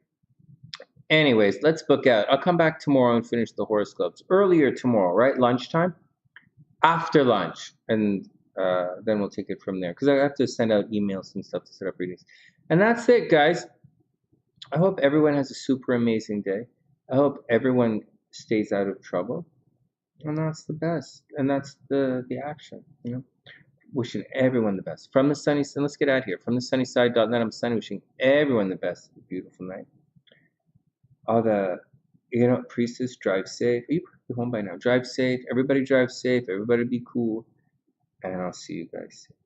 Anyways, let's book out. I'll come back tomorrow and finish the horoscopes. Earlier tomorrow, right? Lunchtime? After lunch. And then we'll take it from there. Because I have to send out emails and stuff to set up readings. And that's it, guys. I hope everyone has a super amazing day. I hope everyone stays out of trouble. And that's the best. And that's the action, Wishing everyone the best. From the sunny side, let's get out of here. From TheSunnySide.net, I'm Sunny, wishing everyone the best. A beautiful night. You know, Priestess, drive safe. You probably home by now. Drive safe. Everybody drive safe. Everybody be cool. And I'll see you guys soon.